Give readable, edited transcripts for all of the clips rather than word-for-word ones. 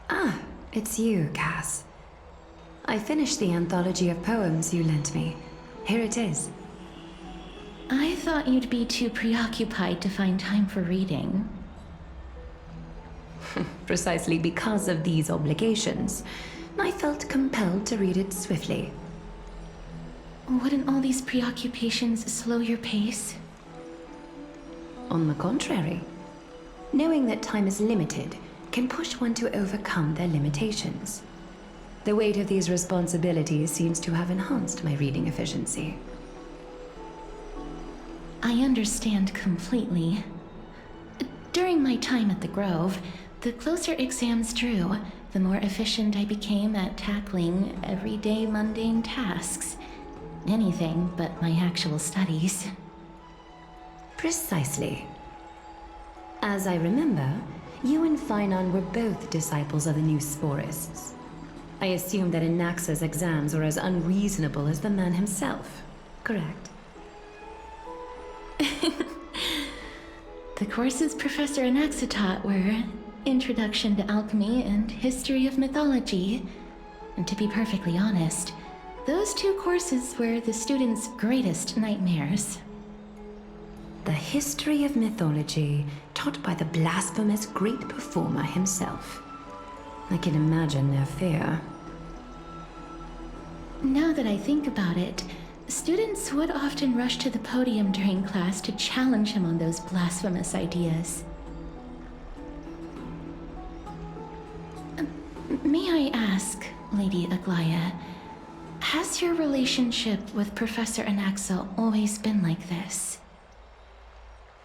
Ah, it's you, Cass. I finished the anthology of poems you lent me. Here it is. I thought you'd be too preoccupied to find time for reading. Precisely because of these obligations, I felt compelled to read it swiftly. Wouldn't all these preoccupations slow your pace? On the contrary, knowing that time is limited can push one to overcome their limitations. The weight of these responsibilities seems to have enhanced my reading efficiency. I understand completely. During my time at the Grove, the closer exams drew, the more efficient I became at tackling everyday mundane tasks. Anything but my actual studies. Precisely. As I remember, you and Phainon were both disciples of the new Sporists. I assume that Anaxa's exams were as unreasonable as the man himself, correct? The courses Professor Anaxa taught were Introduction to Alchemy and History of Mythology. And to be perfectly honest, those two courses were the students' greatest nightmares. The history of mythology, taught by the blasphemous great performer himself. I can imagine their fear. Now that I think about it, students would often rush to the podium during class to challenge him on those blasphemous ideas. May I ask, Lady Aglaya, has your relationship with Professor Anaxa always been like this?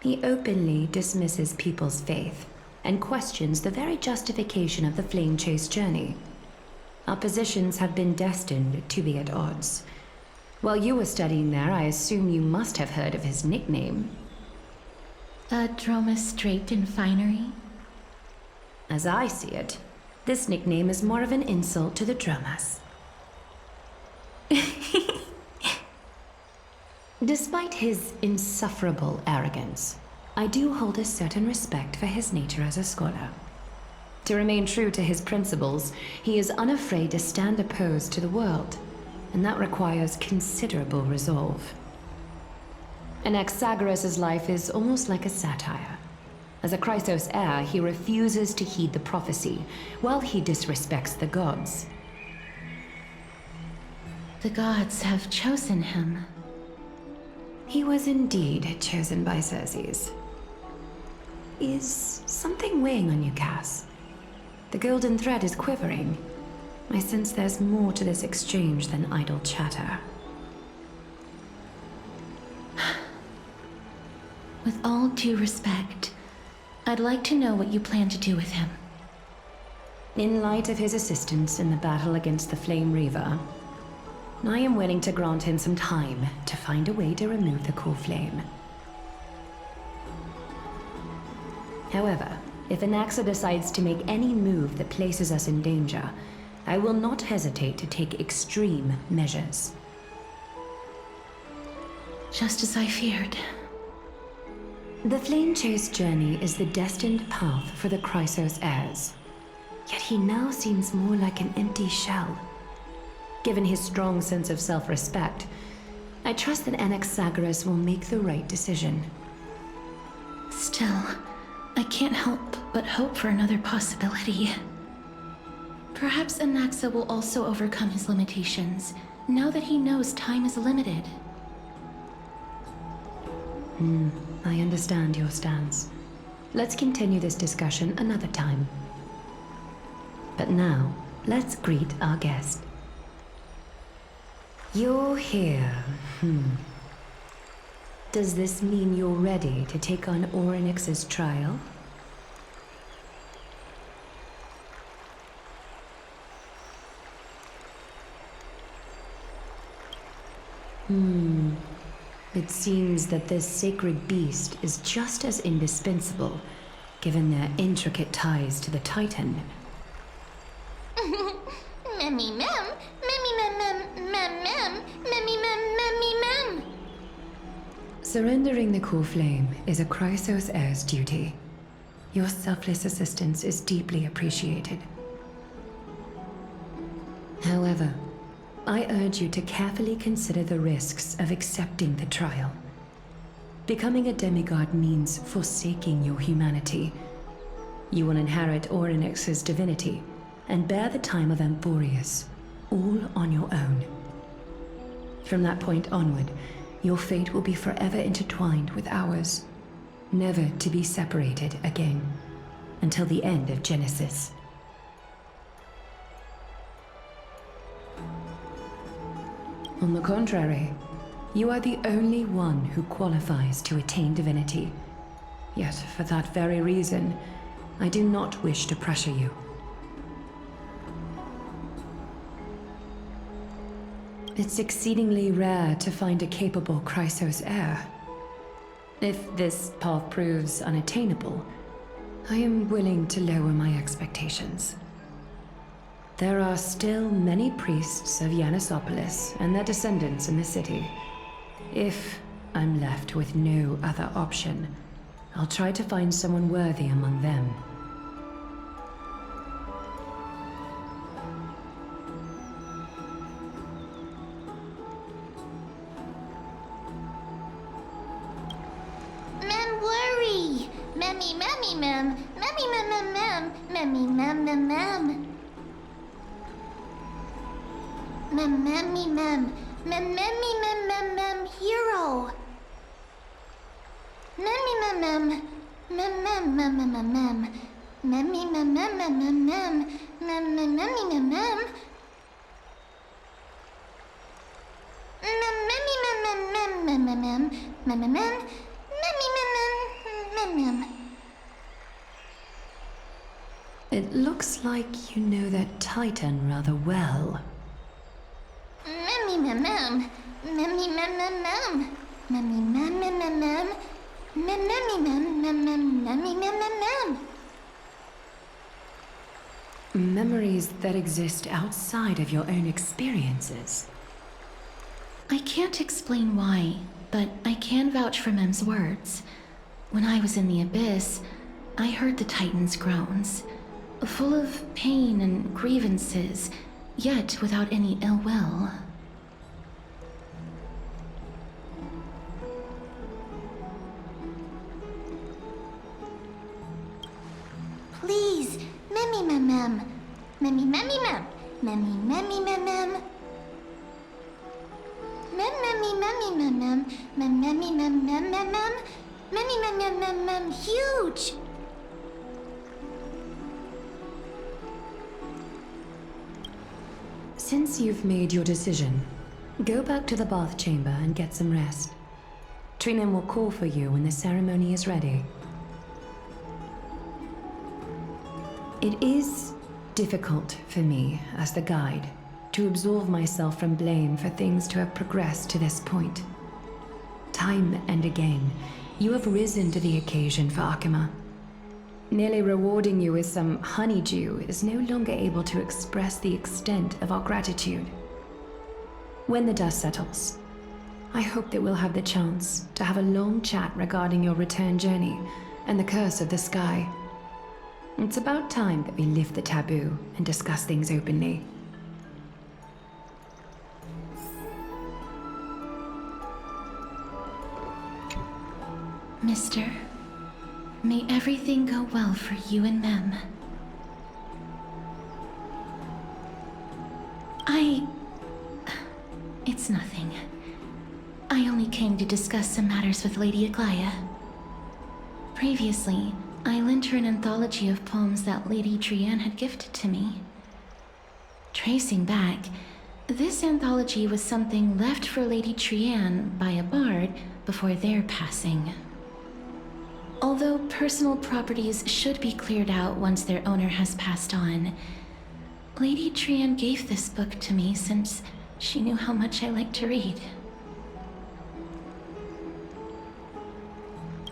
He openly dismisses people's faith and questions the very justification of the flame chase journey. Our positions have been destined to be at odds. While you were studying there, I assume you must have heard of his nickname. A Dromus draped in finery? As I see it, this nickname is more of an insult to the Dromas. Despite his insufferable arrogance, I do hold a certain respect for his nature as a scholar. To remain true to his principles, he is unafraid to stand opposed to the world, and that requires considerable resolve. Anaxagoras' life is almost like a satire. As a Chrysos heir, he refuses to heed the prophecy, while he disrespects the gods. The gods have chosen him. He was indeed chosen by Cerces. Is something weighing on you, Cass? The golden thread is quivering. I sense there's more to this exchange than idle chatter. With all due respect, I'd like to know what you plan to do with him. In light of his assistance in the battle against the Flame Reaver, I am willing to grant him some time to find a way to remove the Coreflame. However, if Anaxa decides to make any move that places us in danger, I will not hesitate to take extreme measures. Just as I feared. The Flame Chase journey is the destined path for the Chrysos Heirs. Yet he now seems more like an empty shell. Given his strong sense of self-respect, I trust that Anaxagoras will make the right decision. Still, I can't help but hope for another possibility. Perhaps Anaxa will also overcome his limitations, now that he knows time is limited. I understand your stance. Let's continue this discussion another time. But now, let's greet our guest. You're here. Does this mean you're ready to take on Oronyx's trial? It seems that this sacred beast is just as indispensable, given their intricate ties to the Titan. Memmy mem, memmy mem mem mem mem, memmy mem memmy mem. Surrendering the Coreflame is a Chrysos Heirs' duty. Your selfless assistance is deeply appreciated. However, I urge you to carefully consider the risks of accepting the trial. Becoming a demigod means forsaking your humanity. You will inherit Oronyx's divinity and bear the time of Amphoreus, all on your own. From that point onward, your fate will be forever intertwined with ours, never to be separated again, until the end of Genesis. On the contrary, you are the only one who qualifies to attain divinity. Yet, for that very reason, I do not wish to pressure you. It's exceedingly rare to find a capable Chrysos heir. If this path proves unattainable, I am willing to lower my expectations. There are still many priests of Anaxagoras and their descendants in the city. If I'm left with no other option, I'll try to find someone worthy among them. Mem worry. Memmy memmy mem, memmy mem mem mem, memmy mem mem mem. Mem memmy mem, mem memmy mem mem mem hero. Memmy mem mem, mem mem mem mem mem mem, memmy mem mem mem mem mem, mem mem memmy mem mem. Mem memmy mem mem mem mem mem mem, mem mem mem, memmy mem mem mem mem. It looks like you know that Titan rather well. Memmy mem mem, memmy mem mem mem, memmy mem mem mem mem, mem memmy mem mem mem, memmy mem mem mem. Memories that exist outside of your own experiences. I can't explain why, but I can vouch for Mem's words. When I was in the abyss, I heard the Titan's groans, full of pain and grievances, yet without any ill will. Please, memmy mem mem, memmy memmy mem, memmy memmy mem mem. Mem memmy memmy mem mem, mem memmy mem mem mem mem, memmy mem mem mem mem huge. Since you've made your decision, go back to the bath chamber and get some rest. Trianne will call for you when the ceremony is ready. It is difficult for me, as the guide, to absolve myself from blame for things to have progressed to this point. Time and again, you have risen to the occasion for Akima. Nearly rewarding you with some honeydew is no longer able to express the extent of our gratitude. When the dust settles, I hope that we'll have the chance to have a long chat regarding your return journey and the curse of the sky. It's about time that we lift the taboo and discuss things openly. Mister, may everything go well for you and Mem. It's nothing. I only came to discuss some matters with Lady Aglaia. Previously, I lent her an anthology of poems that Lady Trianne had gifted to me. Tracing back, this anthology was something left for Lady Trianne by a bard before their passing. Although personal properties should be cleared out once their owner has passed on, Lady Trianne gave this book to me since she knew how much I like to read.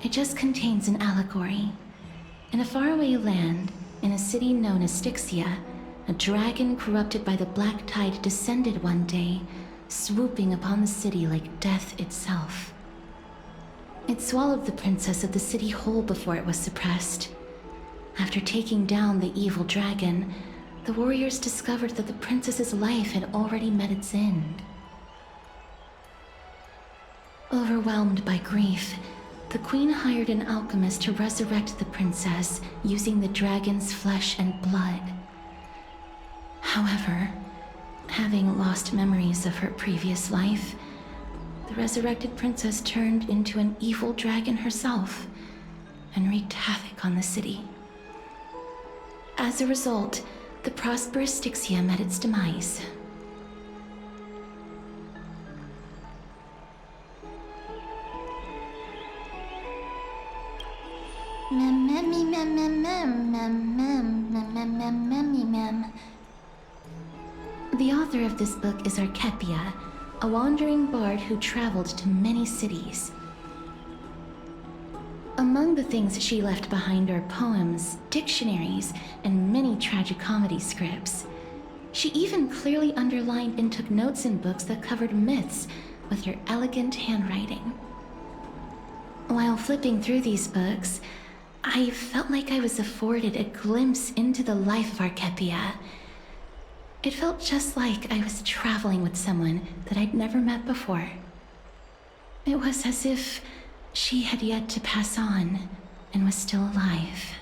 It just contains an allegory. In a faraway land, in a city known as Styxia, a dragon corrupted by the black tide descended one day, swooping upon the city like death itself. It swallowed the princess of the city whole before it was suppressed. After taking down the evil dragon, the warriors discovered that the princess's life had already met its end. Overwhelmed by grief, the queen hired an alchemist to resurrect the princess using the dragon's flesh and blood. However, having lost memories of her previous life, the resurrected princess turned into an evil dragon herself and wreaked havoc on the city. As a result, the prosperous Styxia met its demise. The author of this book is Archepia, a wandering bard who traveled to many cities. Among the things she left behind are poems, dictionaries, and many tragicomedy scripts. She even clearly underlined and took notes in books that covered myths with her elegant handwriting. While flipping through these books, I felt like I was afforded a glimpse into the life of Archepia. It felt just like I was traveling with someone that I'd never met before. It was as if she had yet to pass on and was still alive.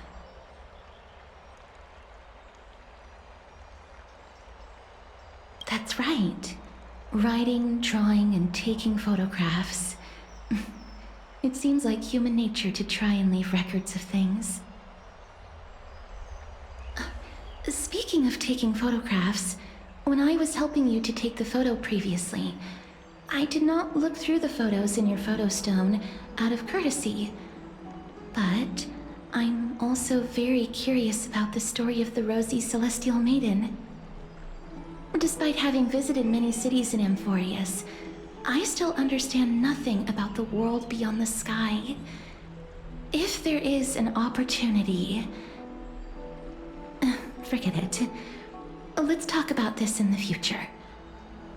That's right. Writing, drawing, and taking photographs. It seems like human nature to try and leave records of things. Speaking of taking photographs, when I was helping you to take the photo previously, I did not look through the photos in your photo stone out of courtesy. But I'm also very curious about the story of the rosy celestial maiden. Despite having visited many cities in Amphoreus, I still understand nothing about the world beyond the sky. If there is an opportunity... forget it. Let's talk about this in the future.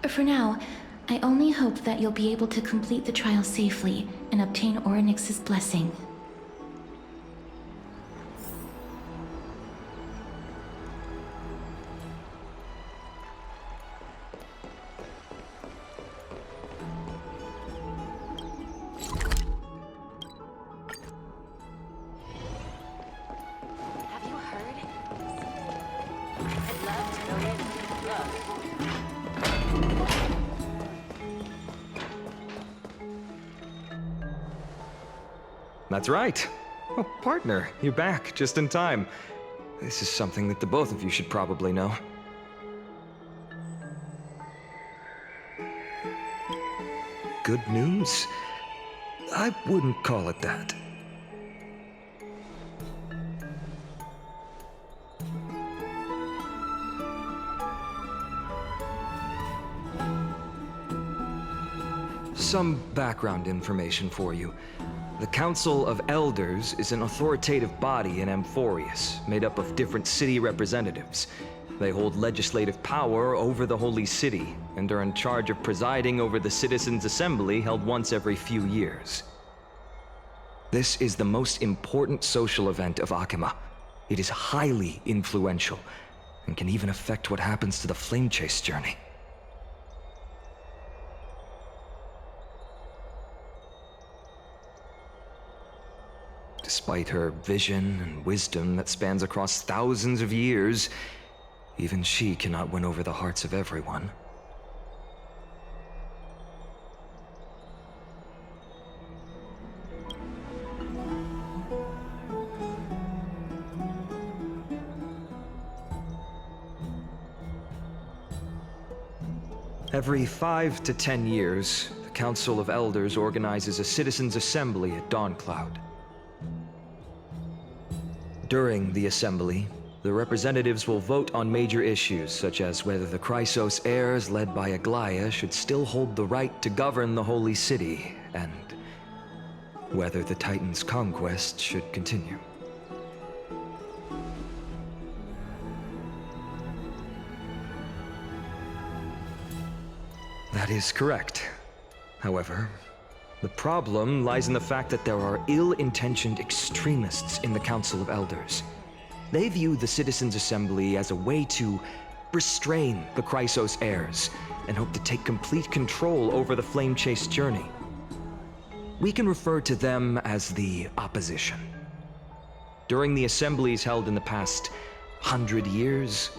For now, I only hope that you'll be able to complete the trial safely and obtain Oronyx's blessing. That's right. Oh, partner, you're back just in time. This is something that the both of you should probably know. Good news? I wouldn't call it that. Some background information for you. The Council of Elders is an authoritative body in Amphoreus, made up of different city representatives. They hold legislative power over the Holy City, and are in charge of presiding over the Citizens' Assembly held once every few years. This is the most important social event of Akima. It is highly influential, and can even affect what happens to the Flame Chase journey. Despite her vision and wisdom that spans across thousands of years, even she cannot win over the hearts of everyone. Every 5 to 10 years, the Council of Elders organizes a citizens' assembly at Dawncloud. During the assembly, the representatives will vote on major issues, such as whether the Chrysos Heirs, led by Aglaia, should still hold the right to govern the Holy City, and whether the Titan's conquest should continue. That is correct. However, the problem lies in the fact that there are ill-intentioned extremists in the Council of Elders. They view the Citizens' Assembly as a way to restrain the Chrysos Heirs and hope to take complete control over the Flame Chase journey. We can refer to them as the Opposition. During the assemblies held in the past 100 years,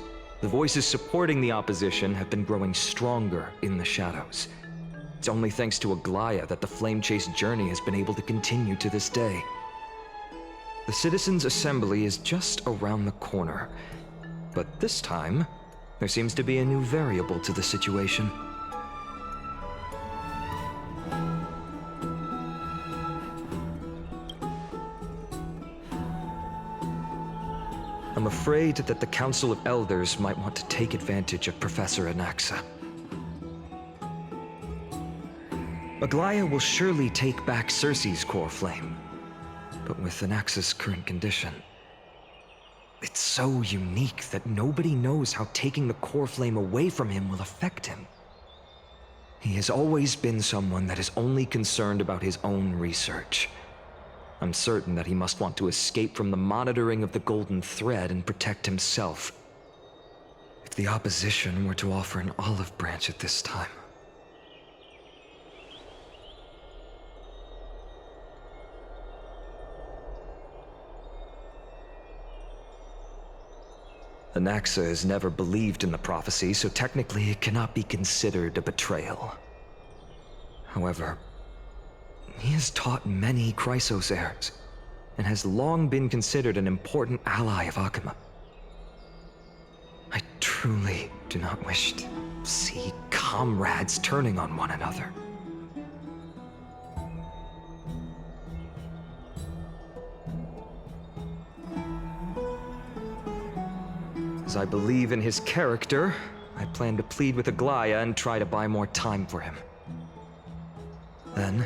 the voices supporting the Opposition have been growing stronger in the shadows. It's only thanks to Aglaia that the Flame Chase journey has been able to continue to this day. The Citizens' Assembly is just around the corner, but this time, there seems to be a new variable to the situation. I'm afraid that the Council of Elders might want to take advantage of Professor Anaxa. Aglaia will surely take back Cerces Coreflame, but with Anaxa's current condition, it's so unique that nobody knows how taking the Coreflame away from him will affect him. He has always been someone that is only concerned about his own research. I'm certain that he must want to escape from the monitoring of the Golden Thread and protect himself. If the Opposition were to offer an olive branch at this time... Anaxa has never believed in the prophecy, so technically it cannot be considered a betrayal. However, he has taught many Chrysos Heirs, and has long been considered an important ally of Akama. I truly do not wish to see comrades turning on one another. As I believe in his character, I plan to plead with Aglaia and try to buy more time for him. Then,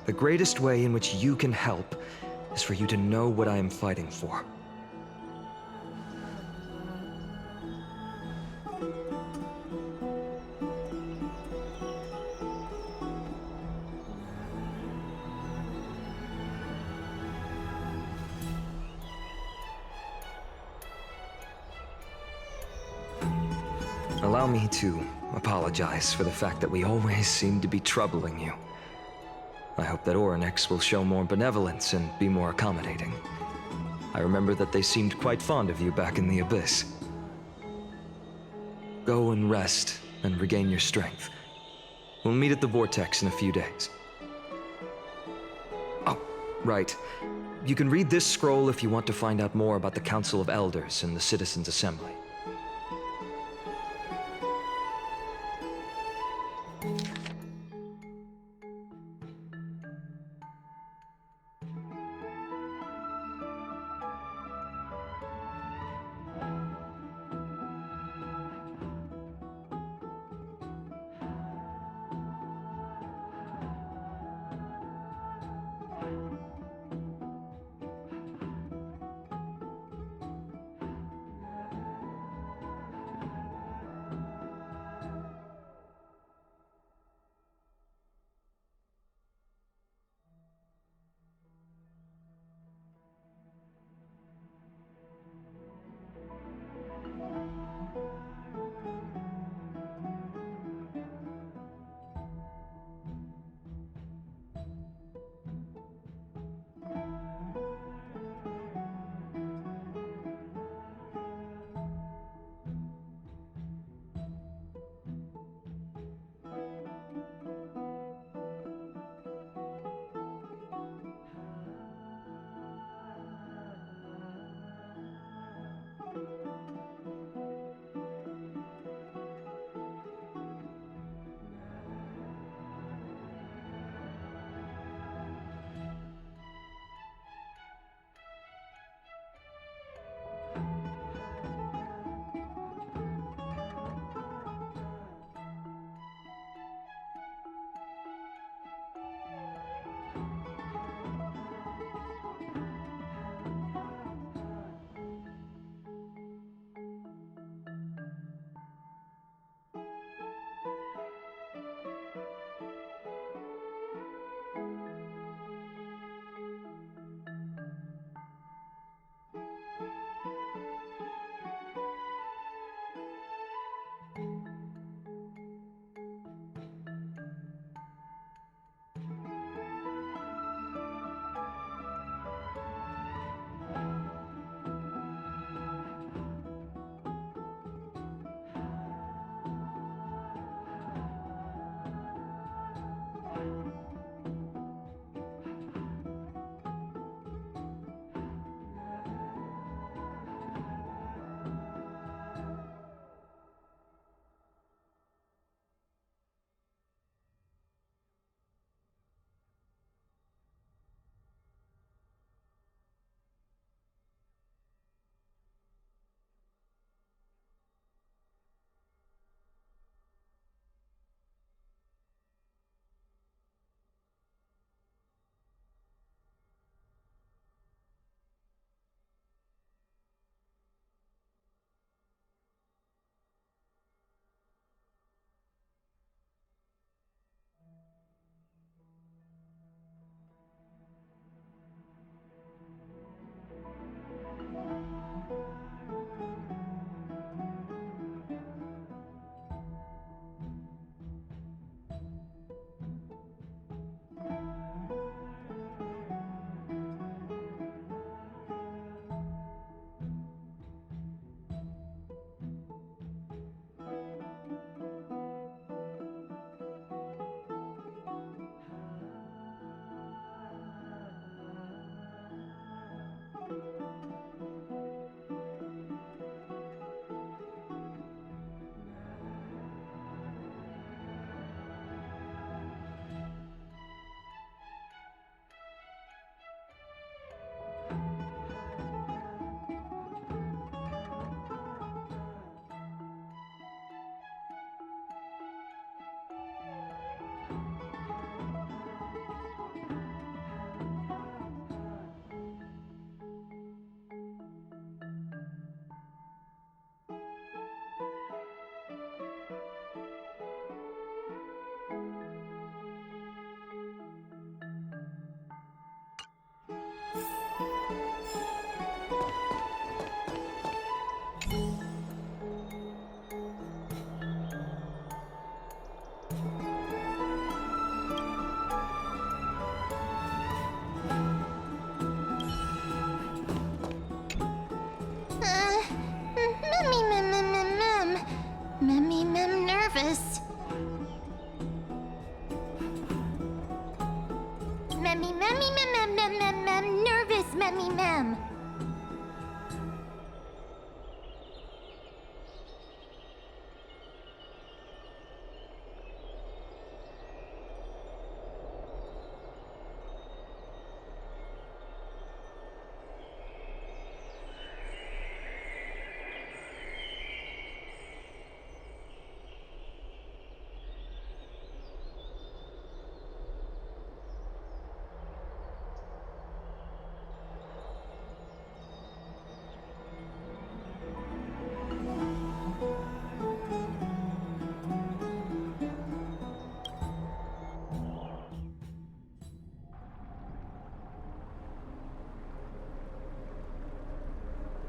the greatest way in which you can help is for you to know what I am fighting for. Allow me to apologize for the fact that we always seem to be troubling you. I hope that Oronyx will show more benevolence and be more accommodating. I remember that they seemed quite fond of you back in the Abyss. Go and rest and regain your strength. We'll meet at the Vortex in a few days. Oh, right. You can read this scroll if you want to find out more about the Council of Elders and the Citizens' Assembly. nervous. Nervous, mem.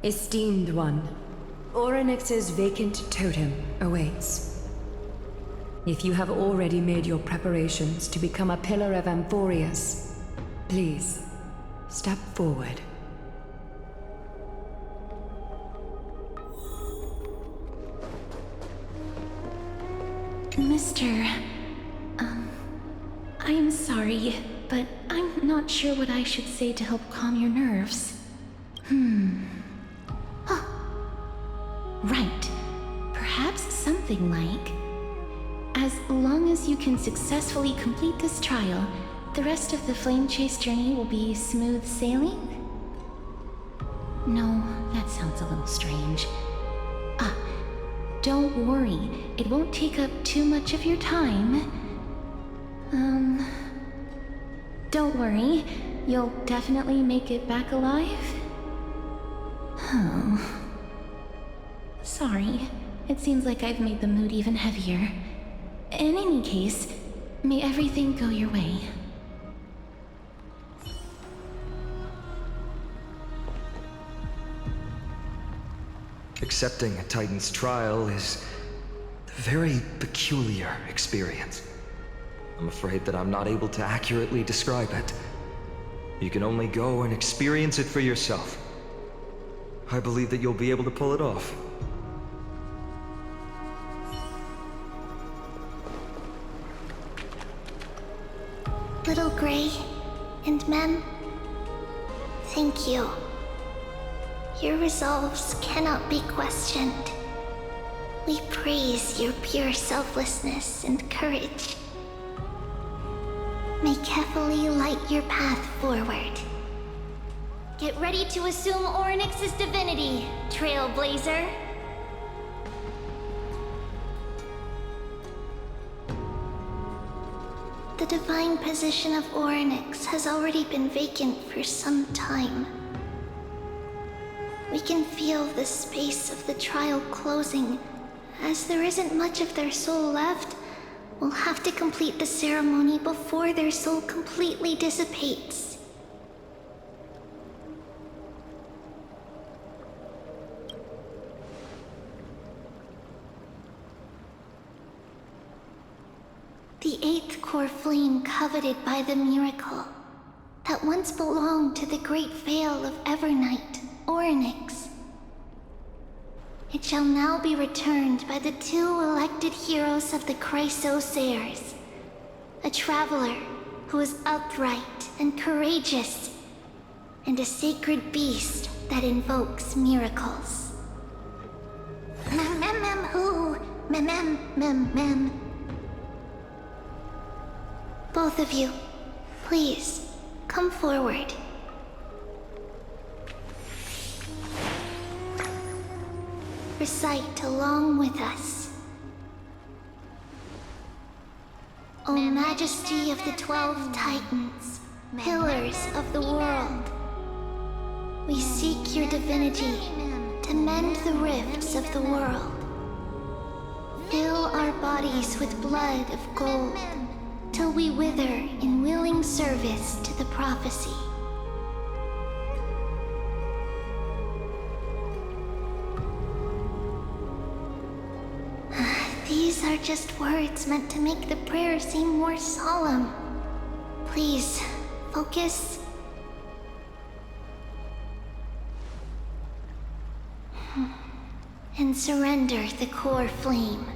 Esteemed one, Oronyx's vacant totem awaits. If you have already made your preparations to become a pillar of Amphoreus, please, step forward. Mister, I'm sorry, but I'm not sure what I should say to help calm your nerves. Right. Perhaps something like, as long as you can successfully complete this trial, the rest of the flame chase journey will be smooth sailing? No, that sounds a little strange. Don't worry, it won't take up too much of your time. Don't worry, you'll definitely make it back alive? Oh. Sorry, it seems like I've made the mood even heavier. In any case, may everything go your way. Accepting a Titan's trial is a very peculiar experience. I'm afraid that I'm not able to accurately describe it. You can only go and experience it for yourself. I believe that you'll be able to pull it off. Little Gray and Mem, thank you. Your resolves cannot be questioned. We praise your pure selflessness and courage. May Kefali light your path forward. Get ready to assume Oronyx's divinity, Trailblazer. The divine position of Oronyx has already been vacant for some time. We can feel the space of the trial closing. As there isn't much of their soul left, we'll have to complete the ceremony before their soul completely dissipates. The 8th Coreflame coveted by the miracle that once belonged to the great Vale of Evernight, Oronyx. It shall now be returned by the 2 elected heroes of the Chrysos Heirs. A traveler who is upright and courageous, and a sacred beast that invokes miracles. Mem mem mem who? Mem mem mem mem. Both of you, please, come forward. Recite along with us. O Majesty of the 12 Titans, pillars of the world, we seek your divinity to mend the rifts of the world. Fill our bodies with blood of gold, till we wither in willing service to the prophecy. These are just words meant to make the prayer seem more solemn. Please, focus. And surrender the core flame.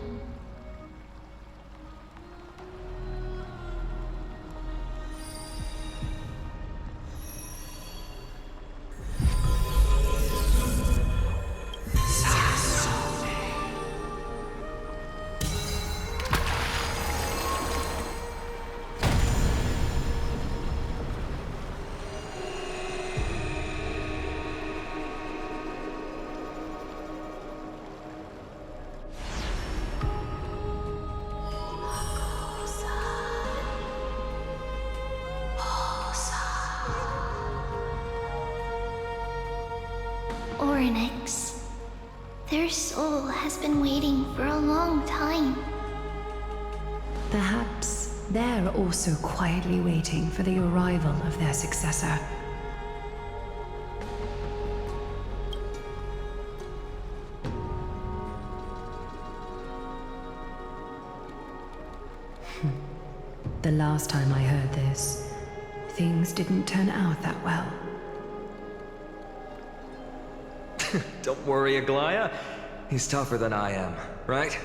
Oronyx. Their soul has been waiting for a long time. Perhaps they're also quietly waiting for the arrival of their successor. The last time I heard this, things didn't turn out that well. Don't worry, Aglaia. He's tougher than I am, right?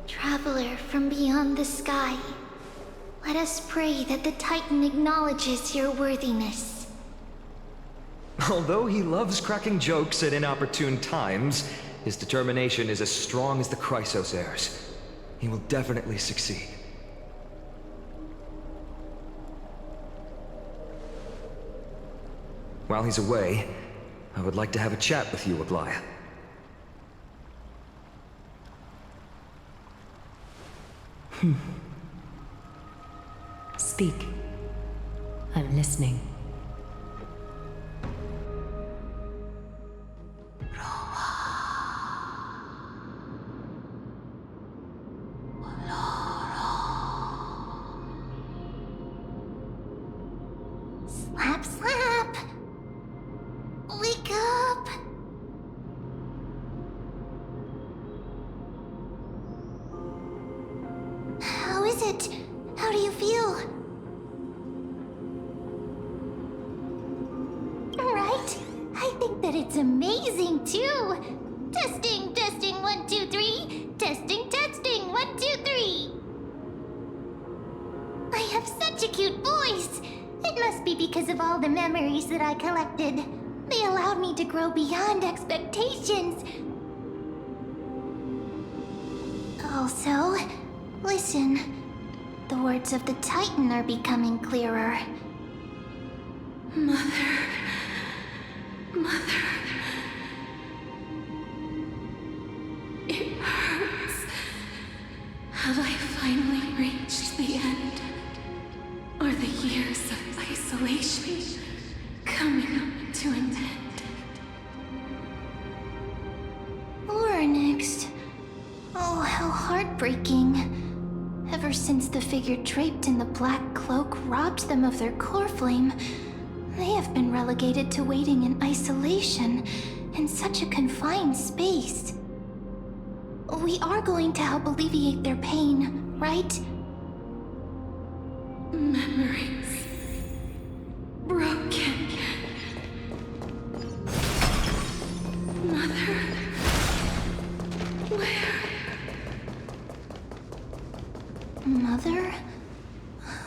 Traveler from beyond the sky, let us pray that the Titan acknowledges your worthiness. Although he loves cracking jokes at inopportune times, his determination is as strong as the Chrysos Heirs. He will definitely succeed. While he's away, I would like to have a chat with you, Aglaia. Speak. I'm listening. Slap, slap! Wake up! How is it? How do you feel? Right? I think that it's amazing, too! Testing, testing, 1, 2, 3! Testing, testing, 1, 2, 3! I have such a cute voice! It must be because of all the memories that I collected. They allowed me to grow beyond expectations. Also, listen. The words of the Titan are becoming clearer. Mother. It hurts. Have I finally reached the end? Are the years of isolation coming to an end? heartbreaking. Ever since the figure draped in the black cloak robbed them of their Coreflame, they have been relegated to waiting in isolation in such a confined space. We are going to help alleviate their pain, right? Memories broken. Mother, where? Mother?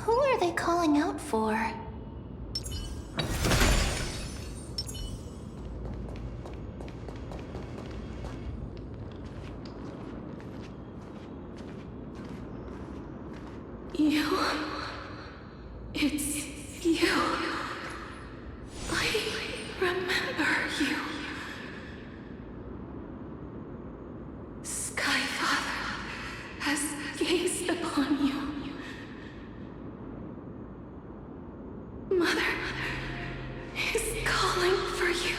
Who are they calling out for? You. It's you. I remember you. Skyfather has gazed upon you. Mother is calling for you.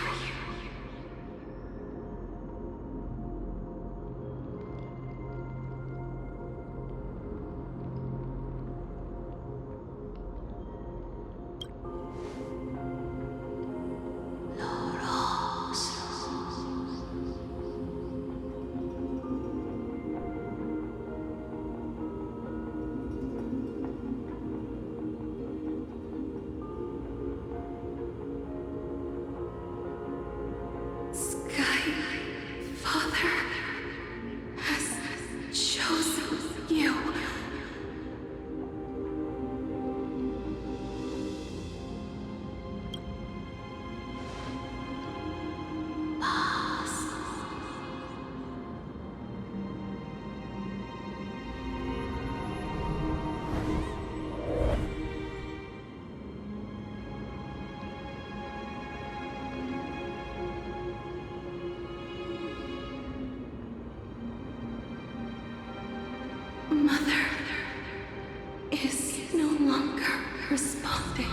Mother is no longer responding.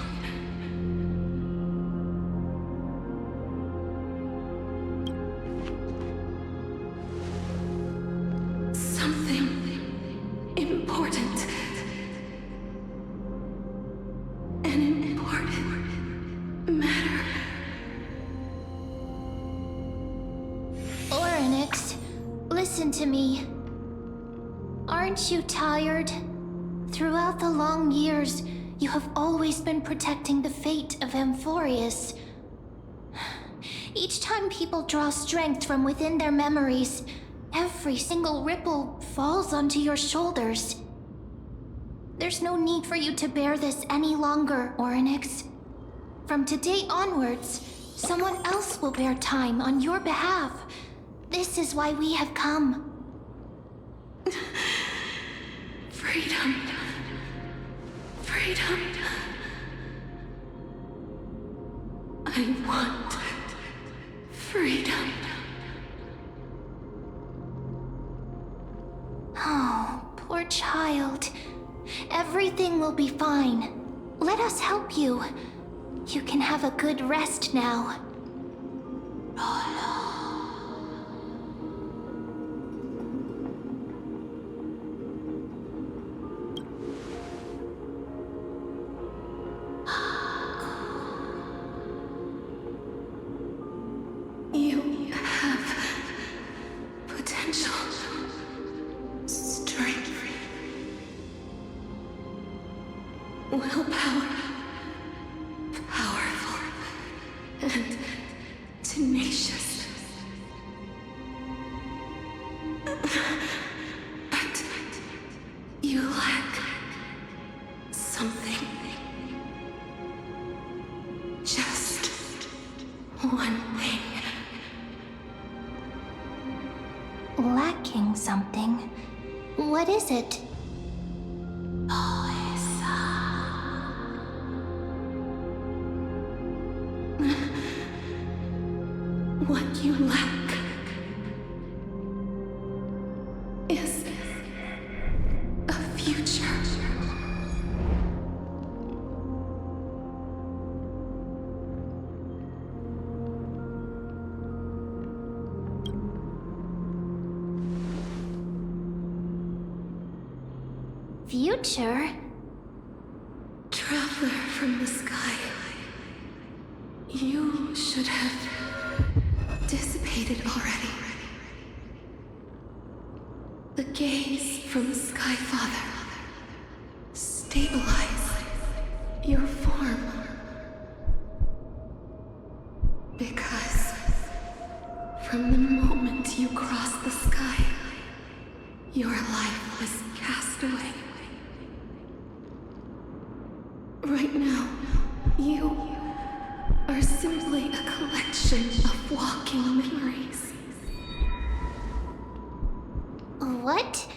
Something important. An important matter. Oronyx, listen to me. Aren't you tired? Throughout the long years, you have always been protecting the fate of Amphoreus. Each time people draw strength from within their memories, every single ripple falls onto your shoulders. There's no need for you to bear this any longer, Oronyx. From today onwards, someone else will bear time on your behalf. This is why we have come. Freedom. Freedom. I want freedom. Oh, poor child. Everything will be fine. Let us help you. You can have a good rest now. You have potential, strength, willpower, powerful, and tenacious. But you lack something. Just one thing. Lacking something? What is it? What you lack is a future. future? Traveler from the sky, you should have dissipated already. The gaze from Sky Father stabilize your form. Because from the moment you crossed the sky, your life was cast away. Right now, you are simply a collection of walking memories. What?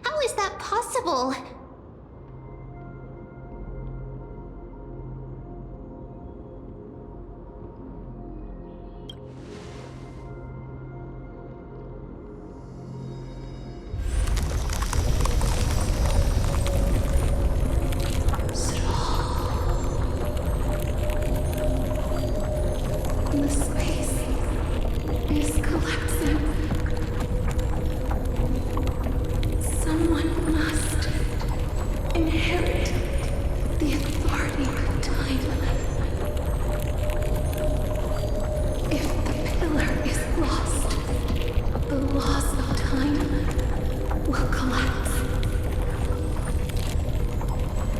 How is that possible? The space is collapsing. Someone must inherit the authority of time. If the pillar is lost, the laws of time will collapse.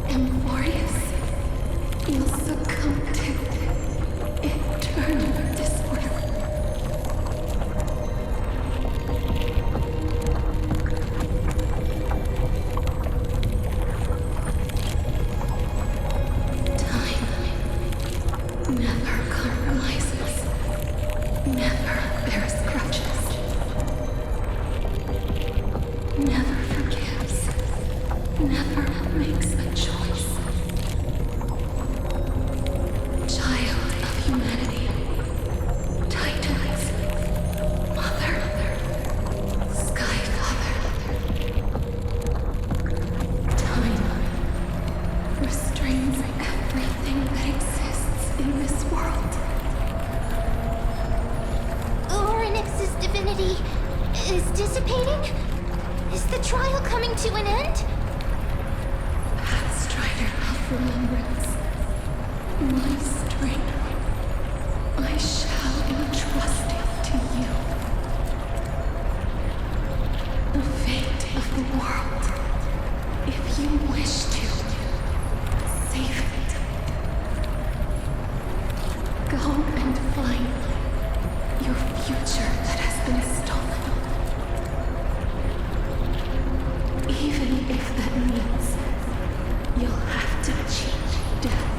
Amphoreus, you'll succumb to eternal disorder. Time never compromises, never bears grudges, never forgives, never makes a choice. Child of humanity, Titans, Mother, Sky Father. Time restrains everything that exists in this world. Oronyx's divinity is dissipating? Is the trial coming to an end? Strider of remembrance, my strength, I shall entrust it to you. The fate of the world, if you wish to, save it. Go and find your future that has been stolen. Even if that means you'll have to cheat death.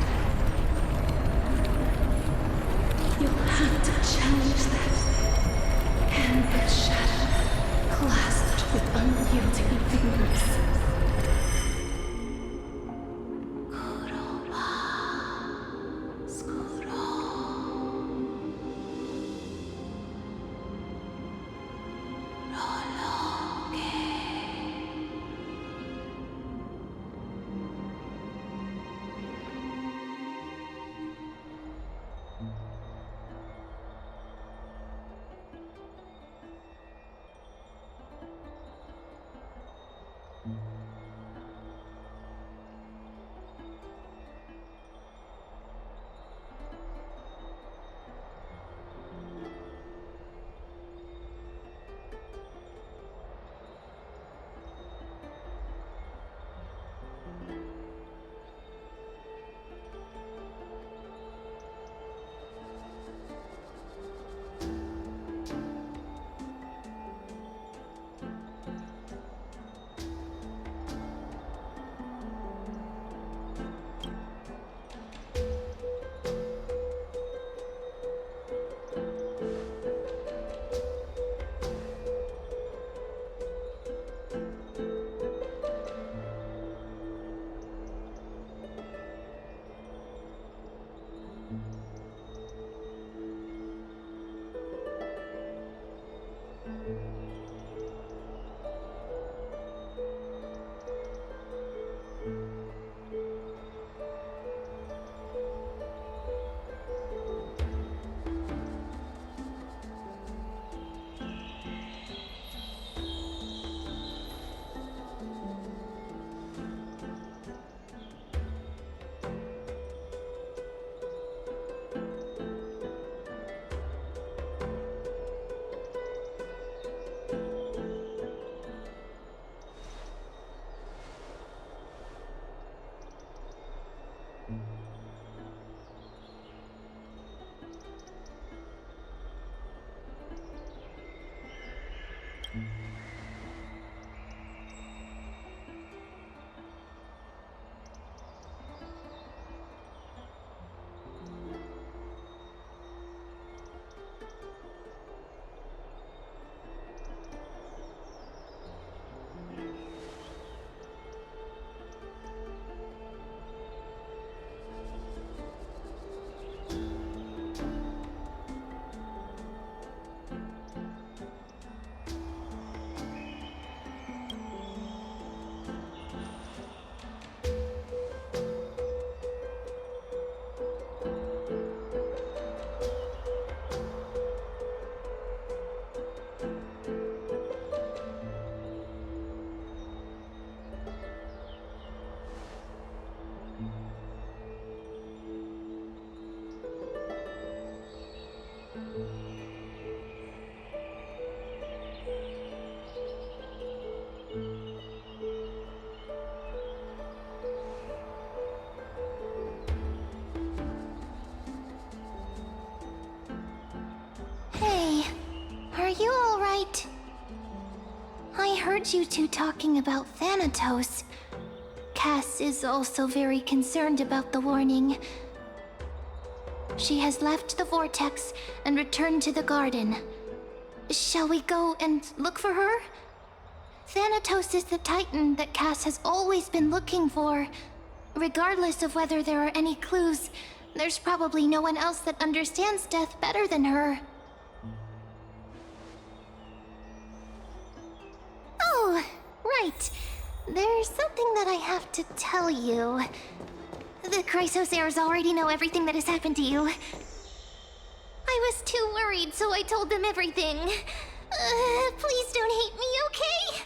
Hey, are you alright? I heard you two talking about Thanatos. Cass is also very concerned about the warning. She has left the vortex and returned to the garden. Shall we go and look for her? Thanatos is the titan that Cass has always been looking for. Regardless of whether there are any clues, there's probably no one else that understands death better than her. Oh, right. There's something that I have to tell you. The Chrysos Heirs already know everything that has happened to you. I was too worried, so I told them everything. Please don't hate me, okay?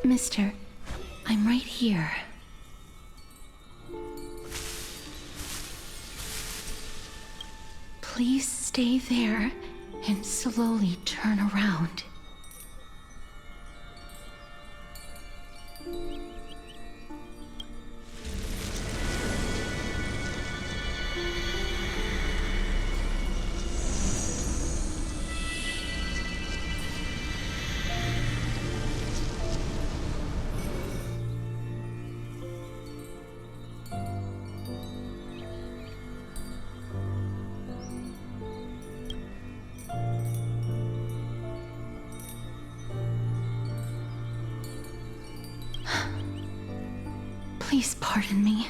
Mister, I'm right here. Please stay there and slowly turn around. Please pardon me.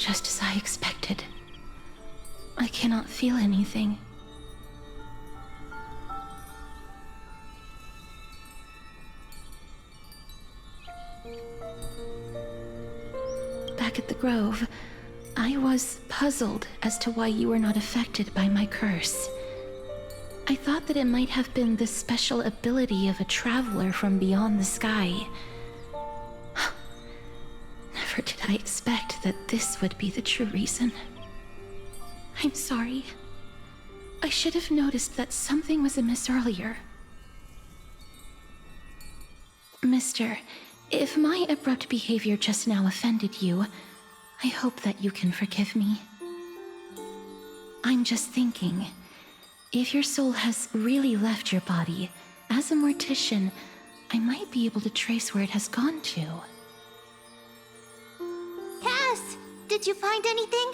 Just as I expected. I cannot feel anything. Back at the Grove, I was puzzled as to why you were not affected by my curse. I thought that it might have been the special ability of a traveler from beyond the sky. Never did I expect that this would be the true reason. I'm sorry. I should have noticed that something was amiss earlier. Mister, if my abrupt behavior just now offended you, I hope that you can forgive me. I'm just thinking, if your soul has really left your body, as a mortician, I might be able to trace where it has gone to. Cass, did you find anything?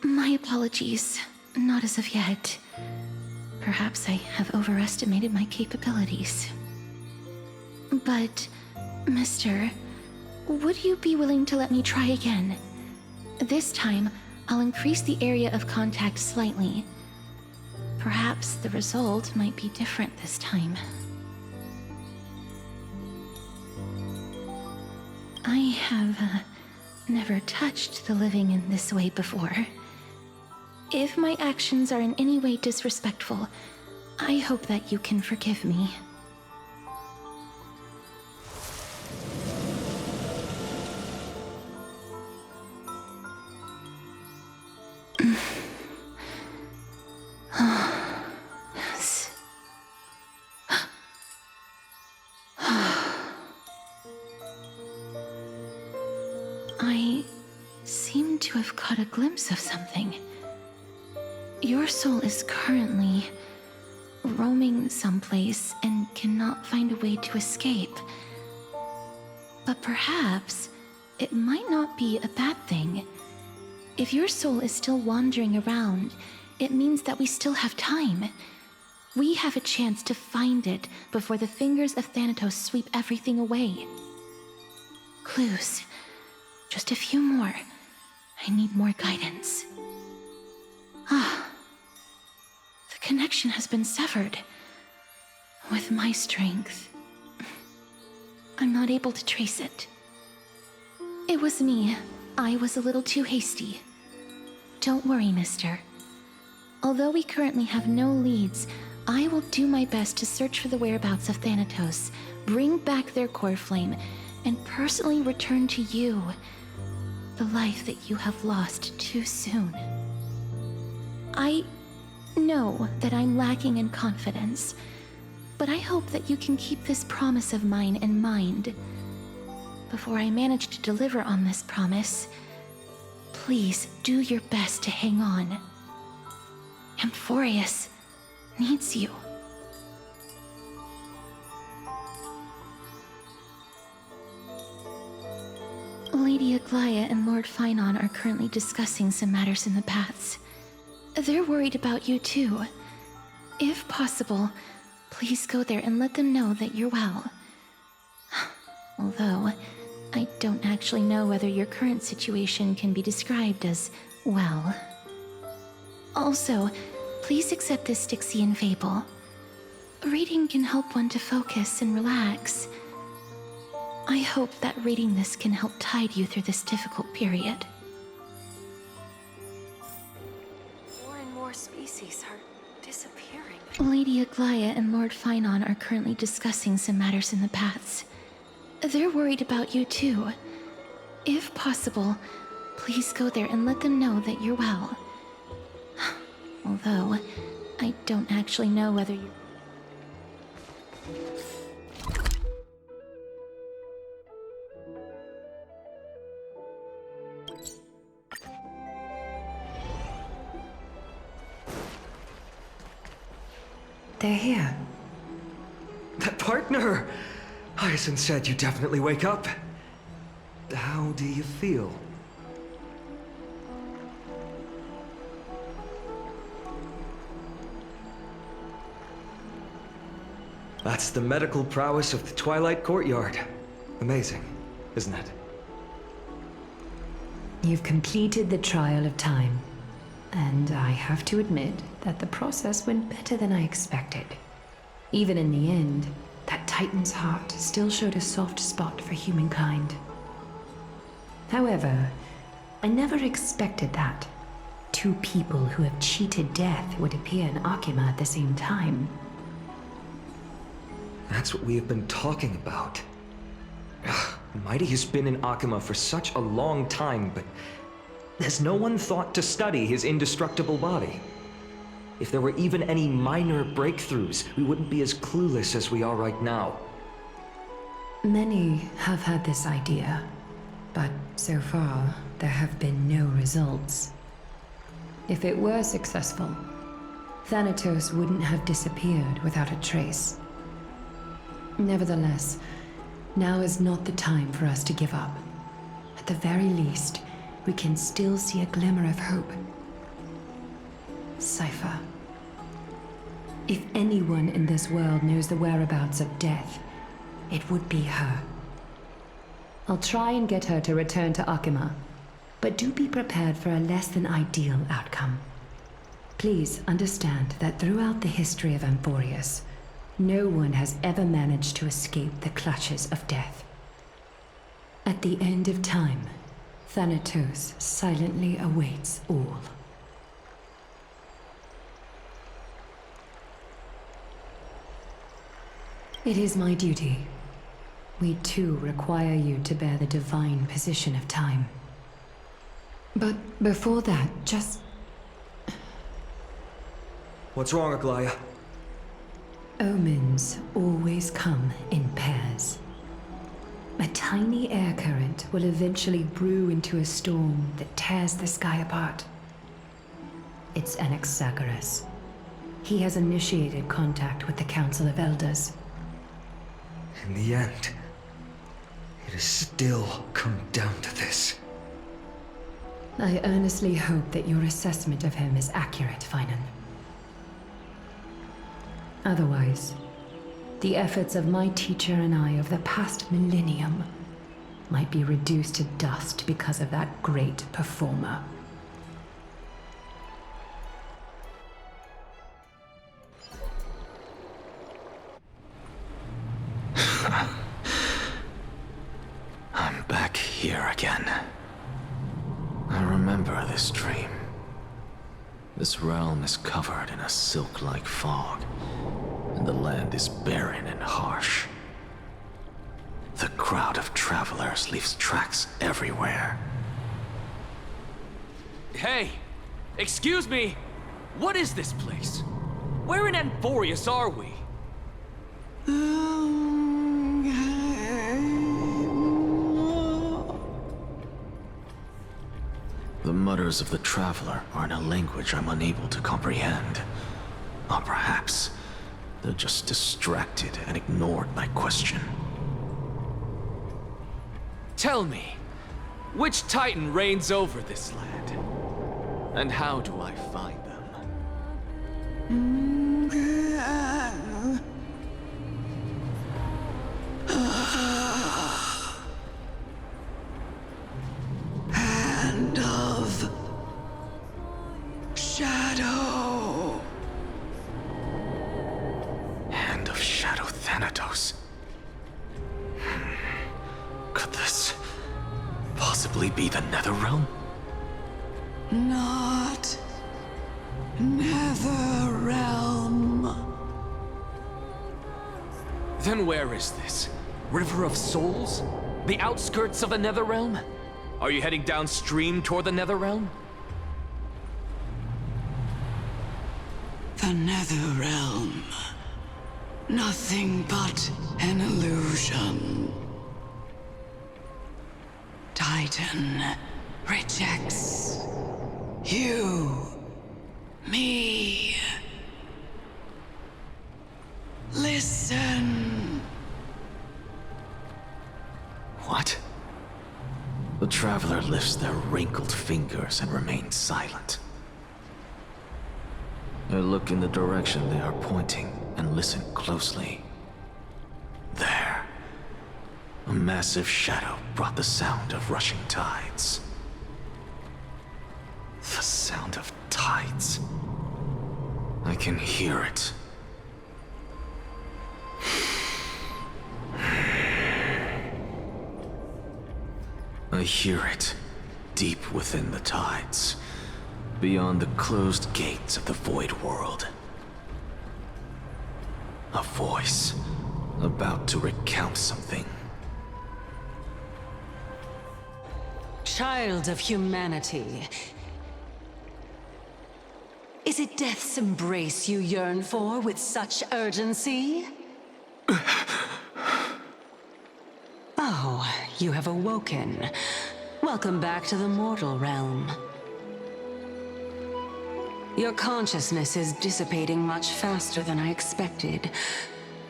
My apologies. Not as of yet. Perhaps I have overestimated my capabilities. But, Mister, would you be willing to let me try again? This time, I'll increase the area of contact slightly. Perhaps the result might be different this time. I have never touched the living in this way before. If my actions are in any way disrespectful, I hope that you can forgive me. Yes. I seem to have caught a glimpse of something. Your soul is currently roaming someplace and cannot find a way to escape. But perhaps it might not be a bad thing. If your soul is still wandering around, it means that we still have time. We have a chance to find it before the fingers of Thanatos sweep everything away. Clues. Just a few more. I need more guidance. The connection has been severed. With my strength, I'm not able to trace it. It was me. I was a little too hasty. Don't worry, mister. Although we currently have no leads, I will do my best to search for the whereabouts of Thanatos, bring back their Coreflame, and personally return to you the life that you have lost too soon. I know that I'm lacking in confidence, but I hope that you can keep this promise of mine in mind. Before I manage to deliver on this promise, please do your best to hang on. Amphoreus needs you. Lady Aglaia and Lord Finon are currently discussing some matters in the paths. They're worried about you too. If possible, please go there and let them know that you're well. Although, I don't actually know whether your current situation can be described as well. Also, please accept this Styxian fable. Reading can help one to focus and relax. I hope that reading this can help tide you through this difficult period. More and more species are disappearing. Lady Aglaia and Lord Finon are currently discussing some matters in the paths. They're worried about you too. If possible, please go there and let them know that you're well. Although, I don't actually know whether you're... They're here. That partner! Hyacinth said you definitely wake up. How do you feel? That's the medical prowess of the Twilight Courtyard. Amazing, isn't it? You've completed the trial of time, and I have to admit that the process went better than I expected. Even in the end, that Titan's heart still showed a soft spot for humankind. However, I never expected that two people who have cheated death would appear in Akima at the same time. That's what we have been talking about. Mighty has been in Akima for such a long time, but has no one thought to study his indestructible body? If there were even any minor breakthroughs, we wouldn't be as clueless as we are right now. Many have had this idea, but so far, there have been no results. If it were successful, Thanatos wouldn't have disappeared without a trace. Nevertheless, now is not the time for us to give up. At the very least, we can still see a glimmer of hope. Cipher. If anyone in this world knows the whereabouts of death, it would be her. I'll try and get her to return to Akima, but do be prepared for a less than ideal outcome. Please understand that throughout the history of Amphoreus, no one has ever managed to escape the clutches of death. At the end of time, Thanatos silently awaits all. It is my duty. We too require you to bear the divine position of time. But before that, just... What's wrong, Aglaya? Omens always come in pairs. A tiny air current will eventually brew into a storm that tears the sky apart. It's Anaxagoras. He has initiated contact with the Council of Elders. In the end, it has still come down to this. I earnestly hope that your assessment of him is accurate, Finan. Otherwise, the efforts of my teacher and I of the past millennium might be reduced to dust because of that great performer. I'm back here again. I remember this dream. This realm is covered in a silk-like fog, and the land is barren and harsh. The crowd of travelers leaves tracks everywhere. Hey! Excuse me! What is this place? Where in Amphoreus are we? The mutters of the traveler are in a language I'm unable to comprehend. Or perhaps they're just distracted and ignored my question. Tell me, which Titan reigns over this land? And how do I find them? Hand of Shadow. Hand of Shadow Thanatos. Could this possibly be the Netherrealm? Not Netherrealm. Then where is this? River of Souls? The outskirts of the Netherrealm? Are you heading downstream toward the Netherrealm? The Netherrealm. Nothing but an illusion. Titan rejects you, me. Listen. What? The traveler lifts their wrinkled fingers and remains silent. I look in the direction they are pointing and listen closely. There. A massive shadow brought the sound of rushing tides. The sound of tides. I can hear it. I hear it, deep within the tides, beyond the closed gates of the Void World. A voice, about to recount something. Child of humanity. Is it death's embrace you yearn for with such urgency? Oh, you have awoken. Welcome back to the mortal realm. Your consciousness is dissipating much faster than I expected.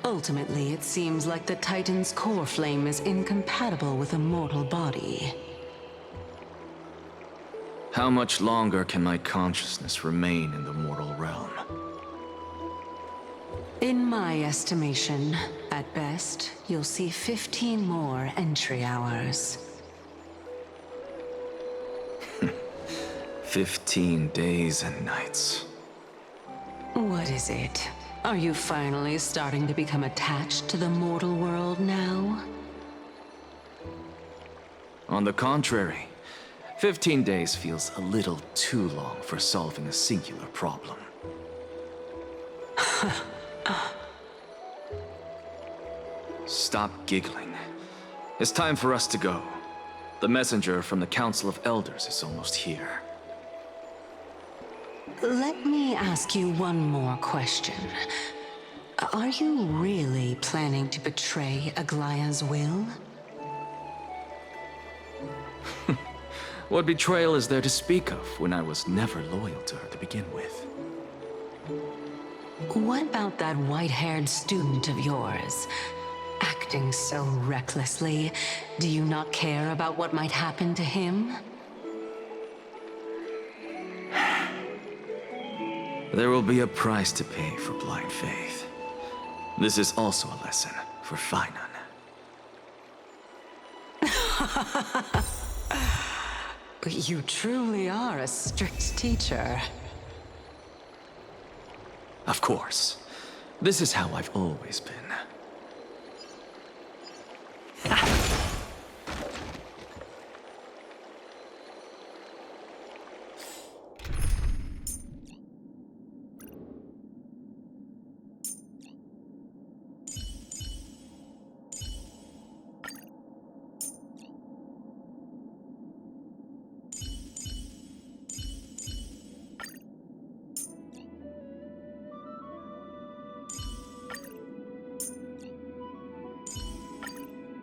Ultimately, it seems like the Titan's core flame is incompatible with a mortal body. How much longer can my consciousness remain in the mortal realm? In my estimation, at best, you'll see 15 more entry hours. 15 days and nights. What is it? Are you finally starting to become attached to the mortal world now? On the contrary, 15 days feels a little too long for solving a singular problem. Stop giggling. It's time for us to go. The messenger from the Council of Elders is almost here. Let me ask you one more question. Are you really planning to betray Aglaya's will? What betrayal is there to speak of when I was never loyal to her to begin with? What about that white-haired student of yours? Acting so recklessly, do you not care about what might happen to him? There will be a price to pay for blind faith. This is also a lesson for Finan. You truly are a strict teacher. Of course. This is how I've always been.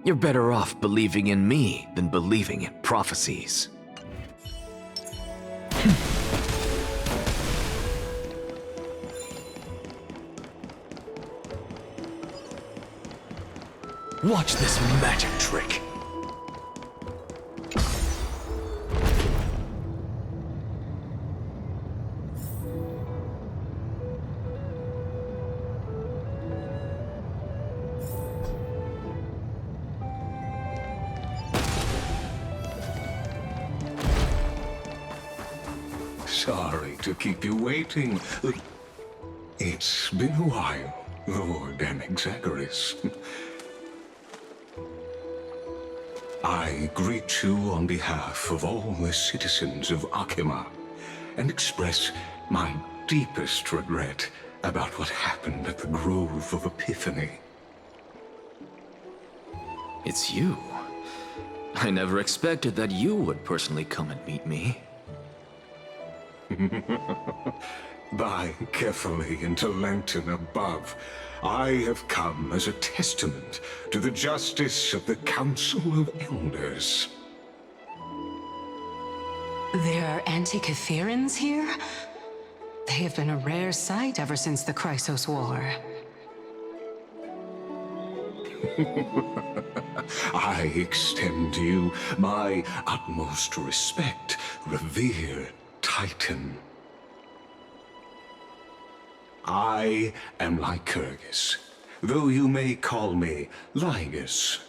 You're better off believing in me than believing in prophecies. Watch this magic trick. Sorry to keep you waiting. It's been a while, Lord Anaxagoras. I greet you on behalf of all the citizens of Akima and express my deepest regret about what happened at the Grove of Epiphany. It's you. I never expected that you would personally come and meet me. By carefully into Lantern above, I have come as a testament to the justice of the Council of Elders. There are anti-Catherans here? They have been a rare sight ever since the Chrysos War. I extend to you my utmost respect, revered Titan. I am Lycurgus, though you may call me Lygus,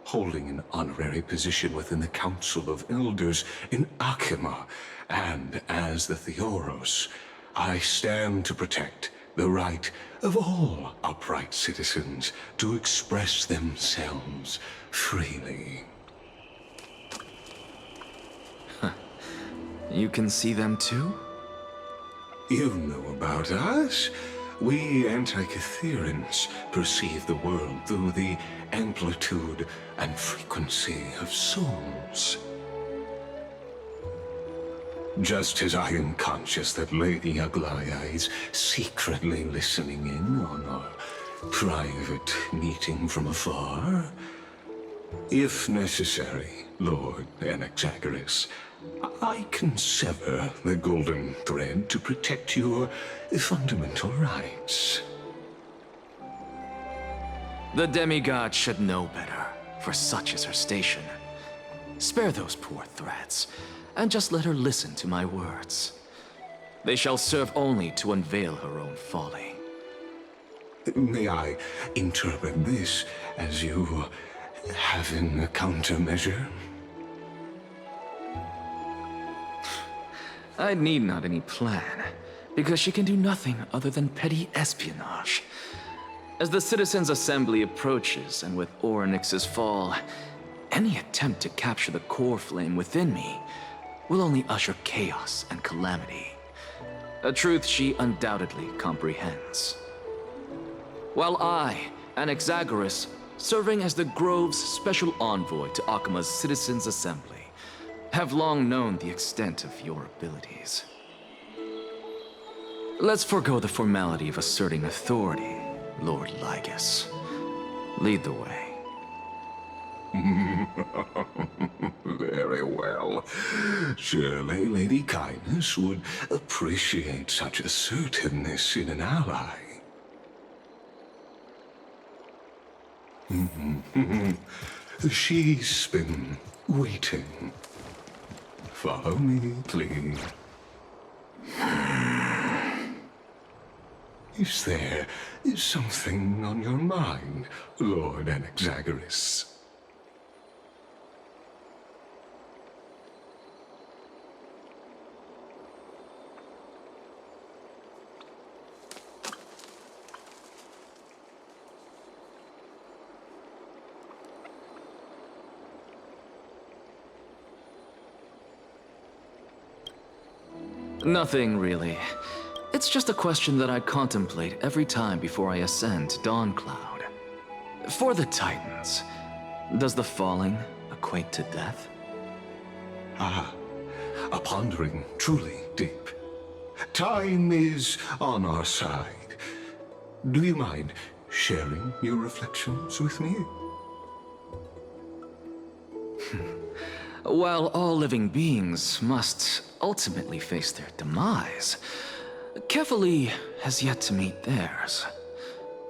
holding an honorary position within the Council of Elders in Akima, and as the Theoros, I stand to protect the right of all upright citizens to express themselves freely. You can see them too? You know about us. We Antikytherians perceive the world through the amplitude and frequency of souls. Just as I am conscious that Lady Aglaya is secretly listening in on our private meeting from afar, if necessary, Lord Anaxagoras, I can sever the golden thread to protect your fundamental rights. The demigod should know better, for such is her station. Spare those poor threats, and just let her listen to my words. They shall serve only to unveil her own folly. May I interpret this as you having a countermeasure? I need not any plan, because she can do nothing other than petty espionage. As the Citizens' Assembly approaches, and with Oronyx's fall, any attempt to capture the Coreflame within me will only usher chaos and calamity. A truth she undoubtedly comprehends. While I, Anaxagoras, serving as the Grove's special envoy to Akima's Citizens' Assembly, have long known the extent of your abilities. Let's forego the formality of asserting authority, Lord Lycurgus. Lead the way. Very well. Surely Lady Kindness would appreciate such assertiveness in an ally. She's been waiting. Follow me, please. Is there something on your mind, Lord Anaxagoras? Nothing, really. It's just a question that I contemplate every time before I ascend to Dawncloud. For the Titans, does the falling equate to death? Ah, a pondering truly deep. Time is on our side. Do you mind sharing your reflections with me? While all living beings must ultimately face their demise, Kefali has yet to meet theirs.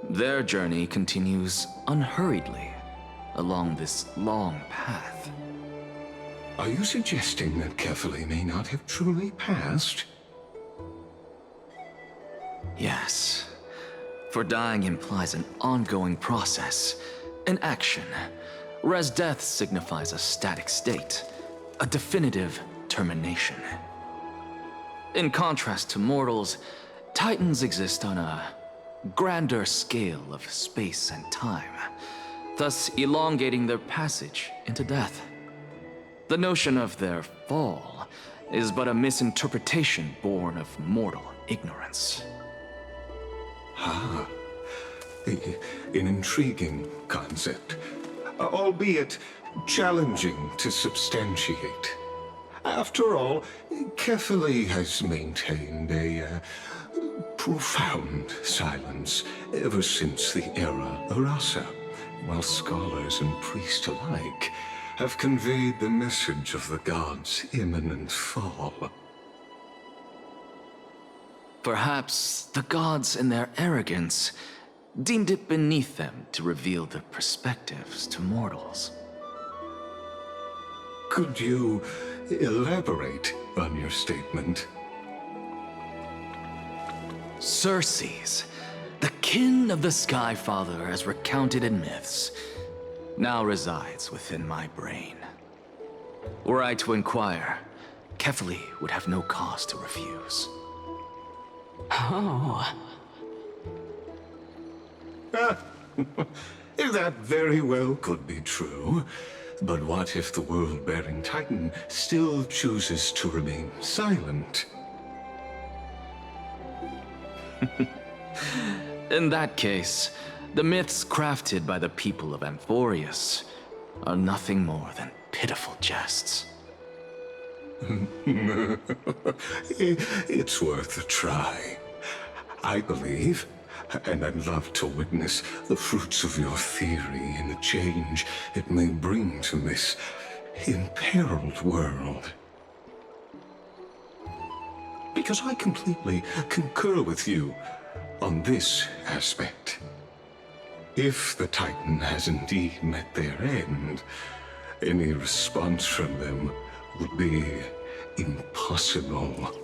Their journey continues unhurriedly along this long path. Are you suggesting that Kefali may not have truly passed? Yes. For dying implies an ongoing process, an action, whereas death signifies a static state, a definitive termination. In contrast to mortals, Titans exist on a grander scale of space and time, thus elongating their passage into death. The notion of their fall is but a misinterpretation born of mortal ignorance. Ah, an intriguing concept, albeit challenging to substantiate. After all, Kefali has maintained a profound silence ever since the era Arasa, while scholars and priests alike have conveyed the message of the gods' imminent fall. Perhaps the gods, in their arrogance, deemed it beneath them to reveal their perspectives to mortals. Could you elaborate on your statement? Cerces, the kin of the Sky Father as recounted in myths, now resides within my brain. Were I to inquire, Kefali would have no cause to refuse. Oh. That very well could be true. But what if the world-bearing Titan still chooses to remain silent? In that case, the myths crafted by the people of Amphoreus are nothing more than pitiful jests. It's worth a try. I believe, and I'd love to witness the fruits of your theory and the change it may bring to this imperiled world. Because I completely concur with you on this aspect. If the Titan has indeed met their end, any response from them would be impossible.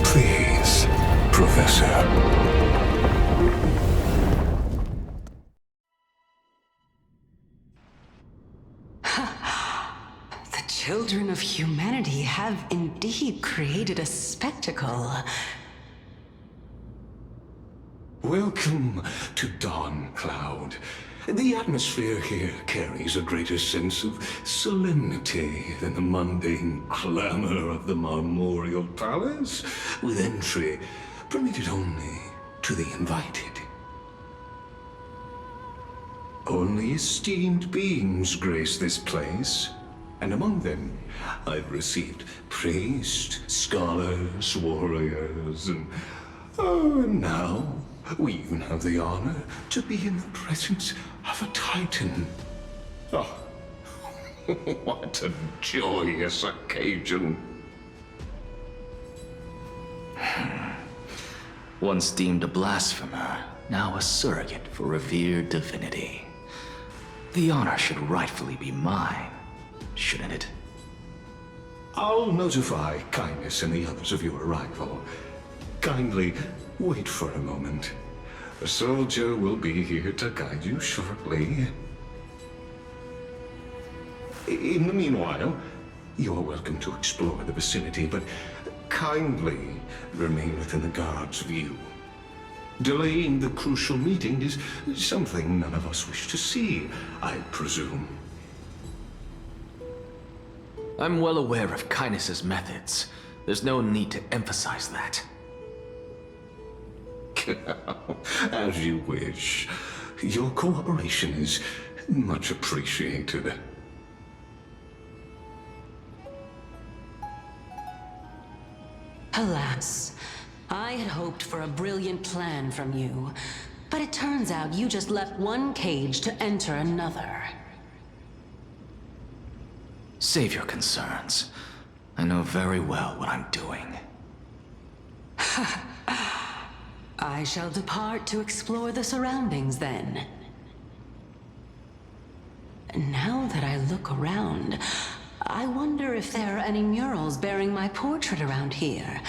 Please, Professor. Children of humanity have indeed created a spectacle. Welcome to Dawncloud. The atmosphere here carries a greater sense of solemnity than the mundane clamor of the Marmoreal Palace, with entry permitted only to the invited. Only esteemed beings grace this place. And among them, I've received priests, scholars, warriors, and now we even have the honor to be in the presence of a Titan. Oh, what a joyous occasion. Once deemed a blasphemer, now a surrogate for revered divinity. The honor should rightfully be mine, shouldn't it? I'll notify Kindness and the others of your arrival. Kindly wait for a moment. A soldier will be here to guide you shortly. In the meanwhile, you're welcome to explore the vicinity, but kindly remain within the guard's view. Delaying the crucial meeting is something none of us wish to see, I presume. I'm well aware of Kindness's methods. There's no need to emphasize that. As you wish. Your cooperation is much appreciated. Alas, I had hoped for a brilliant plan from you, but it turns out you just left one cage to enter another. Save your concerns. I know very well what I'm doing. I shall depart to explore the surroundings then. Now that I look around, I wonder if there are any murals bearing my portrait around here.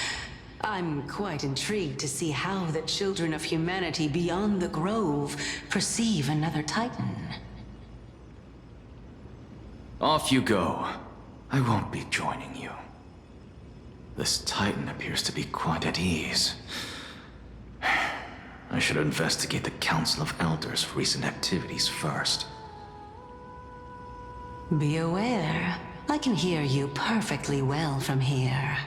I'm quite intrigued to see how the children of humanity beyond the grove perceive another Titan. Off you go. I won't be joining you. This Titan appears to be quite at ease. I should investigate the Council of Elders' recent activities first. Be aware, I can hear you perfectly well from here.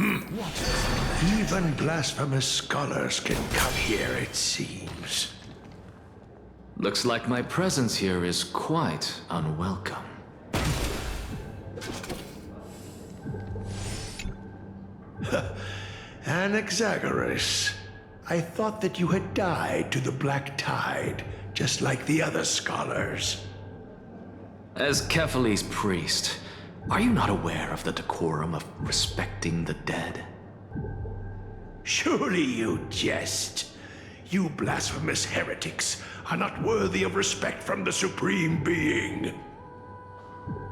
Even blasphemous scholars can come here, it seems. Looks like my presence here is quite unwelcome. Anaxagoras, I thought that you had died to the Black Tide, just like the other scholars. As Kephales's priest, are you not aware of the decorum of respecting the dead? Surely you jest. You blasphemous heretics are not worthy of respect from the Supreme Being.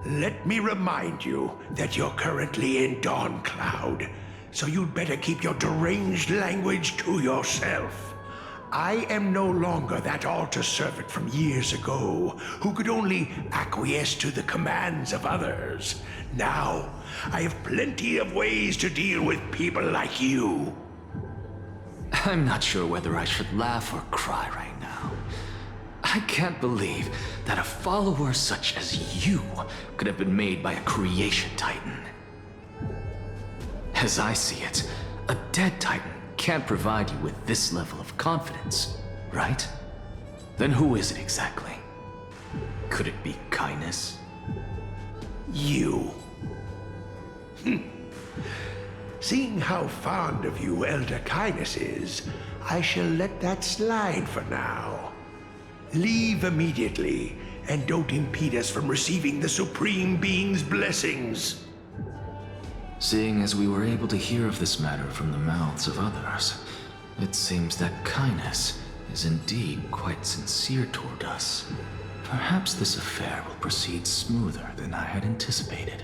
Let me remind you that you're currently in Dawncloud, so you'd better keep your deranged language to yourself. I am no longer that altar servant from years ago, who could only acquiesce to the commands of others. Now, I have plenty of ways to deal with people like you. I'm not sure whether I should laugh or cry right now. I can't believe that a follower such as you could have been made by a creation titan. As I see it, a dead titan can't provide you with this level of confidence, right? Then who is it exactly? Could it be kindness? You. Seeing how fond of you Elder Caelus is, I shall let that slide for now. Leave immediately, and don't impede us from receiving the Supreme Being's blessings. Seeing as we were able to hear of this matter from the mouths of others, it seems that Caelus is indeed quite sincere toward us. Perhaps this affair will proceed smoother than I had anticipated.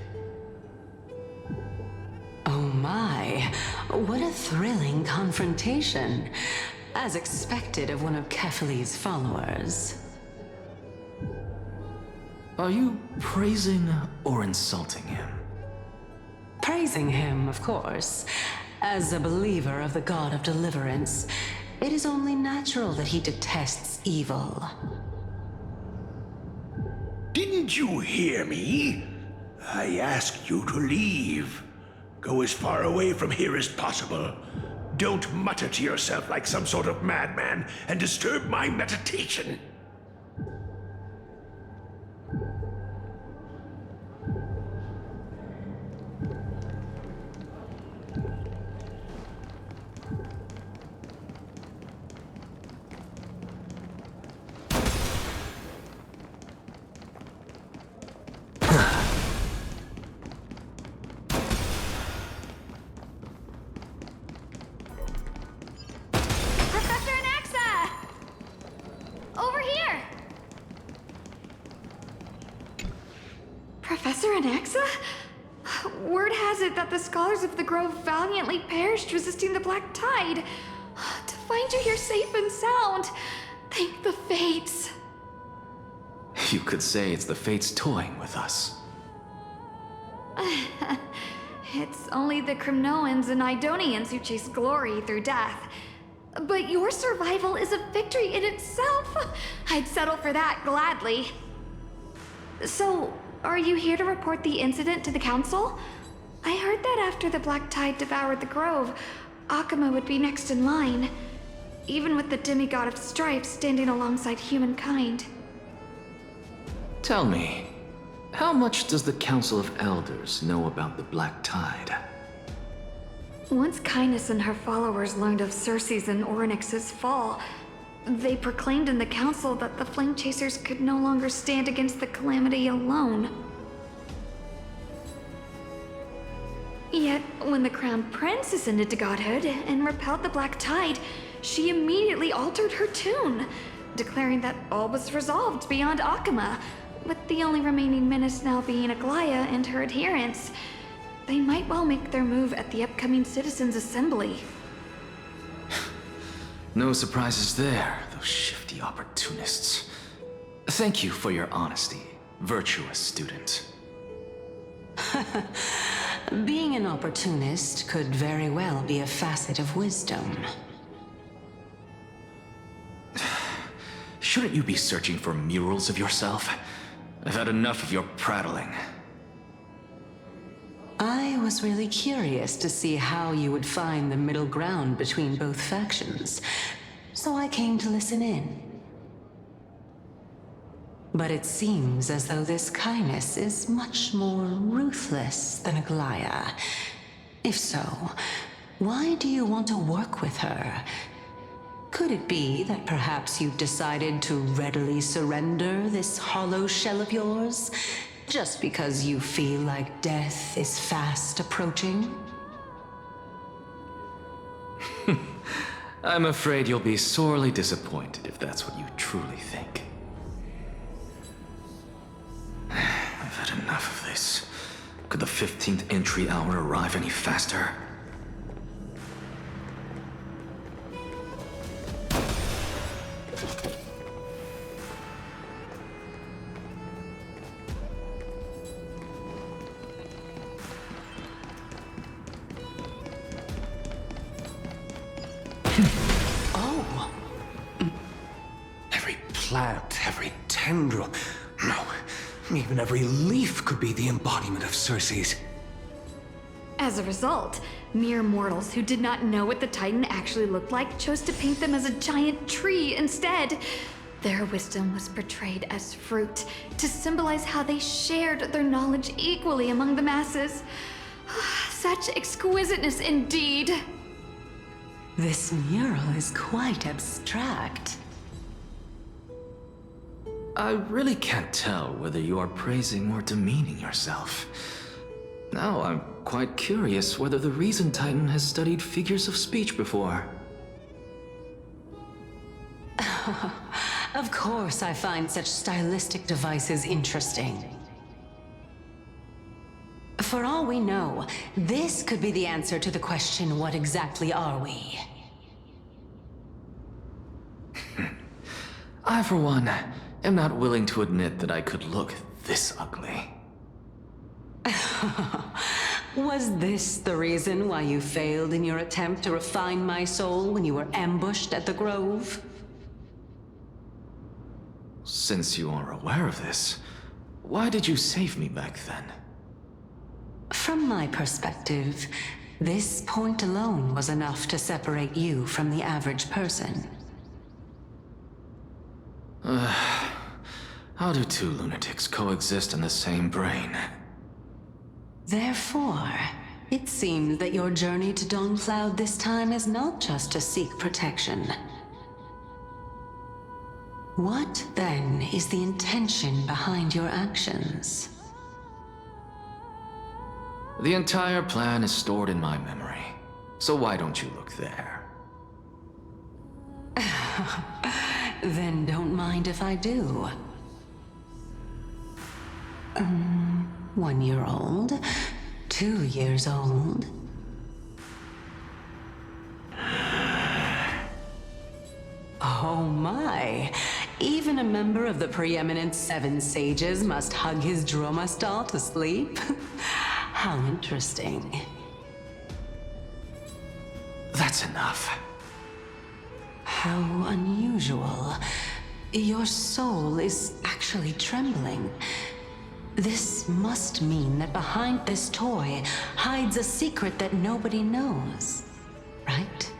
Oh my, what a thrilling confrontation. As expected of one of Kephales's followers. Are you praising or insulting him? Praising him, of course. As a believer of the God of Deliverance, it is only natural that he detests evil. Didn't you hear me? I asked you to leave. Go as far away from here as possible. Don't mutter to yourself like some sort of madman and disturb my meditation. Professor Anaxa? Word has it that the scholars of the Grove valiantly perished resisting the Black Tide. To find you here safe and sound, thank the Fates. You could say it's the Fates toying with us. It's only the Cremnoans and Idonians who chase glory through death. But your survival is a victory in itself. I'd settle for that gladly. So, are you here to report the incident to the Council? I heard that after the Black Tide devoured the Grove, Akama would be next in line, even with the demigod of strife standing alongside humankind. Tell me, how much does the Council of Elders know about the Black Tide? Once Caelus and her followers learned of Cerces and Oronyx's fall, they proclaimed in the council that the Flame Chasers could no longer stand against the calamity alone. Yet, when the Crown Prince ascended to godhood and repelled the Black Tide, she immediately altered her tune, declaring that all was resolved beyond Akama, with the only remaining menace now being Aglaya and her adherents. They might well make their move at the upcoming Citizens' Assembly. No surprises there, those shifty opportunists. Thank you for your honesty, virtuous student. Being an opportunist could very well be a facet of wisdom. Shouldn't you be searching for murals of yourself? I've had enough of your prattling. I was really curious to see how you would find the middle ground between both factions, so I came to listen in. But it seems as though this Caelus is much more ruthless than Aglaia. If so, why do you want to work with her? Could it be that perhaps you've decided to readily surrender this hollow shell of yours, just because you feel like death is fast approaching? I'm afraid you'll be sorely disappointed if that's what you truly think. I've had enough of this. Could the 15th entry hour arrive any faster? Oh! Every plant, every tendril, no, even every leaf could be the embodiment of Cerces. As a result, mere mortals who did not know what the Titan actually looked like chose to paint them as a giant tree instead. Their wisdom was portrayed as fruit, to symbolize how they shared their knowledge equally among the masses. Such exquisiteness indeed. This mural is quite abstract. I really can't tell whether you are praising or demeaning yourself. Now I'm quite curious whether the Reason Titan has studied figures of speech before. Of course I find such stylistic devices interesting. For all we know, this could be the answer to the question, what exactly are we? I, for one, am not willing to admit that I could look this ugly. Was this the reason why you failed in your attempt to refine my soul when you were ambushed at the Grove? Since you are aware of this, why did you save me back then? From my perspective, this point alone was enough to separate you from the average person. How do two lunatics coexist in the same brain? Therefore, it seems that your journey to Dawncloud this time is not just to seek protection. What, then, is the intention behind your actions? The entire plan is stored in my memory, so why don't you look there? Then don't mind if I do. 1 year old, 2 years old. Oh my! Even a member of the preeminent 7 sages must hug his dromastol to sleep? How interesting. That's enough. How unusual. Your soul is actually trembling. This must mean that behind this toy hides a secret that nobody knows, right?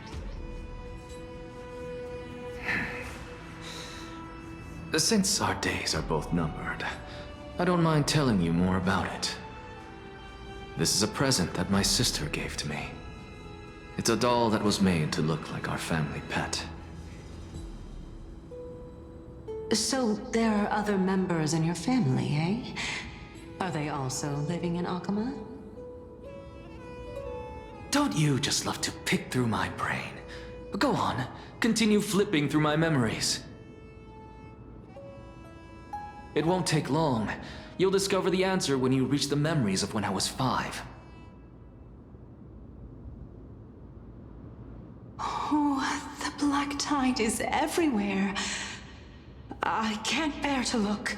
Since our days are both numbered, I don't mind telling you more about it. This is a present that my sister gave to me. It's a doll that was made to look like our family pet. So there are other members in your family, eh? Are they also living in Akama? Don't you just love to pick through my brain? Go on, continue flipping through my memories. It won't take long. You'll discover the answer when you reach the memories of when I was 5. Oh, the black tide is everywhere. I can't bear to look.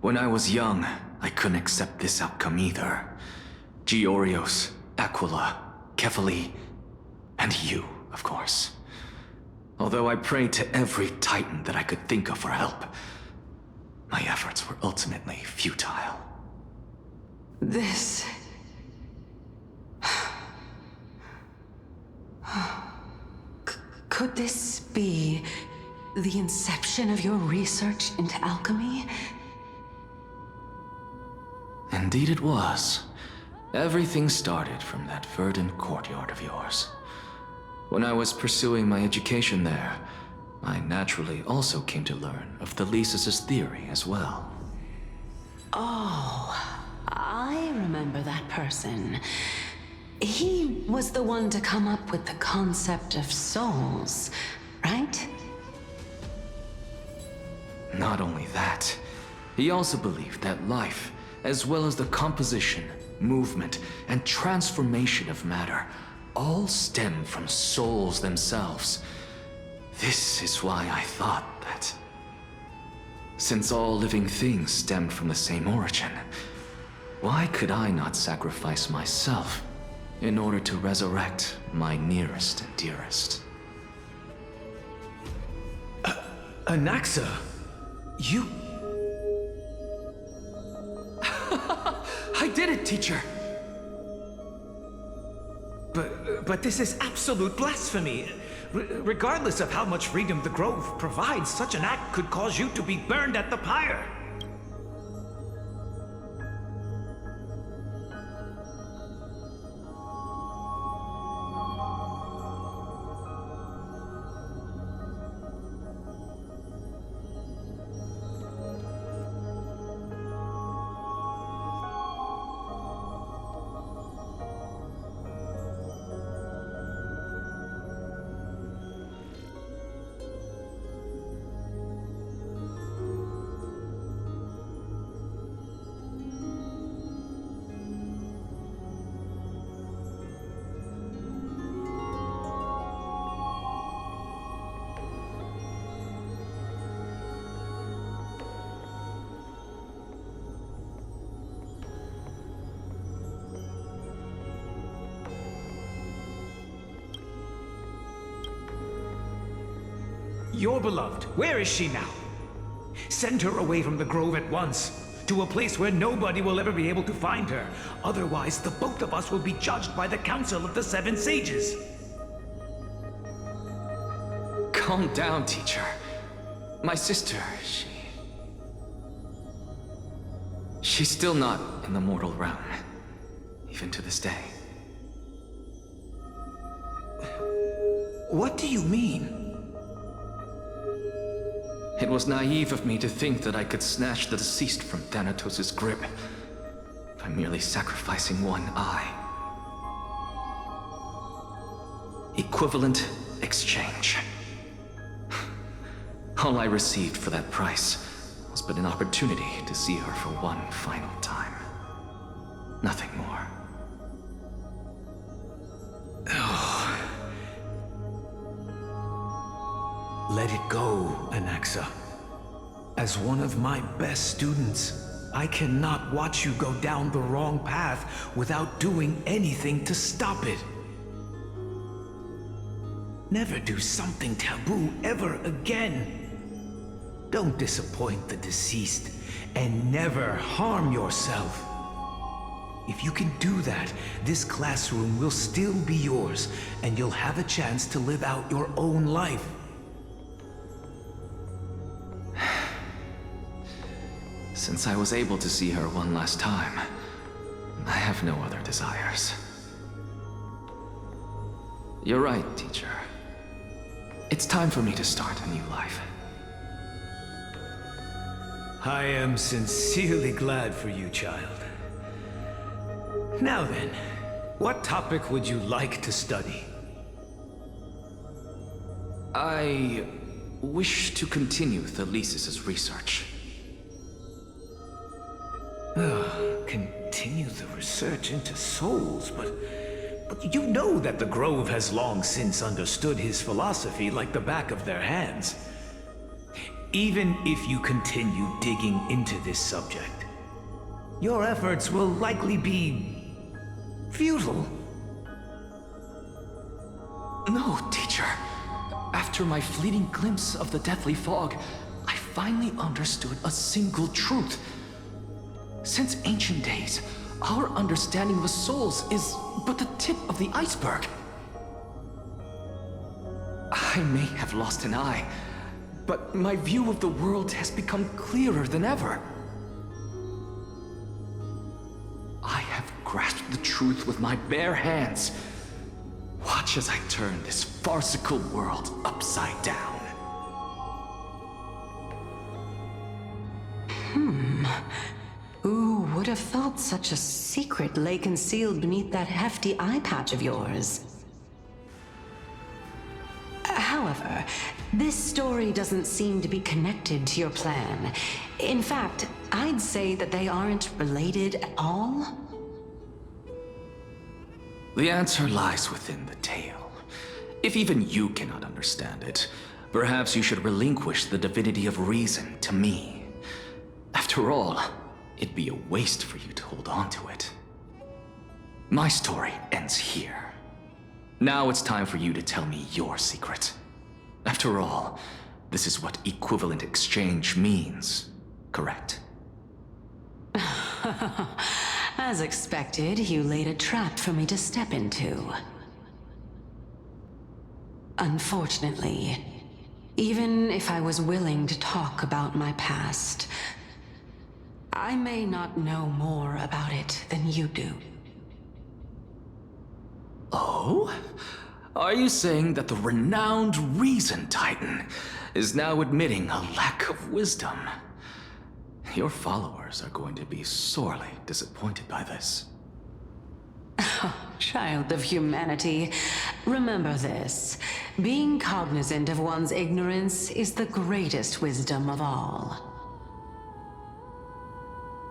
When I was young, I couldn't accept this outcome either. Georios, Aquila, Kefali, and you, of course. Although I prayed to every titan that I could think of for help, my efforts were ultimately futile. This... Could this be the inception of your research into alchemy? Indeed it was. Everything started from that verdant courtyard of yours. When I was pursuing my education there, I naturally also came to learn of the Lycurgus theory as well. Oh, I remember that person. He was the one to come up with the concept of souls, right? Not only that, he also believed that life, as well as the composition, movement, and transformation of matter, all stem from souls themselves. This is why I thought that, since all living things stemmed from the same origin, why could I not sacrifice myself in order to resurrect my nearest and dearest? Anaxa, you... I did it, teacher! But this is absolute blasphemy. Regardless of how much freedom the Grove provides, such an act could cause you to be burned at the pyre. Your beloved, where is she now? Send her away from the Grove at once, to a place where nobody will ever be able to find her. Otherwise, the both of us will be judged by the Council of the Seven Sages. Calm down, teacher. My sister, she's still not in the mortal realm, even to this day. What do you mean? It was naive of me to think that I could snatch the deceased from Thanatos' grip by merely sacrificing one eye. Equivalent exchange. All I received for that price was but an opportunity to see her for one final time. Nothing more. Let it go, Anaxa. As one of my best students, I cannot watch you go down the wrong path without doing anything to stop it. Never do something taboo ever again. Don't disappoint the deceased, and never harm yourself. If you can do that, this classroom will still be yours, and you'll have a chance to live out your own life. Since I was able to see her one last time, I have no other desires. You're right, teacher. It's time for me to start a new life. I am sincerely glad for you, child. Now then, what topic would you like to study? I wish to continue Lycurgus' research. Continue the research into souls, but you know that the Grove has long since understood his philosophy like the back of their hands. Even if you continue digging into this subject, your efforts will likely be futile. No, teacher. After my fleeting glimpse of the deathly fog, I finally understood a single truth. Since ancient days, our understanding of the souls is but the tip of the iceberg. I may have lost an eye, but my view of the world has become clearer than ever. I have grasped the truth with my bare hands. Watch as I turn this farcical world upside down. Who would have thought such a secret lay concealed beneath that hefty eye patch of yours? However, this story doesn't seem to be connected to your plan. In fact, I'd say that they aren't related at all. The answer lies within the tale. If even you cannot understand it, perhaps you should relinquish the divinity of reason to me. After all, it'd be a waste for you to hold on to it. My story ends here. Now it's time for you to tell me your secret. After all, this is what equivalent exchange means, correct? As expected, you laid a trap for me to step into. Unfortunately, even if I was willing to talk about my past, I may not know more about it than you do. Oh? Are you saying that the renowned Reason Titan is now admitting a lack of wisdom? Your followers are going to be sorely disappointed by this. Child of humanity, remember this. Being cognizant of one's ignorance is the greatest wisdom of all.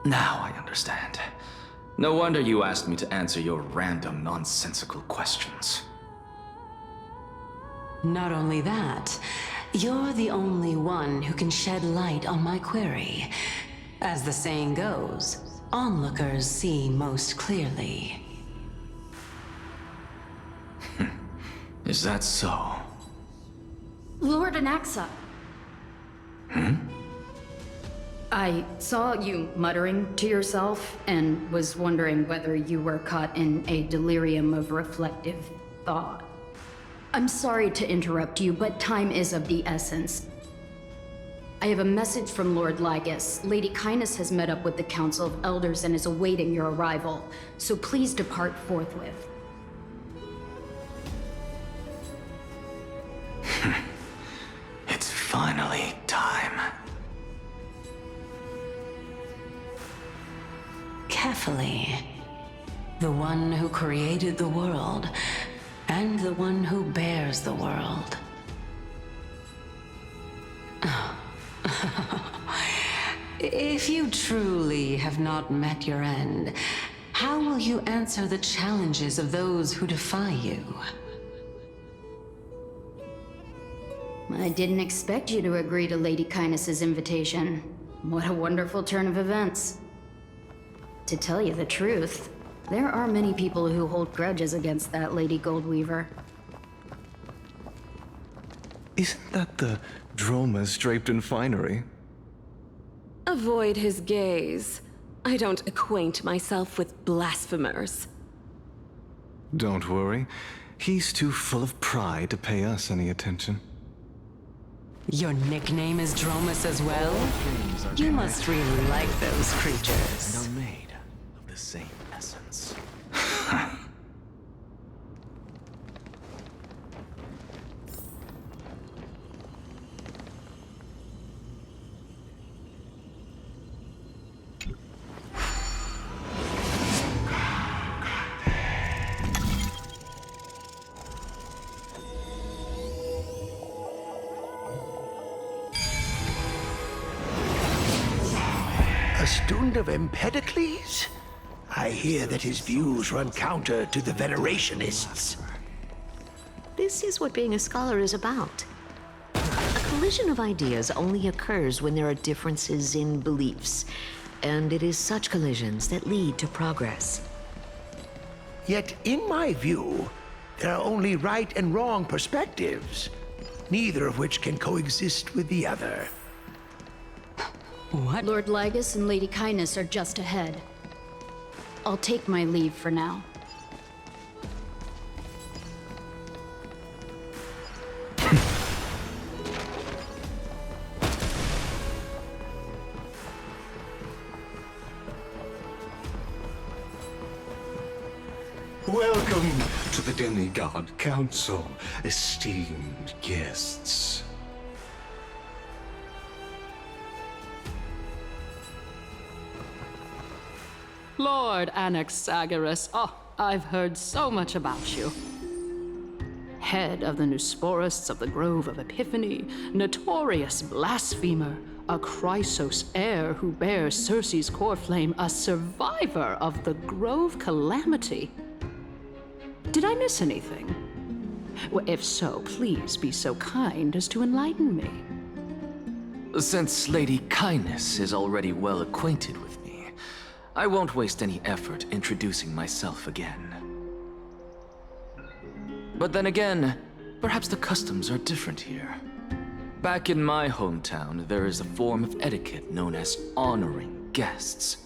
Now I understand. No wonder you asked me to answer your random, nonsensical questions. Not only that, you're the only one who can shed light on my query. As the saying goes, onlookers see most clearly. Is that so? Lord Anaxa. I saw you muttering to yourself and was wondering whether you were caught in a delirium of reflective thought. I'm sorry to interrupt you, but time is of the essence. I have a message from Lord Lycurgus. Lady Caelus has met up with the Council of Elders and is awaiting your arrival, so please depart forthwith. It's finally time. Carefully. The one who created the world, and the one who bears the world. If you truly have not met your end, how will you answer the challenges of those who defy you? I didn't expect you to agree to Lady Caelus' invitation. What a wonderful turn of events. To tell you the truth, there are many people who hold grudges against that Lady Goldweaver. Isn't that the dromas draped in finery? Avoid his gaze. I don't acquaint myself with blasphemers. Don't worry. He's too full of pride to pay us any attention. Your nickname is Dromus as well? You must really like those creatures. And are made of the same essence. A student of Empedocles? I hear that his views run counter to the Venerationists. This is what being a scholar is about. A collision of ideas only occurs when there are differences in beliefs, and it is such collisions that lead to progress. Yet, in my view, there are only right and wrong perspectives, neither of which can coexist with the other. What? Lord Lycurgus and Lady Caelus are just ahead. I'll take my leave for now. Welcome to the Demigod Council, esteemed guests. Lord Anaxagoras, oh, I've heard so much about you. Head of the Nusporists of the Grove of Epiphany, notorious blasphemer, a Chrysos heir who bears Cerces Coreflame, a survivor of the Grove calamity. Did I miss anything? Well, if so, please be so kind as to enlighten me. Since Lady Kindness is already well acquainted with me, I won't waste any effort introducing myself again. But then again, perhaps the customs are different here. Back in my hometown, there is a form of etiquette known as honoring guests.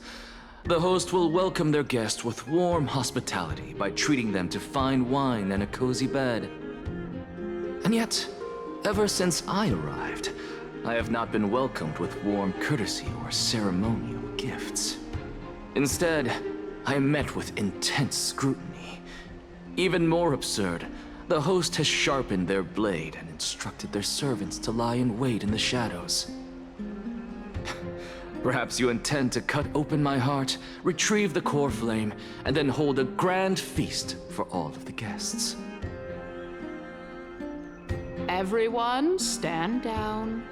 The host will welcome their guest with warm hospitality by treating them to fine wine and a cozy bed. And yet, ever since I arrived, I have not been welcomed with warm courtesy or ceremonial gifts. Instead, I am met with intense scrutiny. Even more absurd, the host has sharpened their blade and instructed their servants to lie in wait in the shadows. Perhaps you intend to cut open my heart, retrieve the Coreflame, and then hold a grand feast for all of the guests. Everyone, stand down.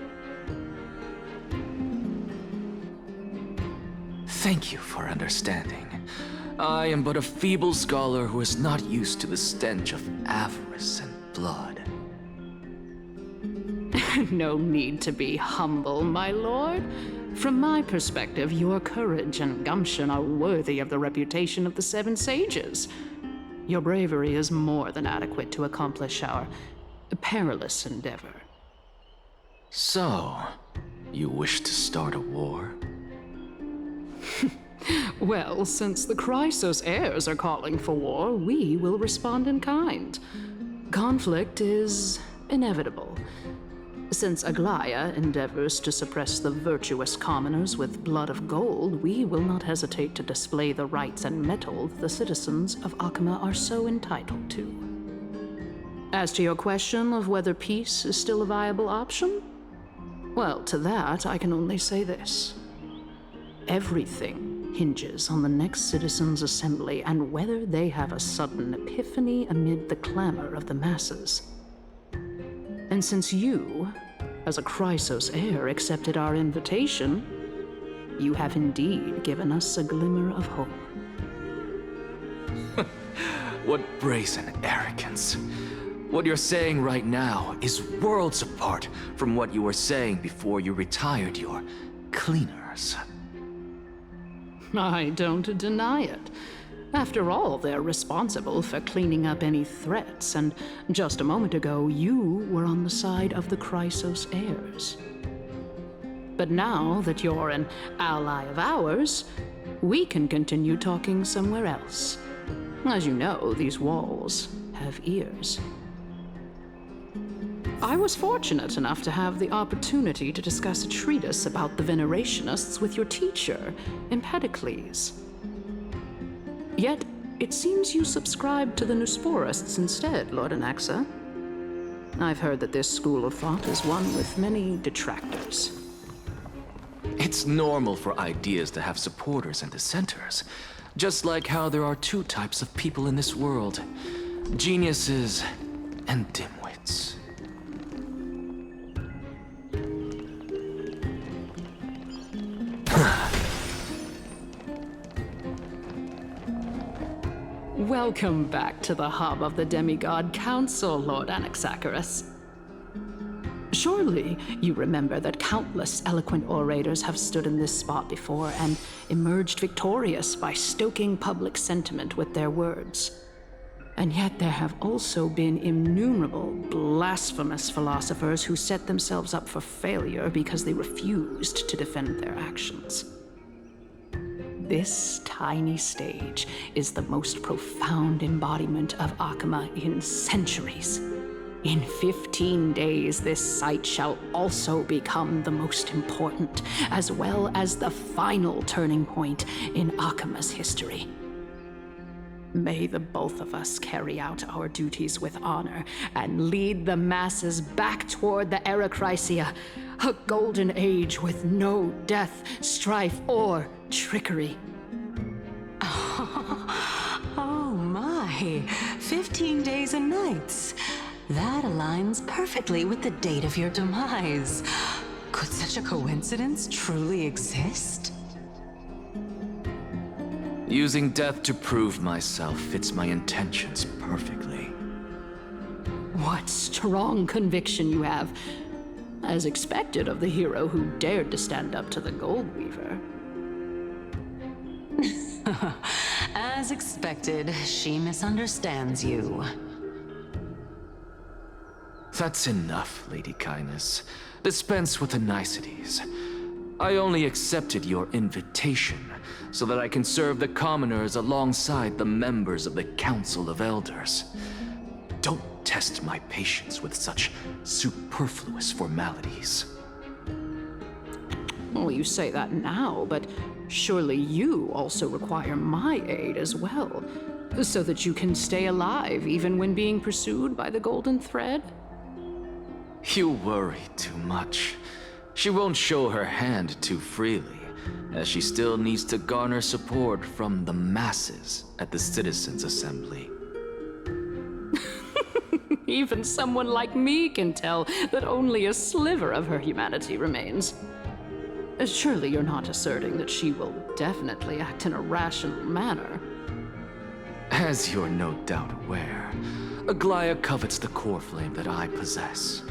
Thank you for understanding. I am but a feeble scholar who is not used to the stench of avarice and blood. No need to be humble, my lord. From my perspective, your courage and gumption are worthy of the reputation of the Seven Sages. Your bravery is more than adequate to accomplish our perilous endeavor. So, you wish to start a war? Well, since the Chrysos Heirs are calling for war, we will respond in kind. Conflict is inevitable. Since Aglaya endeavors to suppress the virtuous commoners with blood of gold, we will not hesitate to display the rights and mettle the citizens of Akima are so entitled to. As to your question of whether peace is still a viable option, well, to that I can only say this. Everything hinges on the next citizens' assembly and whether they have a sudden epiphany amid the clamor of the masses. And since you, as a Chrysos heir, accepted our invitation, you have indeed given us a glimmer of hope. What brazen arrogance. What you're saying right now is worlds apart from what you were saying before you retired your cleaners. I don't deny it. After all, they're responsible for cleaning up any threats, and just a moment ago, you were on the side of the Chrysos heirs. But now that you're an ally of ours, we can continue talking somewhere else. As you know, these walls have ears. I was fortunate enough to have the opportunity to discuss a treatise about the Venerationists with your teacher, Empedocles. Yet, it seems you subscribe to the Nusporists instead, Lord Anaxa. I've heard that this school of thought is one with many detractors. It's normal for ideas to have supporters and dissenters, just like how there are two types of people in this world: geniuses and dimwits. Welcome back to the hub of the Demigod Council, Lord Anaxagoras. Surely you remember that countless eloquent orators have stood in this spot before and emerged victorious by stoking public sentiment with their words. And yet there have also been innumerable blasphemous philosophers who set themselves up for failure because they refused to defend their actions. This tiny stage is the most profound embodiment of Akama in centuries. In 15 days, this site shall also become the most important, as well as the final turning point in Akama's history. May the both of us carry out our duties with honor and lead the masses back toward the Era Chrysia, a golden age with no death, strife, or trickery. Oh my, 15 days and nights. That aligns perfectly with the date of your demise. Could such a coincidence truly exist? Using death to prove myself fits my intentions perfectly. What strong conviction you have, as expected of the hero who dared to stand up to the Gold Weaver. As expected, she misunderstands you. That's enough, Lady Kindness. Dispense with the niceties. I only accepted your invitation so that I can serve the commoners alongside the members of the Council of Elders. Don't test my patience with such superfluous formalities. Well, you say that now, but surely you also require my aid as well, so that you can stay alive even when being pursued by the Golden Thread? You worry too much. She won't show her hand too freely, as she still needs to garner support from the masses at the Citizens' Assembly. Even someone like me can tell that only a sliver of her humanity remains. Surely you're not asserting that she will definitely act in a rational manner. As you're no doubt aware, Aglaia covets the Coreflame that I possess,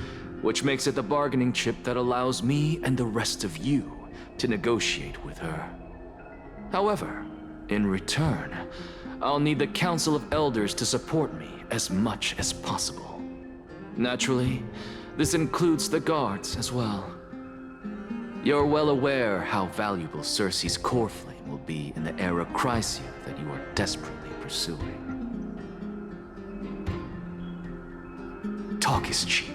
which makes it the bargaining chip that allows me and the rest of you to negotiate with her. However, in return, I'll need the Council of Elders to support me as much as possible. Naturally, this includes the guards as well. You're well aware how valuable Cerces Coreflame will be in the Era Chrysia that you are desperately pursuing. Talk is cheap,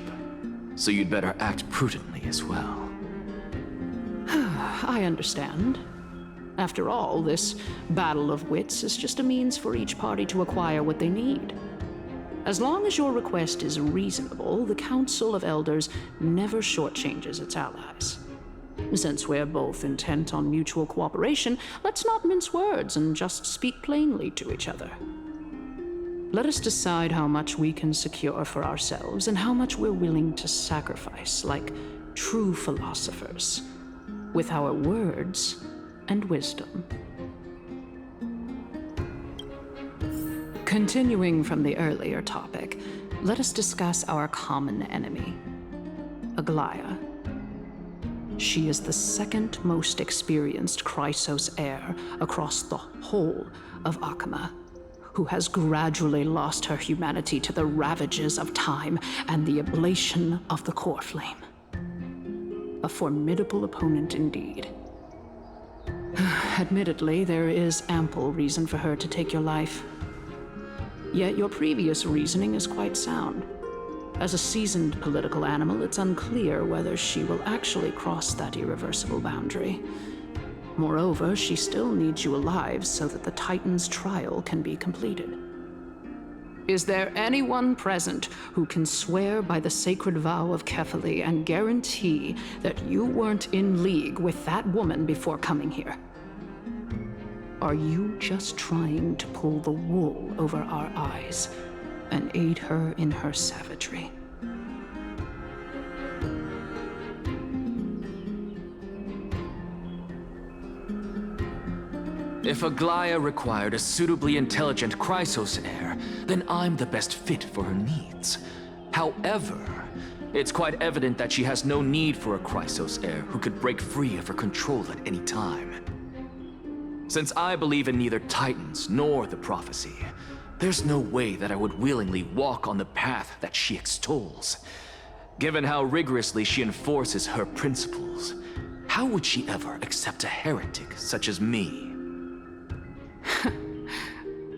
so you'd better act prudently as well. I understand. After all, this battle of wits is just a means for each party to acquire what they need. As long as your request is reasonable, the Council of Elders never shortchanges its allies. Since we're both intent on mutual cooperation, let's not mince words and just speak plainly to each other. Let us decide how much we can secure for ourselves and how much we're willing to sacrifice, like true philosophers, with our words and wisdom. Continuing from the earlier topic, let us discuss our common enemy, Aglaia. She is the second most experienced Chrysos heir across the whole of Akama, who has gradually lost her humanity to the ravages of time and the ablation of the Coreflame. A formidable opponent indeed. Admittedly, there is ample reason for her to take your life. Yet your previous reasoning is quite sound. As a seasoned political animal, it's unclear whether she will actually cross that irreversible boundary. Moreover, she still needs you alive so that the Titan's trial can be completed. Is there anyone present who can swear by the sacred vow of Kefali and guarantee that you weren't in league with that woman before coming here? Are you just trying to pull the wool over our eyes and aid her in her savagery? If Aglaia required a suitably intelligent Chrysos heir, then I'm the best fit for her needs. However, it's quite evident that she has no need for a Chrysos heir who could break free of her control at any time. Since I believe in neither Titans nor the prophecy, there's no way that I would willingly walk on the path that she extols. Given how rigorously she enforces her principles, how would she ever accept a heretic such as me?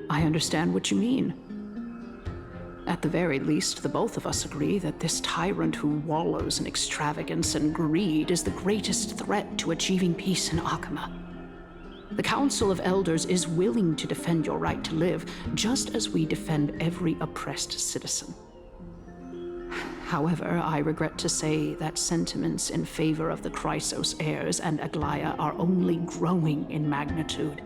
I understand what you mean. At the very least, the both of us agree that this tyrant who wallows in extravagance and greed is the greatest threat to achieving peace in Akima. The Council of Elders is willing to defend your right to live, just as we defend every oppressed citizen. However, I regret to say that sentiments in favor of the Chrysos Heirs and Aglaia are only growing in magnitude.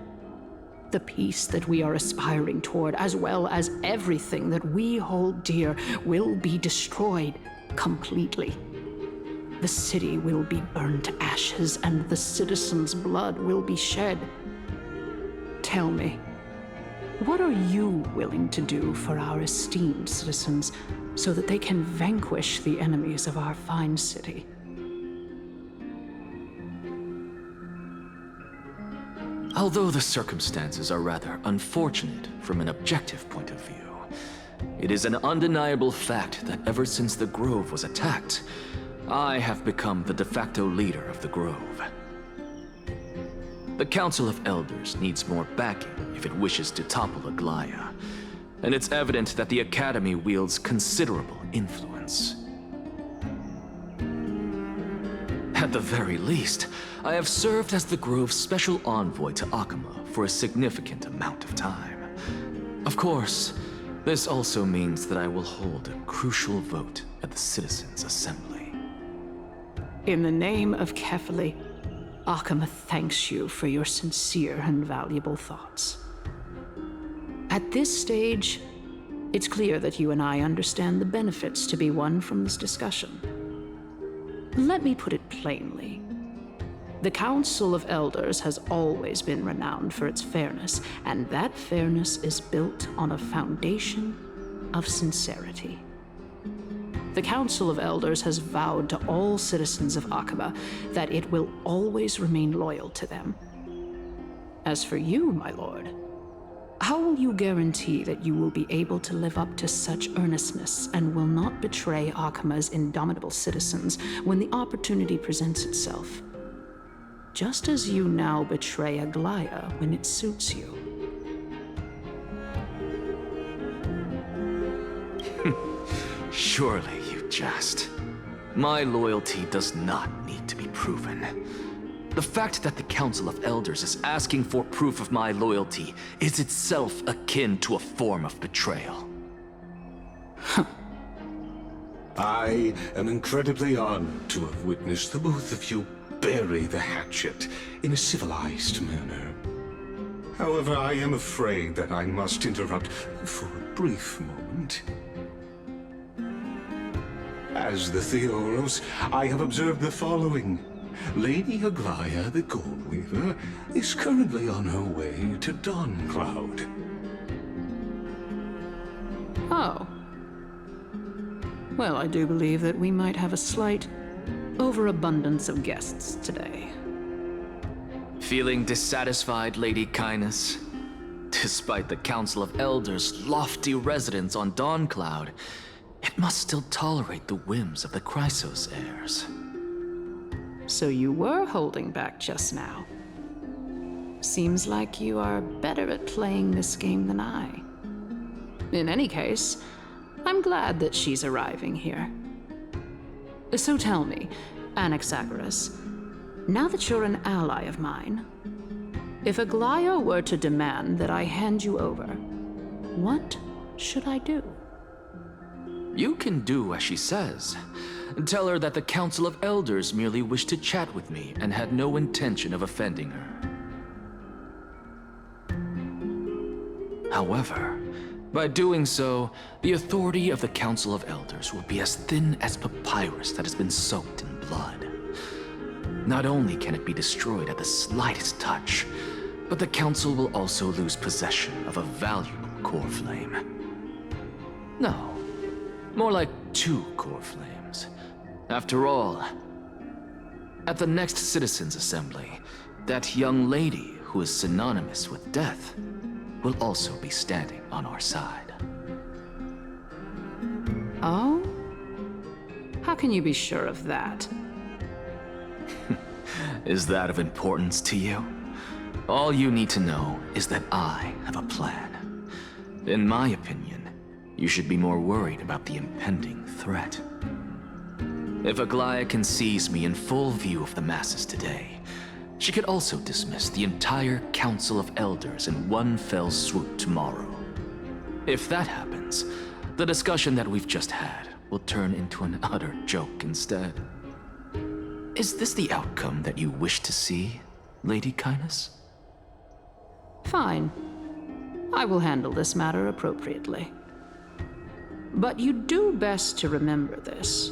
The peace that we are aspiring toward, as well as everything that we hold dear, will be destroyed completely. The city will be burned to ashes, and the citizens' blood will be shed. Tell me, what are you willing to do for our esteemed citizens so that they can vanquish the enemies of our fine city? Although the circumstances are rather unfortunate from an objective point of view, it is an undeniable fact that ever since the Grove was attacked, I have become the de facto leader of the Grove. The Council of Elders needs more backing if it wishes to topple Aglaia, and it's evident that the Academy wields considerable influence. At the very least, I have served as the Grove's special envoy to Akima for a significant amount of time. Of course, this also means that I will hold a crucial vote at the Citizens' Assembly. In the name of Kefali, Akima thanks you for your sincere and valuable thoughts. At this stage, it's clear that you and I understand the benefits to be won from this discussion. Let me put it plainly. The Council of Elders has always been renowned for its fairness, and that fairness is built on a foundation of sincerity. The Council of Elders has vowed to all citizens of Akima that it will always remain loyal to them. As for you, my lord, how will you guarantee that you will be able to live up to such earnestness and will not betray Akima's indomitable citizens when the opportunity presents itself? Just as you now betray Aglaia when it suits you. Surely you jest. My loyalty does not need to be proven. The fact that the Council of Elders is asking for proof of my loyalty is itself akin to a form of betrayal. I am incredibly honored to have witnessed the both of you bury the hatchet in a civilized manner. However, I am afraid that I must interrupt for a brief moment. As the Theoros, I have observed the following. Lady Aglaia, the Goldweaver, is currently on her way to Dawncloud. Oh. Well, I do believe that we might have a slight overabundance of guests today. Feeling dissatisfied, Lady Kindness? Despite the Council of Elders' lofty residence on Dawncloud, it must still tolerate the whims of the Chrysos Heirs. So you were holding back just now. Seems like you are better at playing this game than I. In any case, I'm glad that she's arriving here. So tell me, Anaxagoras, now that you're an ally of mine, if Aglaia were to demand that I hand you over, what should I do? You can do as she says. Tell her that the Council of Elders merely wished to chat with me and had no intention of offending her. However, by doing so, the authority of the Council of Elders will be as thin as papyrus that has been soaked in blood. Not only can it be destroyed at the slightest touch, but the Council will also lose possession of a valuable Coreflame. No, more like 2 Coreflames. After all, at the next Citizens' Assembly, that young lady who is synonymous with death will also be standing on our side. Oh? How can you be sure of that? Is that of importance to you? All you need to know is that I have a plan. In my opinion, you should be more worried about the impending threat. If Aglaia can seize me in full view of the masses today, she could also dismiss the entire Council of Elders in one fell swoop tomorrow. If that happens, the discussion that we've just had will turn into an utter joke instead. Is this the outcome that you wish to see, Lady Caelus? Fine. I will handle this matter appropriately. But you do best to remember this.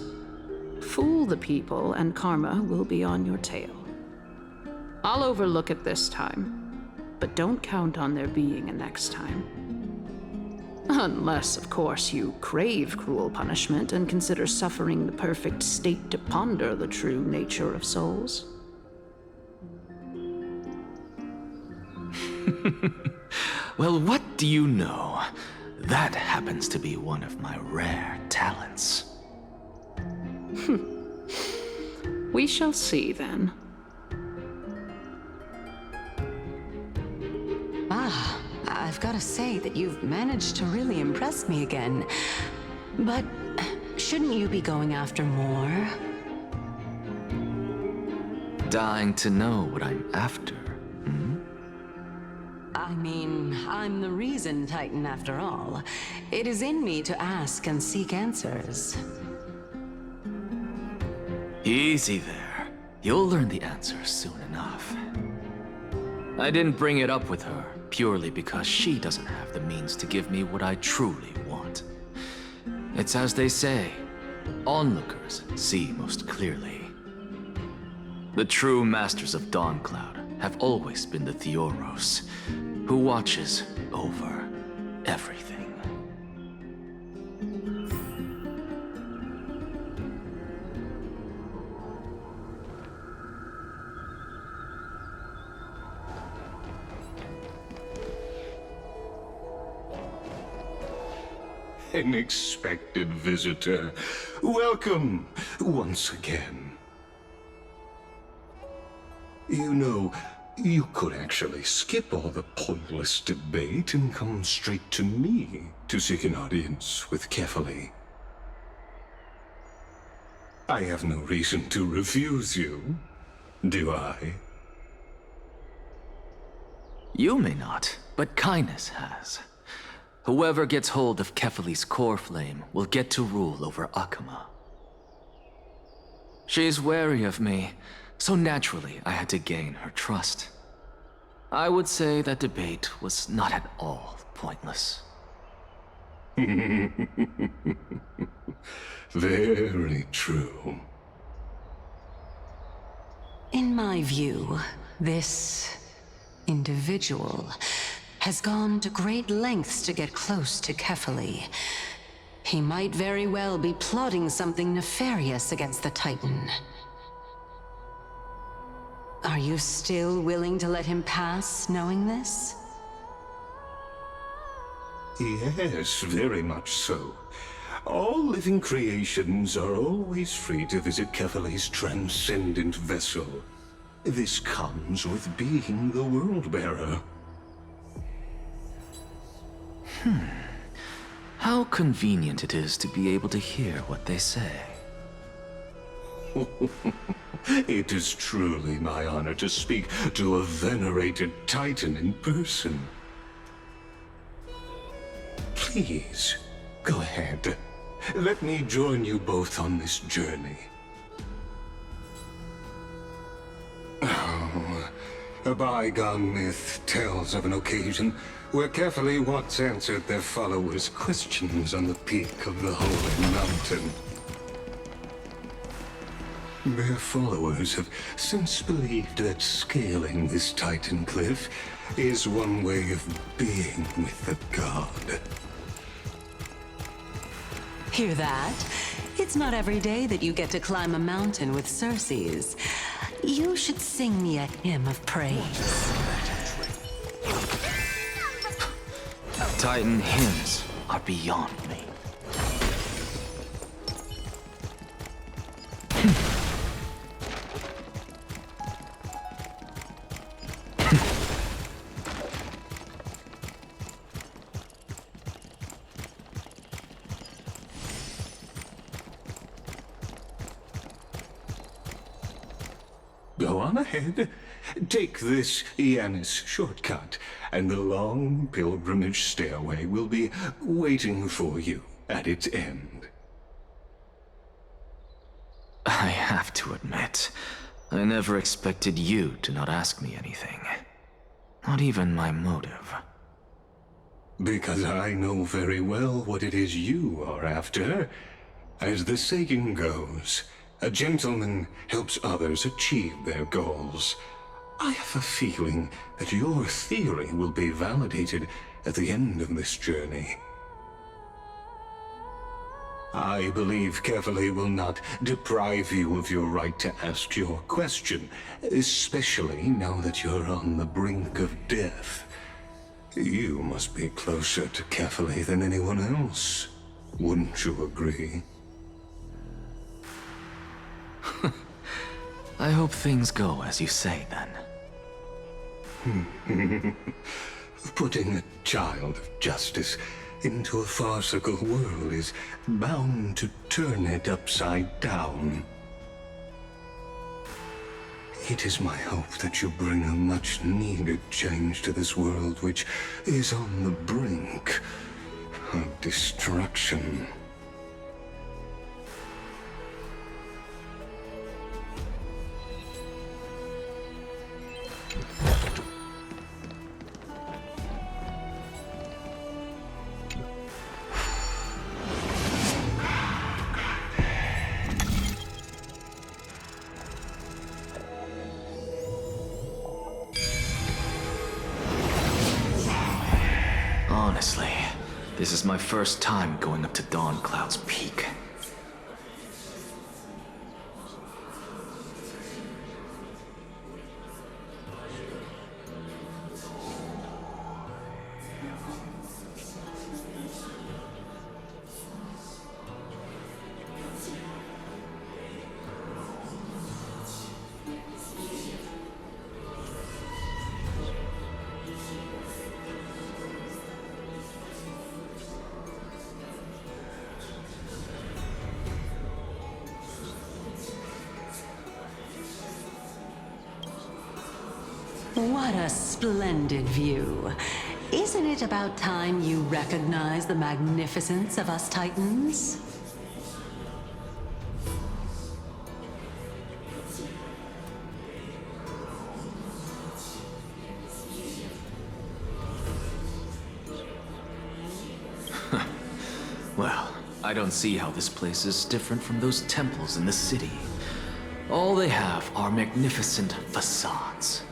Fool the people, and karma will be on your tail. I'll overlook it this time, but don't count on there being a next time. Unless, of course, you crave cruel punishment and consider suffering the perfect state to ponder the true nature of souls. Well, what do you know? That happens to be one of my rare talents. We shall see, then. I've got to say that you've managed to really impress me again. But shouldn't you be going after more? Dying to know what I'm after, hmm? I mean, I'm the reason Titan after all. It is in me to ask and seek answers. Easy there. You'll learn the answers soon enough. I didn't bring it up with her purely because she doesn't have the means to give me what I truly want. It's as they say, onlookers see most clearly. The true masters of Dawncloud have always been the Theoros, who watches over everything. An expected visitor. Welcome once again. You know, you could actually skip all the pointless debate and come straight to me to seek an audience with Kefali. I have no reason to refuse you, do I? You may not, but Caelus has. Whoever gets hold of Kefali's Coreflame will get to rule over Akama. She's wary of me, so naturally I had to gain her trust. I would say that debate was not at all pointless. Very true. In my view, this individual has gone to great lengths to get close to Kefali. He might very well be plotting something nefarious against the Titan. Are you still willing to let him pass, knowing this? Yes, very much so. All living creations are always free to visit Kefali's transcendent vessel. This comes with being the World-Bearer. How convenient it is to be able to hear what they say. It is truly my honor to speak to a venerated Titan in person. Please, go ahead. Let me join you both on this journey. Oh, a bygone myth tells of an occasion where Kefali once answered their followers' questions on the peak of the Holy Mountain. Their followers have since believed that scaling this Titan cliff is one way of being with the god. Hear that? It's not every day that you get to climb a mountain with Cerces. You should sing me a hymn of praise. Titan hymns are beyond me. Hmm. Go on ahead. Take this Yanis shortcut, and the long pilgrimage stairway will be waiting for you at its end. I have to admit, I never expected you to not ask me anything. Not even my motive. Because I know very well what it is you are after. As the saying goes, a gentleman helps others achieve their goals. I have a feeling that your theory will be validated at the end of this journey. I believe Kefali will not deprive you of your right to ask your question, especially now that you're on the brink of death. You must be closer to Kefali than anyone else. Wouldn't you agree? I hope things go as you say, then. Putting a child of justice into a farcical world is bound to turn it upside down. It is my hope that you bring a much-needed change to this world which is on the brink of destruction. Honestly, this is my first time going up to Dawncloud's peak. What a splendid view. Isn't it about time you recognize the magnificence of us Titans? Well, I don't see how this place is different from those temples in the city. All they have are magnificent facades.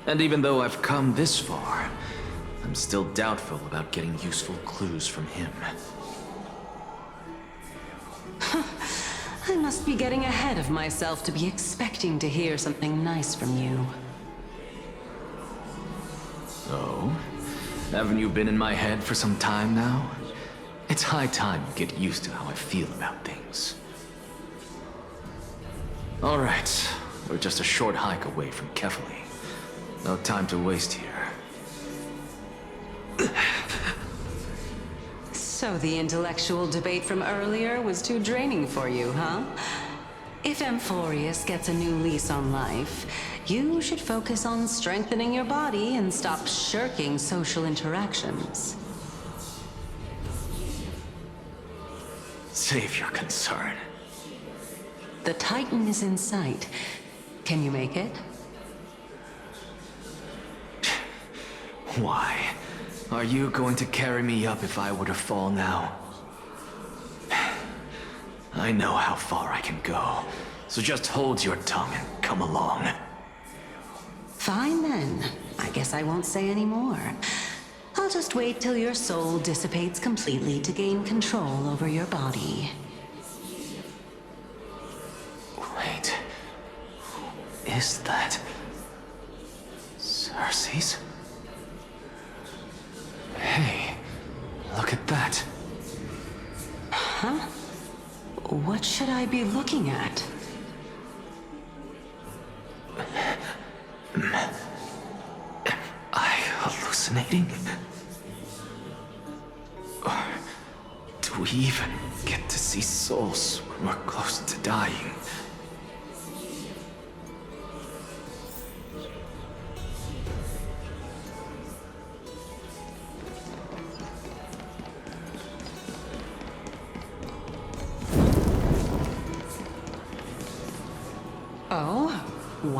And even though I've come this far, I'm still doubtful about getting useful clues from him. I must be getting ahead of myself to be expecting to hear something nice from you. Oh? Haven't you been in my head for some time now? It's high time you get used to how I feel about things. Alright, we're just a short hike away from Kefali. No time to waste here. So the intellectual debate from earlier was too draining for you, huh? If Amphoreus gets a new lease on life, you should focus on strengthening your body and stop shirking social interactions. Save your concern. The Titan is in sight. Can you make it? Why? Are you going to carry me up if I were to fall now? I know how far I can go, so just hold your tongue and come along. Fine then. I guess I won't say any more. I'll just wait till your soul dissipates completely to gain control over your body. Wait. Who is that? Cerces? Hey, look at that. Huh? What should I be looking at? Am I hallucinating? Or do we even get to see souls when we're close to dying?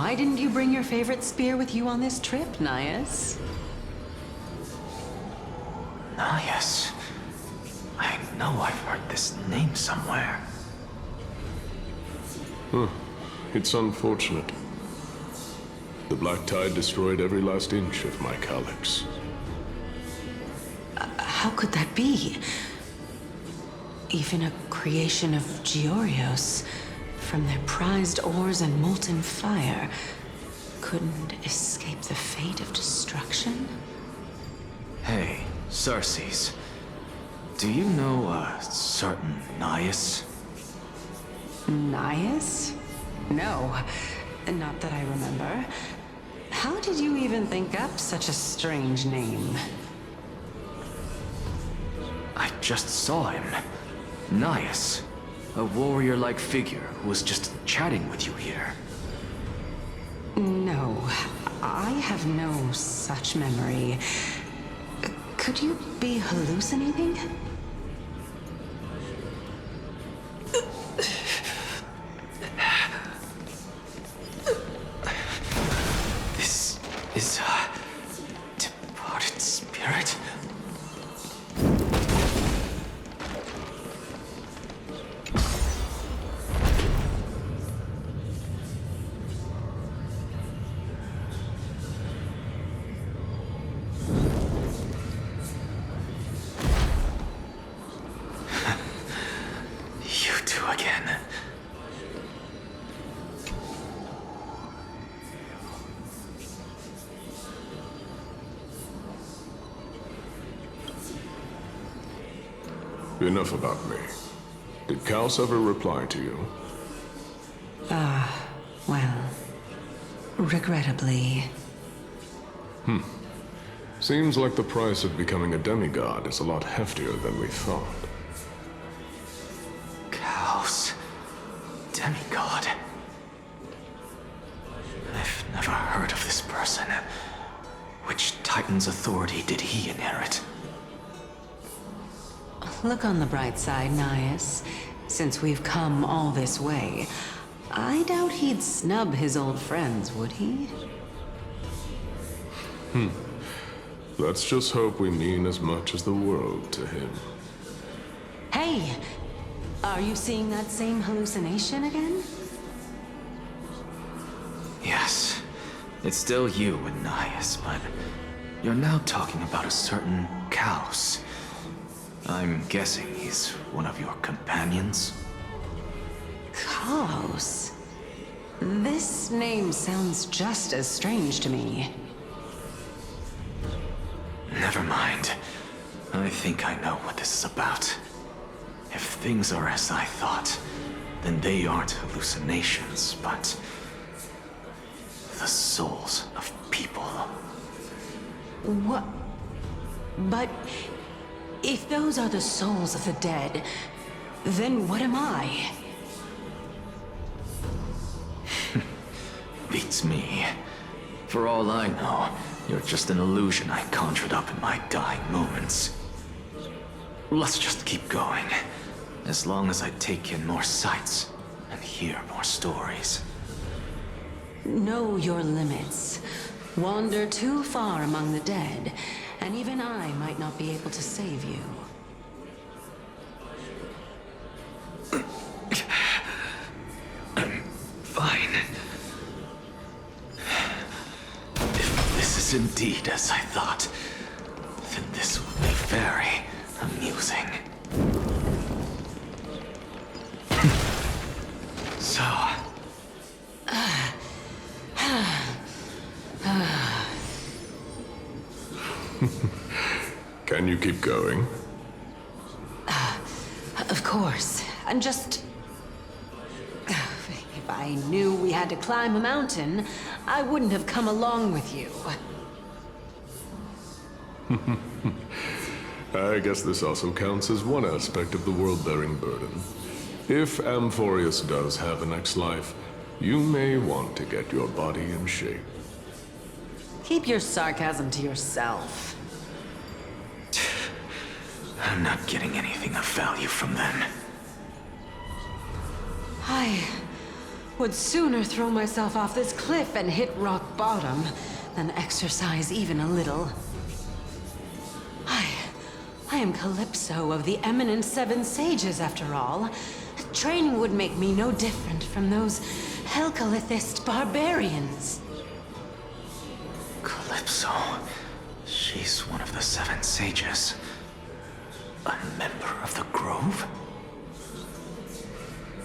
why didn't you bring your favorite spear with you on this trip, Nias? Nias? I know I've heard this name somewhere. It's unfortunate. The Black Tide destroyed every last inch of my calyx. How could that be? Even a creation of Georios, from their prized ores and molten fire, couldn't escape the fate of destruction? Hey, Cerces. Do you know a certain Nias? Nias? No, not that I remember. How did you even think up such a strange name? I just saw him. Nias. A warrior-like figure who was just chatting with you here. No, I have no such memory. Could you be hallucinating? This is a departed spirit? Enough about me. Did Khaos ever reply to you? Well, regrettably. Seems like the price of becoming a demigod is a lot heftier than we thought. Khaos. Demigod. I've never heard of this person. Which Titan's authority did he inherit? Look on the bright side, Nias. Since we've come all this way, I doubt he'd snub his old friends, would he? Let's just hope we mean as much as the world to him. Hey! Are you seeing that same hallucination again? Yes. It's still you and Nias, but you're now talking about a certain Khaos. I'm guessing he's one of your companions? Khaos? This name sounds just as strange to me. Never mind. I think I know what this is about. If things are as I thought, then they aren't hallucinations, but the souls of people. What? But if those are the souls of the dead, then what am I? Beats me. For all I know, you're just an illusion I conjured up in my dying moments. Let's just keep going. As long as I take in more sights and hear more stories. Know your limits. Wander too far among the dead, and even I might not be able to save you. I'm fine. If this is indeed as I thought, then this will be very amusing. So... Can you keep going? Of course. I'm just... If I knew we had to climb a mountain, I wouldn't have come along with you. I guess this also counts as one aspect of the world-bearing burden. If Amphoreus does have a next life, you may want to get your body in shape. Keep your sarcasm to yourself. I'm not getting anything of value from them. Would sooner throw myself off this cliff and hit rock bottom than exercise even a little. I am Calypso of the eminent Seven Sages, after all. Training would make me no different from those Helcalithist barbarians. Calypso. She's one of the Seven Sages. A member of the Grove?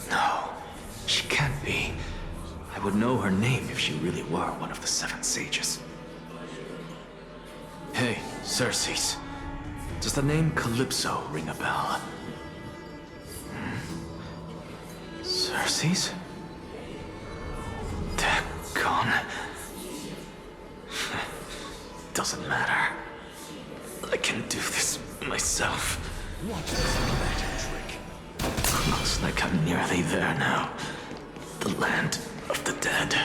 No, she can't be. I would know her name if she really were one of the Seven Sages. Hey, Cerces. Does the name Calypso ring a bell? Cerces? Daggone. Doesn't matter. I can do this myself. Watch this magic trick. Looks like I'm nearly there now. The land of the dead.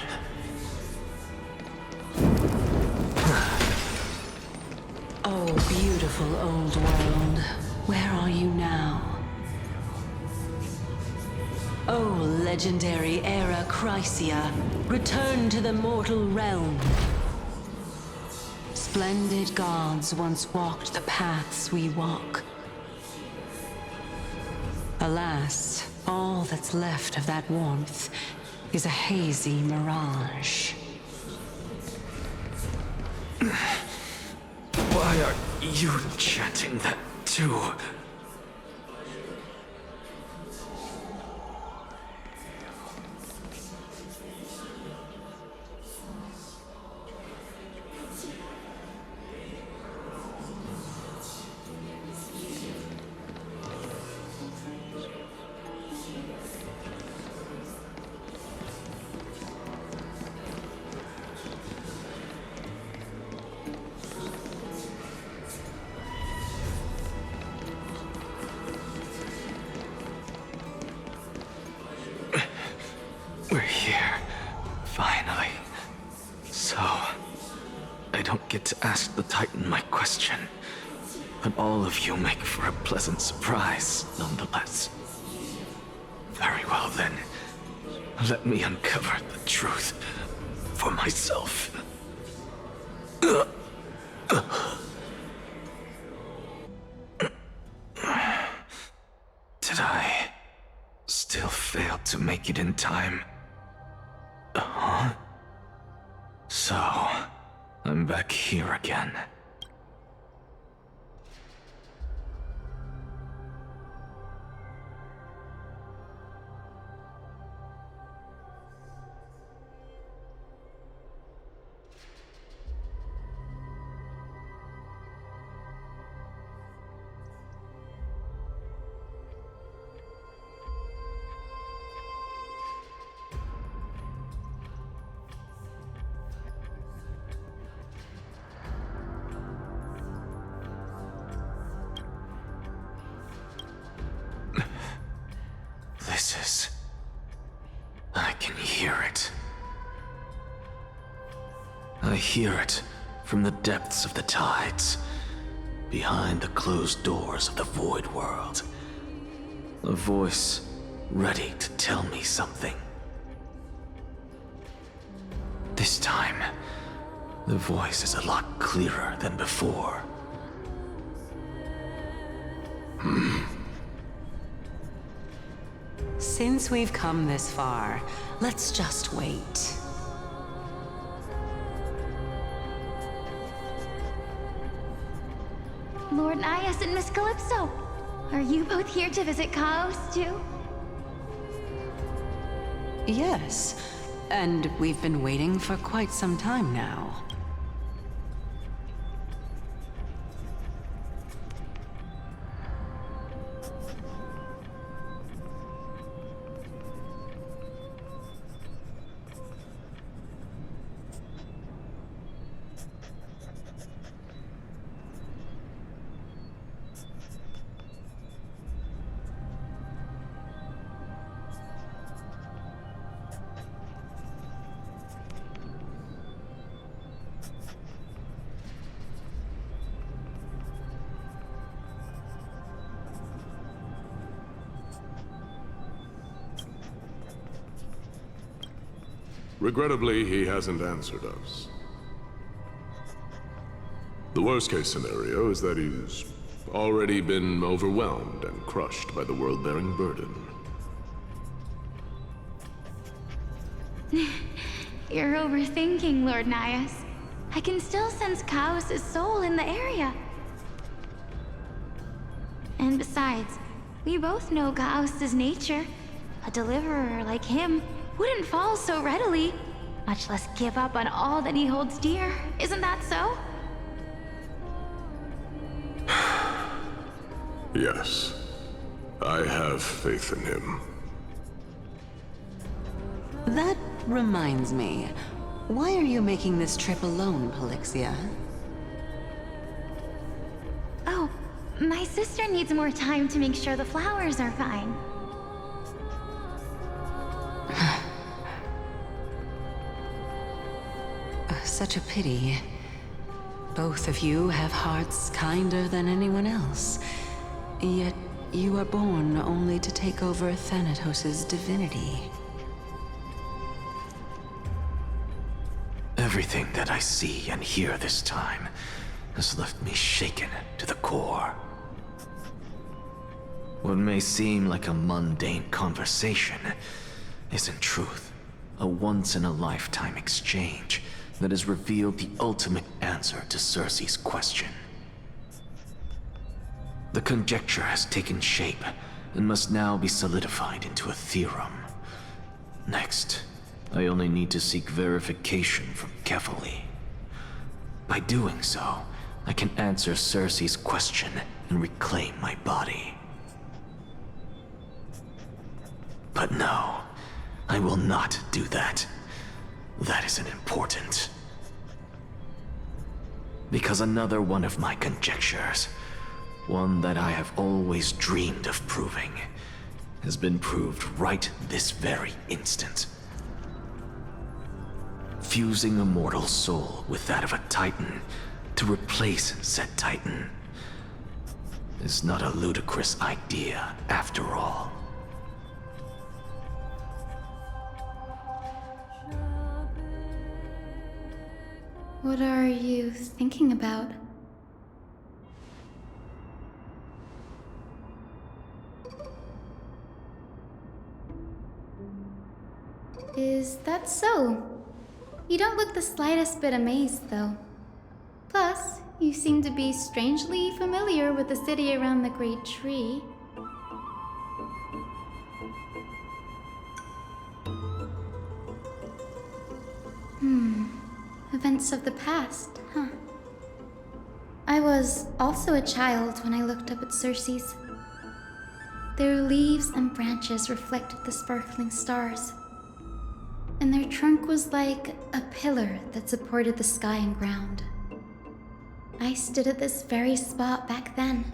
Oh, beautiful old world. Where are you now? Oh, legendary era Chrysia, return to the mortal realm. Splendid gods once walked the paths we walk. Alas, all that's left of that warmth is a hazy mirage. Why are you chanting that too? We're here, finally. So, I don't get to ask the Titan my question, but all of you make for a pleasant surprise, nonetheless. Very well then, let me uncover the truth for myself. Did I still fail to make it in time? Huh? So, I'm back here again. I can hear it. I hear it from the depths of the tides, behind the closed doors of the Void World. A voice ready to tell me something. This time, the voice is a lot clearer than before. Since we've come this far, let's just wait. Lord Nias and Miss Calypso, are you both here to visit Khaos too? Yes, and we've been waiting for quite some time now. Regrettably, he hasn't answered us. The worst-case scenario is that he's already been overwhelmed and crushed by the world-bearing burden. You're overthinking, Lord Nias. I can still sense Khaos' soul in the area. And besides, we both know Khaos' nature. A deliverer like him wouldn't fall so readily, much less give up on all that he holds dear. Isn't that so? Yes. I have faith in him. That reminds me. Why are you making this trip alone, Polyxia? Oh, my sister needs more time to make sure the flowers are fine. Such a pity. Both of you have hearts kinder than anyone else. Yet you are born only to take over Thanatos' divinity. Everything that I see and hear this time has left me shaken to the core. What may seem like a mundane conversation is in truth a once-in-a-lifetime exchange that has revealed the ultimate answer to Cerces' question. The conjecture has taken shape and must now be solidified into a theorem. Next, I only need to seek verification from Fuli. By doing so, I can answer Cerces' question and reclaim my body. But no, I will not do that. That isn't important. Because another one of my conjectures, one that I have always dreamed of proving, has been proved right this very instant. Fusing a mortal soul with that of a Titan to replace said Titan is not a ludicrous idea after all. What are you thinking about? Is that so? You don't look the slightest bit amazed, though. Plus, you seem to be strangely familiar with the city around the Great Tree. Events of the past, huh? I was also a child when I looked up at Cerces. Their leaves and branches reflected the sparkling stars, and their trunk was like a pillar that supported the sky and ground. I stood at this very spot back then,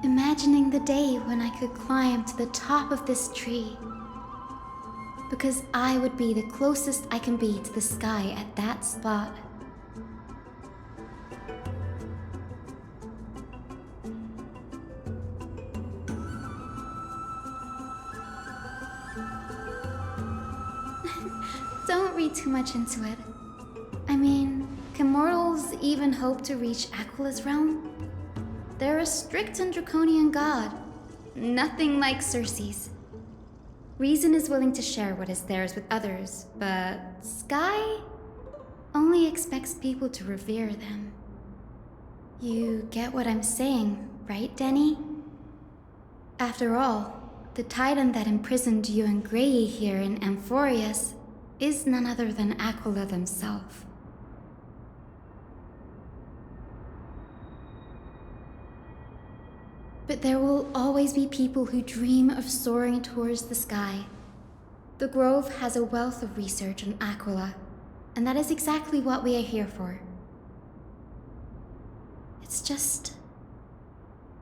imagining the day when I could climb to the top of this tree, because I would be the closest I can be to the sky at that spot. Don't read too much into it. I mean, can mortals even hope to reach Aquila's realm? They're a strict and draconian god. Nothing like Cerces. Reason is willing to share what is theirs with others, but Sky only expects people to revere them. You get what I'm saying, right, Denny? After all, the Titan that imprisoned you and Grey here in Amphoreus is none other than Aquila themselves. But there will always be people who dream of soaring towards the sky. The Grove has a wealth of research on Aquila, and that is exactly what we are here for. It's just,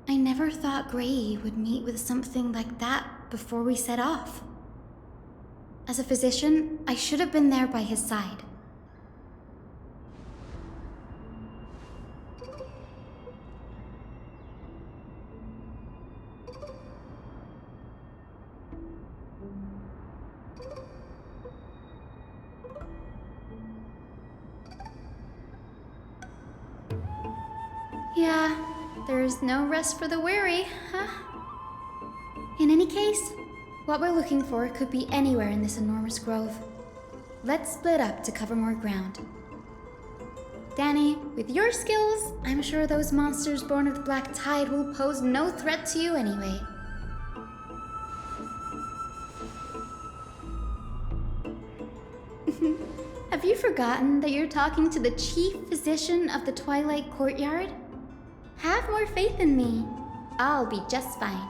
I never thought Grey would meet with something like that before we set off. As a physician, I should have been there by his side. Yeah, there's no rest for the weary, huh? In any case, what we're looking for could be anywhere in this enormous grove. Let's split up to cover more ground. Danny, with your skills, I'm sure those monsters born of the Black Tide will pose no threat to you anyway. Have you forgotten that you're talking to the chief physician of the Twilight Courtyard? Have more faith in me. I'll be just fine.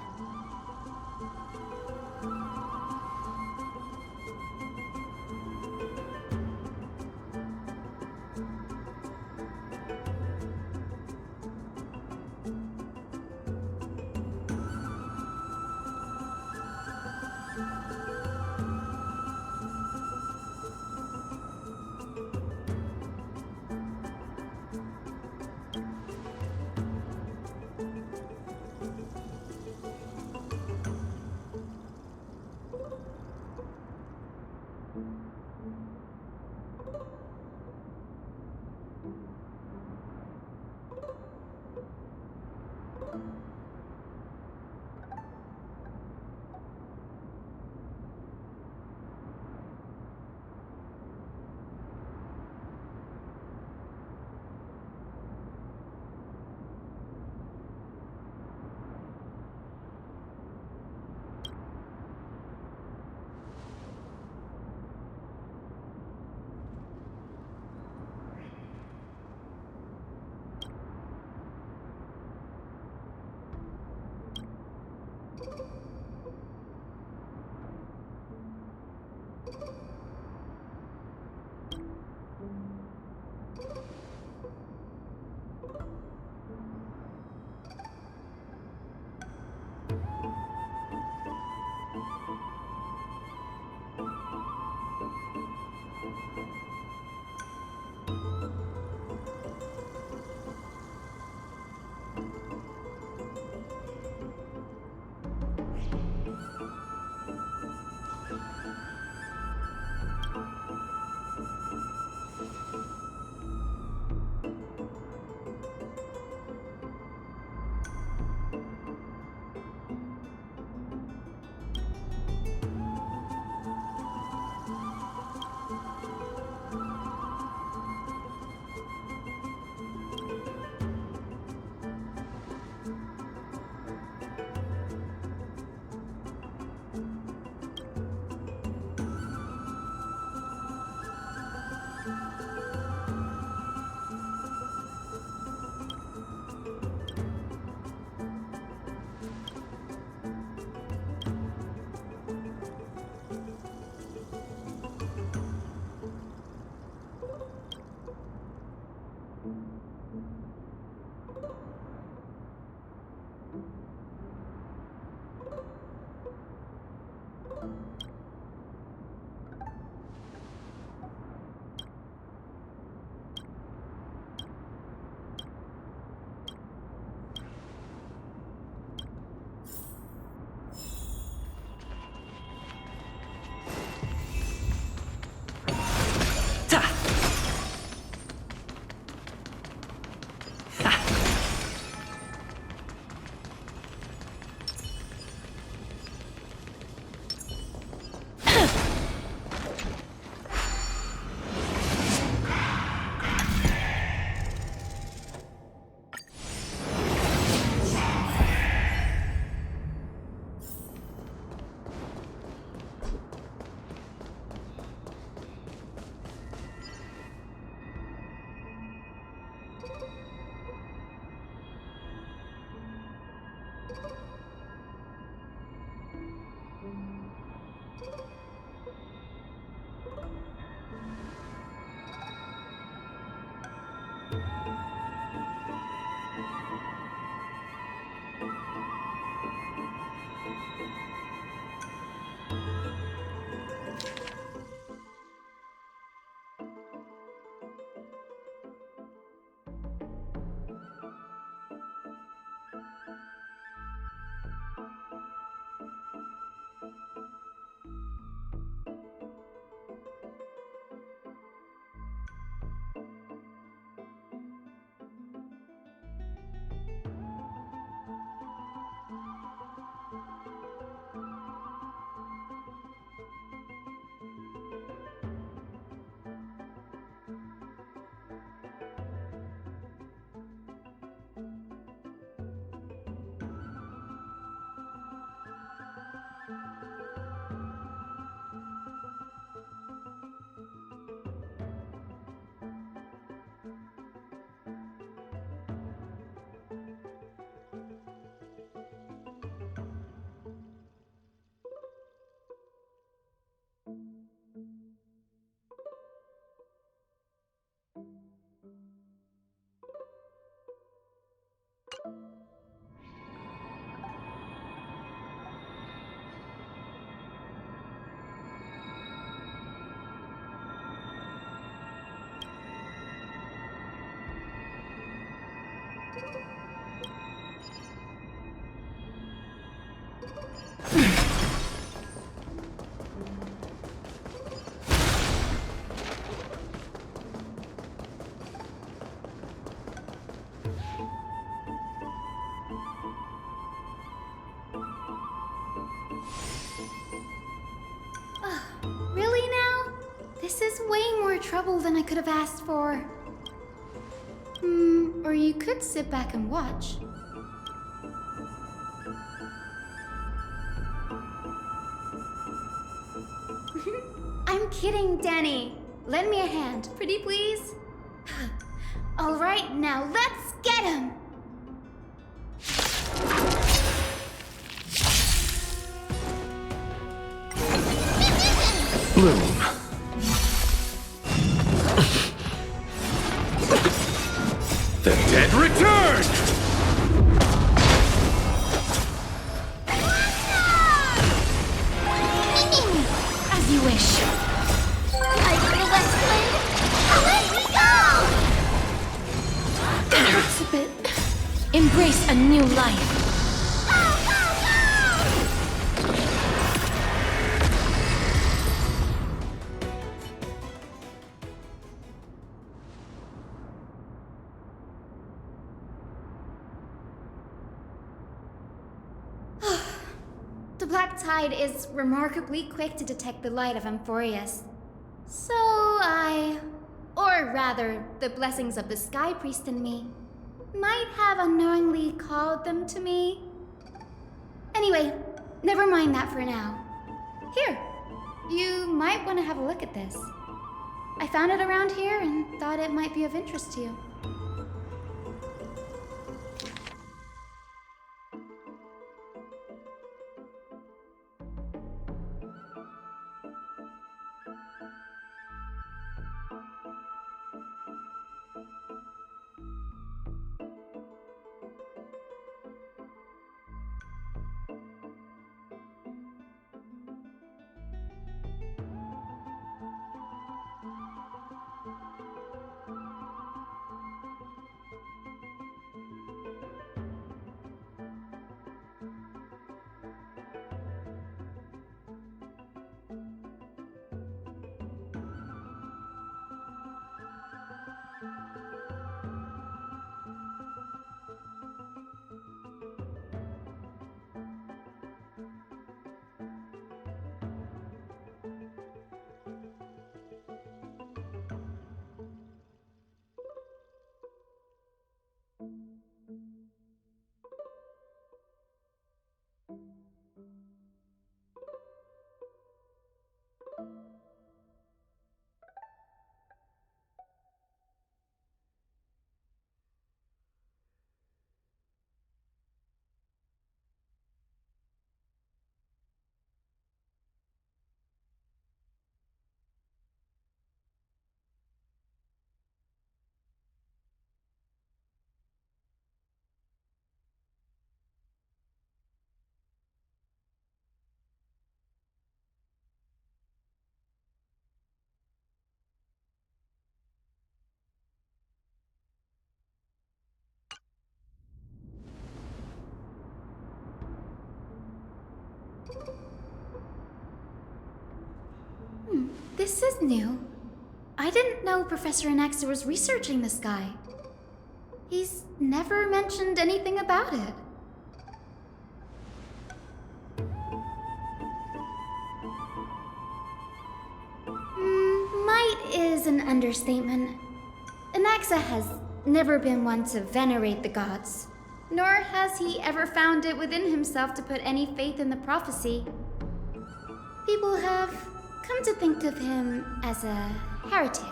Really now? This is way more trouble than I could have asked for. Or you could sit back and watch. I'm kidding, Danny. Lend me a hand, pretty please. All right, now let's get him! Bloom. The dead return! As you wish. Light of the West Wind, away we go! It hurts a bit. Embrace a new life. The Black Tide is remarkably quick to detect the light of Amphoreus. So or rather, the blessings of the Sky Priest in me, might have unknowingly called them to me. Anyway, never mind that for now. Here, you might want to have a look at this. I found it around here and thought it might be of interest to you. This is new. I didn't know Professor Anaxagoras was researching the sky. He's never mentioned anything about it. Might is an understatement. Anaxa has never been one to venerate the gods, nor has he ever found it within himself to put any faith in the prophecy. People have come to think of him as a heretic,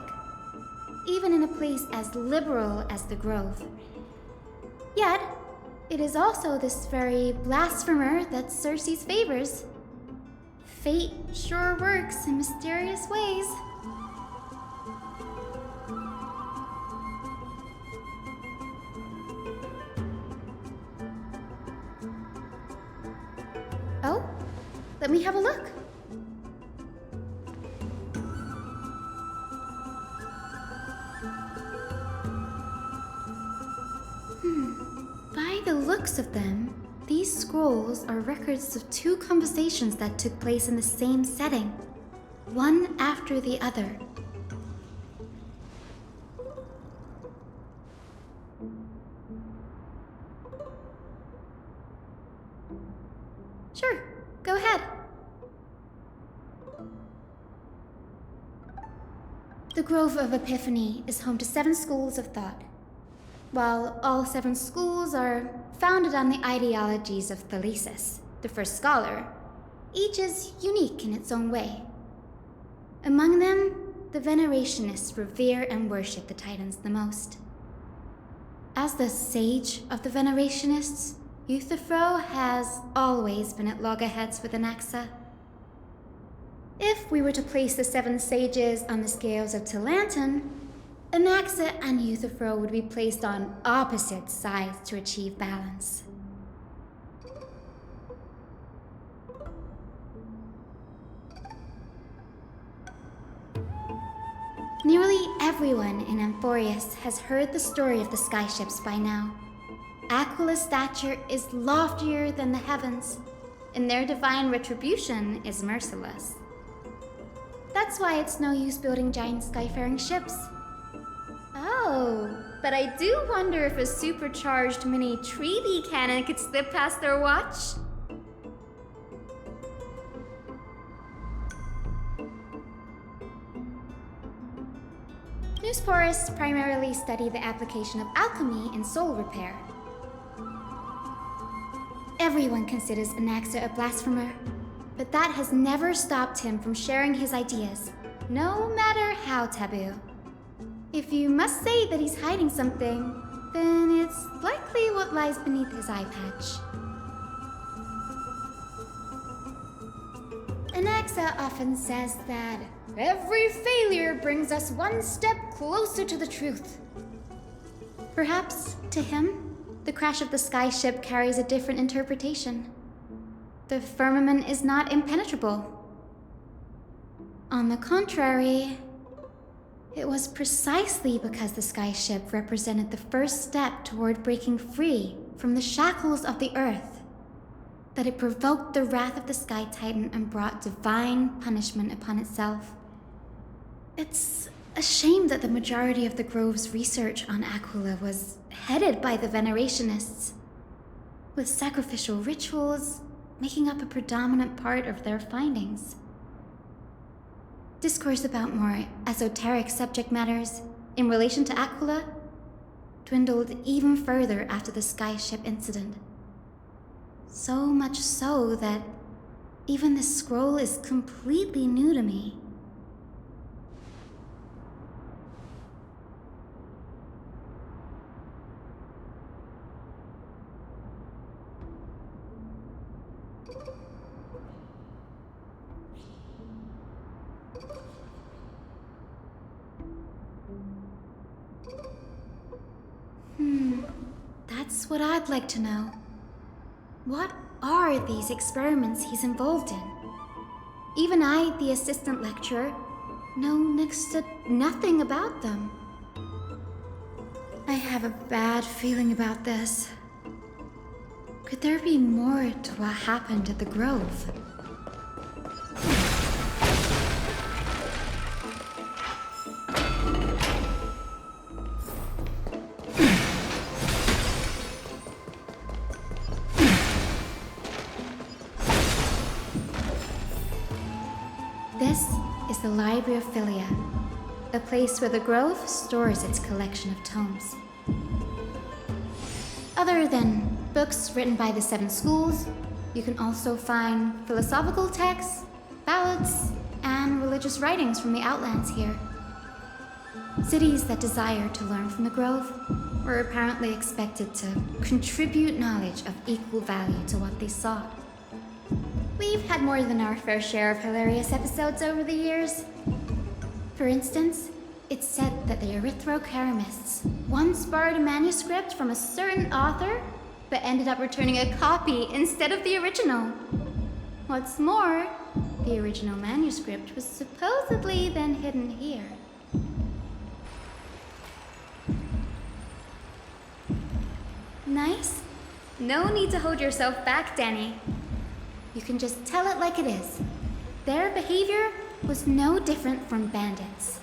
even in a place as liberal as the Grove. Yet, it is also this very blasphemer that Cerces favors. Fate sure works in mysterious ways. Oh, let me have a look. By the looks of them, these scrolls are records of two conversations that took place in the same setting, one after the other. Sure, go ahead. The Grove of Epiphany is home to 7 schools of thought. While all 7 schools are founded on the ideologies of Thalesis, the first scholar, each is unique in its own way. Among them, the Venerationists revere and worship the Titans the most. As the sage of the Venerationists, Euthyphro has always been at loggerheads with Anaxa. If we were to place the 7 sages on the scales of Talanton, Anaxa and Euthyphro would be placed on opposite sides to achieve balance. Nearly everyone in Amphoreus has heard the story of the skyships by now. Aquila's stature is loftier than the heavens, and their divine retribution is merciless. That's why it's no use building giant skyfaring ships. Oh, but I do wonder if a supercharged mini Tribbie cannon could slip past their watch. Newsporists primarily study the application of alchemy in soul repair. Everyone considers Anaxa a blasphemer, but that has never stopped him from sharing his ideas, no matter how taboo. If you must say that he's hiding something, then it's likely what lies beneath his eye patch. Anaxa often says that every failure brings us one step closer to the truth. Perhaps, to him, the crash of the skyship carries a different interpretation. The firmament is not impenetrable. On the contrary, it was precisely because the skyship represented the first step toward breaking free from the shackles of the earth that it provoked the wrath of the Sky Titan and brought divine punishment upon itself. It's a shame that the majority of the Grove's research on Aquila was headed by the Venerationists, with sacrificial rituals making up a predominant part of their findings. Discourse about more esoteric subject matters in relation to Aquila dwindled even further after the skyship incident. So much so that even this scroll is completely new to me. That's what I'd like to know. What are these experiments he's involved in? Even I, the assistant lecturer, know next to nothing about them. I have a bad feeling about this. Could there be more to what happened at the Grove? This is the Library of Philia, a place where the Grove stores its collection of tomes. Other than books written by the 7 schools, you can also find philosophical texts, ballads, and religious writings from the Outlands here. Cities that desire to learn from the Grove were apparently expected to contribute knowledge of equal value to what they sought. We've had more than our fair share of hilarious episodes over the years. For instance, it's said that the Erythrocheramists once borrowed a manuscript from a certain author, but ended up returning a copy instead of the original. What's more, the original manuscript was supposedly then hidden here. Nice, No need to hold yourself back, Danny. You can just tell it like it is. Their behavior was no different from bandits.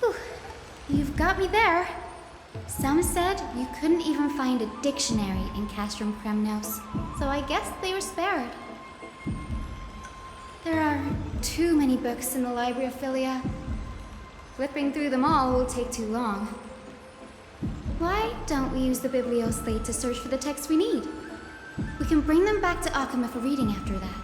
Whew. You've got me there. Some said you couldn't even find a dictionary in Castrum Kremnos, so I guess they were spared. There are too many books in the Library of Philia. Flipping through them all will take too long. Why don't we use the Biblioslate to search for the texts we need? We can bring them back to Akama for reading after that.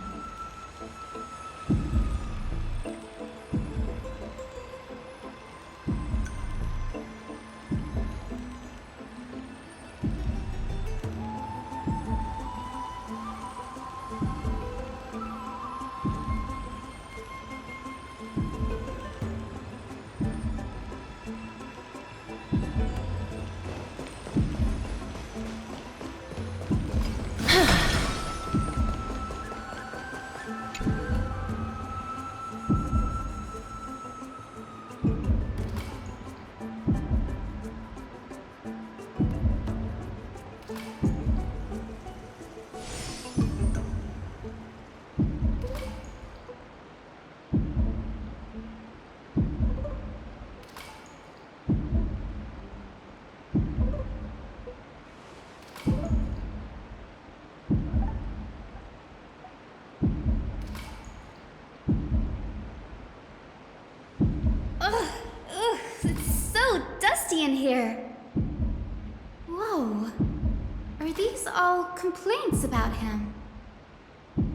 In here. Whoa. Are these all complaints about him?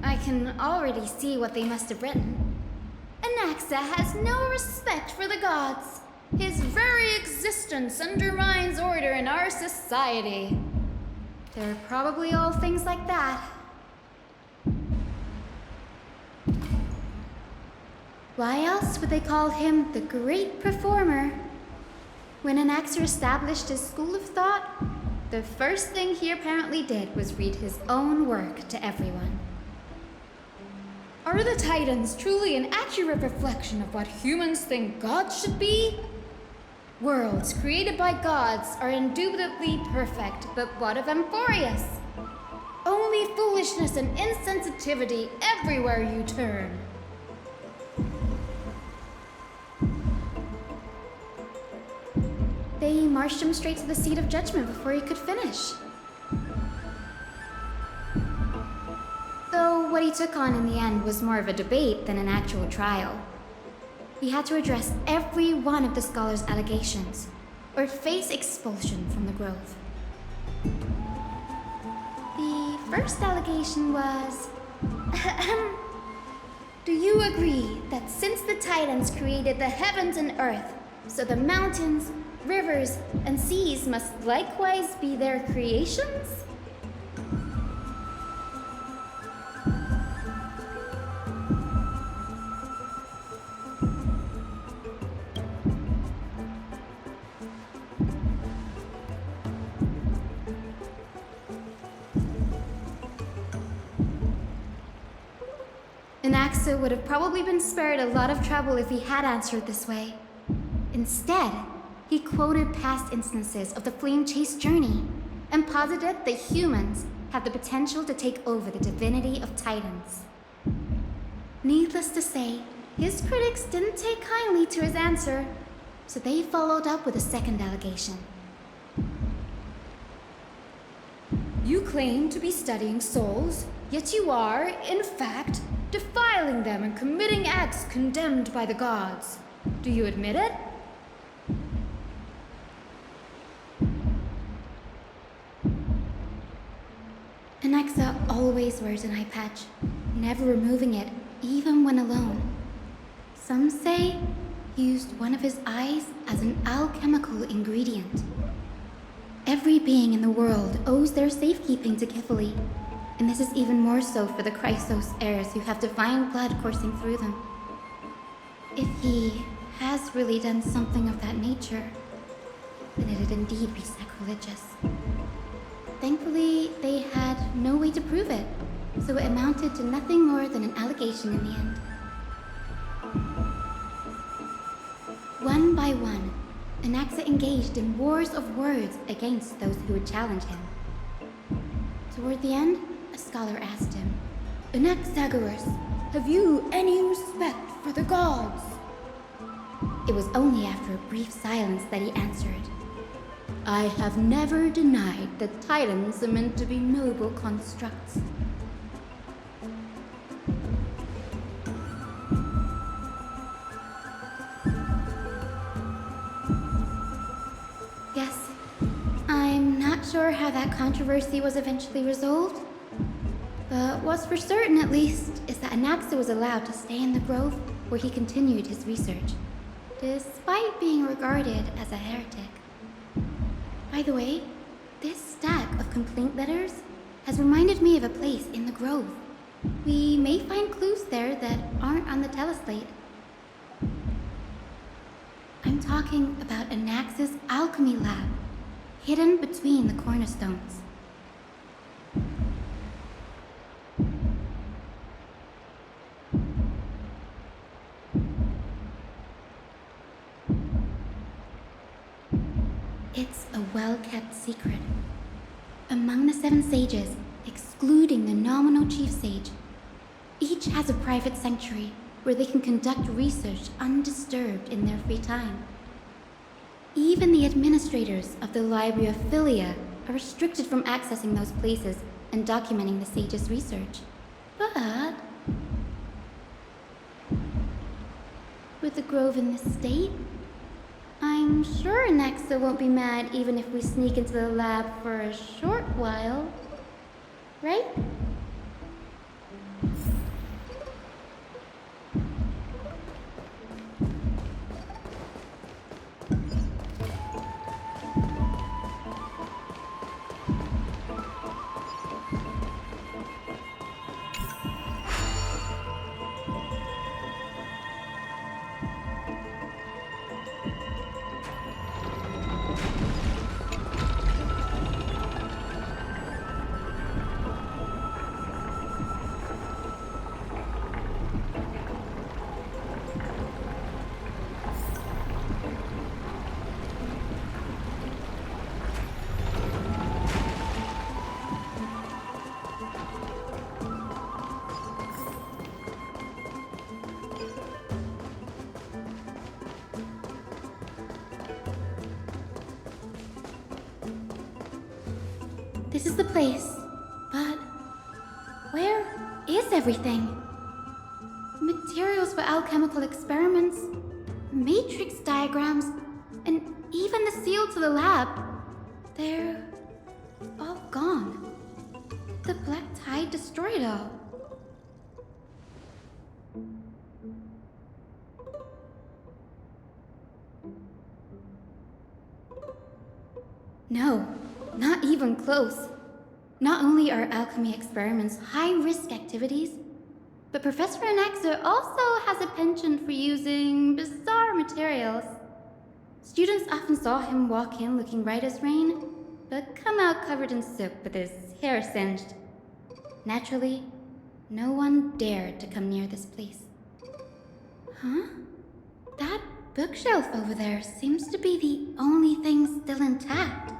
I can already see what they must have written. Anaxa has no respect for the gods. His very existence undermines order in our society. They're probably all things like that. Why else would they call him the Great Performer? When Anaxa established his school of thought, the first thing he apparently did was read his own work to everyone. Are the Titans truly an accurate reflection of what humans think gods should be? Worlds created by gods are indubitably perfect, but what of Amphoreus? Only foolishness and insensitivity everywhere you turn. They marched him straight to the seat of judgment before he could finish. Though what he took on in the end was more of a debate than an actual trial. He had to address every one of the scholar's allegations, or face expulsion from the Grove. The first allegation was... Do you agree that since the Titans created the heavens and earth, so the mountains, rivers, and seas must likewise be their creations? Anaxa would have probably been spared a lot of trouble if he had answered this way. Instead, he quoted past instances of the Flame Chase journey and posited that humans have the potential to take over the divinity of Titans. Needless to say, his critics didn't take kindly to his answer, so they followed up with a second allegation. You claim to be studying souls, yet you are, in fact, defiling them and committing acts condemned by the gods. Do you admit it? Anaxa always wears an eye patch, never removing it, even when alone. Some say he used one of his eyes as an alchemical ingredient. Every being in the world owes their safekeeping to Kifuli, and this is even more so for the Chrysos Heirs who have divine blood coursing through them. If he has really done something of that nature, then it'd indeed be sacrilegious. Thankfully, they had no way to prove it, so it amounted to nothing more than an allegation in the end. One by one, Anaxa engaged in wars of words against those who would challenge him. Toward the end, a scholar asked him, "Anaxagoras, have you any respect for the gods?" It was only after a brief silence that he answered, "I have never denied that titans are meant to be noble constructs." Yes, I'm not sure how that controversy was eventually resolved, but what's for certain at least is that Anaxa was allowed to stay in the grove where he continued his research, despite being regarded as a heretic. By the way, this stack of complaint letters has reminded me of a place in the grove. We may find clues there that aren't on the teleslate. I'm talking about Anaxa's alchemy lab, hidden between the cornerstones. It's a well-kept secret. Among the 7 sages, excluding the nominal chief sage, each has a private sanctuary where they can conduct research undisturbed in their free time. Even the administrators of the Library of Philia are restricted from accessing those places and documenting the sage's research. But with the grove in this state, I'm sure Anaxa won't be mad even if we sneak into the lab for a short while, right? This is the place, but where is everything? Materials for alchemical experiments, matrix diagrams, and even the seal to the lab. They're all gone. The black tide destroyed it all. No, not even close. Not only are alchemy experiments high-risk activities, but Professor Anaxa also has a penchant for using bizarre materials. Students often saw him walk in looking right as rain, but come out covered in soot with his hair singed. Naturally, no one dared to come near this place. Huh? That bookshelf over there seems to be the only thing still intact.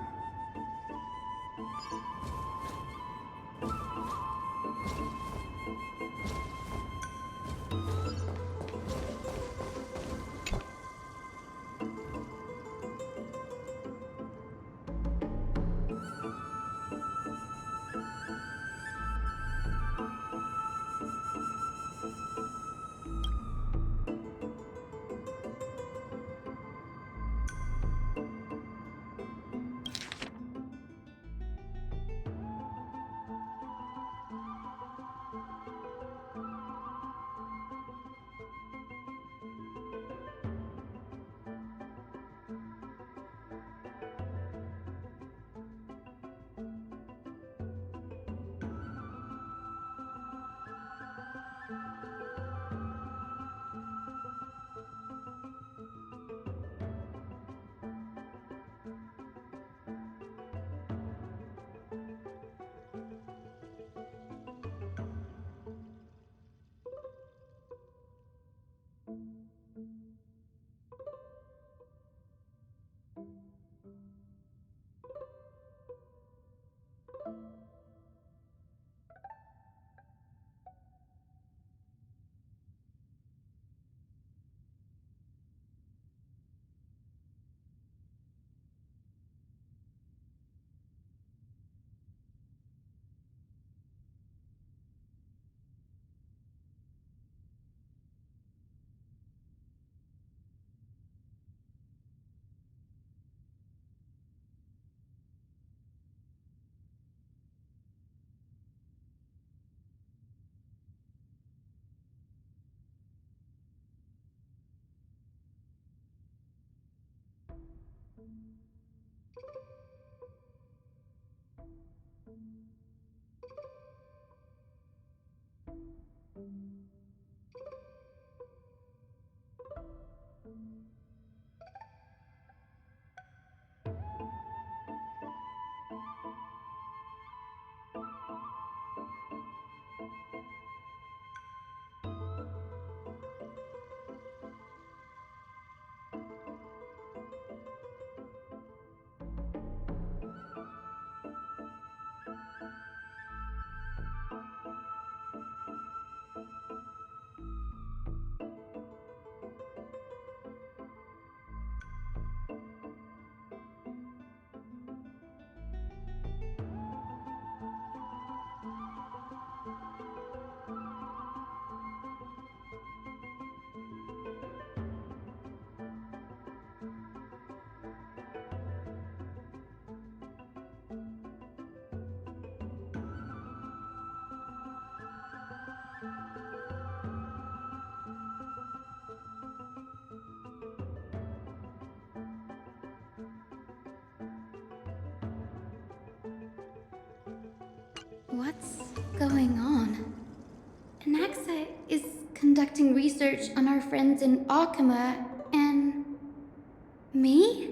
What's going on? Anaxa is conducting research on our friends in Alchema and... me?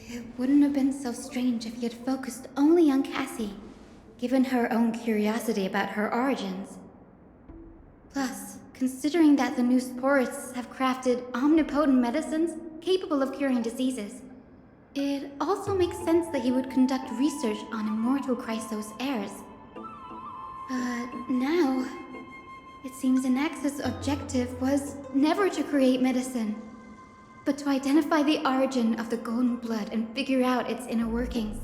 It wouldn't have been so strange if he had focused only on Cassie, given her own curiosity about her origins. Plus, considering that the new sporists have crafted omnipotent medicines capable of curing diseases, it also makes sense that he would conduct research on immortal Chrysos Heirs. But now, it seems Anax's objective was never to create medicine, but to identify the origin of the golden blood and figure out its inner workings.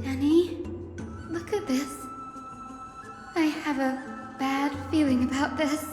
Danny, look at this. I have a bad feeling about this.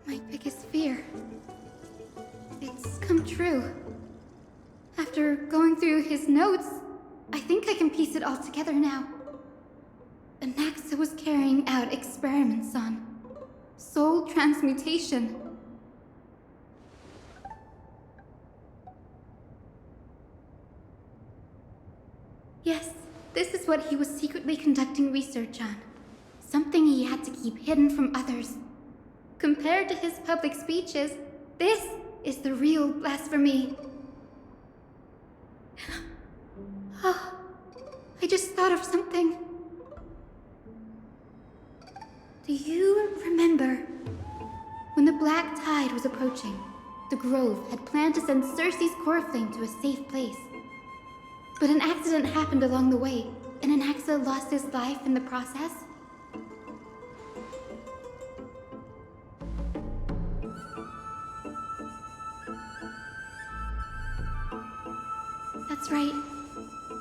My biggest fear. It's come true. After going through his notes, I think I can piece it all together now. Anaxa was carrying out experiments on soul transmutation. Yes, this is what he was secretly conducting research on. Something he had to keep hidden from others. Compared to his public speeches, this is the real blasphemy. Oh, I just thought of something. Do you remember when the Black Tide was approaching? The Grove had planned to send Cerces Coreflame to a safe place. But an accident happened along the way, and Anaxa lost his life in the process. That's right.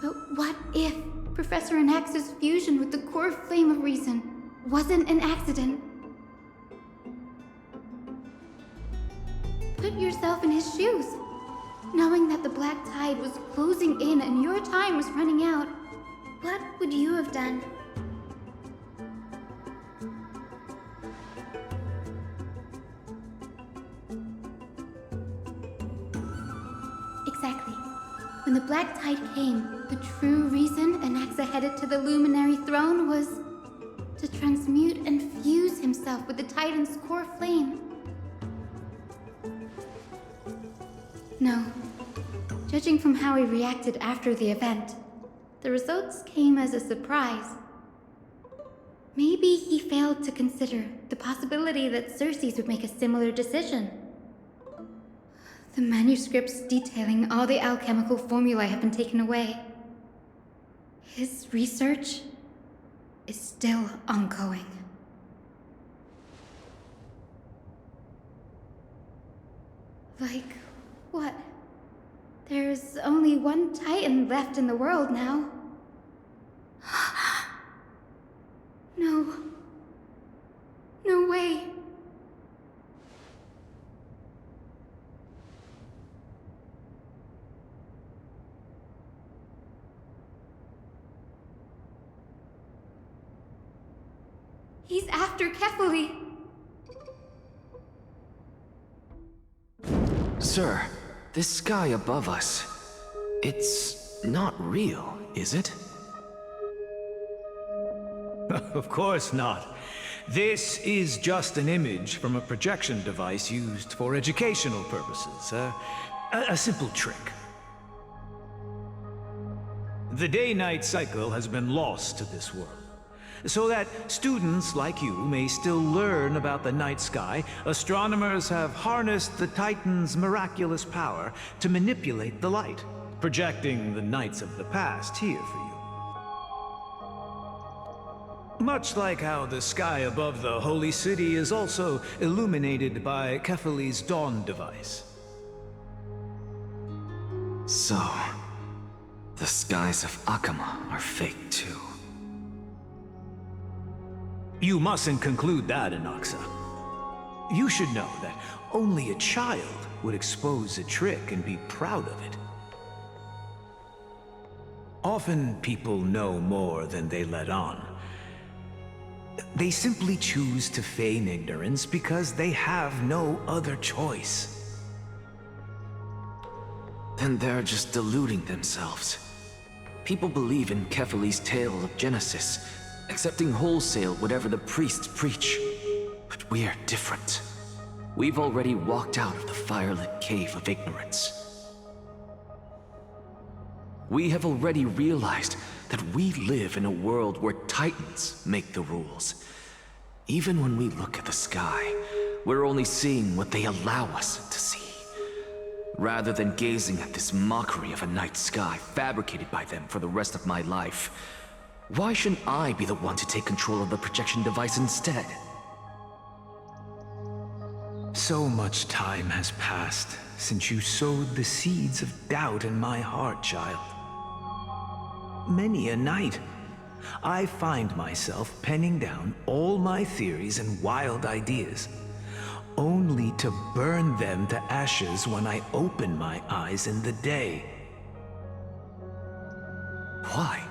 But what if Professor Anaxa's fusion with the core flame of reason wasn't an accident? Put yourself in his shoes. Knowing that the Black Tide was closing in and your time was running out, what would you have done? Exactly. When the Black Tide came, the true reason Anaxa headed to the Luminary Throne was to transmute and fuse himself with the Titan's core flame. No. Judging from how he reacted after the event, the results came as a surprise. Maybe he failed to consider the possibility that Cerces would make a similar decision. The manuscripts detailing all the alchemical formulae have been taken away. His research is still ongoing. Like what? There's only one Titan left in the world now. No. No way. He's after Kefuli. Sir, this sky above us, it's not real, is it? Of course not. This is just an image from a projection device used for educational purposes. A simple trick. The day-night cycle has been lost to this world. So that students like you may still learn about the night sky, astronomers have harnessed the Titan's miraculous power to manipulate the light, projecting the nights of the past here for you. Much like how the sky above the Holy City is also illuminated by Kefuli's dawn device. So, the skies of Akama are fake too. You mustn't conclude that, Anaxa. You should know that only a child would expose a trick and be proud of it. Often people know more than they let on. They simply choose to feign ignorance because they have no other choice. Then they're just deluding themselves. People believe in Kefuli's tale of Genesis, accepting wholesale whatever the priests preach. But we're different. We've already walked out of the firelit cave of ignorance. We have already realized that we live in a world where Titans make the rules. Even when we look at the sky, we're only seeing what they allow us to see. Rather than gazing at this mockery of a night sky fabricated by them for the rest of my life, why shouldn't I be the one to take control of the projection device instead? So much time has passed since you sowed the seeds of doubt in my heart, child. Many a night, I find myself penning down all my theories and wild ideas, only to burn them to ashes when I open my eyes in the day. Why?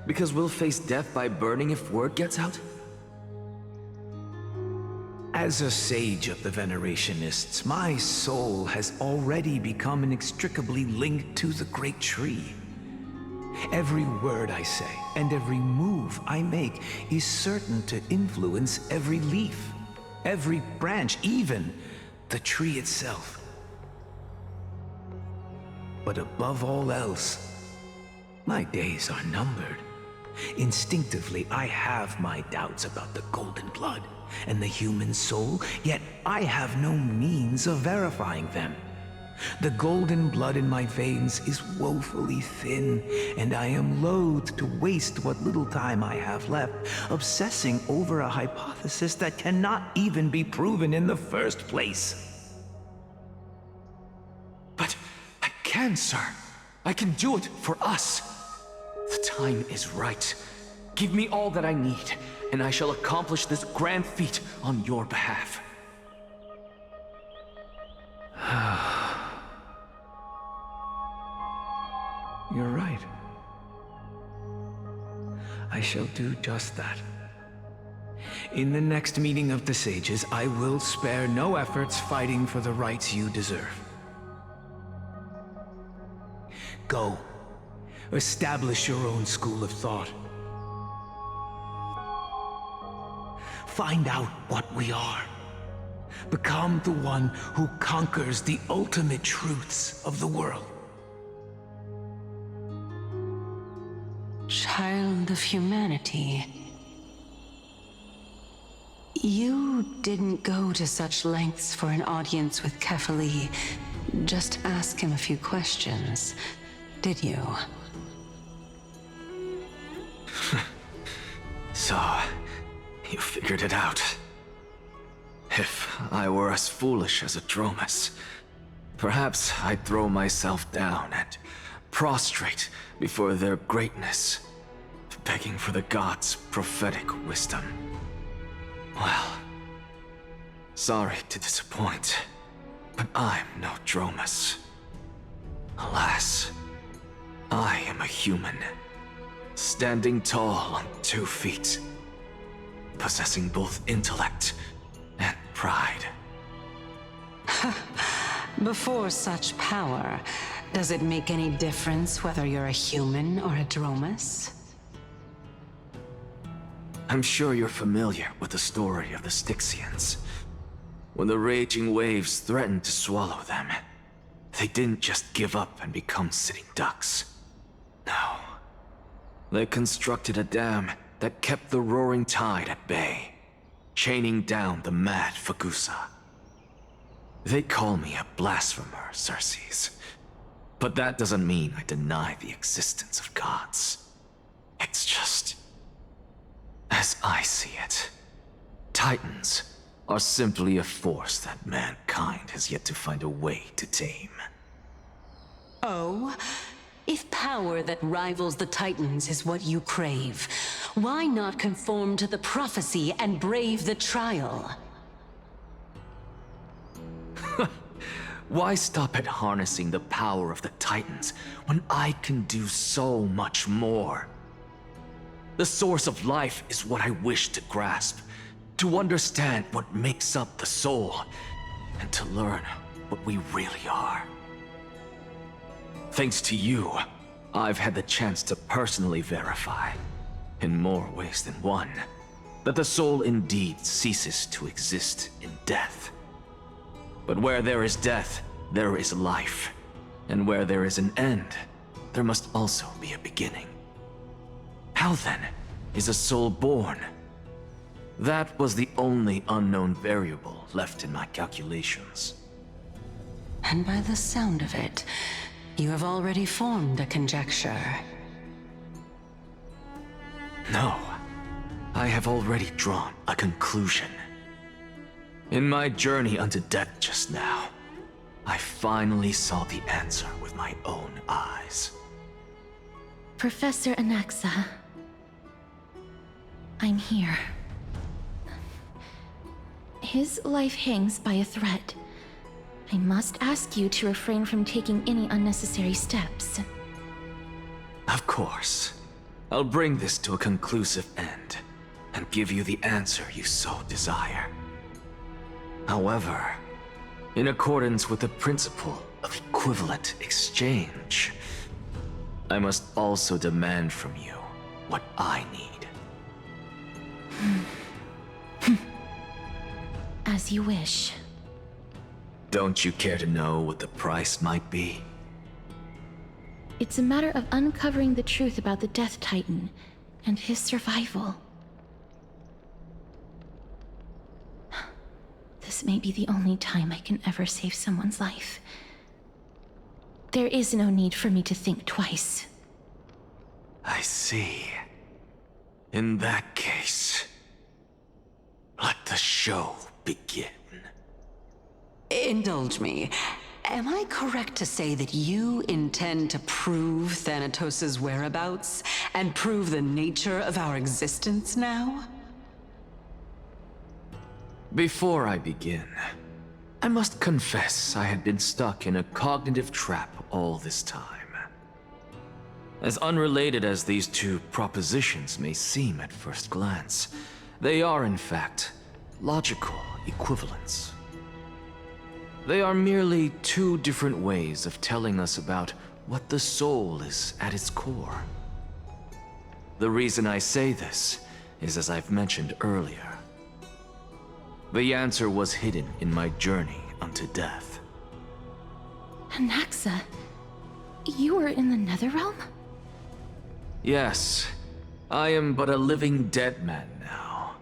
Because we'll face death by burning if word gets out? As a sage of the Venerationists, my soul has already become inextricably linked to the great tree. Every word I say and every move I make is certain to influence every leaf, every branch, even the tree itself. But above all else, my days are numbered. Instinctively, I have my doubts about the golden blood and the human soul, yet I have no means of verifying them. The golden blood in my veins is woefully thin, and I am loath to waste what little time I have left obsessing over a hypothesis that cannot even be proven in the first place. But I can, sir. I can do it for us. The time is right. Give me all that I need, and I shall accomplish this grand feat on your behalf. You're right. I shall do just that. In the next meeting of the sages, I will spare no efforts fighting for the rights you deserve. Go. Establish your own school of thought. Find out what we are. Become the one who conquers the ultimate truths of the world. Child of humanity. You didn't go to such lengths for an audience with Kefali. Just ask him a few questions, did you? So, you figured it out. If I were as foolish as a Dromus, perhaps I'd throw myself down and prostrate before their greatness, begging for the gods' prophetic wisdom. Well, sorry to disappoint, but I'm no Dromus. Alas, I am a human, standing tall on 2 feet, possessing both intellect and pride. Before such power, does it make any difference whether you're a human or a Dromus? I'm sure you're familiar with the story of the Styxians. When the raging waves threatened to swallow them, they didn't just give up and become sitting ducks. No. They constructed a dam that kept the roaring tide at bay, chaining down the mad Fagusa. They call me a blasphemer, Cerces. But that doesn't mean I deny the existence of gods. It's just, as I see it, Titans are simply a force that mankind has yet to find a way to tame. Oh? If power that rivals the Titans is what you crave, why not conform to the prophecy and brave the trial? Why stop at harnessing the power of the Titans when I can do so much more? The source of life is what I wish to grasp, to understand what makes up the soul, and to learn what we really are. Thanks to you, I've had the chance to personally verify, in more ways than one, that the soul indeed ceases to exist in death. But where there is death, there is life. And where there is an end, there must also be a beginning. How then is a soul born? That was the only unknown variable left in my calculations. And by the sound of it, you have already formed a conjecture. No, I have already drawn a conclusion. In my journey unto death just now, I finally saw the answer with my own eyes. Professor His life hangs by a thread. I must ask you to refrain from taking any unnecessary steps. Of course. I'll bring this to a conclusive end, and give you the answer you so desire. However, in accordance with the principle of equivalent exchange, I must also demand from you what I need. As you wish. Don't you care to know what the price might be? It's a matter of uncovering the truth about the Death Titan and his survival. This may be the only time I can ever save someone's life. There is no need for me to think twice. I see. In that case, let the show begin. Indulge me. Am I correct to say that you intend to prove Thanatos' whereabouts and prove the nature of our existence now? Before I begin, I must confess I had been stuck in a cognitive trap all this time. As unrelated as these two propositions may seem at first glance, they are in fact logical equivalents. They are merely two different ways of telling us about what the soul is at its core. The reason I say this is, as I've mentioned earlier, the answer was hidden in my journey unto death. Anaxa, you were in the Netherrealm? Yes, I am but a living dead man now,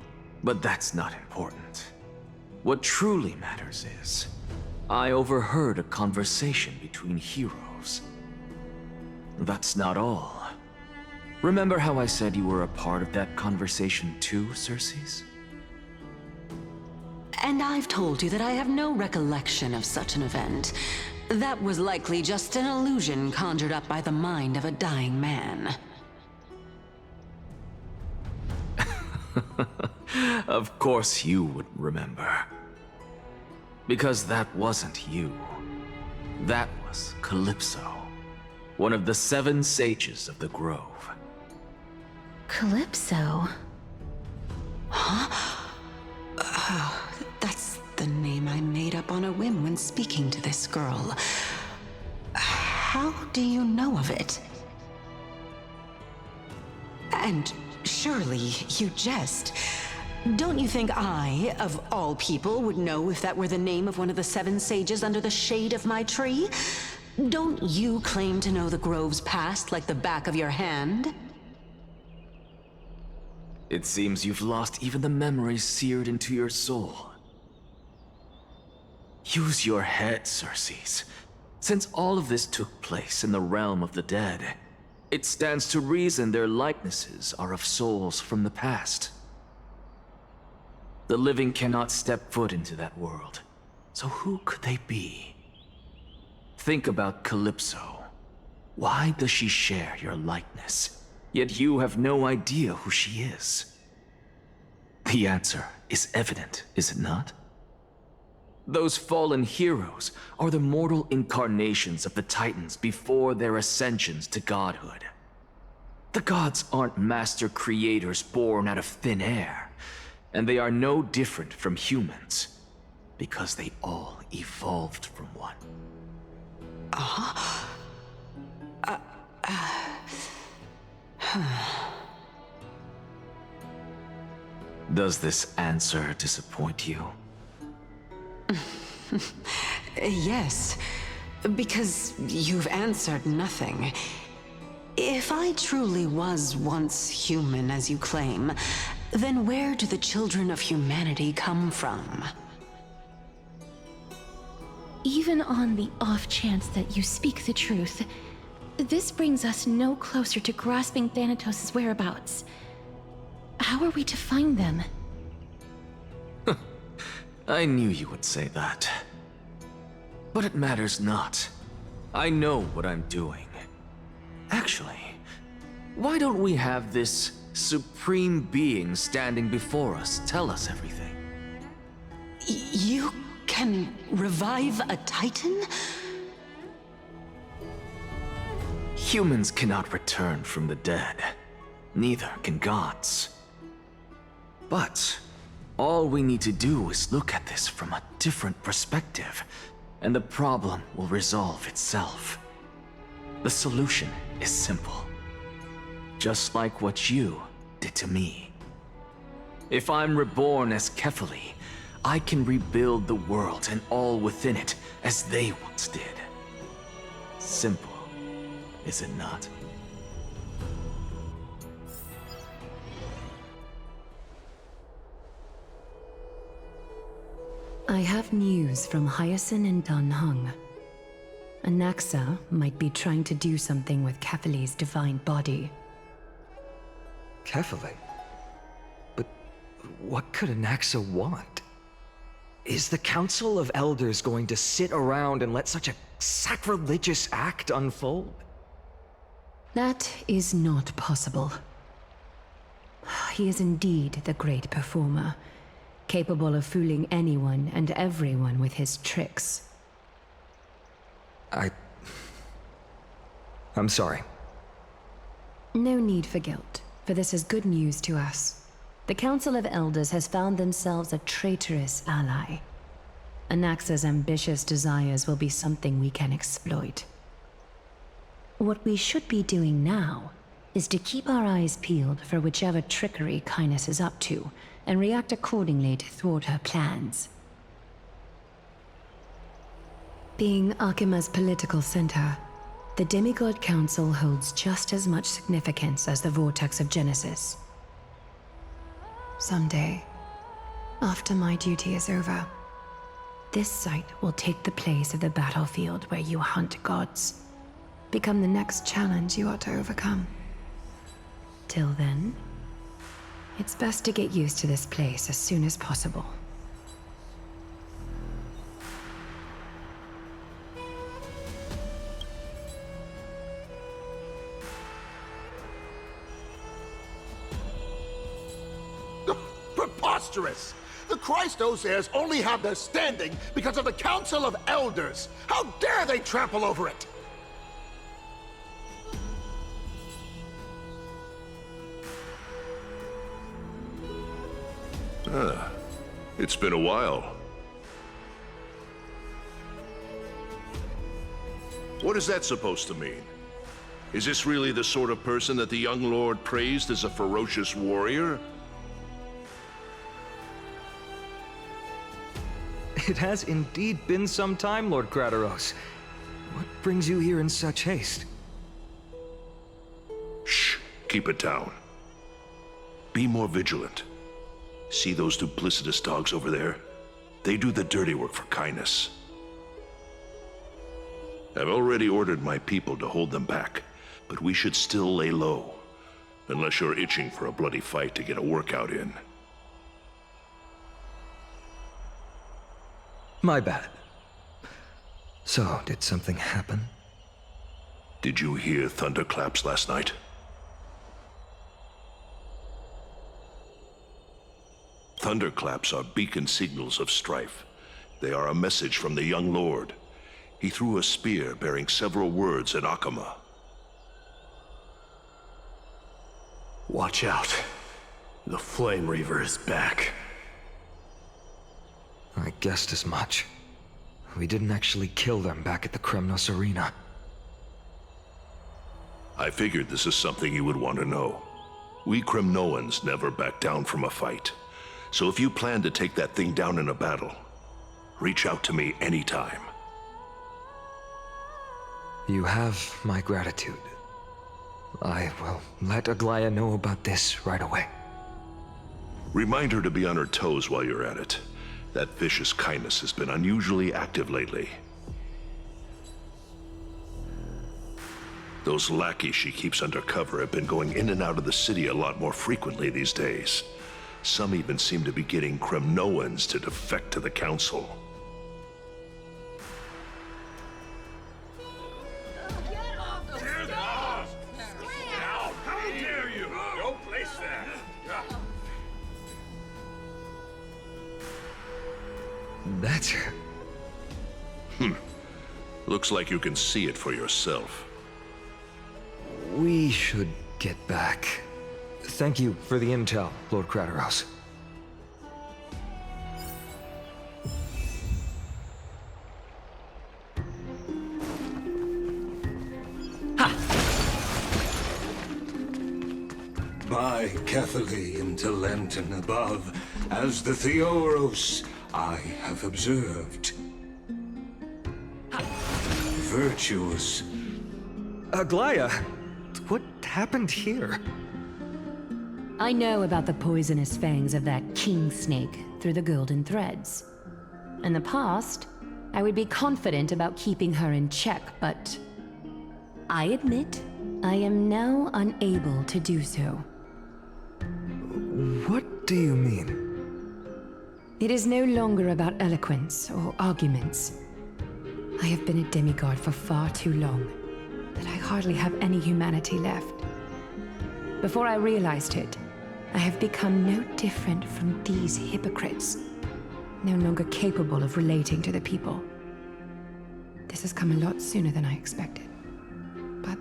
but that's not important. What truly matters is, I overheard a conversation between heroes. That's not all. Remember how I said you were a part of that conversation too, Cerces? And I've told you that I have no recollection of such an event. That was likely just an illusion conjured up by the mind of a dying man. Of course you would remember. Because that wasn't you. That was Calypso, one of the 7 sages of the Grove. Calypso? Huh? Oh, that's the name I made up on a whim when speaking to this girl. How do you know of it? And surely you jest. Don't you think I, of all people, would know if that were the name of one of the 7 sages under the shade of my tree? Don't you claim to know the Grove's past like the back of your hand? It seems you've lost even the memories seared into your soul. Use your head, Cerces. Since all of this took place in the realm of the dead, it stands to reason their likenesses are of souls from the past. The living cannot step foot into that world, so who could they be? Think about Calypso. Why does she share your likeness, yet you have no idea who she is? The answer is evident, is it not? Those fallen heroes are the mortal incarnations of the Titans before their ascensions to godhood. The gods aren't master creators born out of thin air, and they are no different from humans, because they all evolved from one. Does this answer disappoint you? Yes, because you've answered nothing. If I truly was once human, as you claim, then where do the children of humanity come from? Even on the off chance that you speak the truth, this brings us no closer to grasping Thanatos' whereabouts. How are we to find them? I knew you would say that. But it matters not. I know what I'm doing. Actually, why don't we have this supreme being standing before us tell us everything? can revive a Titan? Humans cannot return from the dead. Neither can gods. But all we need to do is look at this from a different perspective, and the problem will resolve itself. The solution is simple. Just like what you did to me. If I'm reborn as Kefali, I can rebuild the world and all within it as they once did. Simple, is it not? I have news from Hyacinth and Danhung. Anaxa might be trying to do something with Kefali's divine body. Kefali? But what could Anaxa want? Is the Council of Elders going to sit around and let such a sacrilegious act unfold? That is not possible. He is indeed the great performer, capable of fooling anyone and everyone with his tricks. I'm sorry. No need for guilt, for this is good news to us. The Council of Elders has found themselves a traitorous ally. Anaxa's ambitious desires will be something we can exploit. What we should be doing now is to keep our eyes peeled for whichever trickery Caelus is up to, and react accordingly to thwart her plans. Being Akima's political center, the Demigod Council holds just as much significance as the Vortex of Genesis. Someday, after my duty is over, this site will take the place of the battlefield where you hunt gods, become the next challenge you ought to overcome. Till then, it's best to get used to this place as soon as possible. Preposterous! The Chrysos Heirs only have their standing because of the Council of Elders! How dare they trample over it! It's been a while. What is that supposed to mean? Is this really the sort of person that the young lord praised as a ferocious warrior? It has indeed been some time, Lord Grateros. What brings you here in such haste? Shh, keep it down. Be more vigilant. See those duplicitous dogs over there? They do the dirty work for Caelus. I've already ordered my people to hold them back, but we should still lay low. Unless you're itching for a bloody fight to get a workout in. My bad. So, did something happen? Did you hear thunderclaps last night? Thunderclaps are beacon signals of strife. They are a message from the young lord. He threw a spear bearing several words at Akama. Watch out. The Flame Reaver is back. I guessed as much. We didn't actually kill them back at the Kremnos Arena. I figured this is something you would want to know. We Kremnoans never back down from a fight. So if you plan to take that thing down in a battle, reach out to me anytime. You have my gratitude. I will let Aglaya know about this right away. Remind her to be on her toes while you're at it. That vicious Caelus has been unusually active lately. Those lackeys she keeps undercover have been going in and out of the city a lot more frequently these days. Some even seem to be getting Kremnoans to defect to the Council. How dare you! Don't place that! That's... Looks like you can see it for yourself. We should get back. Thank you for the intel, Lord Crateros. By Catholic into Lenten above, as the Theoros I have observed. Virtuous. Aglaya, what happened here? I know about the poisonous fangs of that king snake through the golden threads. In the past, I would be confident about keeping her in check, but I admit I am now unable to do so. What do you mean? It is no longer about eloquence or arguments. I have been a demigod for far too long that I hardly have any humanity left. Before I realized it, I have become no different from these hypocrites, no longer capable of relating to the people. This has come a lot sooner than I expected. But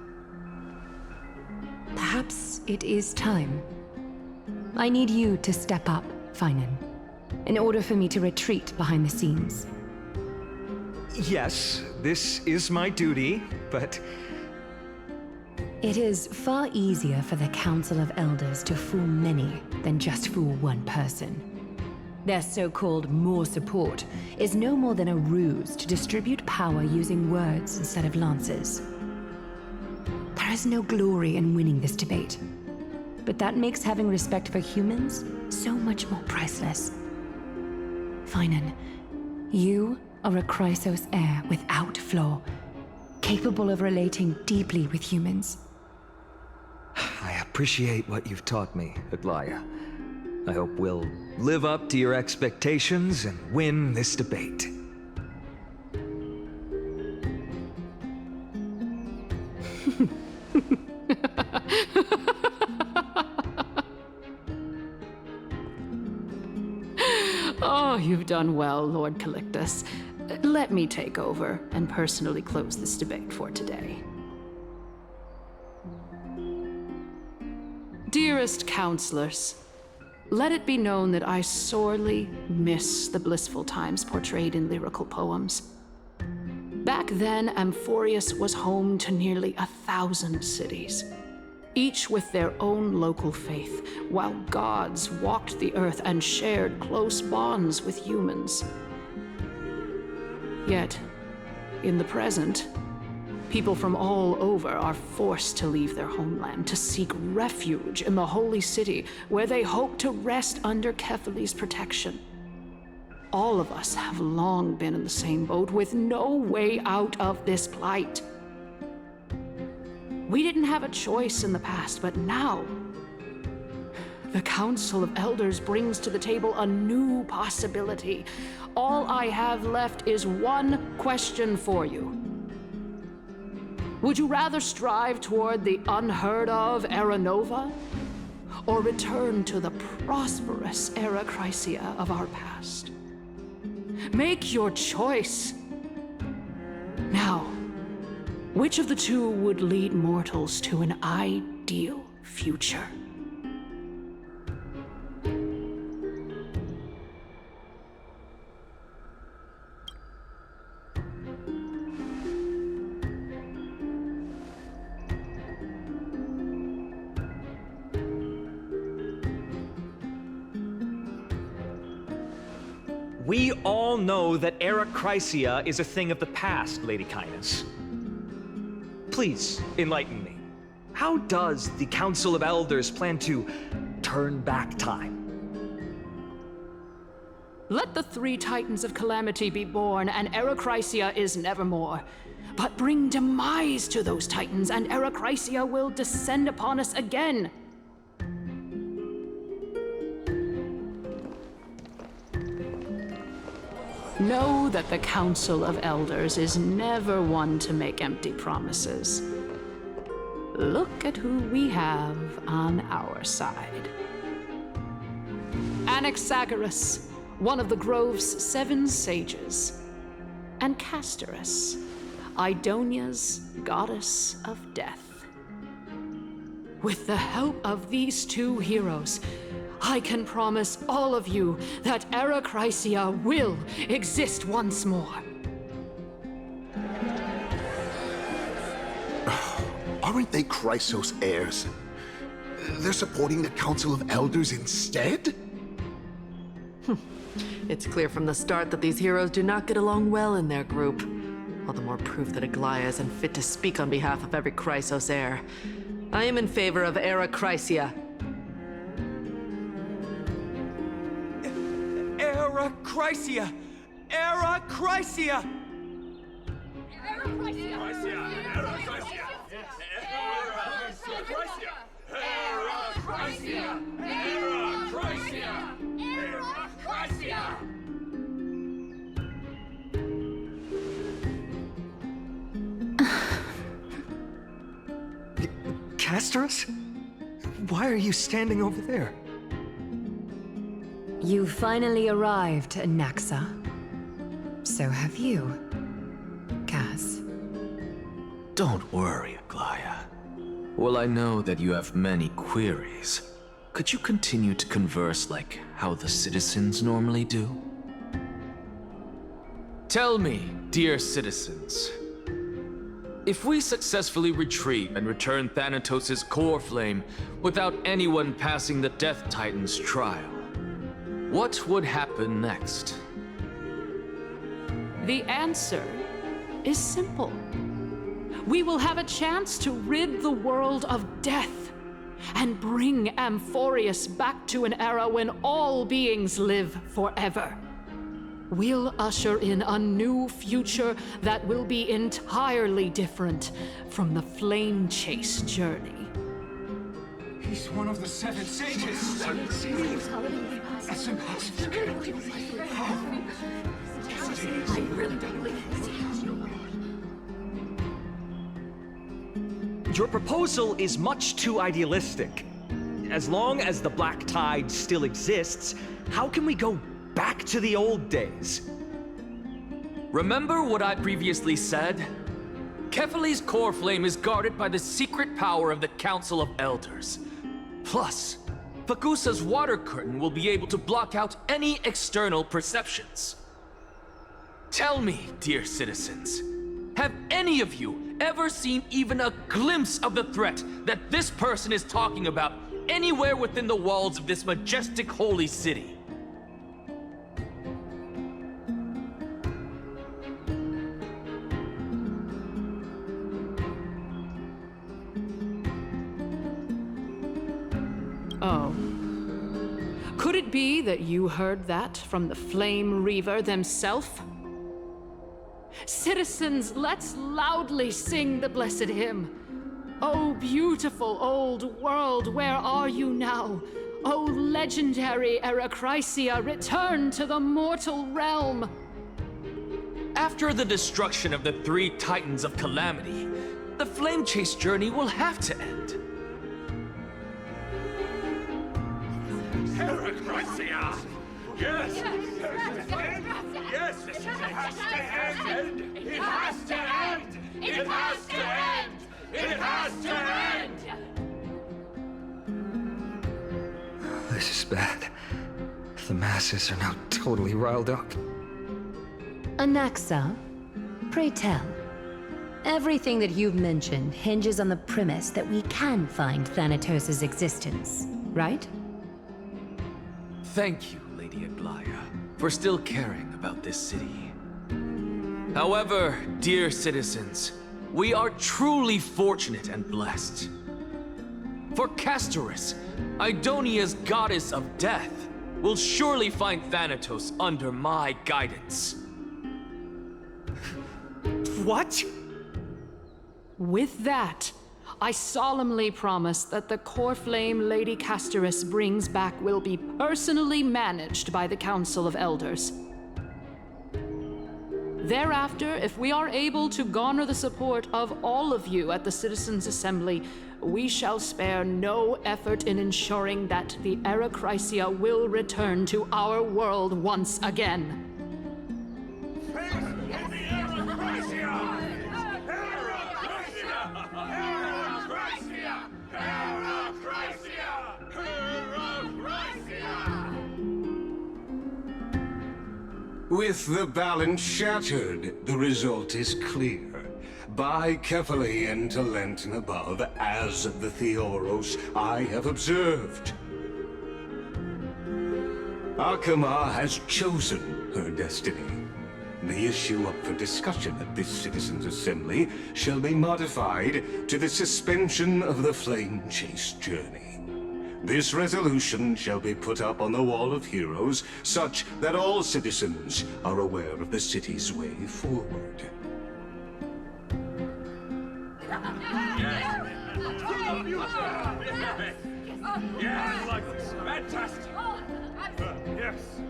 perhaps it is time. I need you to step up, Finan, in order for me to retreat behind the scenes. Yes, this is my duty, but... It is far easier for the Council of Elders to fool many than just fool one person. Their so-called more support is no more than a ruse to distribute power using words instead of lances. There is no glory in winning this debate, but that makes having respect for humans so much more priceless. Finan, you are a Chrysos heir without flaw, capable of relating deeply with humans. I appreciate what you've taught me, Aglaya. I hope we'll live up to your expectations and win this debate. Oh, you've done well, Lord Calictus. Let me take over and personally close this debate for today. Dearest counselors, let it be known that I sorely miss the blissful times portrayed in lyrical poems. Back then, Amphoreus was home to nearly 1,000 cities, each with their own local faith, while gods walked the earth and shared close bonds with humans. Yet, in the present, people from all over are forced to leave their homeland to seek refuge in the holy city, where they hope to rest under Kephalli's protection. All of us have long been in the same boat, with no way out of this plight. We didn't have a choice in the past, but now, the Council of Elders brings to the table a new possibility. All I have left is one question for you. Would you rather strive toward the unheard of Era Nova, or return to the prosperous Era Chrysia of our past? Make your choice. Now, which of the two would lead mortals to an ideal future? We all know that Era Chrysia is a thing of the past, Lady Caelus. Please, enlighten me. How does the Council of Elders plan to turn back time? Let the 3 Titans of Calamity be born, and Era Chrysia is nevermore. But bring demise to those Titans, and Era Chrysia will descend upon us again. Know that the Council of Elders is never one to make empty promises. Look at who we have on our side. Anaxagoras, one of the Grove's 7 sages, and Castorice, Idonia's goddess of death. With the help of these 2 heroes, I can promise all of you that Era Chrysia will exist once more. Aren't they Chrysos Heirs? They're supporting the Council of Elders instead? It's clear from the start that these heroes do not get along well in their group. All the more proof that Aglaia is unfit to speak on behalf of every Chrysos heir. I am in favor of Era Chrysia. Era Chrysia! Era Chrysia! Era Chrysia! Era Chrysia! Era Chrysia! Era Chrysia! Era Chrysia! Castorice? Why are you standing over there? You finally arrived, Anaxa. So have you, Cass. Don't worry, Aglaia. Well, I know that you have many queries. Could you continue to converse like how the citizens normally do? Tell me, dear citizens, if we successfully retrieve and return Thanatos' Coreflame without anyone passing the Death Titan's trial, what would happen next? The answer is simple. We will have a chance to rid the world of death and bring Amphoreus back to an era when all beings live forever. We'll usher in a new future that will be entirely different from the flame chase journey. He's one of the 7 sages. 7 sages. That's impossible. I really don't believe Your proposal is much too idealistic. As long as the Black Tide still exists, how can we go back to the old days? Remember what I previously said? Kephales's Coreflame is guarded by the secret power of the Council of Elders. Plus, Fagusa's water curtain will be able to block out any external perceptions. Tell me, dear citizens, have any of you ever seen even a glimpse of the threat that this person is talking about anywhere within the walls of this majestic holy city? Oh. Could it be that you heard that from the Flame Reaver themselves? Citizens, let's loudly sing the blessed hymn. Oh, beautiful old world, where are you now? Oh, legendary Era Chrysia, return to the mortal realm. After the destruction of the 3 Titans of Calamity, the Flame Chase journey will have to end. Era Chrysia! Yes! Yes! It has to end! It has to end! It has to end! It has to end! This is bad. The masses are now totally riled up. Anaxa, pray tell. Everything that you've mentioned hinges on the premise that we can find Thanatos' existence, right? Thank you, Lady Aglaia, for still caring about this city. However, dear citizens, we are truly fortunate and blessed. For Castorice, Idonia's goddess of death, will surely find Thanatos under my guidance. What? With that, I solemnly promise that the Coreflame Lady Castorice brings back will be personally managed by the Council of Elders. Thereafter, if we are able to garner the support of all of you at the Citizens' Assembly, we shall spare no effort in ensuring that the Era Chrysia will return to our world once again. With the balance shattered, the result is clear. Buy carefully into Lent and above, as the Theoros I have observed. Akima has chosen her destiny. The issue up for discussion at this Citizens' Assembly shall be modified to the suspension of the Flame Chase journey. This resolution shall be put up on the Wall of Heroes, such that all citizens are aware of the city's way forward. Yeah, I like this. Fantastic. Yes.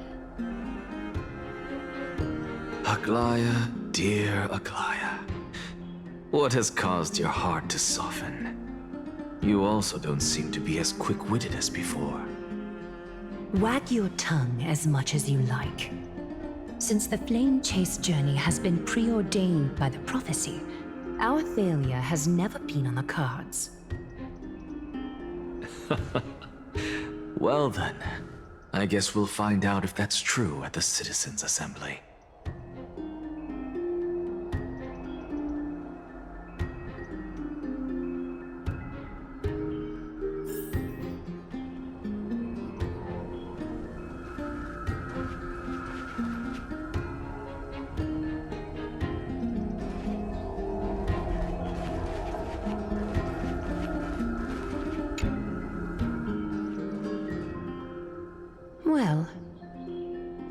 Aglaya, dear Aglaya. What has caused your heart to soften? You also don't seem to be as quick-witted as before. Wag your tongue as much as you like. Since the Flame Chase journey has been preordained by the prophecy, our failure has never been on the cards. Well then, I guess we'll find out if that's true at the Citizens' Assembly. Well,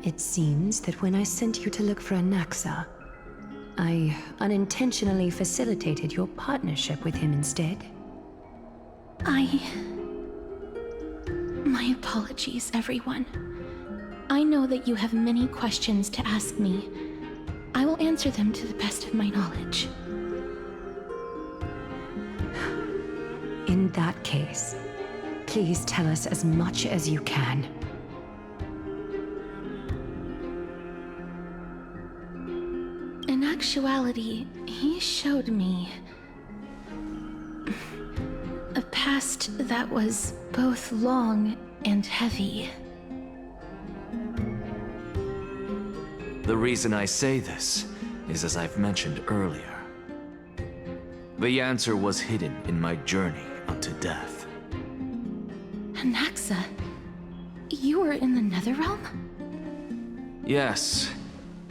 it seems that when I sent you to look for Anaxa, I unintentionally facilitated your partnership with him instead. My apologies, everyone. I know that you have many questions to ask me. I will answer them to the best of my knowledge. In that case, please tell us as much as you can. In actuality, he showed me a past that was both long and heavy. The reason I say this is as I've mentioned earlier. The answer was hidden in my journey unto death. Anaxa, you were in the Netherrealm? Yes,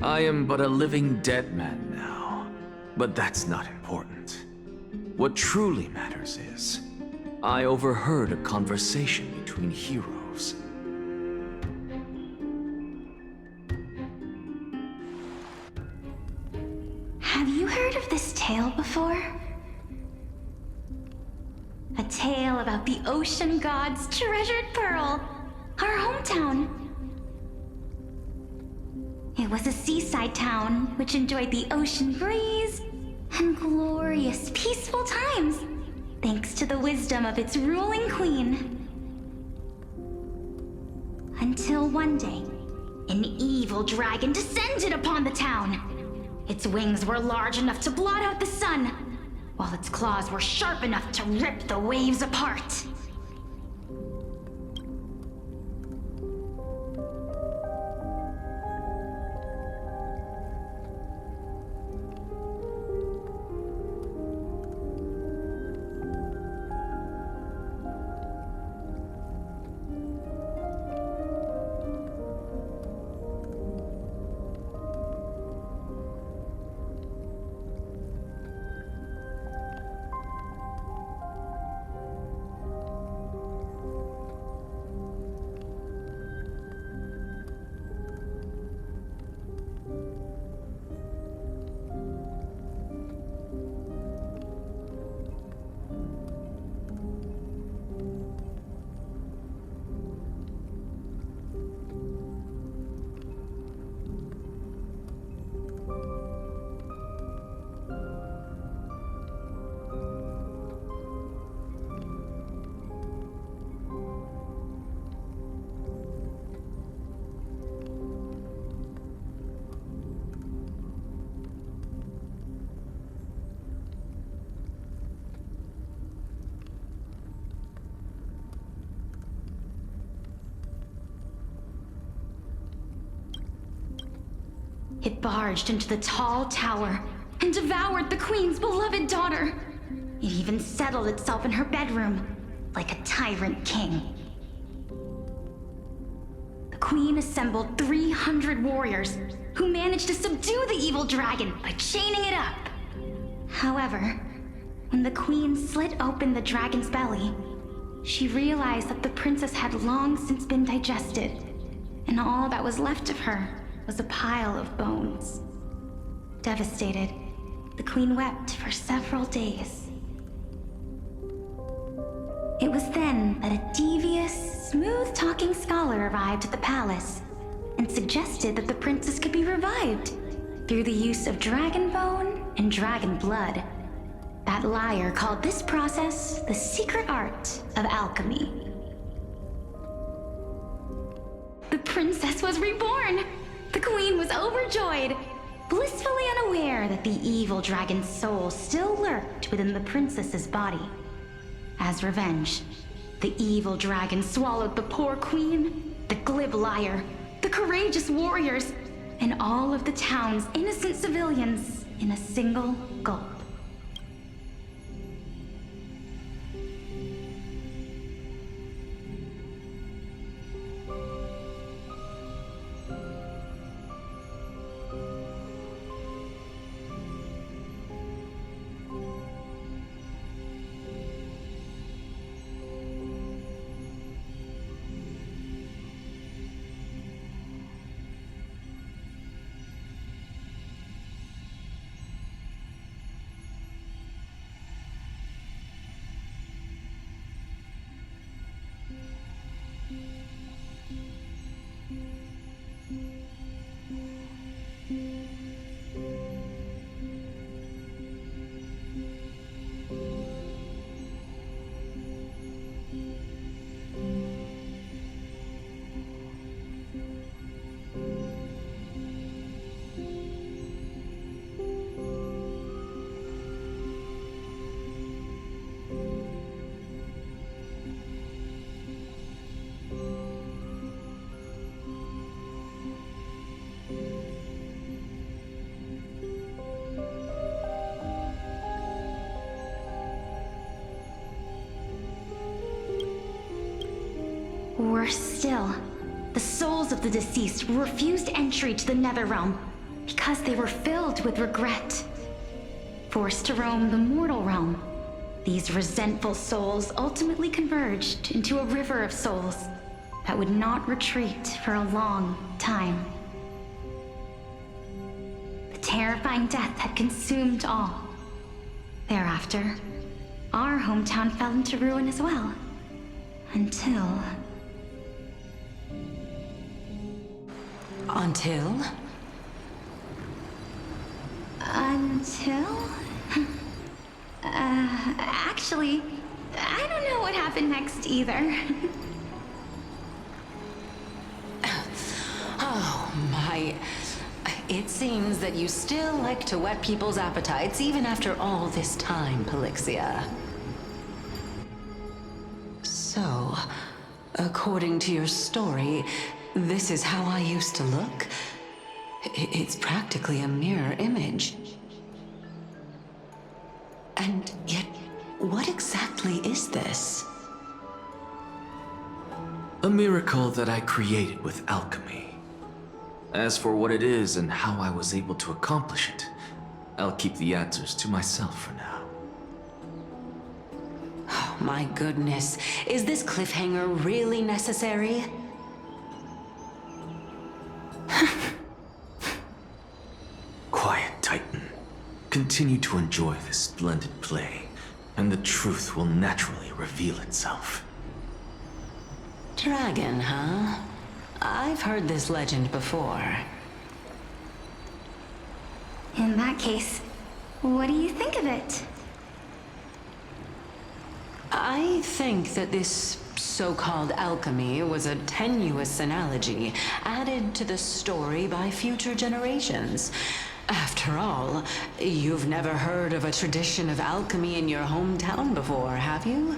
I am but a living dead man now, but that's not important. What truly matters is, I overheard a conversation between heroes. Have you heard of this tale before? A tale about the ocean god's treasured pearl, our hometown. It was a seaside town which enjoyed the ocean breeze and glorious, peaceful times, thanks to the wisdom of its ruling queen. Until one day, an evil dragon descended upon the town. Its wings were large enough to blot out the sun, while its claws were sharp enough to rip the waves apart. It barged into the tall tower and devoured the queen's beloved daughter. It even settled itself in her bedroom, like a tyrant king. The queen assembled 300 warriors who managed to subdue the evil dragon by chaining it up. However, when the queen slit open the dragon's belly, she realized that the princess had long since been digested, and all that was left of her was a pile of bones. Devastated, the queen wept for several days. It was then that a devious, smooth-talking scholar arrived at the palace and suggested that the princess could be revived through the use of dragon bone and dragon blood. That liar called this process the secret art of alchemy. The princess was reborn! The queen was overjoyed, blissfully unaware that the evil dragon's soul still lurked within the princess's body. As revenge, the evil dragon swallowed the poor queen, the glib liar, the courageous warriors, and all of the town's innocent civilians in a single gulp. Worse still, the souls of the deceased refused entry to the Netherrealm because they were filled with regret. Forced to roam the mortal realm, these resentful souls ultimately converged into a river of souls that would not retreat for a long time. The terrifying death had consumed all. Thereafter, our hometown fell into ruin as well. Until... Actually, I don't know what happened next either. Oh my... It seems that you still like to whet people's appetites even after all this time, Polyxia. So, according to your story, this is how I used to look? It's practically a mirror image. And yet, what exactly is this? A miracle that I created with alchemy. As for what it is and how I was able to accomplish it, I'll keep the answers to myself for now. Oh my goodness, is this cliffhanger really necessary? Quiet, Titan. Continue to enjoy this splendid play, and the truth will naturally reveal itself. Dragon, huh? I've heard this legend before. In that case, what do you think of it? I think that this so-called alchemy was a tenuous analogy added to the story by future generations. After all, you've never heard of a tradition of alchemy in your hometown before, have you?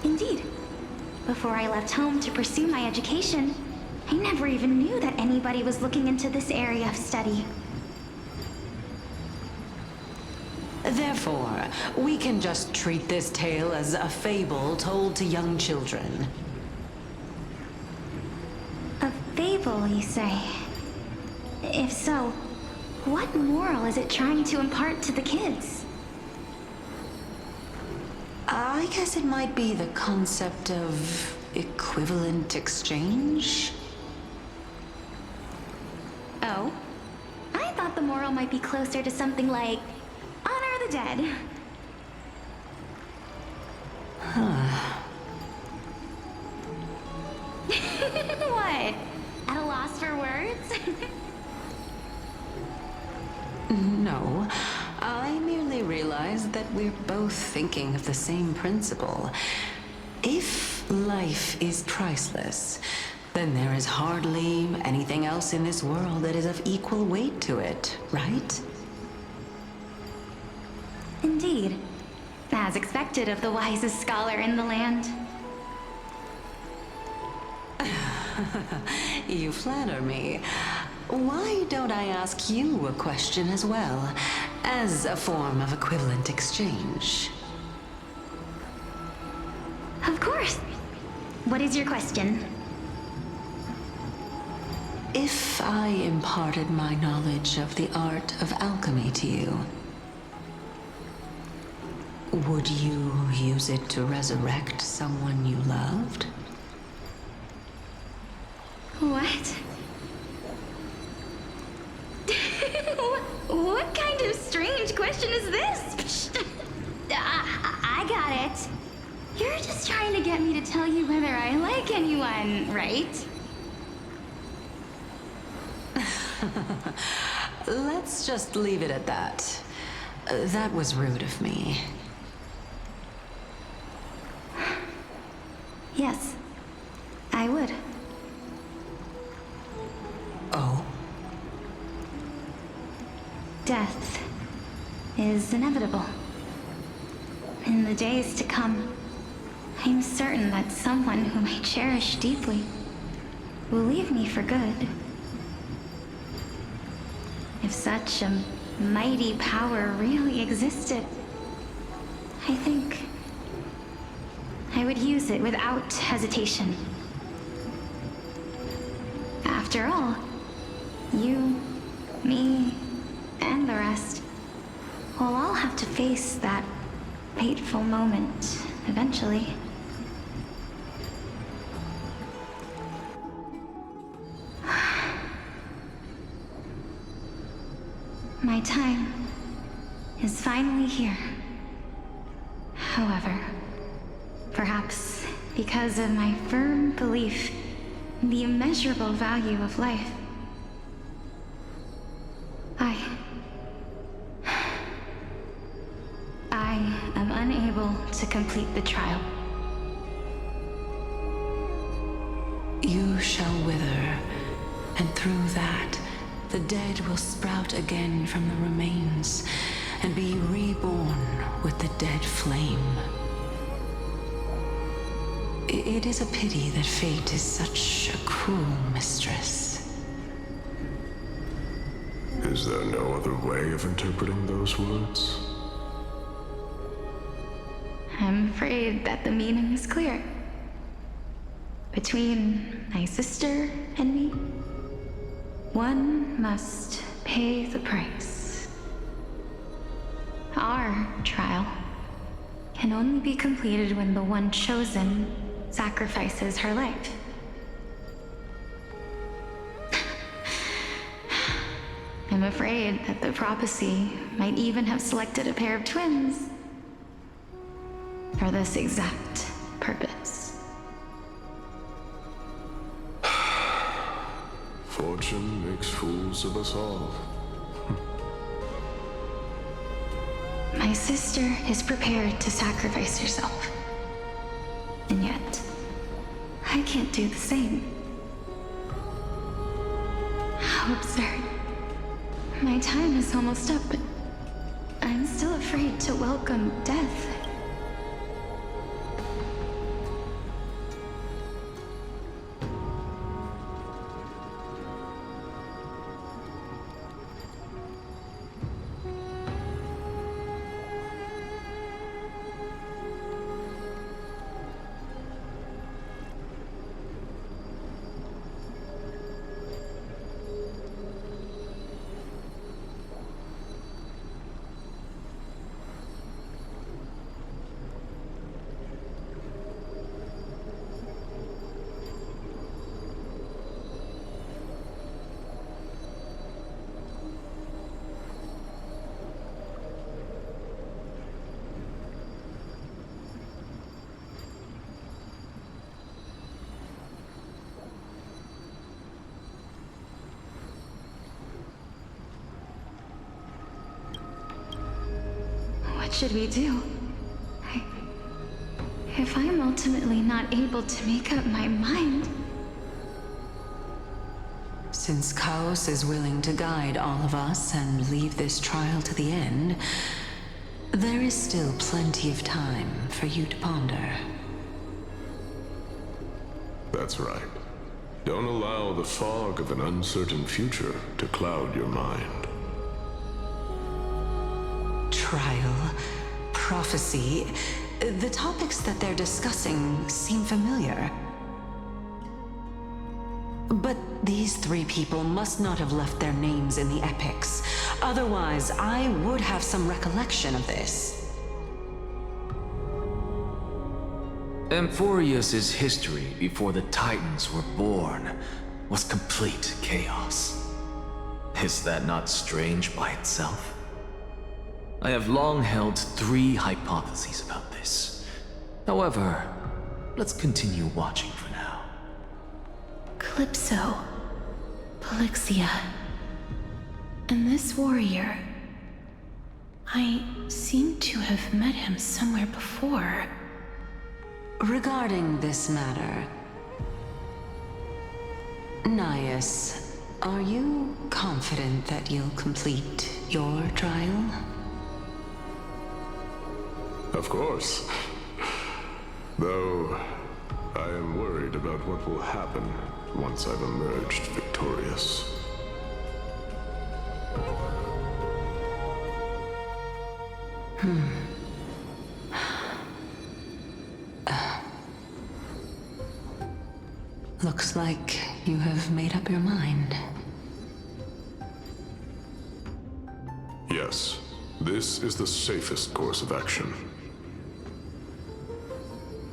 Indeed. Before I left home to pursue my education, I never even knew that anybody was looking into this area of study. Therefore, we can just treat this tale as a fable told to young children. A fable, you say? If so, what moral is it trying to impart to the kids? I guess it might be the concept of equivalent exchange? Oh? I thought the moral might be closer to something like honor the dead. Huh. What? At a loss for words? No, I merely realized that we're both thinking of the same principle. If life is priceless, then there is hardly anything else in this world that is of equal weight to it, right? Indeed. As expected of the wisest scholar in the land. You flatter me. Why don't I ask you a question as well, as a form of equivalent exchange? Of course. What is your question? If I imparted my knowledge of the art of alchemy to you, would you use it to resurrect someone you loved? What? What kind of strange question is this? I got it. You're just trying to get me to tell you whether I like anyone, right? Let's just leave it at that. That was rude of me. Yes, I would. Oh? Death is inevitable. In the days to come, I'm certain that someone whom I cherish deeply will leave me for good. If such a mighty power really existed, I think I would use it without hesitation. After all, you, me, and the rest will all have to face that fateful moment eventually. My time is finally here. However, perhaps because of my firm belief in the immeasurable value of life, I am unable to complete the trial. You shall wither, and through that, the dead will sprout again from the remains, and be reborn with the dead flame. It is a pity that fate is such a cruel mistress. Is there no other way of interpreting those words? I'm afraid that the meaning is clear. Between my sister and me, one must pay the price. Our trial can only be completed when the one chosen sacrifices her life. I'm afraid that the prophecy might even have selected a pair of twins for this exact purpose. Fortune makes fools of us all. My sister is prepared to sacrifice herself. And yet, I can't do the same. How absurd. My time is almost up, but I'm still afraid to welcome death. What should we do? If I'm ultimately not able to make up my mind... Since Khaos is willing to guide all of us and leave this trial to the end, there is still plenty of time for you to ponder. That's right. Don't allow the fog of an uncertain future to cloud your mind. Trial, prophecy, the topics that they're discussing seem familiar. But these three people must not have left their names in the epics. Otherwise, I would have some recollection of this. Amphoreus' history before the Titans were born was complete chaos. Is that not strange by itself? I have long held 3 hypotheses about this. However, let's continue watching for now. Calypso, Polyxia, and this warrior. I seem to have met him somewhere before. Regarding this matter, Nias, are you confident that you'll complete your trial? Of course. Though, I am worried about what will happen once I've emerged victorious. Looks like you have made up your mind. Yes, this is the safest course of action.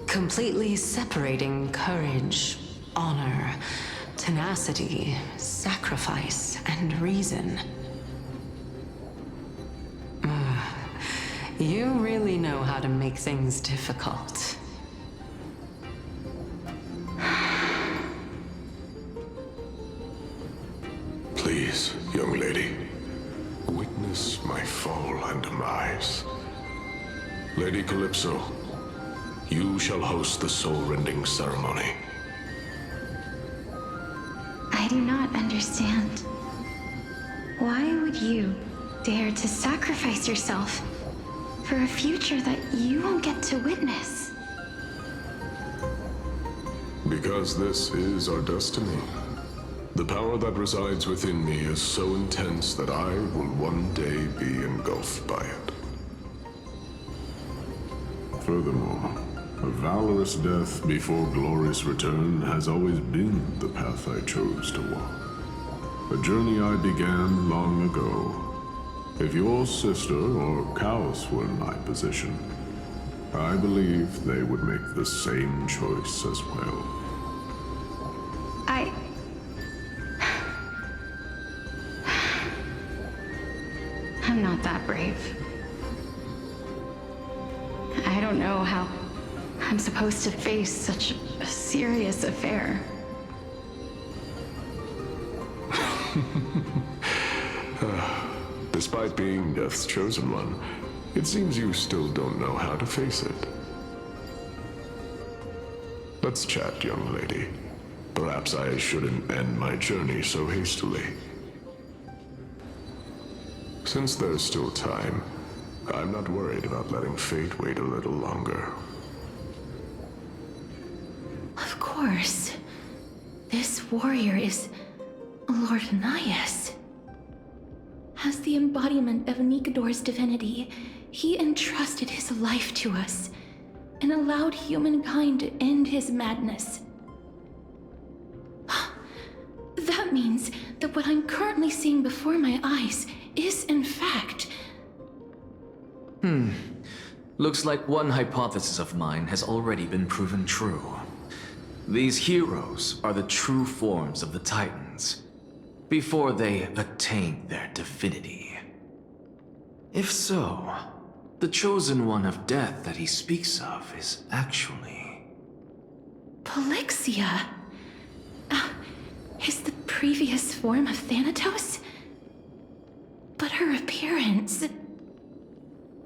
Completely separating courage, honor, tenacity, sacrifice, and reason. You really know how to make things difficult. Please, young lady, witness my fall and demise. Lady Calypso, you shall host the soul-rending ceremony. I do not understand. Why would you dare to sacrifice yourself for a future that you won't get to witness? Because this is our destiny. The power that resides within me is so intense that I will one day be engulfed by it. Furthermore, a valorous death before glorious return has always been the path I chose to walk. A journey I began long ago. If your sister or Khaos were in my position, I believe they would make the same choice as well. I'm not that brave. I don't know how I'm supposed to face such a serious affair. Despite being Death's chosen one, it seems you still don't know how to face it. Let's chat, young lady. Perhaps I shouldn't end my journey so hastily. Since there's still time, I'm not worried about letting fate wait a little longer. Of course. This warrior is Lord Nias. As the embodiment of Nicodor's divinity, he entrusted his life to us and allowed humankind to end his madness. That means that what I'm currently seeing before my eyes is, in fact... Looks like one hypothesis of mine has already been proven true. These heroes are the true forms of the Titans, before they attain their divinity. If so, the chosen one of death that he speaks of is actually... Polyxia? Is the previous form of Thanatos? But her appearance...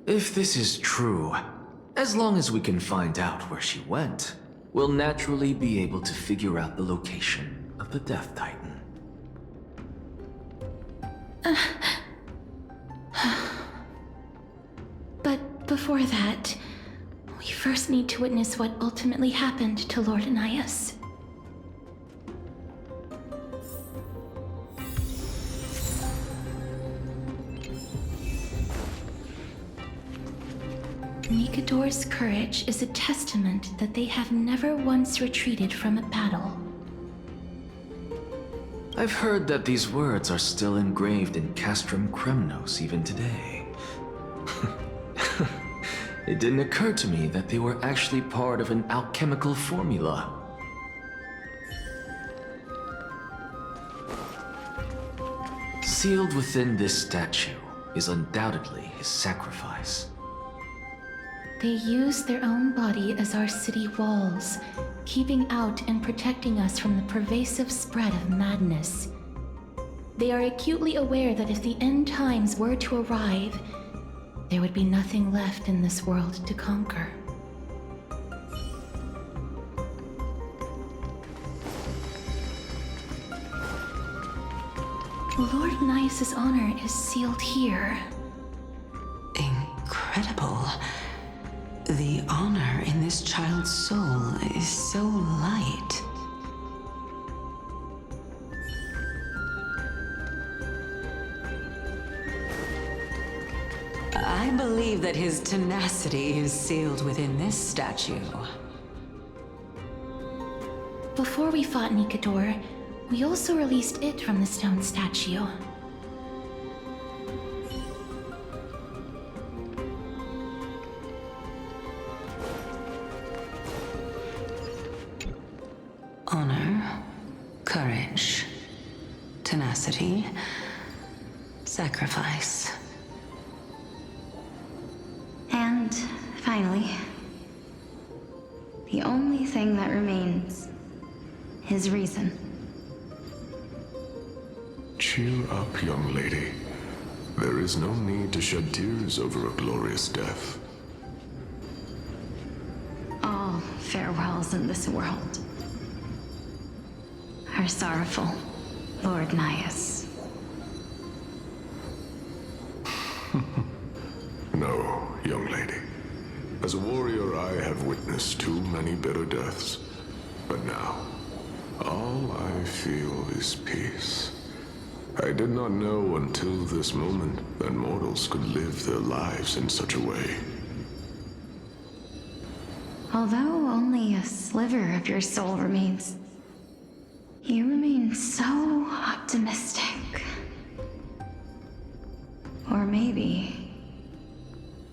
If this is true, as long as we can find out where she went, we'll naturally be able to figure out the location of the Death Titan. But before that, we first need to witness what ultimately happened to Lord Anias. Nikador's courage is a testament that they have never once retreated from a battle. I've heard that these words are still engraved in Castrum Kremnos even today. It didn't occur to me that they were actually part of an alchemical formula. Sealed within this statue is undoubtedly his sacrifice. They use their own body as our city walls, keeping out and protecting us from the pervasive spread of madness. They are acutely aware that if the end times were to arrive, there would be nothing left in this world to conquer. Lord Anias' honor is sealed here. Incredible. The honor in this child's soul is so light. I believe that his tenacity is sealed within this statue. Before we fought Nikador, we also released it from the stone statue. Honor, courage, tenacity, sacrifice. And finally, the only thing that remains is reason. Cheer up, young lady. There is no need to shed tears over a glorious death. All farewells in this world are sorrowful, Lord Anias. No, young lady. As a warrior, I have witnessed too many bitter deaths. But now, all I feel is peace. I did not know until this moment that mortals could live their lives in such a way. Although only a sliver of your soul remains, you remain so optimistic. Or maybe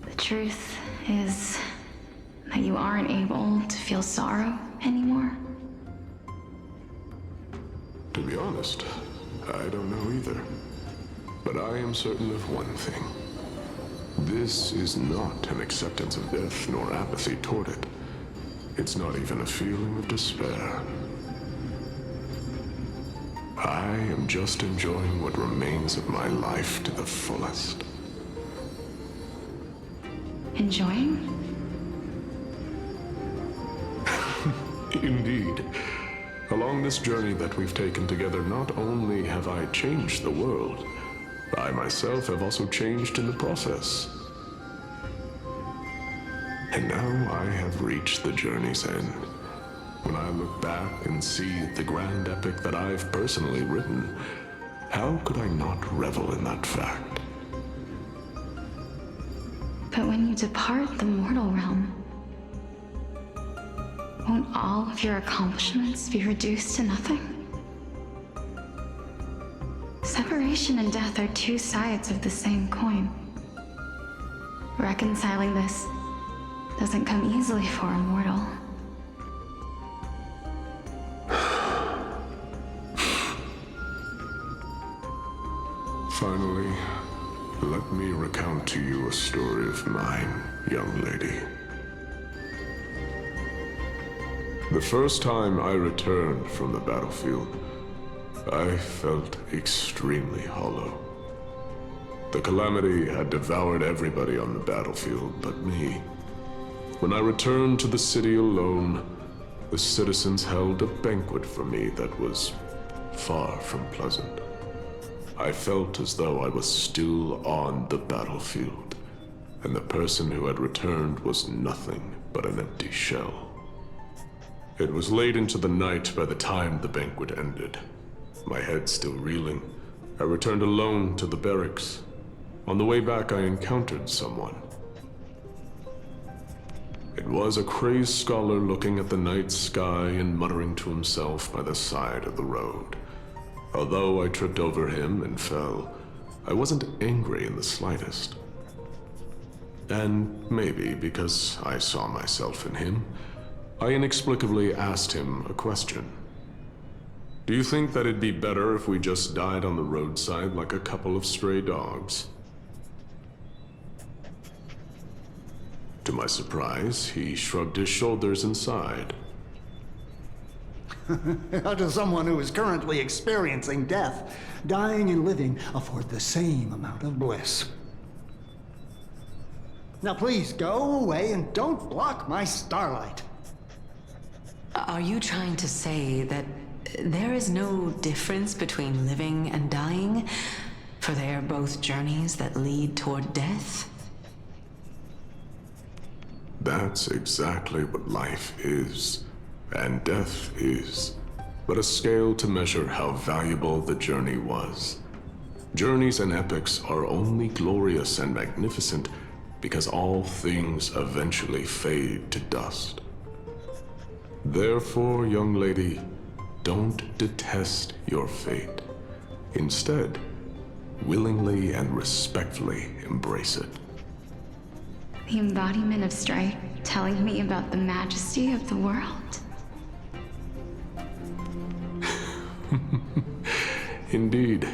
the truth is that you aren't able to feel sorrow anymore. To be honest, I don't know either. But I am certain of one thing. This is not an acceptance of death nor apathy toward it. It's not even a feeling of despair. I am just enjoying what remains of my life to the fullest. Enjoying? Indeed. Along this journey that we've taken together, not only have I changed the world, I myself have also changed in the process. And now I have reached the journey's end. When I look back and see the grand epic that I've personally written, how could I not revel in that fact? But when you depart the mortal realm, won't all of your accomplishments be reduced to nothing? Separation and death are two sides of the same coin. Reconciling this doesn't come easily for a mortal. Finally, let me recount to you a story of mine, young lady. The first time I returned from the battlefield, I felt extremely hollow. The calamity had devoured everybody on the battlefield but me. When I returned to the city alone, the citizens held a banquet for me that was far from pleasant. I felt as though I was still on the battlefield, and the person who had returned was nothing but an empty shell. It was late into the night by the time the banquet ended. My head still reeling, I returned alone to the barracks. On the way back, I encountered someone. It was a crazed scholar looking at the night sky and muttering to himself by the side of the road. Although I tripped over him and fell, I wasn't angry in the slightest. And maybe because I saw myself in him, I inexplicably asked him a question. Do you think that it'd be better if we just died on the roadside like a couple of stray dogs? To my surprise, he shrugged his shoulders and sighed. How does someone who is currently experiencing death, dying and living, afford the same amount of bliss? Now please, go away and don't block my starlight. Are you trying to say that there is no difference between living and dying? For they are both journeys that lead toward death? That's exactly what life is, and death is, but a scale to measure how valuable the journey was. Journeys and epics are only glorious and magnificent because all things eventually fade to dust. Therefore, young lady, don't detest your fate. Instead, willingly and respectfully embrace it. The embodiment of strife telling me about the majesty of the world. Indeed.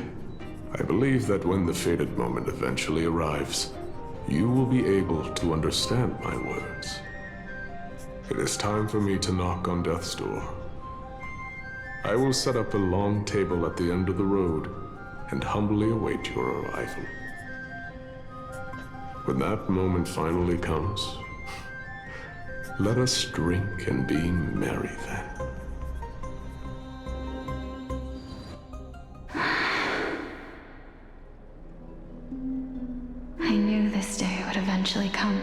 I believe that when the fated moment eventually arrives, you will be able to understand my words. It is time for me to knock on death's door. I will set up a long table at the end of the road and humbly await your arrival. When that moment finally comes, let us drink and be merry then. I knew this day would eventually come.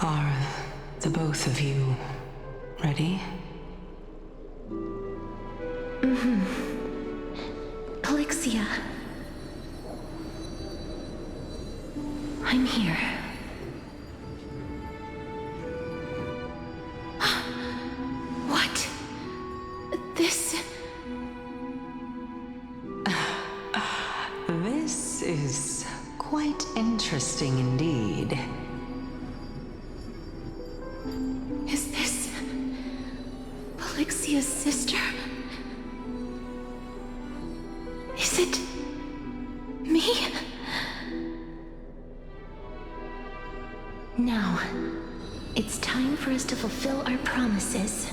Are the both of you ready? Mm-hmm. Polyxia. I'm here. What? This... This is quite interesting indeed. Is this... Polyxia's sister? Is it... me? Now, it's time for us to fulfill our promises.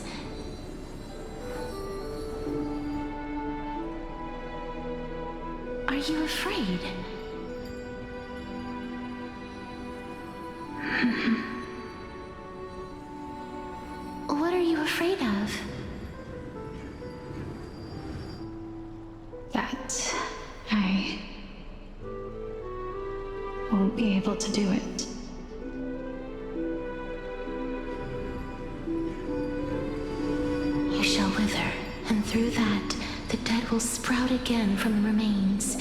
Are you afraid? What are you afraid of? That I won't be able to do it. You shall wither, and through that, the dead will sprout again from the remains,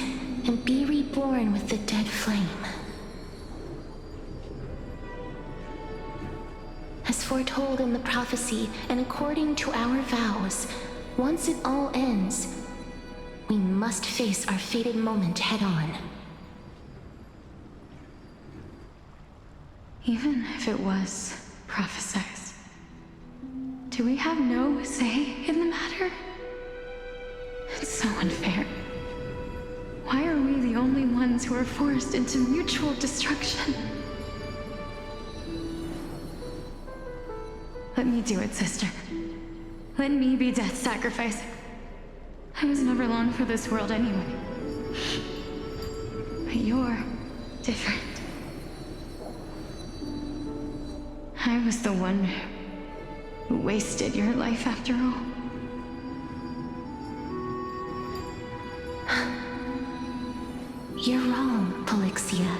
and be reborn with the dead flame. As foretold in the prophecy, and according to our vows, once it all ends, we must face our fated moment head-on. Even if it was prophesied, do we have no say in the matter? It's so unfair. Why are we the only ones who are forced into mutual destruction? Let me do it, sister. Let me be death's sacrifice. I was never long for this world anyway. But you're different. I was the one who wasted your life after all. You're wrong, Polyxia.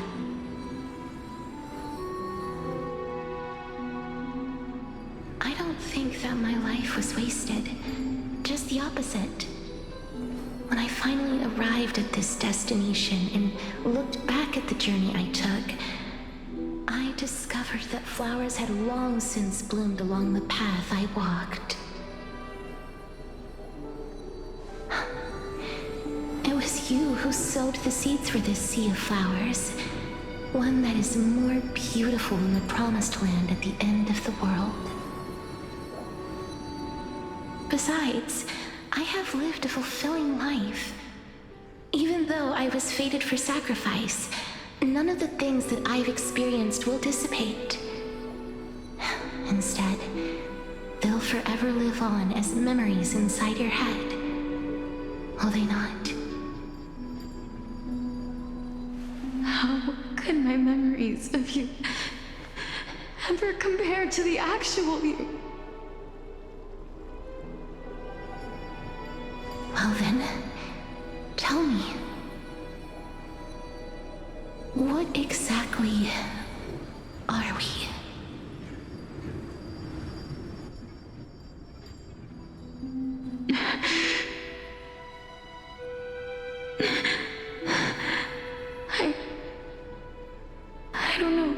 I don't think that my life was wasted. Just the opposite. When I finally arrived at this destination and looked back at the journey I took, I discovered that flowers had long since bloomed along the path I walked. It was you who sowed the seeds for this sea of flowers, one that is more beautiful than the promised land at the end of the world. Besides, I have lived a fulfilling life. Even though I was fated for sacrifice, none of the things that I've experienced will dissipate. Instead, they'll forever live on as memories inside your head. Will they not? How could my memories of you ever compare to the actual you? Well then, tell me. What exactly are we? I don't know.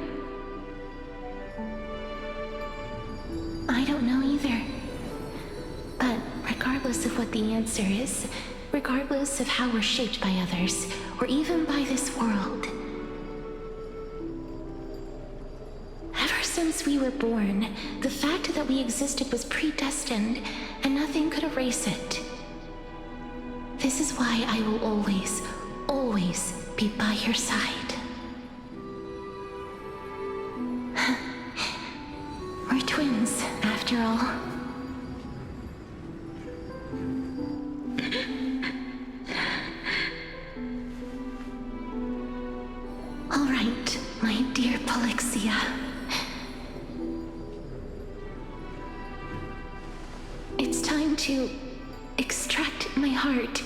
I don't know either. But regardless of what the answer is, regardless of how we're shaped by others, or even by this world, ever since we were born, the fact that we existed was predestined, and nothing could erase it. This is why I will always, always be by your side. We're twins, after all. All right, my dear Polyxia. It's time to extract my heart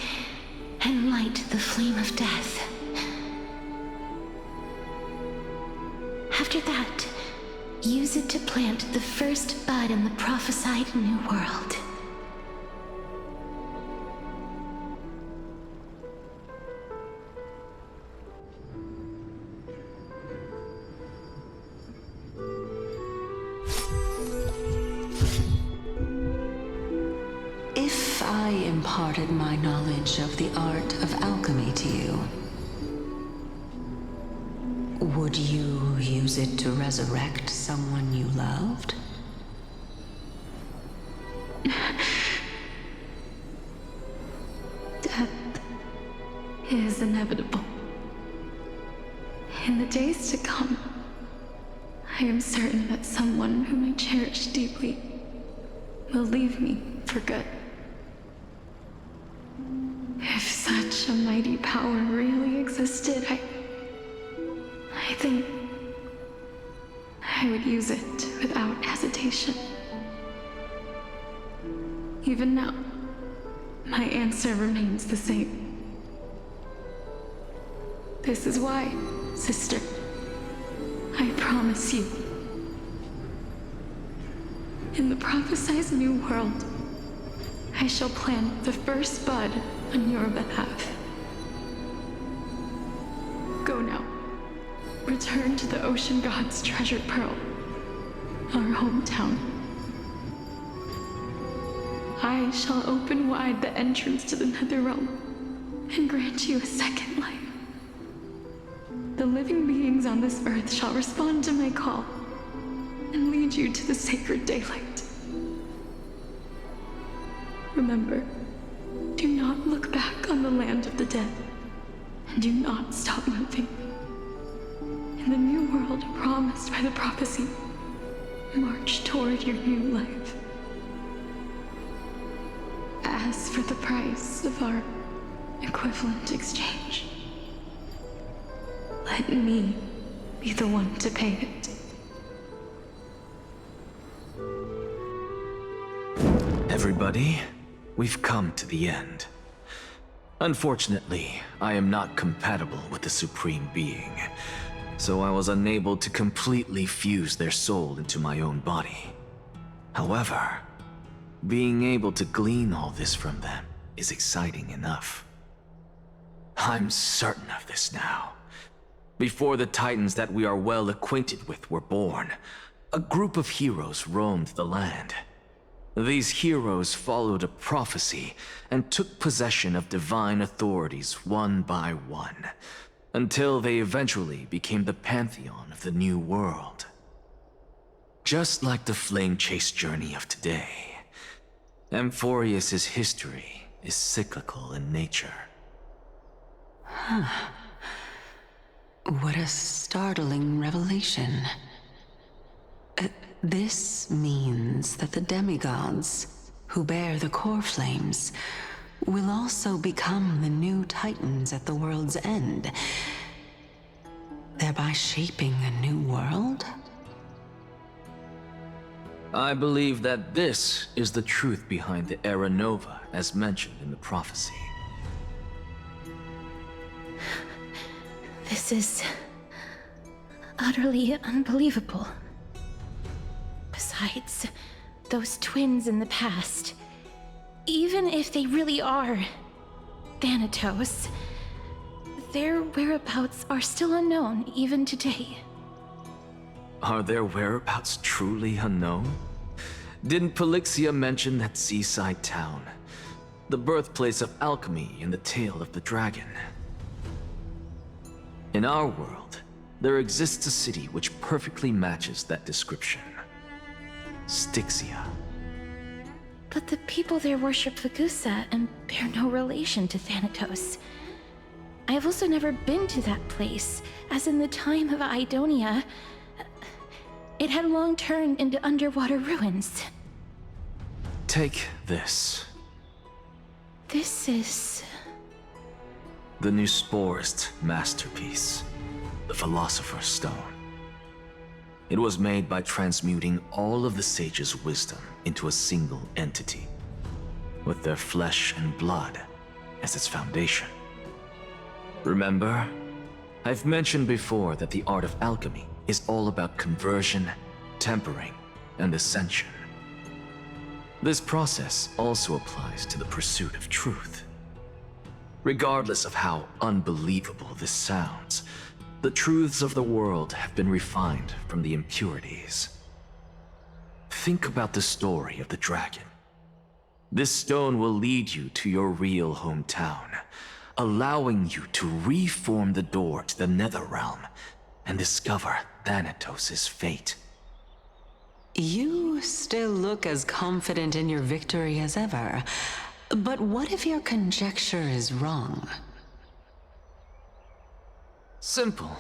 and light the flame of death. After that, use it to plant the first bud in the prophesied new world. If I imparted my knowledge of the art of alchemy to you, would you use it to resurrect someone you loved? Death is inevitable. In the days to come, I am certain that someone whom I cherish deeply will leave me for good. If such a mighty power really existed, I think I would use it without hesitation. Even now, my answer remains the same. This is why, sister, I promise you, in the prophesied new world, I shall plant the first bud on your behalf. Go now. Return to the ocean god's treasured pearl, our hometown. I shall open wide the entrance to the Netherrealm and grant you a second life. The living beings on this earth shall respond to my call and lead you to the sacred daylight. Remember, do not look back on the land of the dead, and do not stop moving. In the new world promised by the prophecy, march toward your new life. As for the price of our equivalent exchange, let me be the one to pay it. Everybody, we've come to the end. Unfortunately, I am not compatible with the Supreme Being, so I was unable to completely fuse their soul into my own body. However, being able to glean all this from them is exciting enough. I'm certain of this now. Before the Titans that we are well acquainted with were born, a group of heroes roamed the land. These heroes followed a prophecy and took possession of divine authorities one by one, until they eventually became the pantheon of the new world. Just like the flame chase journey of today, Amphoreus' history is cyclical in nature. Huh. What a startling revelation. This means that the demigods, who bear the Coreflames, will also become the new Titans at the world's end, thereby shaping a new world? I believe that this is the truth behind the Era Nova, as mentioned in the prophecy. This is utterly unbelievable. Besides, those twins in the past, even if they really are Thanatos, their whereabouts are still unknown even today. Are their whereabouts truly unknown? Didn't Polyxia mention that seaside town, the birthplace of alchemy in the tale of the dragon? In our world, there exists a city which perfectly matches that description. Styxia. But the people there worship Lycurgus and bear no relation to Thanatos. I have also never been to that place, as in the time of Idonia, it had long turned into underwater ruins. Take this. This is... the new Sporist masterpiece, the Philosopher's Stone. It was made by transmuting all of the sages' wisdom into a single entity, with their flesh and blood as its foundation. Remember, I've mentioned before that the art of alchemy is all about conversion, tempering, and ascension. This process also applies to the pursuit of truth. Regardless of how unbelievable this sounds, the truths of the world have been refined from the impurities. Think about the story of the dragon. This stone will lead you to your real hometown, allowing you to reform the door to the Netherrealm and discover Thanatos' fate. You still look as confident in your victory as ever, but what if your conjecture is wrong? Simple.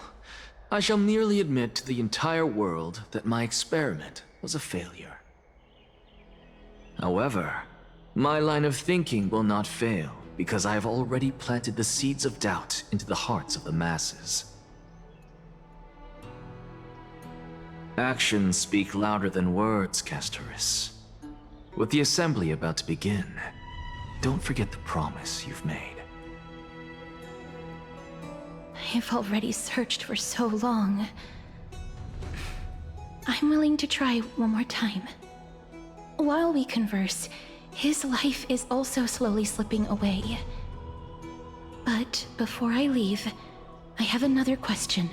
I shall merely admit to the entire world that my experiment was a failure. However, my line of thinking will not fail because I have already planted the seeds of doubt into the hearts of the masses. Actions speak louder than words, Castorice. With the assembly about to begin, don't forget the promise you've made. I've already searched for so long. I'm willing to try one more time. While we converse, his life is also slowly slipping away. But before I leave, I have another question.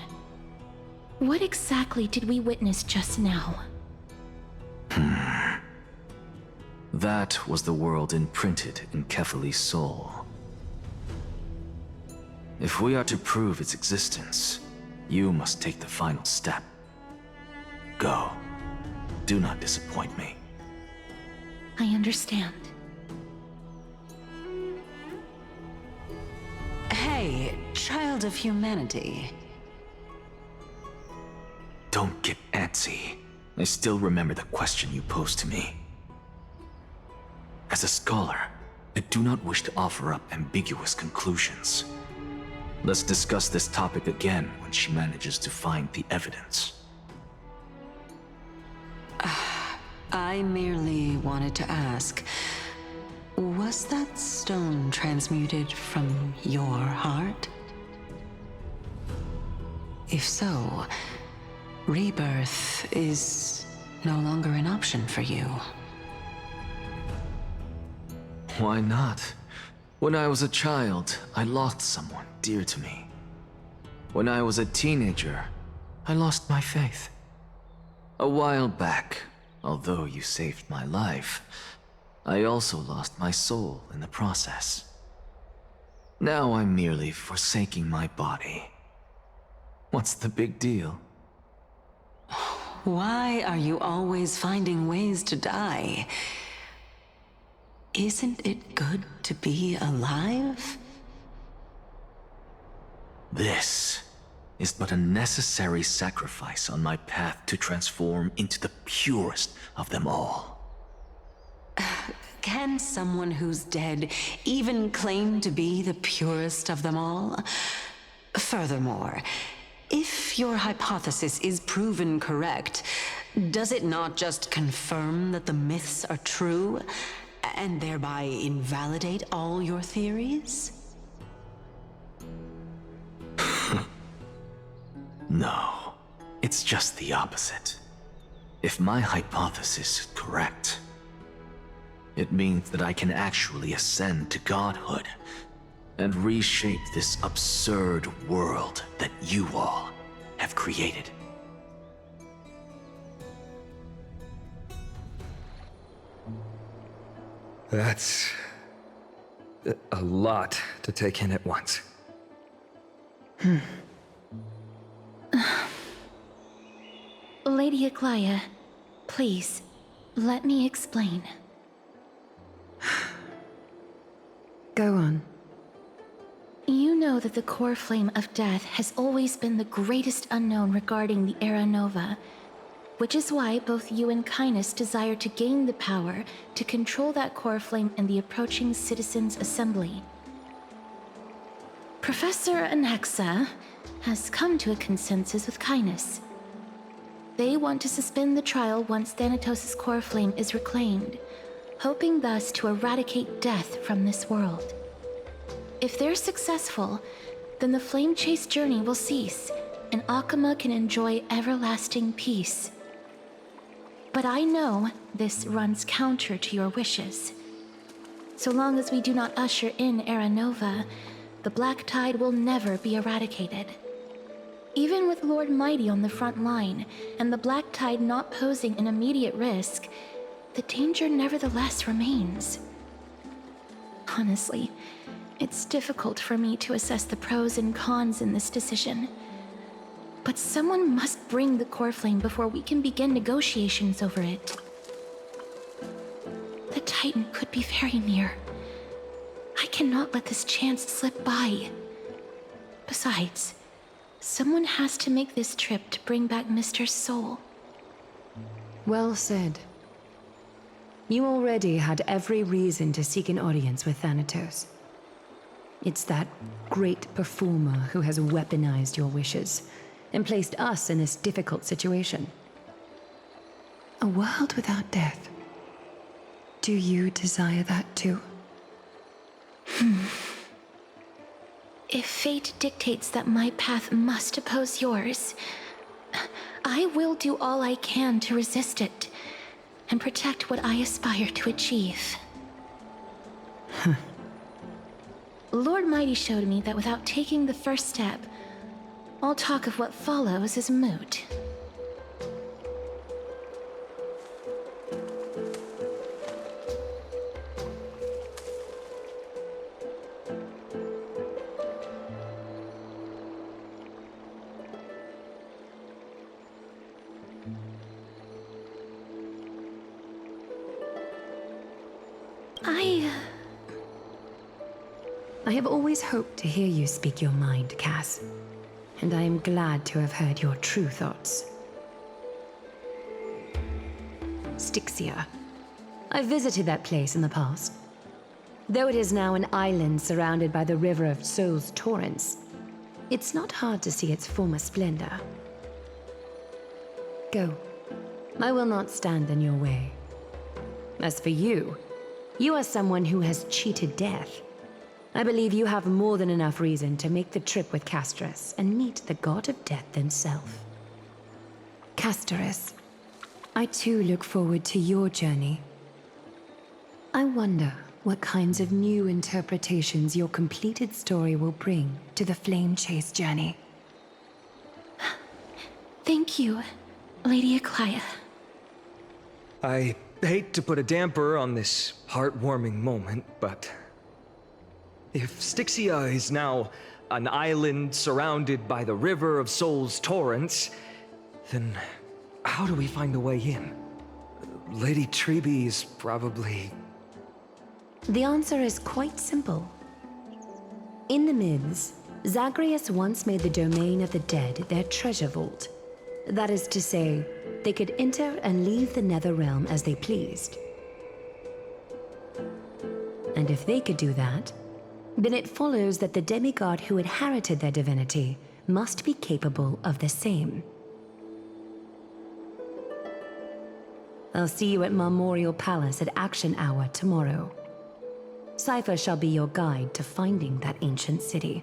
What exactly did we witness just now? That was the world imprinted in Kefali's soul. If we are to prove its existence, you must take the final step. Go. Do not disappoint me. I understand. Hey, child of humanity. Don't get antsy. I still remember the question you posed to me. As a scholar, I do not wish to offer up ambiguous conclusions. Let's discuss this topic again when she manages to find the evidence. I merely wanted to ask, was that stone transmuted from your heart? If so, rebirth is no longer an option for you. Why not? When I was a child, I lost someone dear to me. When I was a teenager, I lost my faith. A while back, although you saved my life, I also lost my soul in the process. Now I'm merely forsaking my body. What's the big deal? Why are you always finding ways to die? Isn't it good to be alive? This is but a necessary sacrifice on my path to transform into the purest of them all. Can someone who's dead even claim to be the purest of them all? Furthermore, if your hypothesis is proven correct, does it not just confirm that the myths are true, and thereby invalidate all your theories? No, it's just the opposite. If my hypothesis is correct, it means that I can actually ascend to godhood and reshape this absurd world that you all have created. That's a lot to take in at once. Lady Aglaia, please, let me explain. Go on. You know that the Coreflame of Death has always been the greatest unknown regarding the Era Nova, which is why both you and Caelus desire to gain the power to control that Coreflame in the approaching Citizens' Assembly. Professor Anaxa has come to a consensus with Caelus. They want to suspend the trial once Thanatos' Coreflame is reclaimed, hoping thus to eradicate death from this world. If they're successful, then the flame chase journey will cease, and Akama can enjoy everlasting peace. But I know this runs counter to your wishes. So long as we do not usher in Era Nova, the Black Tide will never be eradicated. Even with Lord Mighty on the front line, and the Black Tide not posing an immediate risk, the danger nevertheless remains. Honestly, it's difficult for me to assess the pros and cons in this decision. But someone must bring the Coreflame before we can begin negotiations over it. The Titan could be very near. I cannot let this chance slip by. Besides, someone has to make this trip to bring back Mr. Soul. Well said. You already had every reason to seek an audience with Thanatos. It's that great performer who has weaponized your wishes and placed us in this difficult situation. A world without death. Do you desire that too? If fate dictates that my path must oppose yours, I will do all I can to resist it and protect what I aspire to achieve. Lord Mighty showed me that without taking the first step, all talk of what follows is moot. I have always hoped to hear you speak your mind, Cass. And I am glad to have heard your true thoughts. Styxia. I visited that place in the past. Though it is now an island surrounded by the river of Souls torrents, it's not hard to see its former splendor. Go. I will not stand in your way. As for you, you are someone who has cheated death. I believe you have more than enough reason to make the trip with Castorice and meet the god of death himself. Castorice, I too look forward to your journey. I wonder what kinds of new interpretations your completed story will bring to the Flame Chase journey. Thank you, Lady Aglaia. I hate to put a damper on this heartwarming moment, but if Styxia is now an island surrounded by the river of Souls torrents, then how do we find a way in? Lady Tribbie is probably... The answer is quite simple. In the Mids, Zagreus once made the domain of the dead their treasure vault. That is to say, they could enter and leave the Nether Realm as they pleased. And if they could do that, then it follows that the demigod who inherited their divinity must be capable of the same. I'll see you at Marmorial Palace at Action Hour tomorrow. Cipher shall be your guide to finding that ancient city.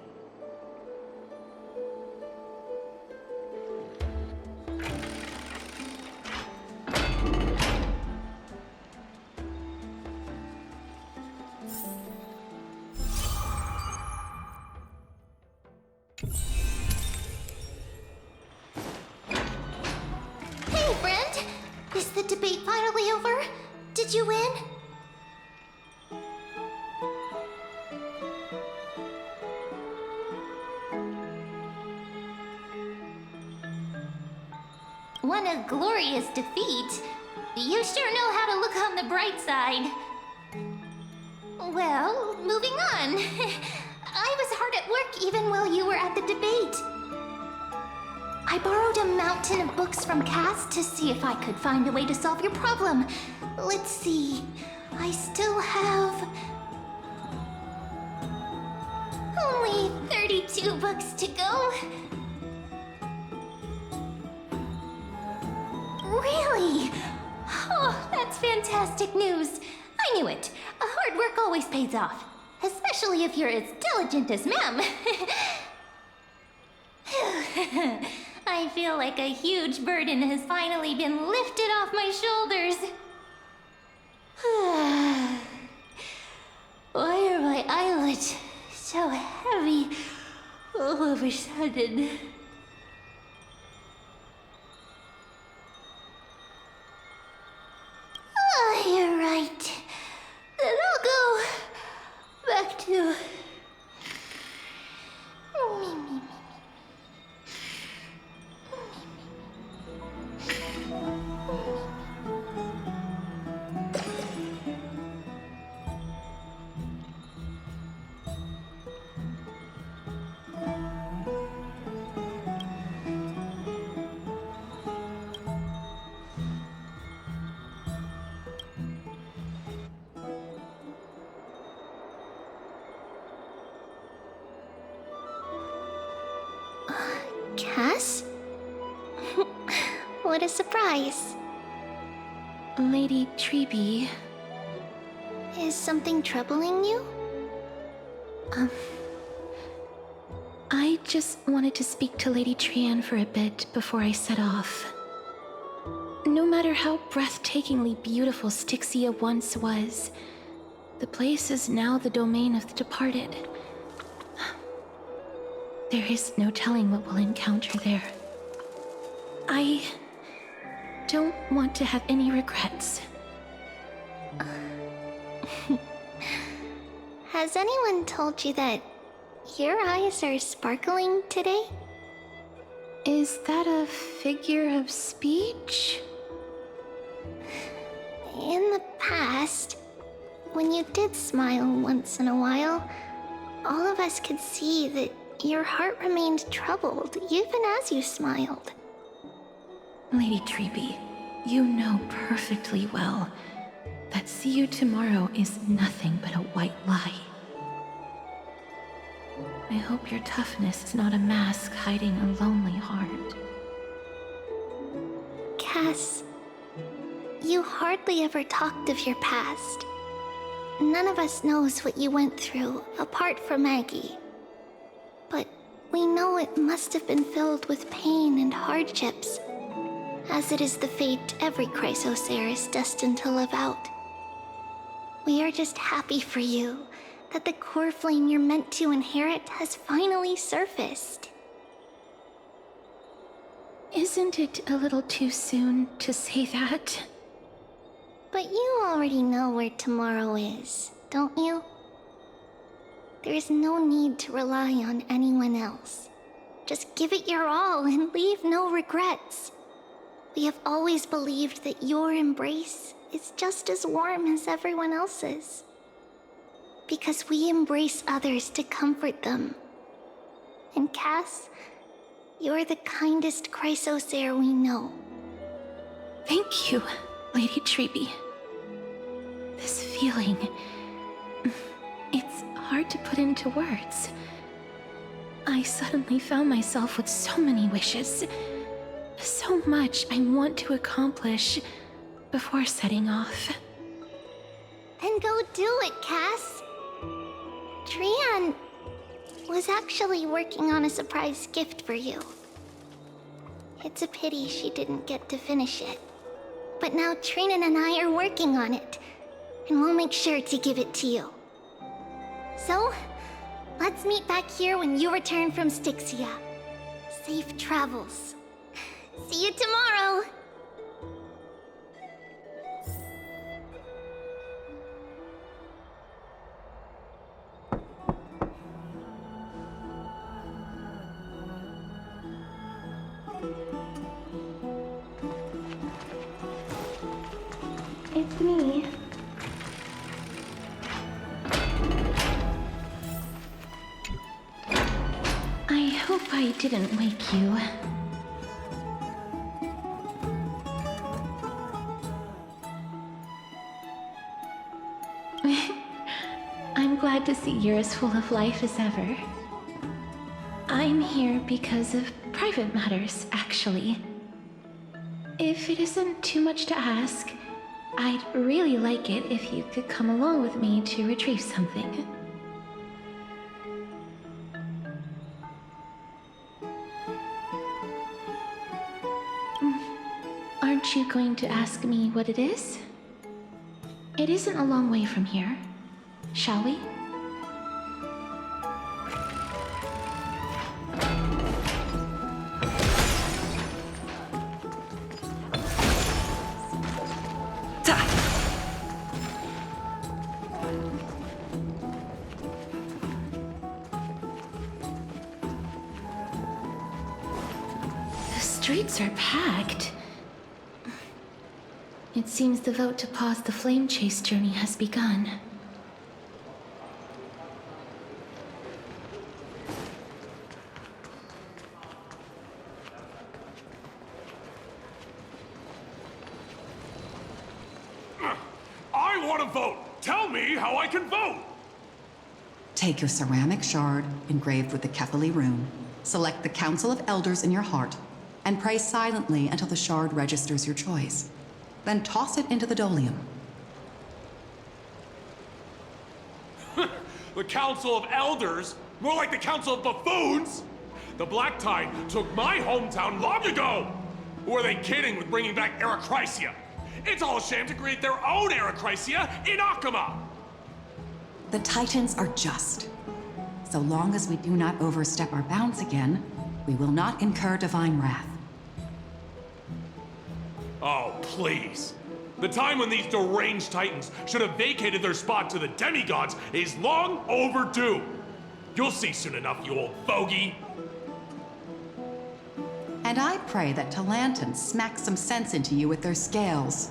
Hey, friend! Is the debate finally over? Did you win? What a glorious defeat. You sure know how to look on the bright side. Well, moving on. I was hard at work even while you were at the debate. I borrowed a mountain of books from Cass to see if I could find a way to solve your problem. Let's see. I still have... only 32 books to go. Really? Oh, that's fantastic news. I knew it. Hard work always pays off. Especially if you're as diligent as Mem. I feel like a huge burden has finally been lifted off my shoulders. Why are my eyelids so heavy all of a sudden? Oh, you're right. Then I'll go back to... Cass? What a surprise. Lady Tribbie. Is something troubling you? I just wanted to speak to Lady Trianne for a bit before I set off. No matter how breathtakingly beautiful Styxia once was, the place is now the domain of the departed. There is no telling what we'll encounter there. I don't want to have any regrets. Has anyone told you that your eyes are sparkling today? Is that a figure of speech? In the past, when you did smile once in a while, all of us could see that your heart remained troubled even as you smiled. Lady Tribbie, You know perfectly well that see you tomorrow is nothing but a white lie. I hope your toughness is not a mask hiding a lonely heart. Cass, you hardly ever talked of your past. None of us knows what you went through, apart from Maggie. But we know it must have been filled with pain and hardships, as it is the fate every Chrysos Heir is destined to live out. We are just happy for you that the Coreflame you're meant to inherit has finally surfaced. Isn't it a little too soon to say that? But you already know where tomorrow is, don't you? There is no need to rely on anyone else. Just give it your all and leave no regrets. We have always believed that your embrace is just as warm as everyone else's. Because we embrace others to comfort them. And Cass, you're the kindest Chrysos Heir we know. Thank you, Lady Tribbie. This feeling... it's hard to put into words. I suddenly found myself with so many wishes. So much I want to accomplish before setting off. Then go do it, Cass. Trianne was actually working on a surprise gift for you. It's a pity she didn't get to finish it. But now Trianne and I are working on it, and we'll make sure to give it to you. So, let's meet back here when you return from Styxia. Safe travels. See you tomorrow! It's me. I hope I didn't wake you. I'm glad to see you're as full of life as ever. I'm here because of private matters, actually. If it isn't too much to ask, I'd really like it if you could come along with me to retrieve something. Aren't you going to ask me what it is? It isn't a long way from here. Shall we? The streets are packed. It seems the vote to pause the flame chase journey has begun. I want to vote! Tell me how I can vote! Take your ceramic shard engraved with the Kefali rune, select the Council of Elders in your heart, and pray silently until the shard registers your choice. Then toss it into the Dolium. The Council of Elders? More like the Council of Buffoons! The Black Tide took my hometown long ago! Or are they kidding with bringing back Arakrysia? It's all a sham to create their own Arakrysia in Akima! The Titans are just. So long as we do not overstep our bounds again, we will not incur divine wrath. Oh, please. The time when these deranged Titans should have vacated their spot to the demigods is long overdue. You'll see soon enough, you old bogey. And I pray that Talanton smack some sense into you with their scales.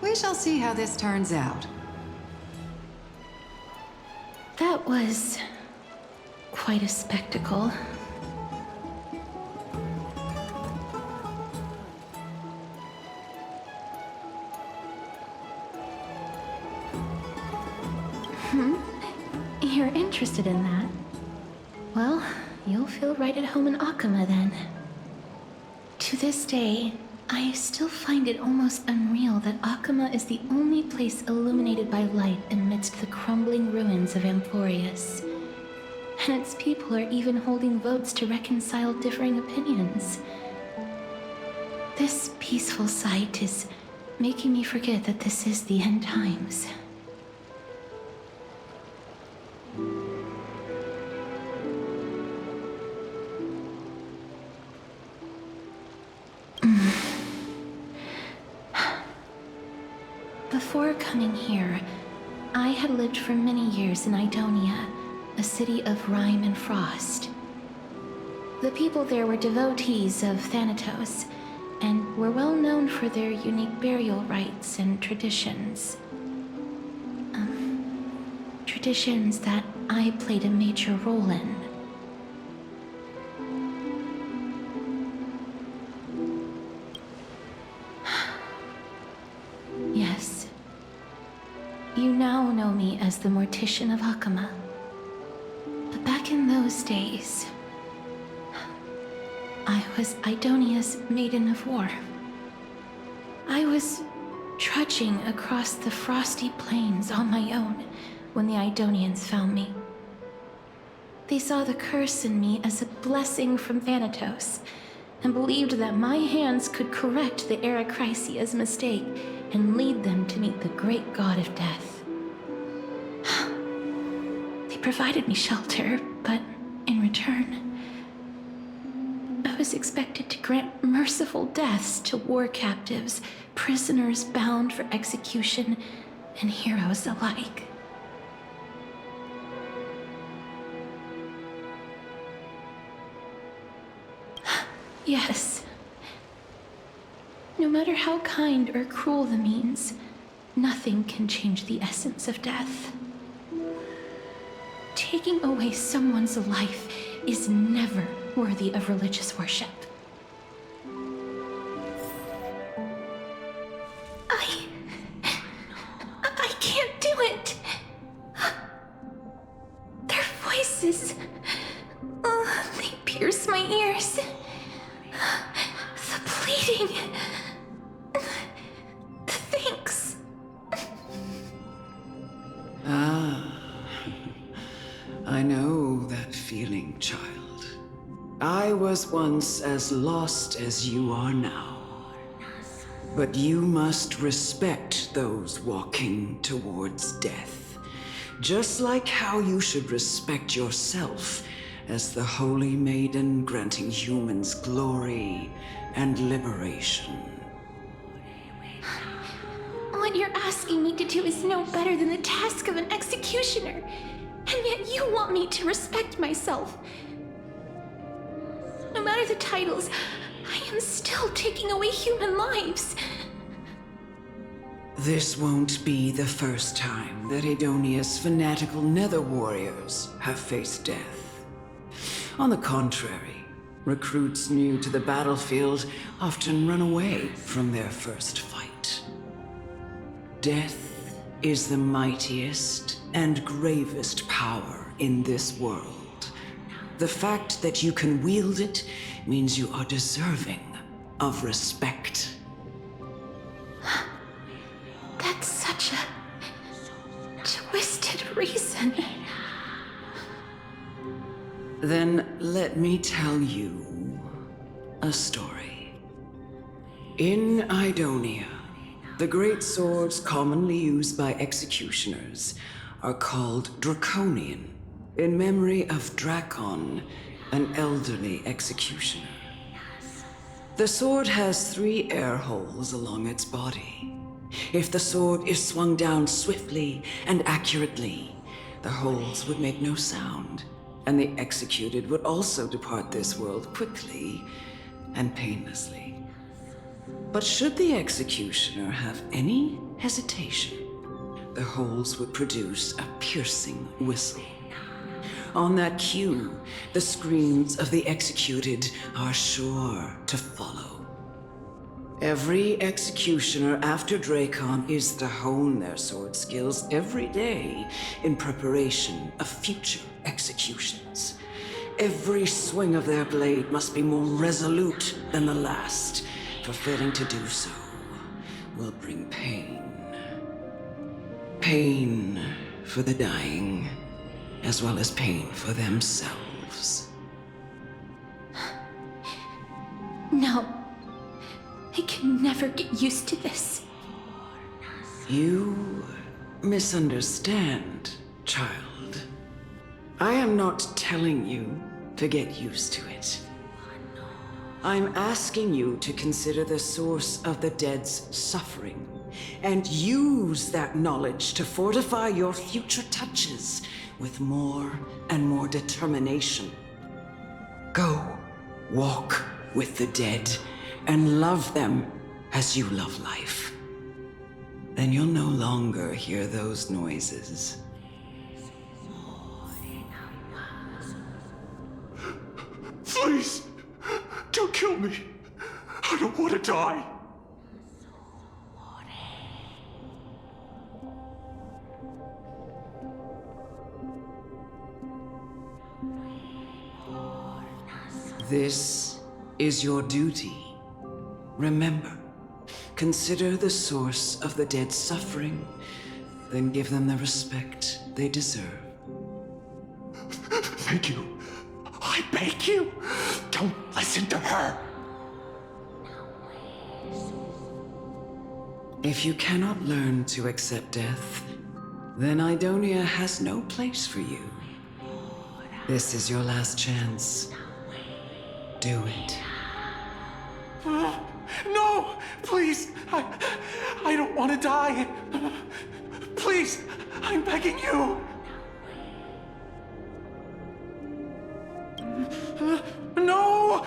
We shall see how this turns out. That was quite a spectacle. You're interested in that? Well, you'll feel right at home in Akama then. To this day, I still find it almost unreal that Akama is the only place illuminated by light amidst the crumbling ruins of Amphoreus. And its people are even holding votes to reconcile differing opinions. This peaceful sight is making me forget that this is the end times. Before coming here, I had lived for many years in Idonia, a city of rime and frost. The people there were devotees of Thanatos, and were well known for their unique burial rites and traditions. Traditions that I played a major role in. Yes. You now know me as the Mortician of Akama. But back in those days, I was Idonia's Maiden of War. I was trudging across the frosty plains on my own when the Idonians found me. They saw the curse in me as a blessing from Thanatos, and believed that my hands could correct the Arakrysia's mistake and lead them to meet the great god of death. They provided me shelter, but in return, I was expected to grant merciful deaths to war captives, prisoners bound for execution, and heroes alike. Yes. No matter how kind or cruel the means, nothing can change the essence of death. Taking away someone's life is never worthy of religious worship. I can't do it. Their voices, they pierce my ears. The pleading. The thanks. I know that feeling, child. I was once as lost as you are now. But you must respect those walking towards death. Just like how you should respect yourself as the Holy Maiden granting humans glory and liberation. What you're asking me to do is no better than the task of an executioner. And yet you want me to respect myself. No matter the titles, I am still taking away human lives. This won't be the first time that Idonia's fanatical nether warriors have faced death. On the contrary, recruits new to the battlefield often run away from their first fight. Death is the mightiest and gravest power in this world. The fact that you can wield it means you are deserving of respect. That's such a twisted reason. Then let me tell you a story. In Idonia, the great swords commonly used by executioners are called Draconian, in memory of Drakon, an elderly executioner. The sword has 3 air holes along its body. If the sword is swung down swiftly and accurately, the holes would make no sound, and the executed would also depart this world quickly and painlessly. But should the executioner have any hesitation, the holes would produce a piercing whistle. On that cue, the screams of the executed are sure to follow. Every executioner after Dracon is to hone their sword skills every day in preparation of future executions. Every swing of their blade must be more resolute than the last, for failing to do so will bring pain. Pain for the dying, as well as pain for themselves. No. I can never get used to this. You misunderstand, child. I am not telling you to get used to it. I'm asking you to consider the source of the dead's suffering and use that knowledge to fortify your future touches with more and more determination. Go walk with the dead and love them as you love life. Then you'll no longer hear those noises. Please, don't kill me. I don't want to die. This is your duty. Remember, consider the source of the dead's suffering, then give them the respect they deserve. Thank you. I beg you, don't listen to her. If you cannot learn to accept death, then Idonia has no place for you. This is your last chance. Do it. No, please, I don't want to die. Please, I'm begging you. No!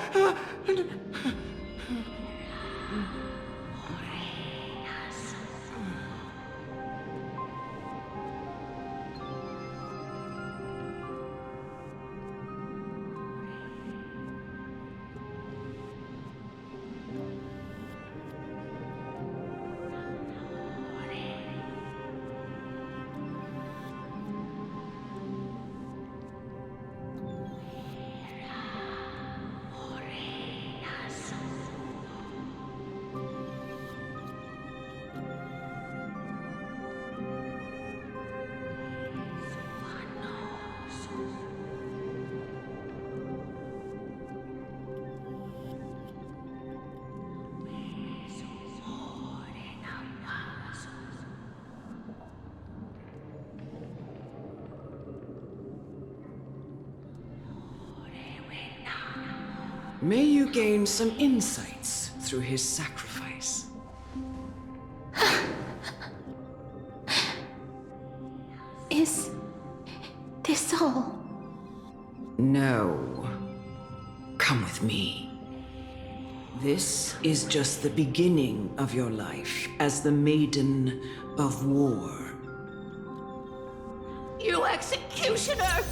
May you gain some insights through his sacrifice. Is this all? No. Come with me. This is just the beginning of your life as the Maiden of War. You executioner!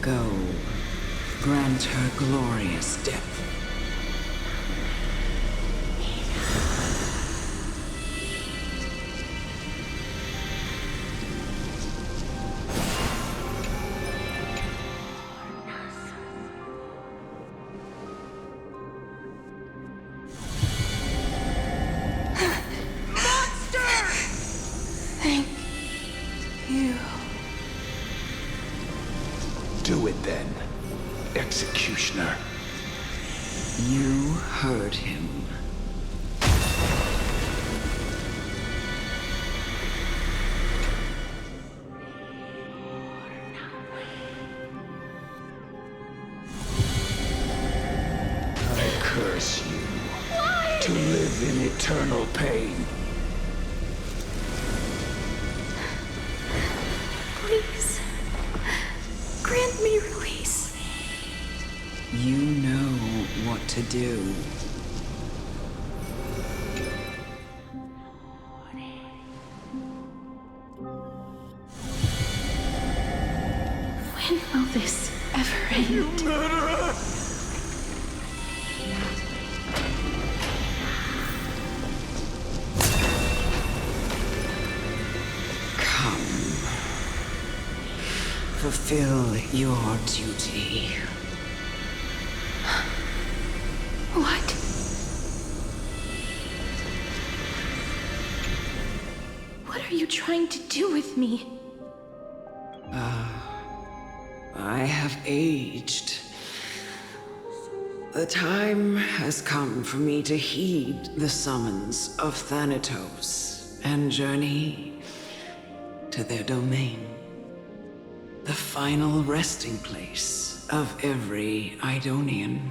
Go, grant her glorious death. Thank you. Do it then, executioner. You heard him. I curse you to live in eternal pain. Please, grant me release. to do. When will this ever end? You murderer! Fulfill your duty. What? What are you trying to do with me? I have aged. The time has come for me to heed the summons of Thanatos and journey to their domain. The final resting place of every Idonian.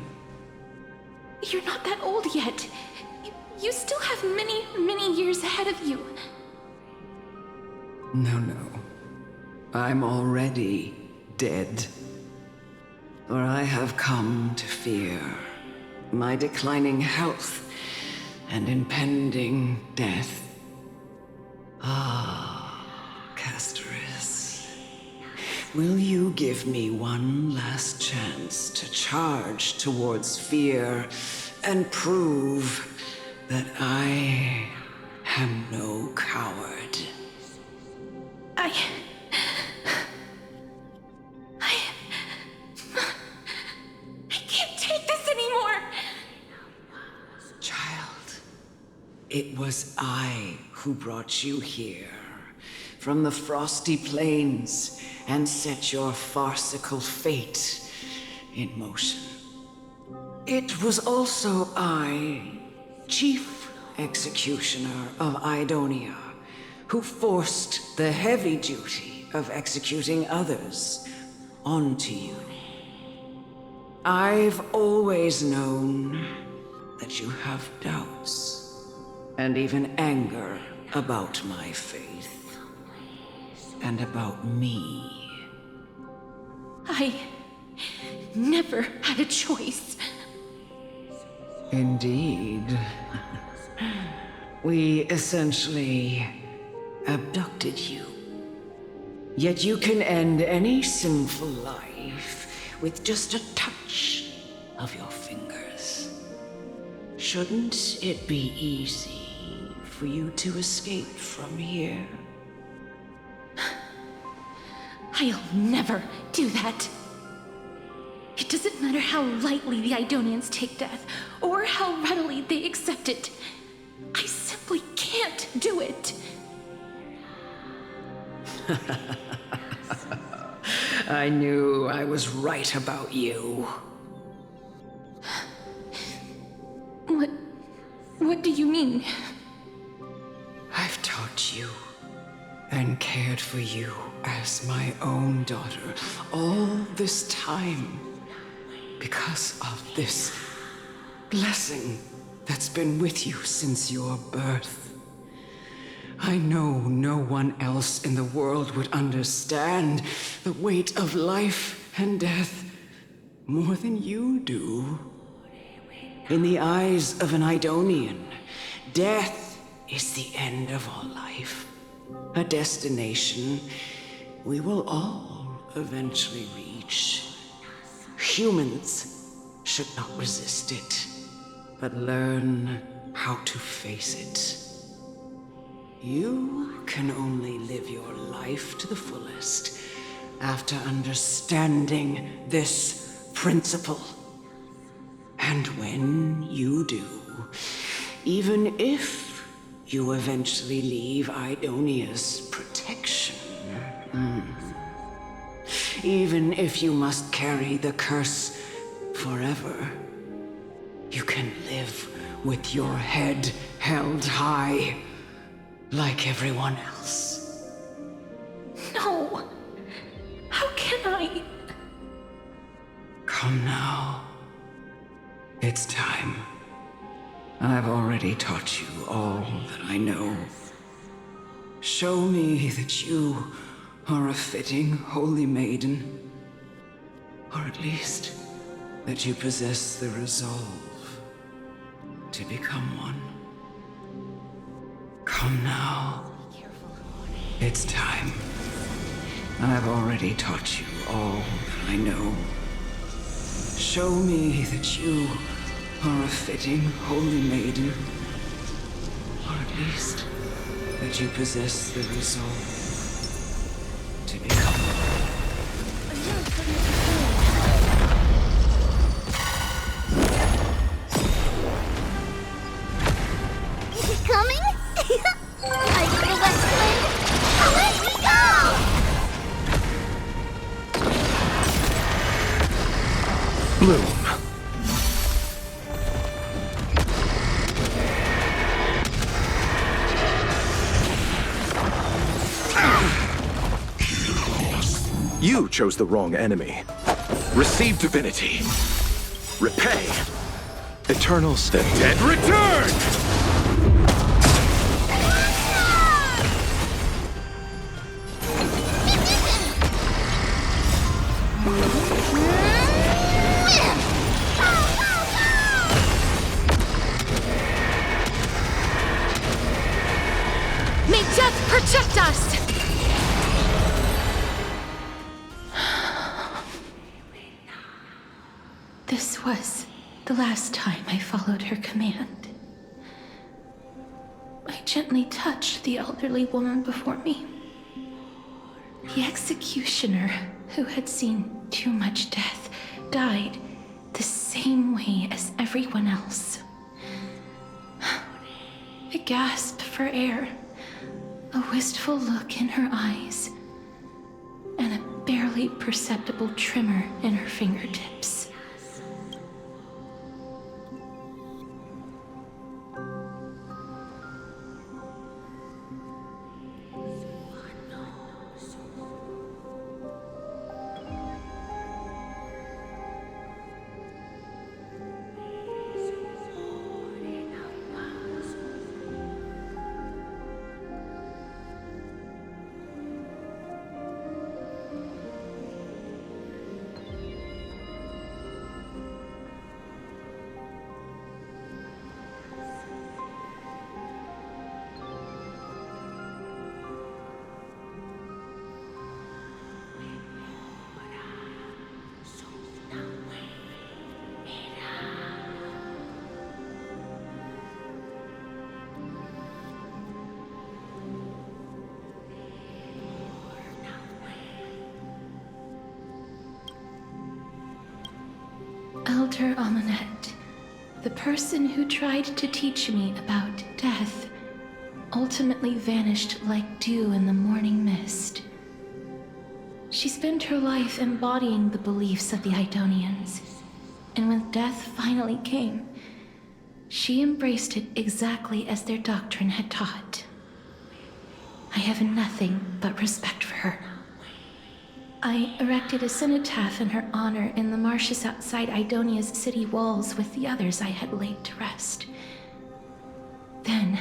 You're not that old yet. You still have many, many years ahead of you. No. I'm already dead. For I have come to fear my declining health and impending death. Castorice. Will you give me one last chance to charge towards fear and prove that I am no coward? I can't take this anymore! Child, it was I who brought you here from the frosty plains and set your farcical fate in motion. It was also I, Chief Executioner of Idonia, who forced the heavy duty of executing others onto you. I've always known that you have doubts and even anger about my faith and about me. I never had a choice. Indeed. We essentially abducted you. Yet you can end any sinful life with just a touch of your fingers. Shouldn't it be easy for you to escape from here? I'll never do that. It doesn't matter how lightly the Idonians take death, or how readily they accept it. I simply can't do it. I knew I was right about you. What do you mean? I've taught you and cared for you as my own daughter all this time because of this blessing that's been with you since your birth. I know no one else in the world would understand the weight of life and death more than you do. In the eyes of an Idonian, death is the end of all life. A destination we will all eventually reach. Humans should not resist it, but learn how to face it. You can only live your life to the fullest after understanding this principle. And when you do, even if you eventually leave Idonia's protection, even if you must carry the curse forever, you can live with your head held high, like everyone else. No! How can I? Come now. It's time. I've already taught you all that I know. Show me that you are a fitting holy maiden. Or at least, that you possess the resolve to become one. Come now. It's time. I've already taught you all I know. Show me that you are a fitting holy maiden, or at least that you possess the resolve to become one. Is it coming? Are you the west wind? Let me go! Bloom. You chose the wrong enemy. Receive divinity. Repay. Eternal state. The dead return! May death protect us! This was the last time I followed her command. I gently touched the elderly woman before me. The executioner, who had seen too much death, died the same way as everyone else. A gasp for air, a wistful look in her eyes, and a barely perceptible tremor in her fingertips. Elder Amunet, the person who tried to teach me about death, ultimately vanished like dew in the morning mist. She spent her life embodying the beliefs of the Idonians, and when death finally came, she embraced it exactly as their doctrine had taught. I have nothing but respect for her. I erected a cenotaph in her honor in the marshes outside Idonia's city walls with the others I had laid to rest. Then,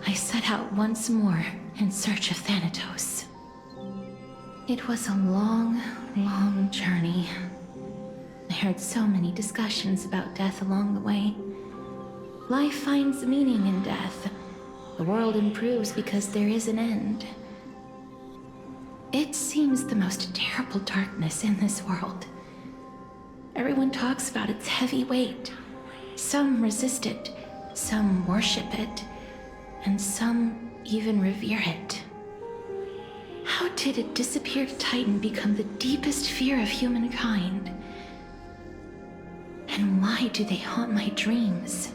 I set out once more in search of Thanatos. It was a long, long journey. I heard so many discussions about death along the way. Life finds meaning in death. The world improves because there is an end. It seems the most terrible darkness in this world. Everyone talks about its heavy weight. Some resist it, some worship it, and some even revere it. How did a disappeared titan become the deepest fear of humankind? And why do they haunt my dreams?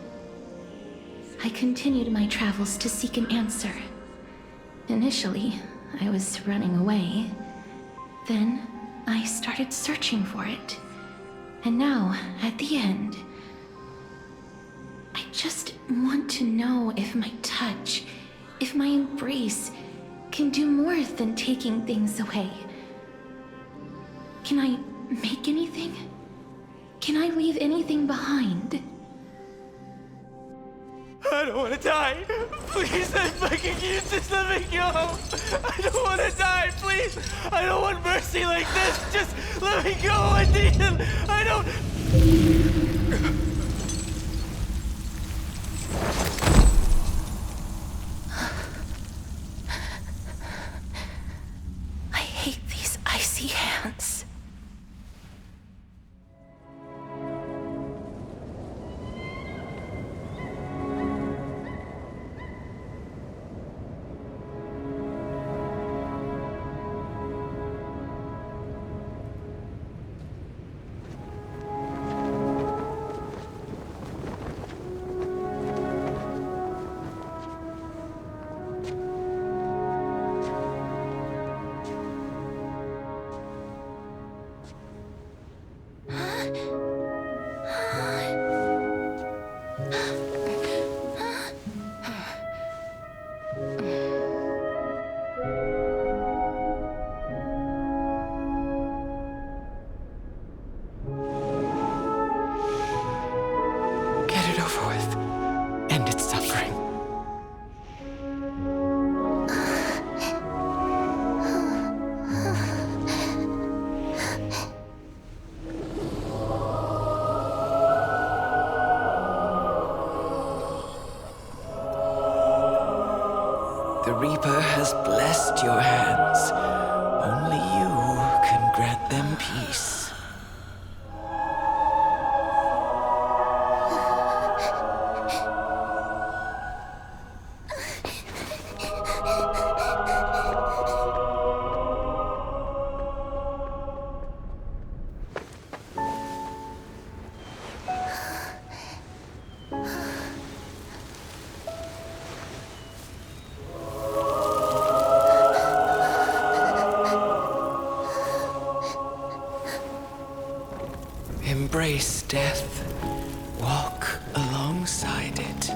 I continued my travels to seek an answer. Initially, I was running away. Then, I started searching for it. And now, at the end, I just want to know if my touch, if my embrace, can do more than taking things away. Can I make anything? Can I leave anything behind? I don't want wanna die. Please, I'm begging you, just let me go. I don't wanna die, please. I don't want mercy like this. Just let me go. I need him. I don't. I hate these icy hands. The Reaper has blessed your hands. Only you can grant them peace. Embrace death. Walk alongside it.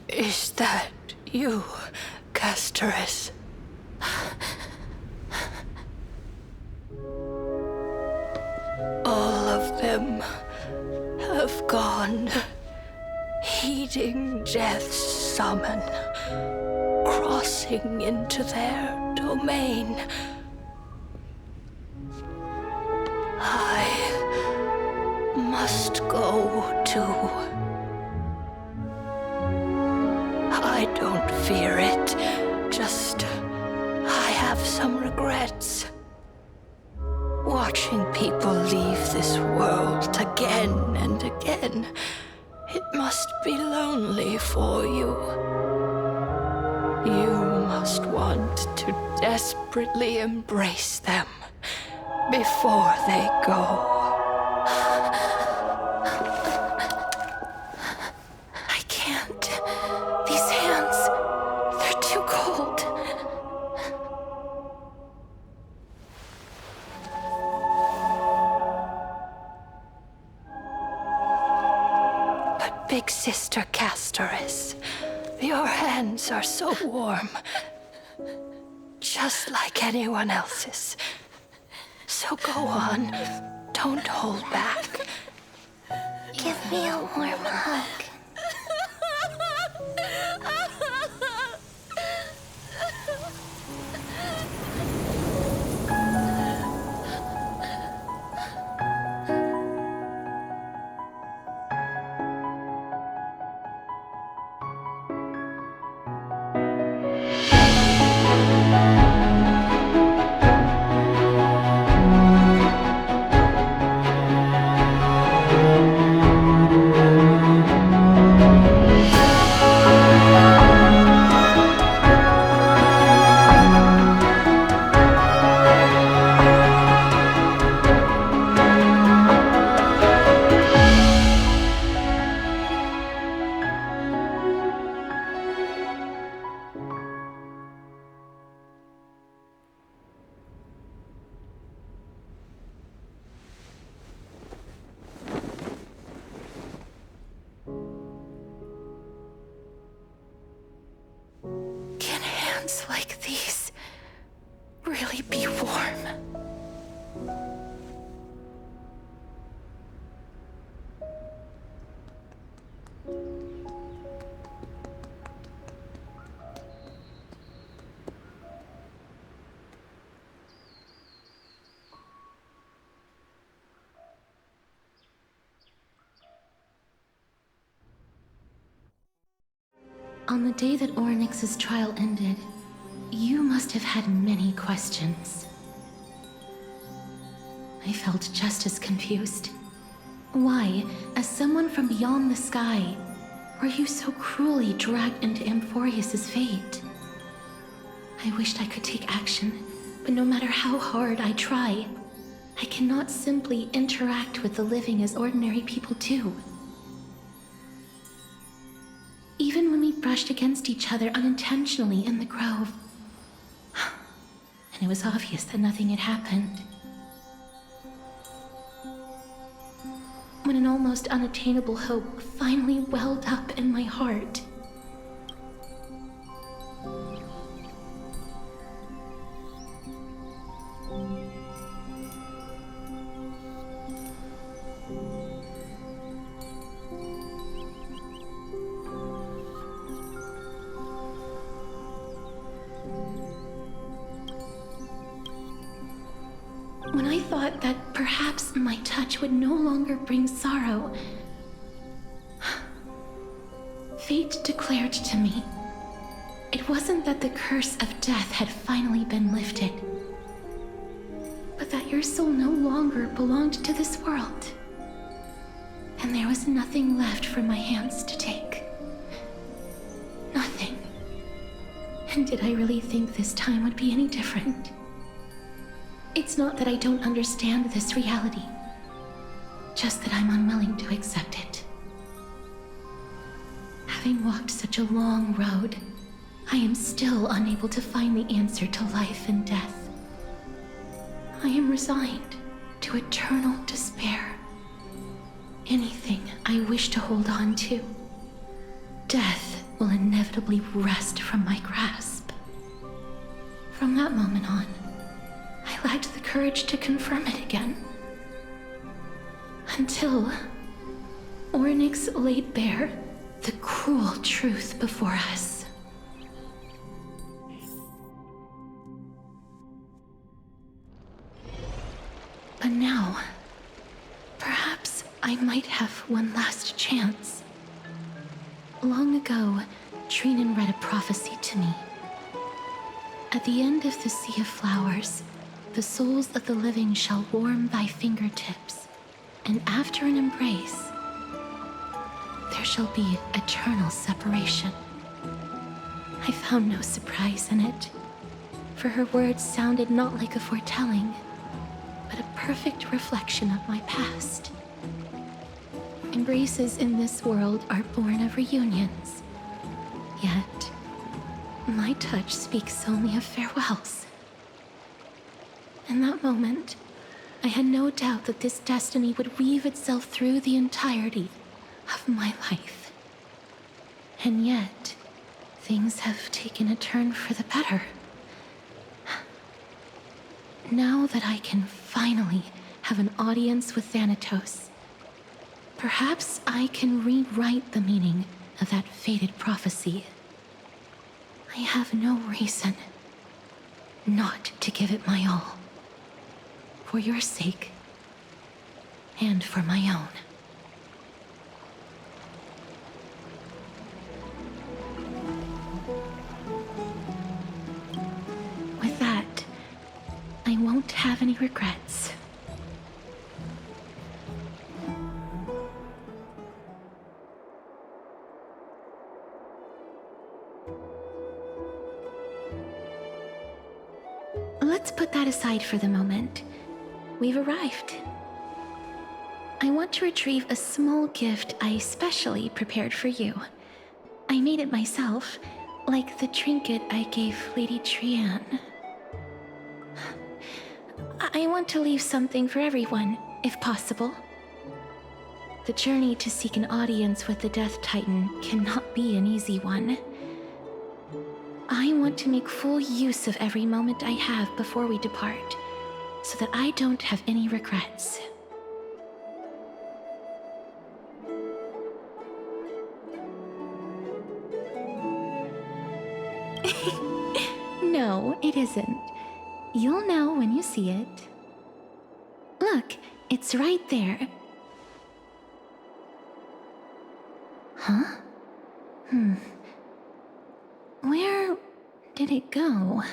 Is that you, Castorice? All of them have gone, heeding death's summon, crossing into their domain. I must go too. I don't fear it, just I have some regrets. Watching people leave this world again and again, it must be lonely for you. You must want to desperately embrace them before they go. I can't. These hands, they're too cold. But Big Sister Castorice, your hands are so warm. Just like anyone else's. So go on. Don't hold back. Give me a warm hug. Like these really be warm? On the day that Oronyx's trial ended, you must have had many questions. I felt just as confused. Why, as someone from beyond the sky, were you so cruelly dragged into Amphoreus' fate? I wished I could take action, but no matter how hard I try, I cannot simply interact with the living as ordinary people do. Even when we brushed against each other unintentionally in the grove, and it was obvious that nothing had happened. When an almost unattainable hope finally welled up in my heart. When I thought that perhaps my touch would no longer bring sorrow, fate declared to me, it wasn't that the curse of death had finally been lifted, but that your soul no longer belonged to this world, and there was nothing left for my hands to take. Nothing. And did I really think this time would be any different? It's not that I don't understand this reality, just that I'm unwilling to accept it. Having walked such a long road, I am still unable to find the answer to life and death. I am resigned to eternal despair. Anything I wish to hold on to, death will inevitably wrest from my grasp. From that moment on, I lacked the courage to confirm it again. Until Oronyx laid bare the cruel truth before us. But now, perhaps I might have one last chance. Long ago, Trianne read a prophecy to me. At the end of the Sea of Flowers, The souls of the living shall warm thy fingertips, and after an embrace, there shall be eternal separation. I found no surprise in it, for her words sounded not like a foretelling, but a perfect reflection of my past. Embraces in this world are born of reunions, yet my touch speaks only of farewells. In that moment, I had no doubt that this destiny would weave itself through the entirety of my life. And yet, things have taken a turn for the better. Now that I can finally have an audience with Thanatos, perhaps I can rewrite the meaning of that fated prophecy. I have no reason not to give it my all. For your sake, and for my own. With that, I won't have any regrets. Let's put that aside for the moment. We've arrived. I want to retrieve a small gift I specially prepared for you. I made it myself, like the trinket I gave Lady Trianne. I want to leave something for everyone, if possible. The journey to seek an audience with the Death Titan cannot be an easy one. I want to make full use of every moment I have before we depart, so that I don't have any regrets. No, it isn't. You'll know when you see it. Look, it's right there. Huh? Where did it go?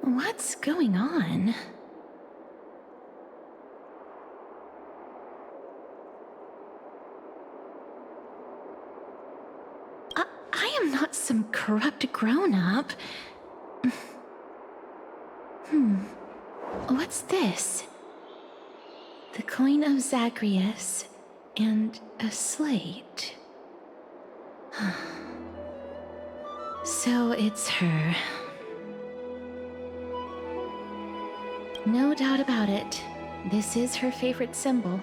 What's going on? I am not some corrupt grown-up. What's this? The coin of Zagreus and a slate. So it's her. No doubt about it. This is her favorite symbol.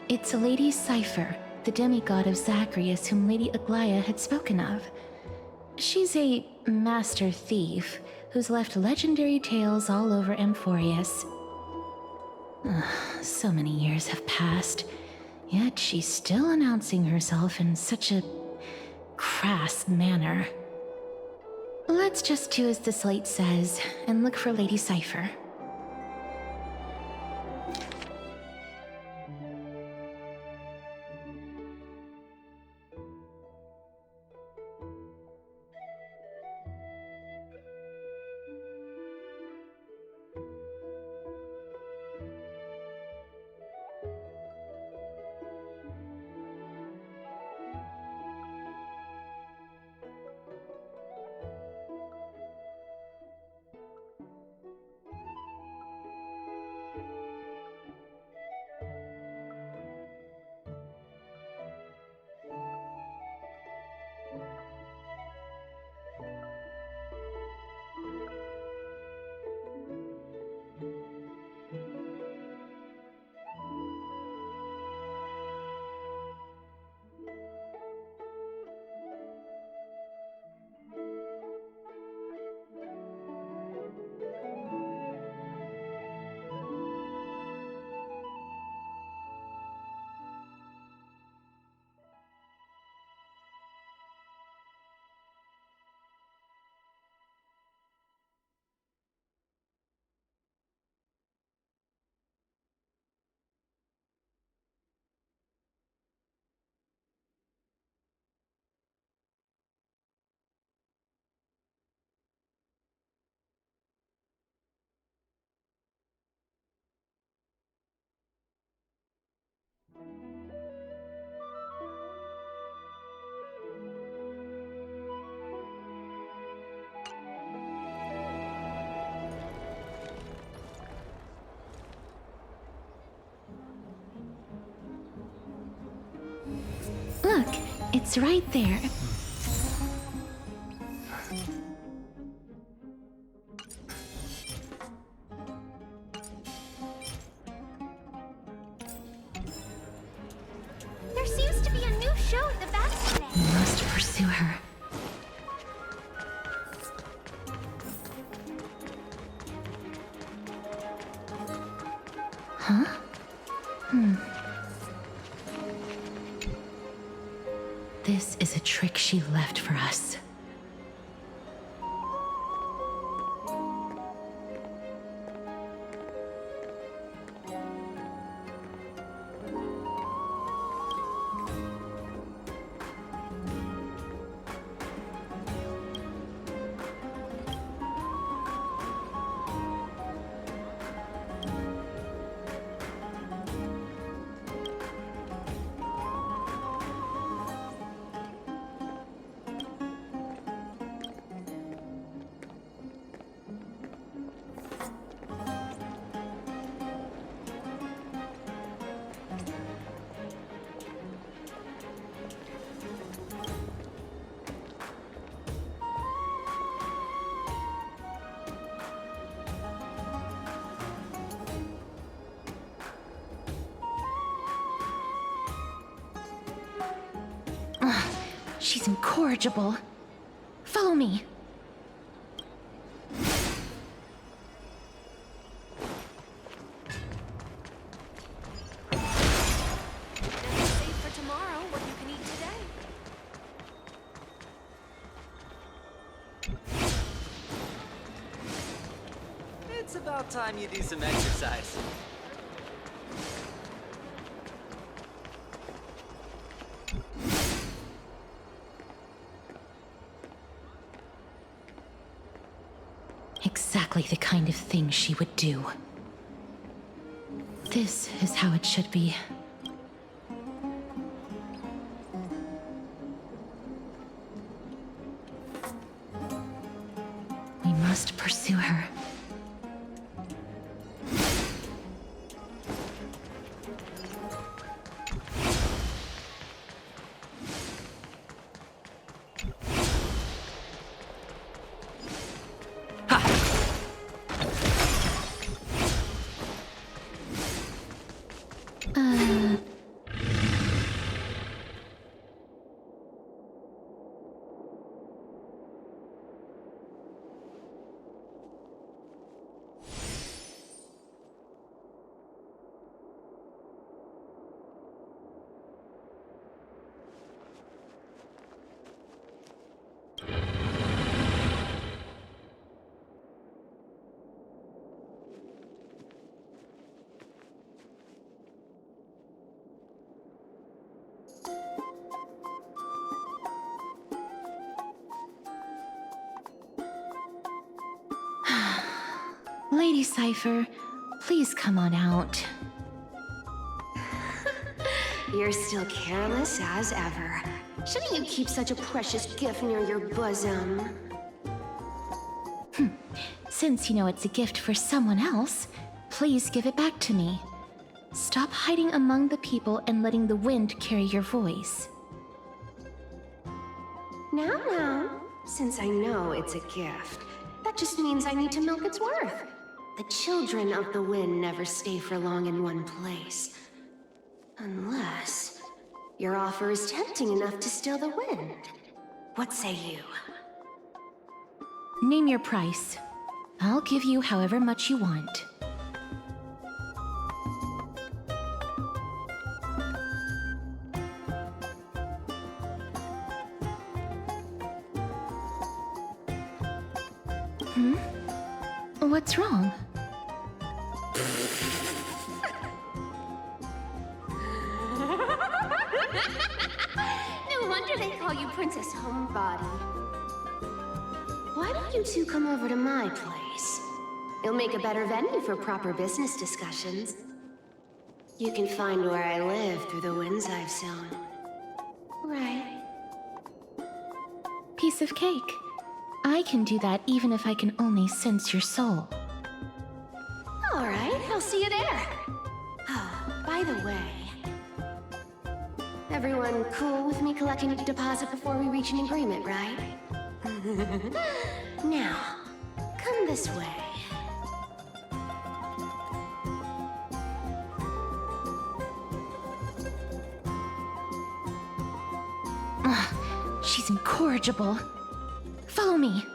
It's a Lady Cipher, the demigod of Zagreus whom Lady Aglaia had spoken of. She's a master thief who's left legendary tales all over Amphoreus. So many years have passed, yet she's still announcing herself in such a crass manner. Let's just do as the slate says and look for Lady Cipher. It's right there. There seems to be a new show at the back today. We must pursue her. Huh? This is a trick she left for us. She's incorrigible. Follow me. Save for tomorrow what you can eat today. It's about time you do some exercise. Exactly the kind of thing she would do. This is how it should be. We must pursue her. Lady Cipher, please come on out. You're still careless as ever. Shouldn't you keep such a precious gift near your bosom? Since you know it's a gift for someone else, please give it back to me. Stop hiding among the people and letting the wind carry your voice. Now, since I know it's a gift, that just means I need to milk its worth. The children of the wind never stay for long in one place. Unless your offer is tempting enough to still the wind. What say you? Name your price. I'll give you however much you want. What's wrong? No wonder they call you Princess Homebody. Why don't you two come over to my place? It'll make a better venue for proper business discussions. You can find where I live through the winds I've sown. Right. Piece of cake. I can do that even if I can only sense your soul. All right, I'll see you there. Oh, by the way, Everyone cool with me collecting a deposit before we reach an agreement, right? Now, come this way. Ugh, she's incorrigible. Follow me.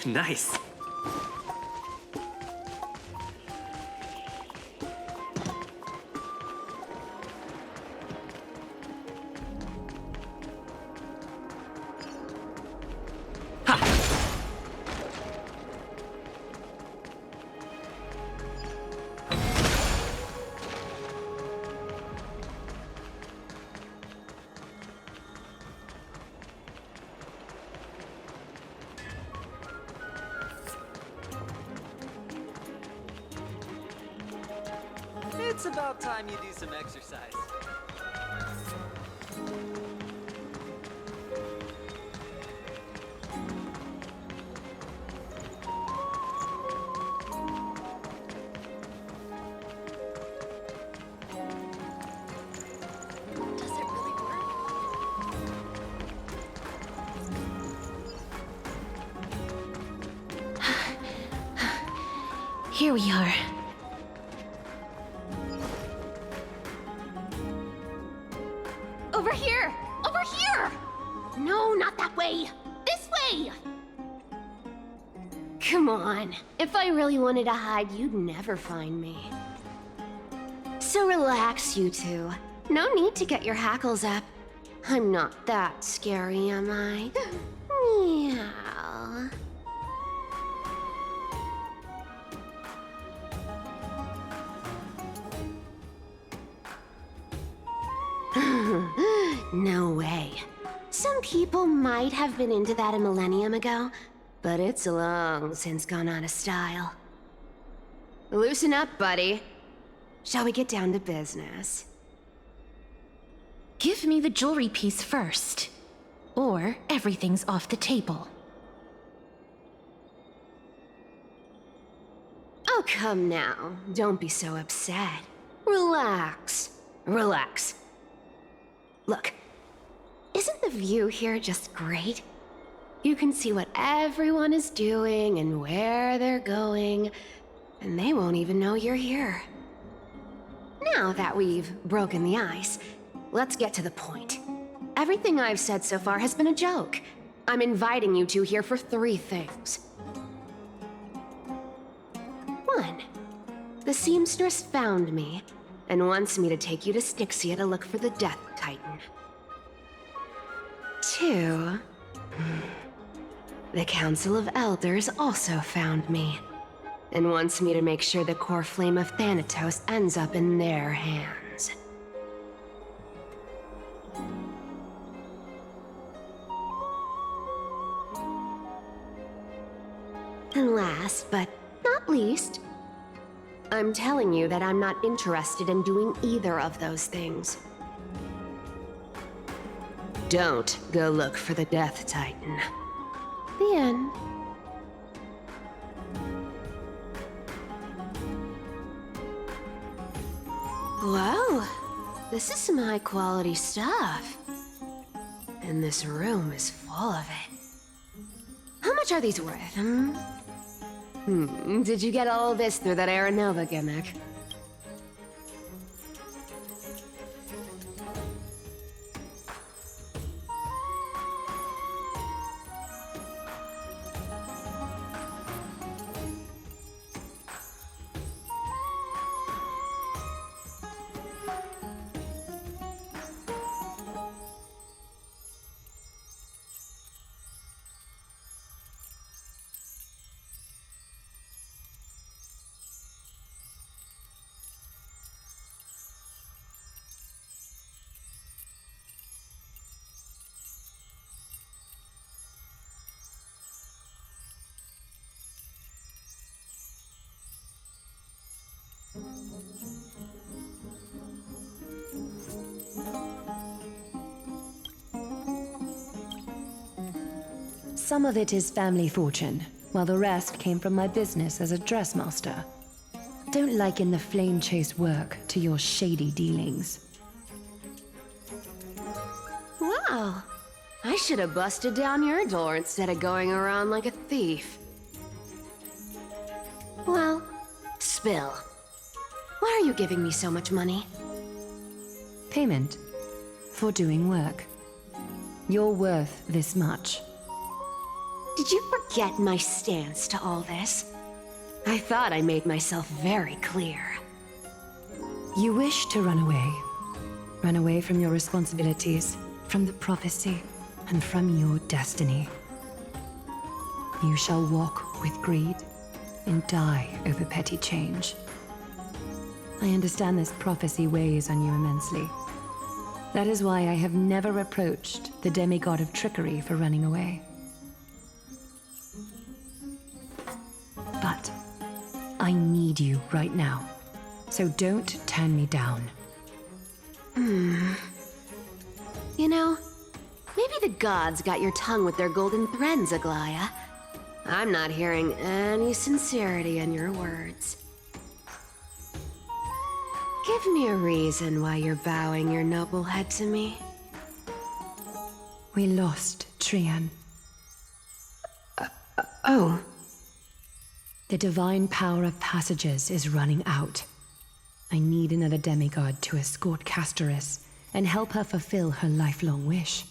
Nice. It's about time you do some exercise. Does it really work? Here we are. Over here! Over here! No, not that way! This way! Come on. If I really wanted to hide, you'd never find me. So relax, you two. No need to get your hackles up. I'm not that scary, am I? Meow. No way. Some people might have been into that a millennium ago, but it's long since gone out of style. Loosen up, buddy. Shall we get down to business? Give me the jewelry piece first, or everything's off the table. Oh, come now. Don't be so upset. Relax. Relax. Look, isn't the view here just great? You can see what everyone is doing and where they're going, and they won't even know you're here. Now that we've broken the ice, let's get to the point. Everything I've said so far has been a joke. I'm inviting you two here for 3 things. 1. The seamstress found me and wants me to take you to Styxia to look for the Death Titan. 2. The Council of Elders also found me and wants me to make sure the Coreflame of Thanatos ends up in their hands. And last but not least, I'm telling you that I'm not interested in doing either of those things. Don't go look for the Death Titan. The end. Whoa, this is some high-quality stuff. And this room is full of it. How much are these worth, Did you get all this through that Aeronova gimmick? Some of it is family fortune, while the rest came from my business as a dressmaster. Don't liken the flame chase work to your shady dealings. Wow. I should have busted down your door instead of going around like a thief. Well, spill. Why are you giving me so much money? Payment for doing work. You're worth this much. Did you forget my stance to all this? I thought I made myself very clear. You wish to run away. Run away from your responsibilities, from the prophecy, and from your destiny. You shall walk with greed and die over petty change. I understand this prophecy weighs on you immensely. That is why I have never reproached the demigod of trickery for running away. But I need you right now, so don't turn me down. You know, maybe the gods got your tongue with their golden threads, Aglaya. I'm not hearing any sincerity in your words. Give me a reason why you're bowing your noble head to me. We lost Trianne. Oh. The divine power of passages is running out. I need another demigod to escort Castorice and help her fulfill her lifelong wish.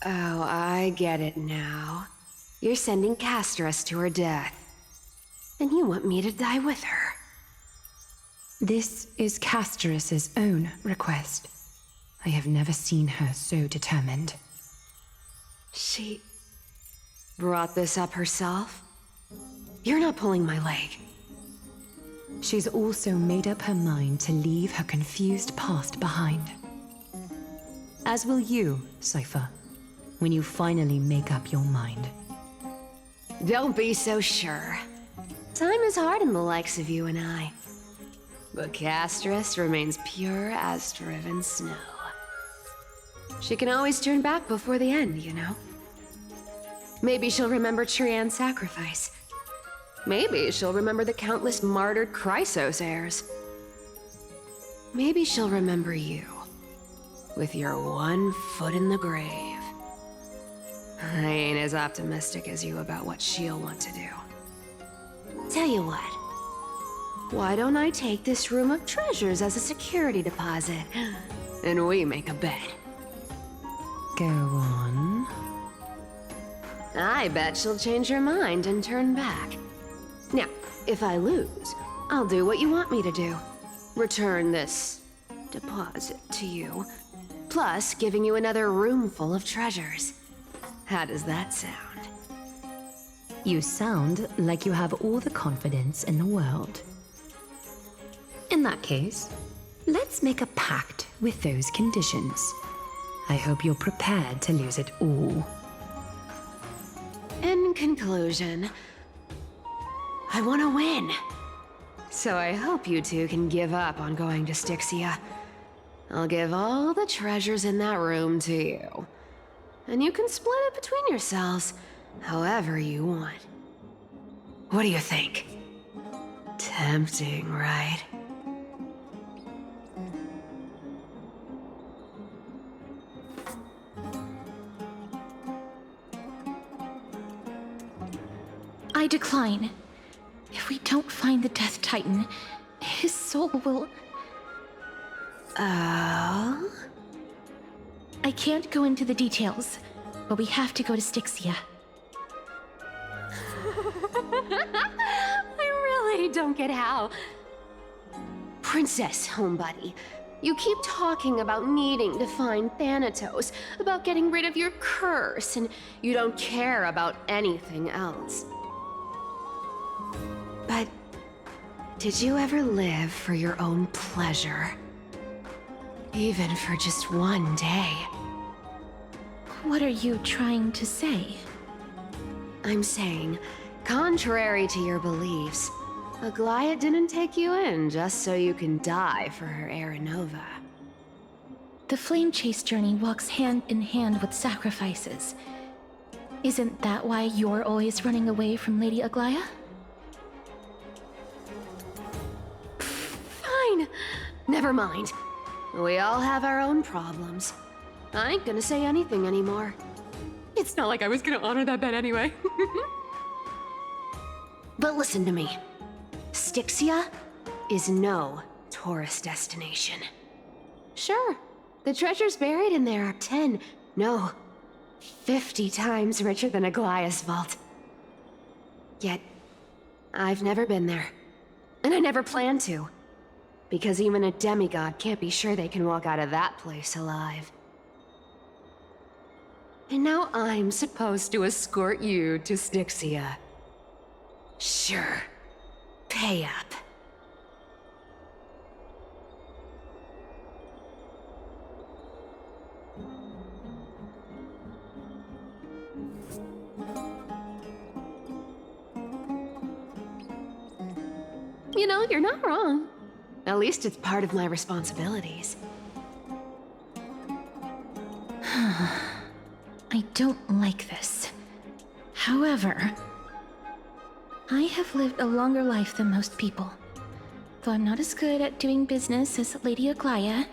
Oh, I get it now. You're sending Castorice to her death. And you want me to die with her. This is Castorice's own request. I have never seen her so determined. She brought this up herself? You're not pulling my leg. She's also made up her mind to leave her confused past behind. As will you, Cifera, when you finally make up your mind. Don't be so sure. Time is hard in the likes of you and I. But Castorice remains pure as driven snow. She can always turn back before the end, you know? Maybe she'll remember Trianne's sacrifice. Maybe she'll remember the countless martyred Chrysos Heirs. Maybe she'll remember you, with your one foot in the grave. I ain't as optimistic as you about what she'll want to do. Tell you what. Why don't I take this room of treasures as a security deposit, and we make a bet? Go on. I bet she'll change her mind and turn back. Now, if I lose, I'll do what you want me to do. Return this deposit to you, plus giving you another room full of treasures. How does that sound? You sound like you have all the confidence in the world. In that case, let's make a pact with those conditions. I hope you're prepared to lose it all. In conclusion, I want to win. So I hope you two can give up on going to Styxia. I'll give all the treasures in that room to you. And you can split it between yourselves however you want. What do you think? Tempting, right? I decline. If we don't find the Death Titan, his soul will... Oh? I can't go into the details, but we have to go to Styxia. I really don't get how. Princess, homebuddy, you keep talking about needing to find Thanatos, about getting rid of your curse, and you don't care about anything else. But did you ever live for your own pleasure? Even for just one day? What are you trying to say? I'm saying, contrary to your beliefs, Aglaia didn't take you in just so you can die for her Aranova. The flame chase journey walks hand in hand with sacrifices. Isn't that why you're always running away from Lady Aglaia? Fine. Never mind. We all have our own problems. I ain't gonna say anything anymore. It's not like I was gonna honor that bet anyway. But listen to me. Styxia is no tourist destination. Sure, the treasures buried in there are 10, no, 50 times richer than Aglaia's vault. Yet, I've never been there. And I never plan to. Because even a demigod can't be sure they can walk out of that place alive. And now I'm supposed to escort you to Styxia. Sure. Pay up. You know, you're not wrong. At least it's part of my responsibilities. I don't like this. However, I have lived a longer life than most people. Though I'm not as good at doing business as Lady Aglaia,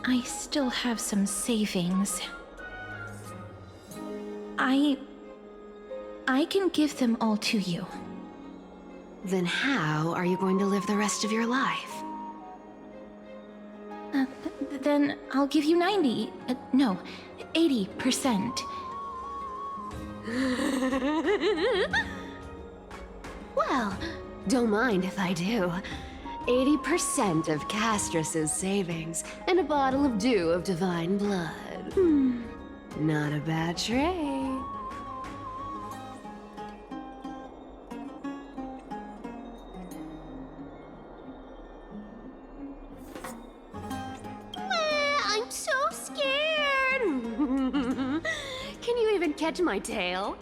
I still have some savings. I can give them all to you. Then how are you going to live the rest of your life? Then I'll give you 80%. Well, don't mind if I do. 80% of Castorice's savings and a bottle of dew of divine blood. Not a bad trade. I'm so scared. Can you even catch my tail?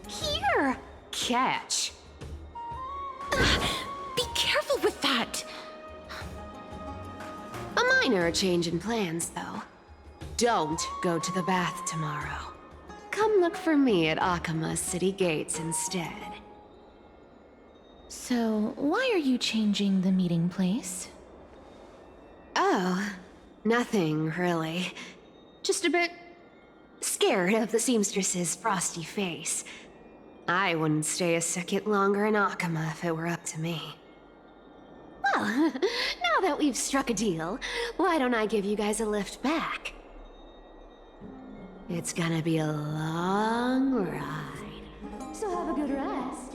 Here! Catch. Be careful with that! A minor change in plans, though. Don't go to the bath tomorrow. Come look for me at Akama's city gates instead. So, why are you changing the meeting place? Oh, nothing really. Just a bit scared of the seamstress's frosty face. I wouldn't stay a second longer in Akama if it were up to me. Well, now that we've struck a deal, why don't I give you guys a lift back? It's gonna be a long ride, so have a good rest.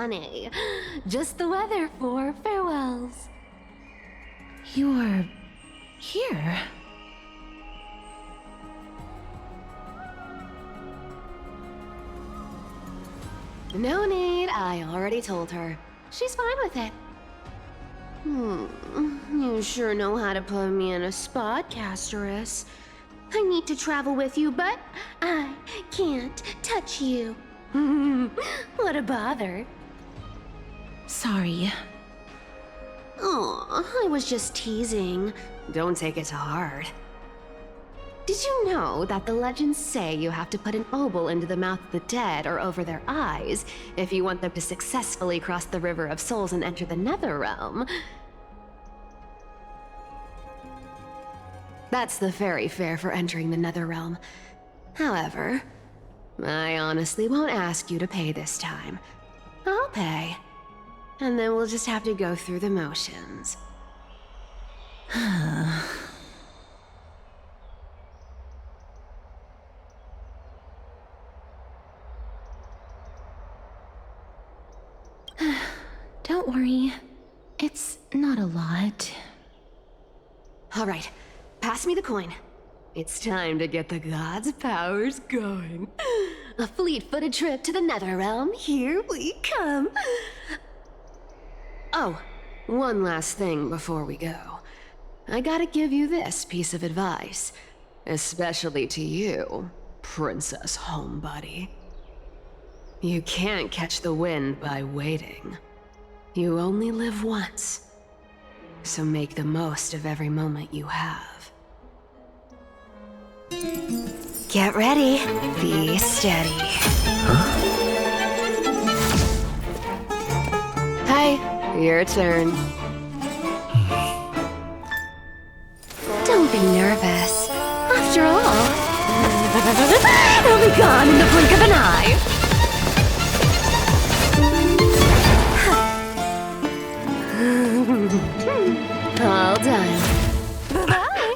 sunny. Just the weather for farewells. You're here. No need, I already told her. She's fine with it. You sure know how to put me in a spot, Castorice. I need to travel with you, but I can't touch you. What a bother. Sorry. Aw, I was just teasing. Don't take it to heart. Did you know that the legends say you have to put an obol into the mouth of the dead or over their eyes if you want them to successfully cross the River of Souls and enter the Netherrealm? That's the fairy fare for entering the Netherrealm. However, I honestly won't ask you to pay this time. I'll pay. And then we'll just have to go through the motions. Don't worry. It's not a lot. All right, pass me the coin. It's time to get the gods' powers going. A fleet-footed trip to the Netherrealm. Here we come. Oh, one last thing before we go. I gotta give you this piece of advice. Especially to you, Princess Homebody. You can't catch the wind by waiting. You only live once. So make the most of every moment you have. Get ready. Be steady. Hi, your turn. Don't be nervous. After all, it'll be gone in the blink of an eye. All done. Bye-bye.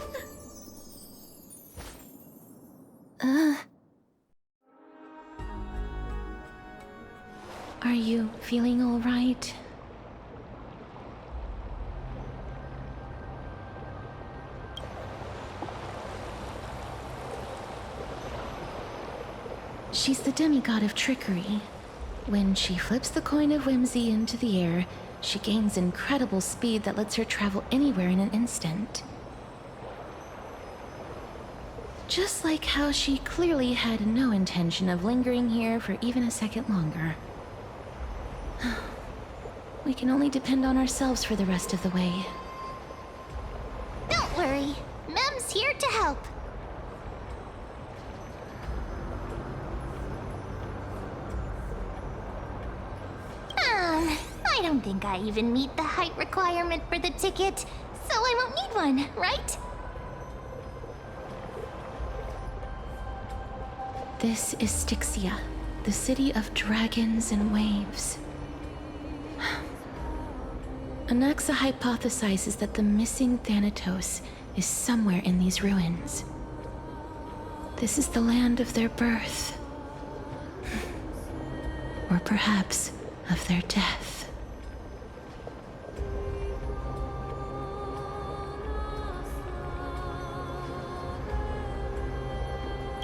Are you feeling all right? She's the demigod of trickery. When she flips the coin of whimsy into the air, she gains incredible speed that lets her travel anywhere in an instant. Just like how she clearly had no intention of lingering here for even a second longer. We can only depend on ourselves for the rest of the way. Don't worry. Mem's here to help. I don't think I even meet the height requirement for the ticket, so I won't need one, right? This is Styxia, the city of dragons and waves. Anaxa hypothesizes that the missing Thanatos is somewhere in these ruins. This is the land of their birth. Or perhaps of their death.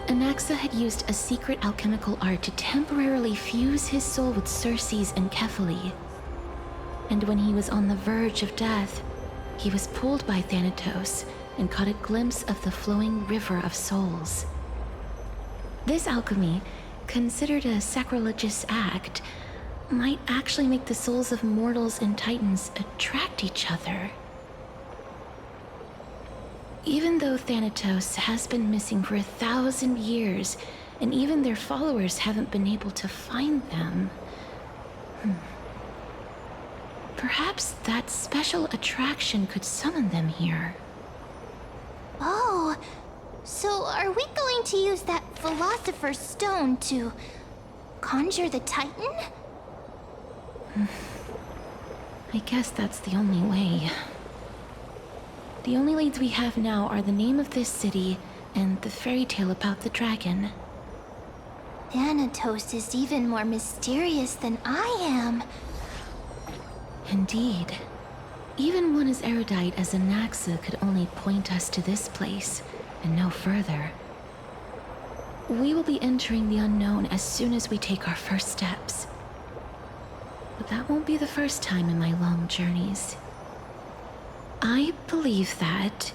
Anaxa had used a secret alchemical art to temporarily fuse his soul with Cerces and Fuli. And when he was on the verge of death, he was pulled by Thanatos and caught a glimpse of the flowing river of souls. This alchemy, considered a sacrilegious act, might actually make the souls of mortals and titans attract each other. Even though Thanatos has been missing for 1,000 years, and even their followers haven't been able to find them, perhaps that special attraction could summon them here. Oh, so are we going to use that Philosopher's Stone to conjure the Titan? I guess that's the only way. The only leads we have now are the name of this city and the fairy tale about the dragon. Thanatos is even more mysterious than I am. Indeed. Even one as erudite as Anaxa could only point us to this place, and no further. We will be entering the unknown as soon as we take our first steps. But that won't be the first time in my long journeys. I believe that,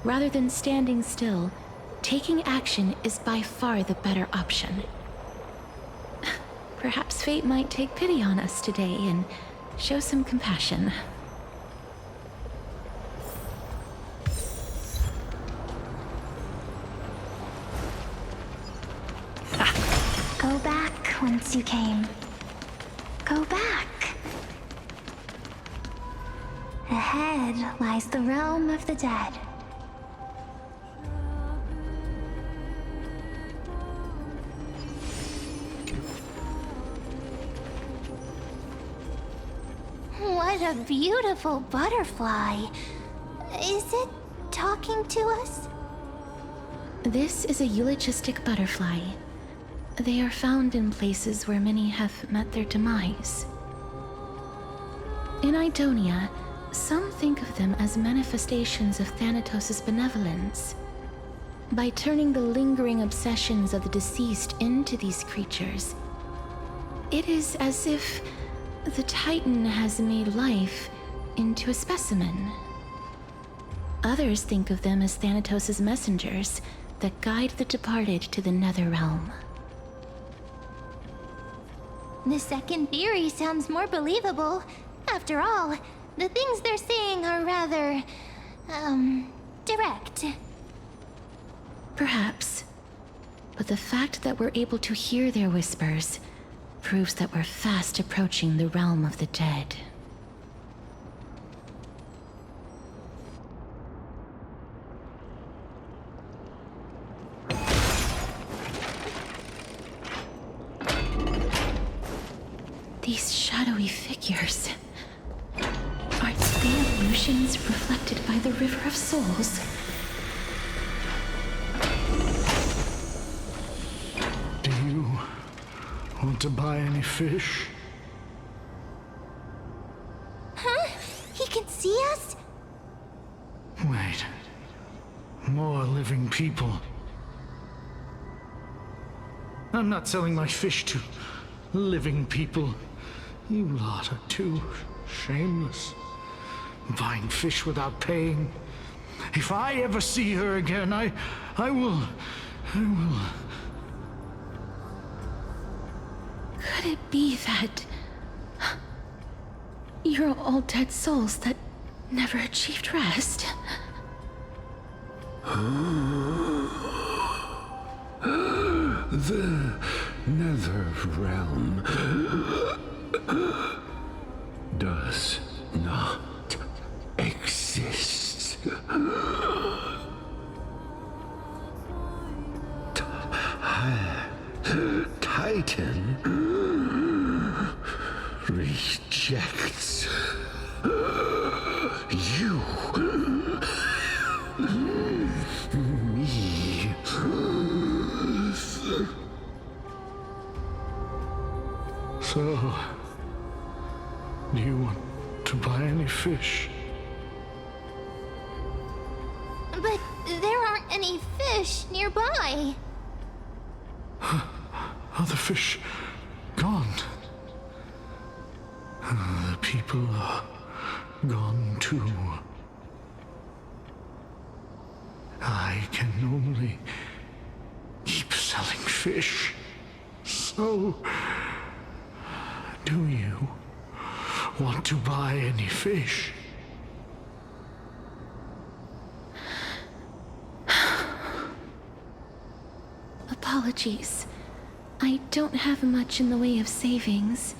rather than standing still, taking action is by far the better option. Perhaps fate might take pity on us today and show some compassion. Go back whence you came. Go back. Ahead lies the realm of the dead. What a beautiful butterfly. Is it talking to us? This is a eulogistic butterfly. They are found in places where many have met their demise. In Idonia, some think of them as manifestations of Thanatos' benevolence. By turning the lingering obsessions of the deceased into these creatures, it is as if the Titan has made life into a specimen. Others think of them as Thanatos' messengers that guide the departed to the nether realm. The second theory sounds more believable. After all, the things they're saying are rather, direct. Perhaps. But the fact that we're able to hear their whispers proves that we're fast approaching the realm of the dead. These shadowy figures. Aren't they illusions reflected by the River of Souls? Do you want to buy any fish? Huh? He can see us? Wait. More living people. I'm not selling my fish to living people. You lot are too shameless. Buying fish without paying. If I ever see her again, I will... Could it be that you're all dead souls that never achieved rest? The nether realm does not exist. Titan rejects you. Me. So, do you want to buy any fish? But there aren't any fish nearby. Are the fish gone? The people are gone too. I can only keep selling fish. So, do you want to buy any fish? Apologies. I don't have much in the way of savings,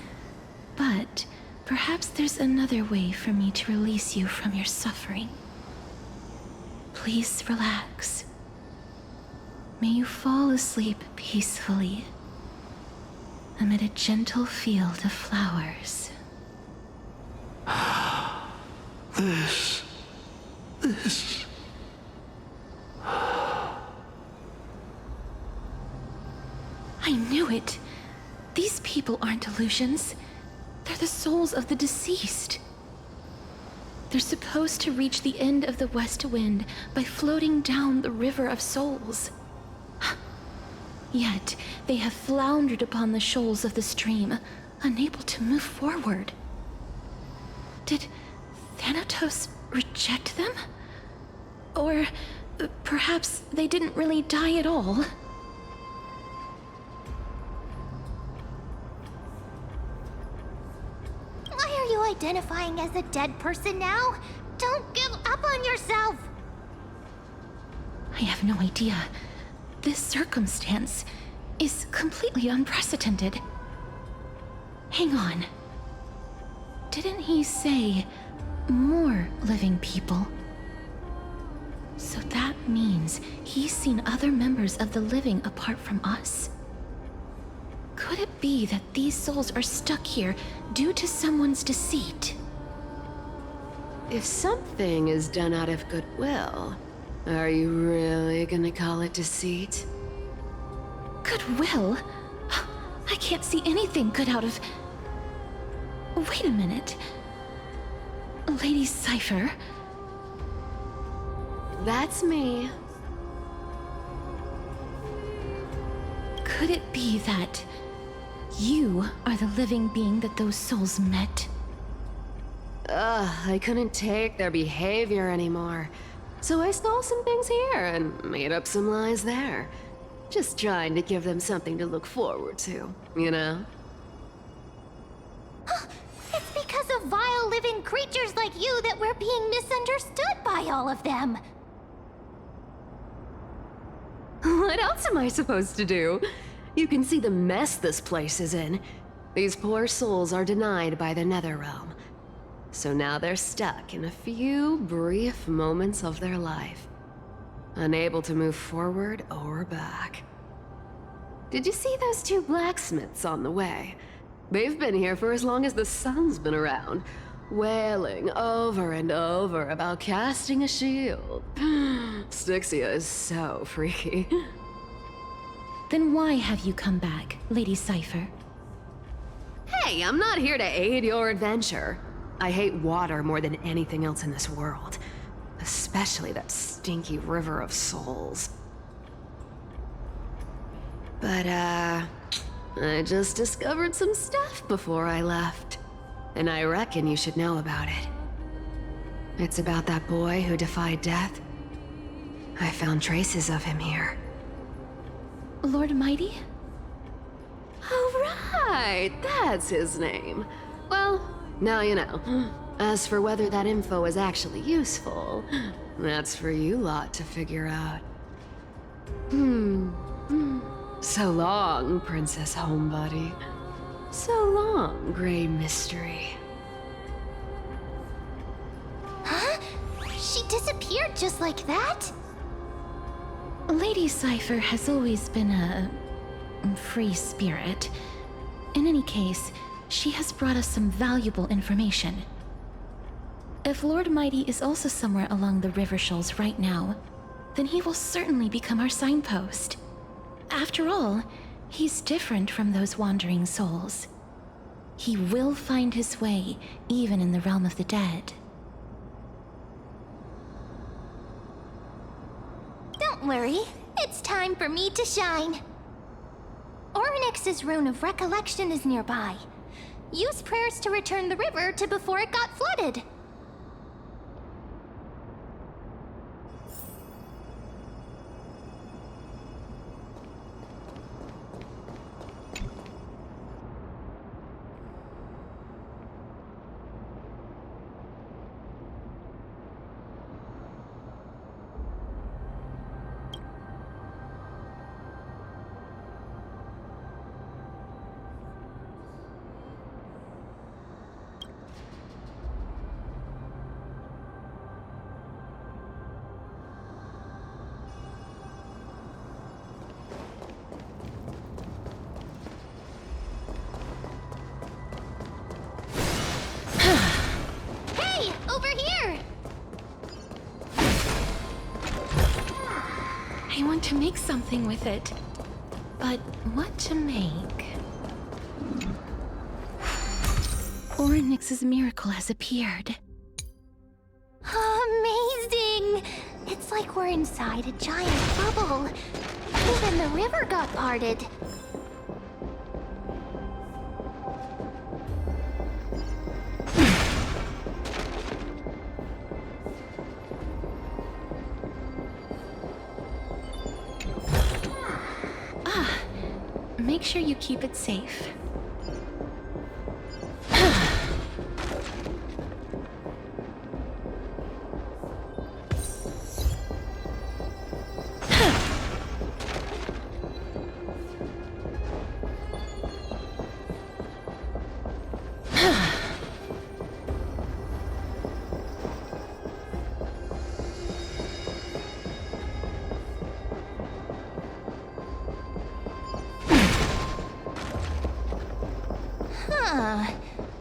but perhaps there's another way for me to release you from your suffering. Please relax. May you fall asleep peacefully amid a gentle field of flowers. This. I knew it. These people aren't illusions. They're the souls of the deceased. They're supposed to reach the end of the west wind by floating down the river of souls. Yet, they have floundered upon the shoals of the stream, unable to move forward. Did Thanatos reject them? Or perhaps they didn't really die at all? Why are you identifying as a dead person now? Don't give up on yourself! I have no idea. This circumstance is completely unprecedented. Hang on. Didn't he say more living people? So that means he's seen other members of the living apart from us? Could it be that these souls are stuck here due to someone's deceit? If something is done out of goodwill, are you really gonna call it deceit? Goodwill? I can't see anything good out of... Wait a minute. Lady Cifera? That's me. Could it be that you are the living being that those souls met? I couldn't take their behavior anymore. So I stole some things here and made up some lies there. Just trying to give them something to look forward to, you know? It's because of vile living creatures like you that we're being misunderstood by all of them. What else am I supposed to do? You can see the mess this place is in. These poor souls are denied by the Netherrealm. So now they're stuck in a few brief moments of their life, unable to move forward or back. Did you see those two blacksmiths on the way? They've been here for as long as the sun's been around, wailing over and over about casting a shield. Styxia is so freaky. Then why have you come back, Lady Cifera? Hey, I'm not here to aid your adventure. I hate water more than anything else in this world. Especially that stinky river of souls. But, I just discovered some stuff before I left. And I reckon you should know about it. It's about that boy who defied death. I found traces of him here. Lord Mighty? Oh, right! That's his name. Well, now you know. As for whether that info is actually useful, that's for you lot to figure out. So long, Princess Homebody. So long, Grey Mystery. Huh? She disappeared just like that? Lady Cifera has always been a free spirit. In any case, she has brought us some valuable information. If Lord Mighty is also somewhere along the river shoals right now, then he will certainly become our signpost. After all, he's different from those wandering souls. He will find his way, even in the realm of the dead. Don't worry, it's time for me to shine. Oronyx's rune of recollection is nearby. Use prayers to return the river to before it got flooded. I want to make something with it. but what to make? Oronyx's miracle has appeared. Amazing! It's like we're inside a giant bubble. Even the river got parted. Make sure you keep it safe.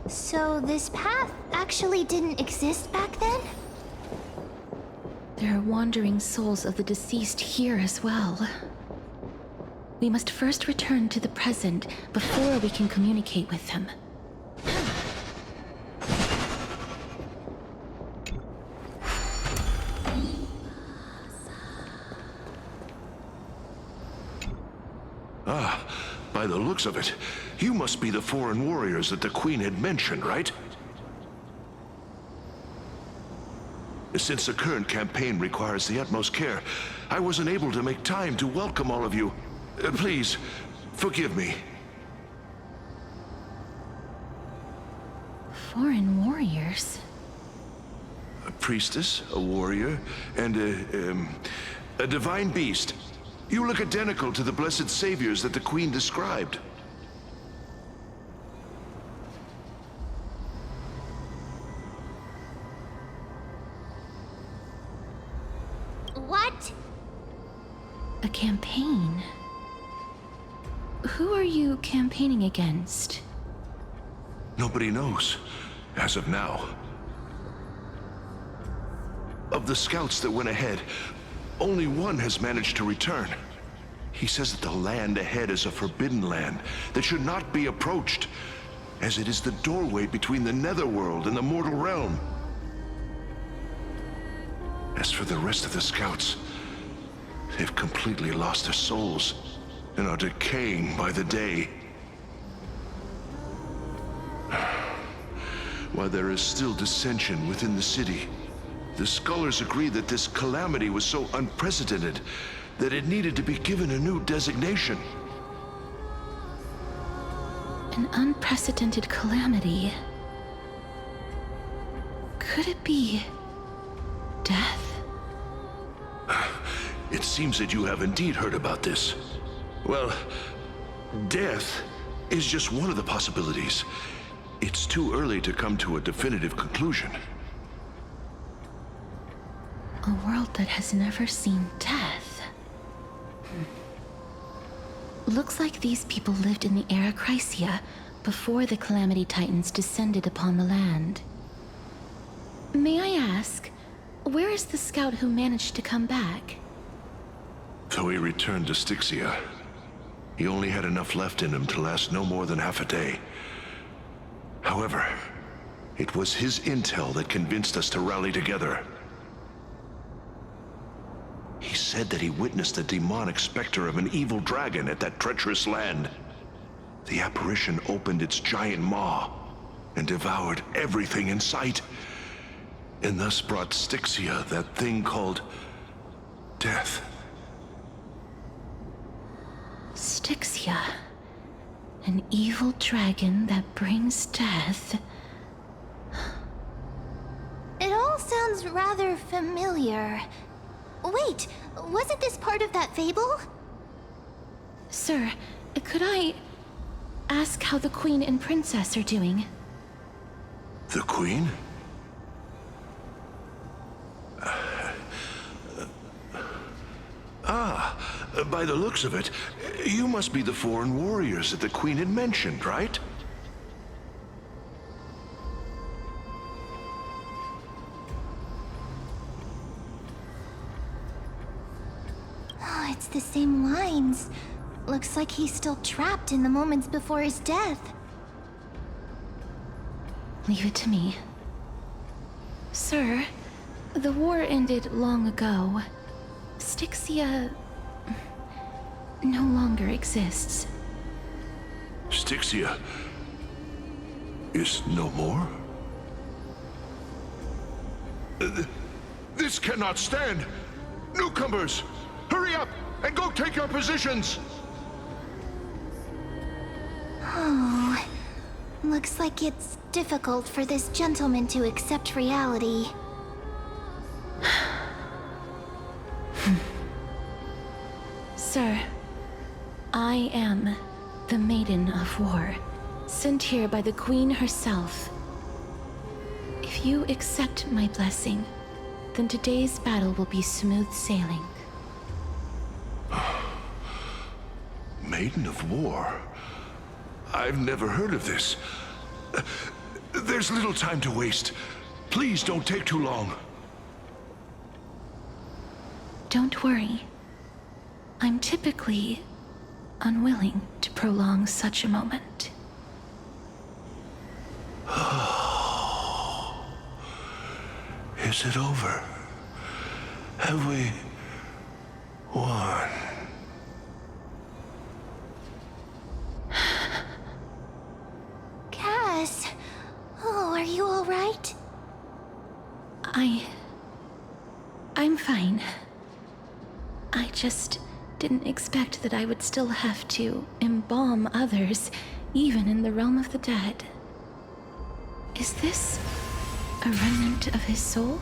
So this path actually didn't exist back then? There are wandering souls of the deceased here as well. We must first return to the present before we can communicate with them. Ah, by the looks of it, you must be the foreign warriors that the Queen had mentioned, right? Since the current campaign requires the utmost care, I wasn't able to make time to welcome all of you. Please, forgive me. Foreign warriors? A priestess, a warrior, and a divine beast. You look identical to the blessed saviors that the Queen described. What? A campaign? Who are you campaigning against? Nobody knows, as of now. Of the scouts that went ahead, only one has managed to return. He says that the land ahead is a forbidden land that should not be approached, as it is the doorway between the netherworld and the mortal realm. As for the rest of the scouts, they've completely lost their souls and are decaying by the day. While there is still dissension within the city, the scholars agree that this calamity was so unprecedented that it needed to be given a new designation. An unprecedented calamity. Could it be death? It seems that you have indeed heard about this. Well, death is just one of the possibilities. It's too early to come to a definitive conclusion. A world that has never seen death. Looks like these people lived in the era Chrysia before the Calamity Titans descended upon the land. May I ask, where is the scout who managed to come back? Though he returned to Styxia, he only had enough left in him to last no more than half a day. However, it was his intel that convinced us to rally together. He said that he witnessed the demonic specter of an evil dragon at that treacherous land. The apparition opened its giant maw and devoured everything in sight, and thus brought Styxia that thing called death. Styxia. An evil dragon that brings death. It all sounds rather familiar. Wait, wasn't this part of that fable? Sir, could I ask how the Queen and Princess are doing? The Queen? By the looks of it, you must be the foreign warriors that the Queen had mentioned, right? Oh, it's the same lines. Looks like he's still trapped in the moments before his death. Leave it to me. Sir, the war ended long ago. Styxia no longer exists. Styxia is no more? This cannot stand! Newcomers, hurry up and go take your positions! Oh, looks like it's difficult for this gentleman to accept reality. Sir, I am the Maiden of War, sent here by the Queen herself. If you accept my blessing, then today's battle will be smooth sailing. Maiden of War? I've never heard of this. There's little time to waste. Please don't take too long. Don't worry. I'm typically unwilling to prolong such a moment. Is it over? Have we won? Cass! Oh, are you alright? I'm fine. I just didn't expect that I would still have to embalm others, even in the realm of the dead. Is this a remnant of his soul?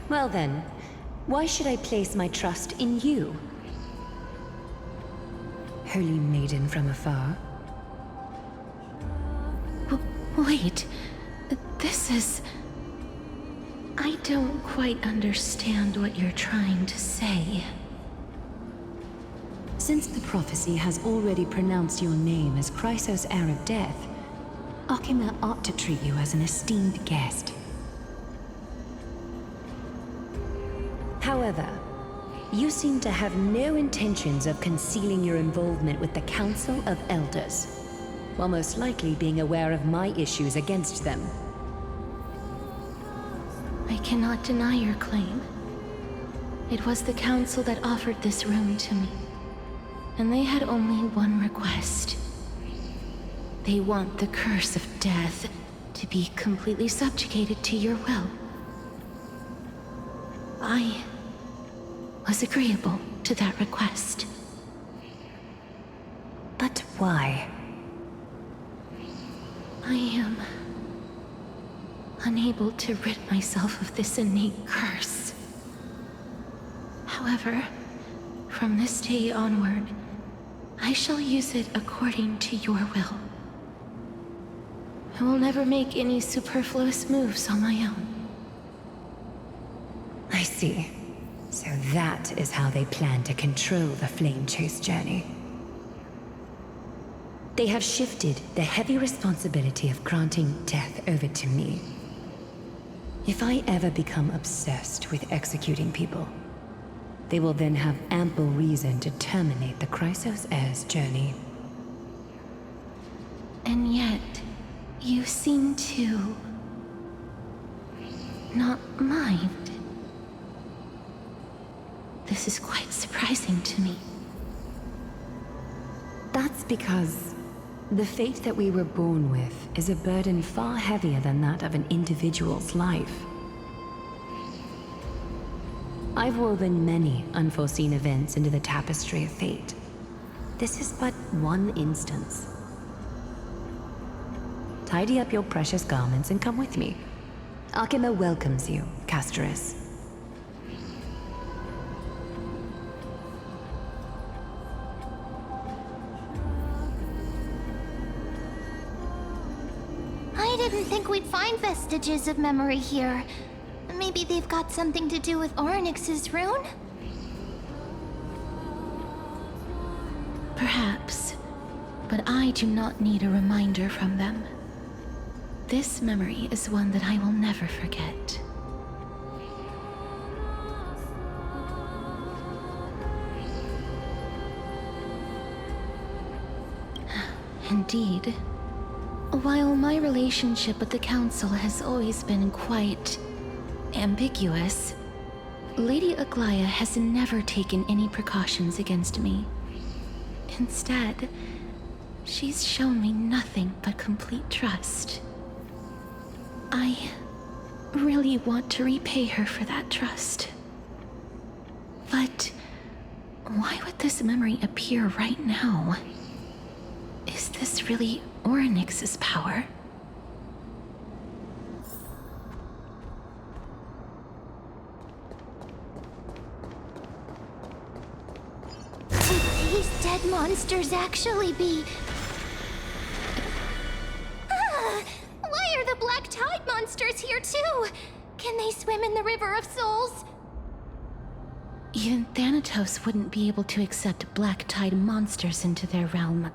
Well then, why should I place my trust in you? Holy maiden from afar. Wait, this is... I don't quite understand what you're trying to say. Since the prophecy has already pronounced your name as Chrysos Heir of Death, Akima ought to treat you as an esteemed guest. However, you seem to have no intentions of concealing your involvement with the Council of Elders, while most likely being aware of my issues against them. I cannot deny your claim. It was the Council that offered this room to me, and they had only one request. They want the curse of death to be completely subjugated to your will. I was agreeable to that request. But why? I am unable to rid myself of this innate curse. However, from this day onward, I shall use it according to your will. I will never make any superfluous moves on my own. I see. So that is how they plan to control the flame chase journey. They have shifted the heavy responsibility of granting death over to me. If I ever become obsessed with executing people, they will then have ample reason to terminate the Chrysos Heirs journey. And yet, you seem to not mind. This is quite surprising to me. That's because the fate that we were born with is a burden far heavier than that of an individual's life. I've woven many unforeseen events into the tapestry of fate. This is but one instance. Tidy up your precious garments and come with me. Akima welcomes you, Castorice. I didn't think we'd find vestiges of memory here. Maybe they've got something to do with Oronyx's rune? Perhaps, but I do not need a reminder from them. This memory is one that I will never forget. Indeed. While my relationship with the Council has always been quite ambiguous, Lady Aglaia has never taken any precautions against me. Instead, she's shown me nothing but complete trust. I really want to repay her for that trust. But why would this memory appear right now? Is this really Oronyx's power? Could these dead monsters actually be... Why are the Black Tide monsters here too? Can they swim in the River of Souls? Even Thanatos wouldn't be able to accept Black Tide monsters into their realm.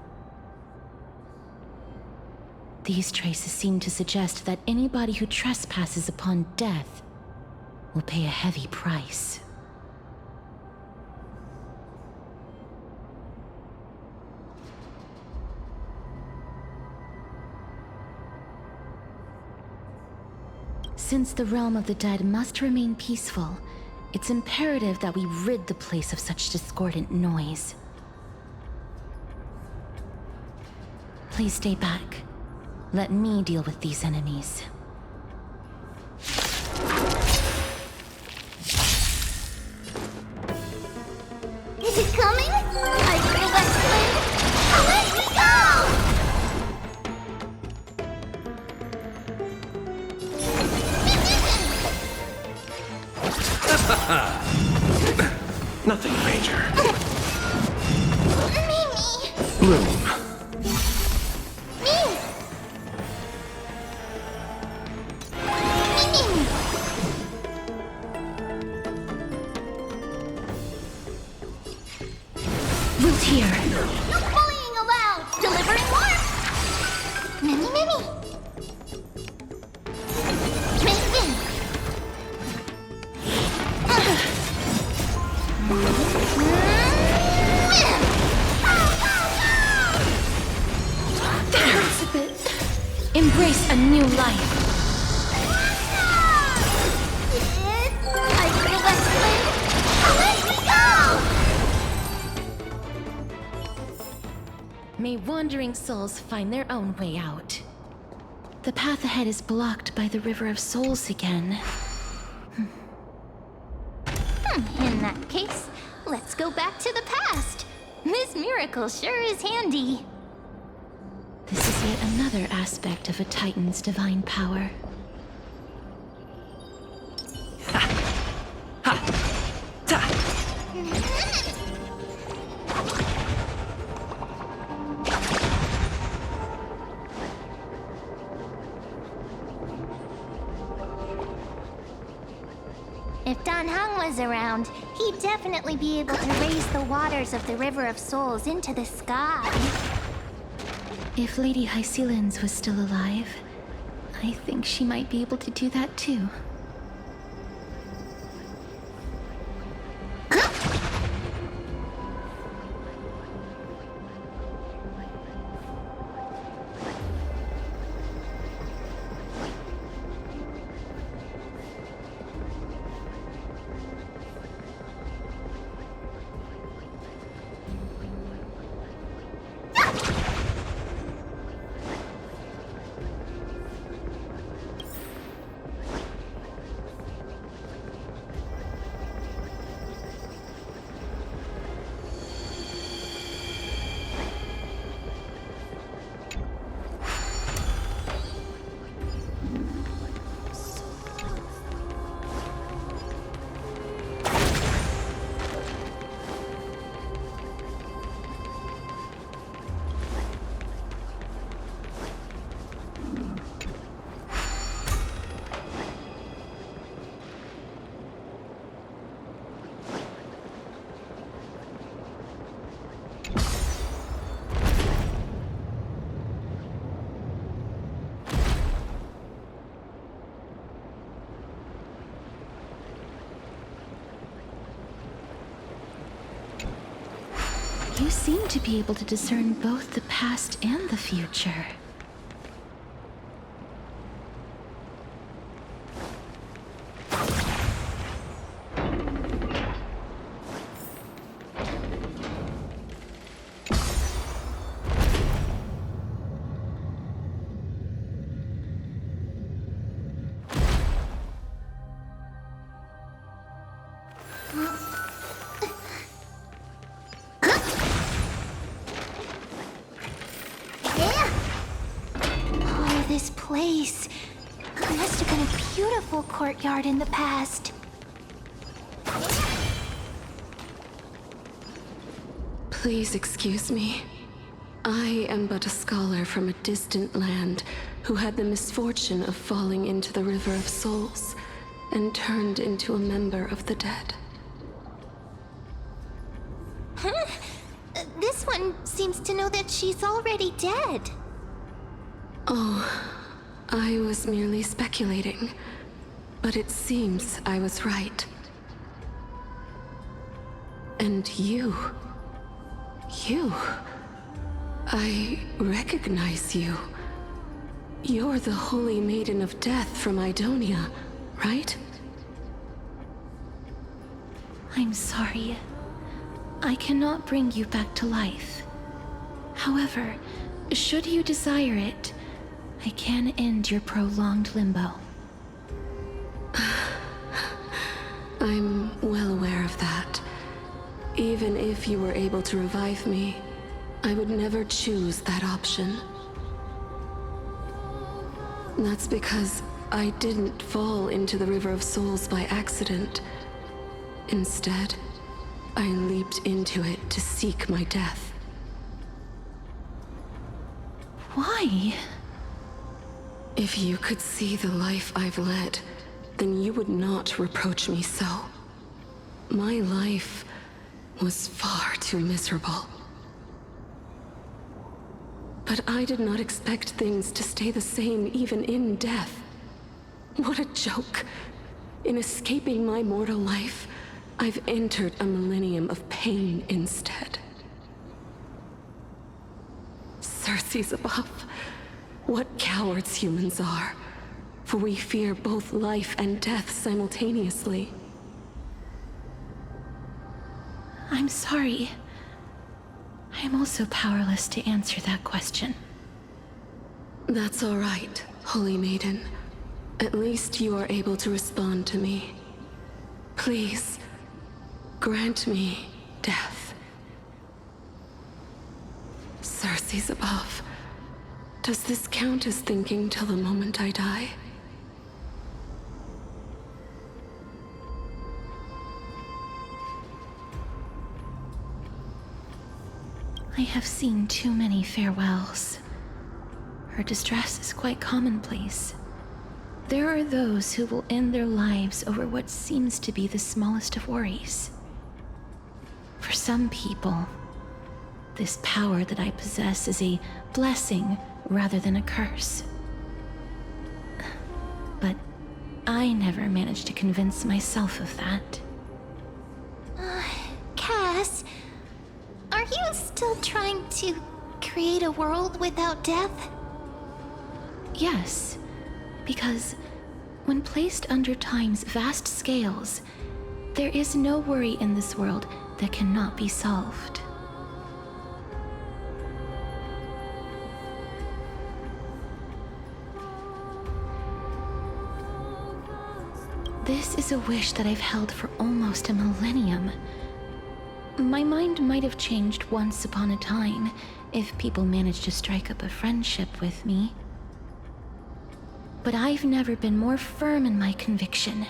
These traces seem to suggest that anybody who trespasses upon death will pay a heavy price. Since the realm of the dead must remain peaceful, it's imperative that we rid the place of such discordant noise. Please stay back. Let me deal with these enemies. Is it coming? I feel that flame. Let me go! Nothing major. Mimi! Bloom. Here. No bullying allowed! Delivering warmth! Mimi, Mimi! Mimi! That hurts a bit. Embrace a new life. I feel that flame. Let me go! May wandering souls find their own way out. The path ahead is blocked by the River of Souls again. In that case, let's go back to the past. This miracle sure is handy. This is yet another aspect of a Titan's divine power. If Dan Heng was around, he'd definitely be able to raise the waters of the River of Souls into the sky. If Lady Hycelens was still alive, I think she might be able to do that too. seem to be able to discern both the past and the future. Place. It must have been a beautiful courtyard in the past. Please excuse me. I am but a scholar from a distant land who had the misfortune of falling into the River of Souls and turned into a member of the dead. Huh? This one seems to know that she's already dead. Oh, I was merely speculating, but it seems I was right. And you, I recognize you. You're the Holy Maiden of Death from Idonia, right? I'm sorry. I cannot bring you back to life. However, should you desire it, I can end your prolonged limbo. I'm well aware of that. Even if you were able to revive me, I would never choose that option. That's because I didn't fall into the River of Souls by accident. Instead, I leaped into it to seek my death. Why? If you could see the life I've led, then you would not reproach me so. My life was far too miserable. But I did not expect things to stay the same even in death. What a joke. In escaping my mortal life, I've entered a millennium of pain instead. Cerces above. What cowards humans are, for we fear both life and death simultaneously. I'm sorry. I am also powerless to answer that question. That's all right, Holy Maiden. At least you are able to respond to me. Please, grant me death. Cerces above. Does this count as thinking till the moment I die? I have seen too many farewells. Her distress is quite commonplace. There are those who will end their lives over what seems to be the smallest of worries. For some people, this power that I possess is a blessing rather than a curse. But I never managed to convince myself of that. Cass, are you still trying to create a world without death? Yes, because when placed under time's vast scales, there is no worry in this world that cannot be solved. This is a wish that I've held for almost a millennium. My mind might have changed once upon a time if people managed to strike up a friendship with me. But I've never been more firm in my conviction.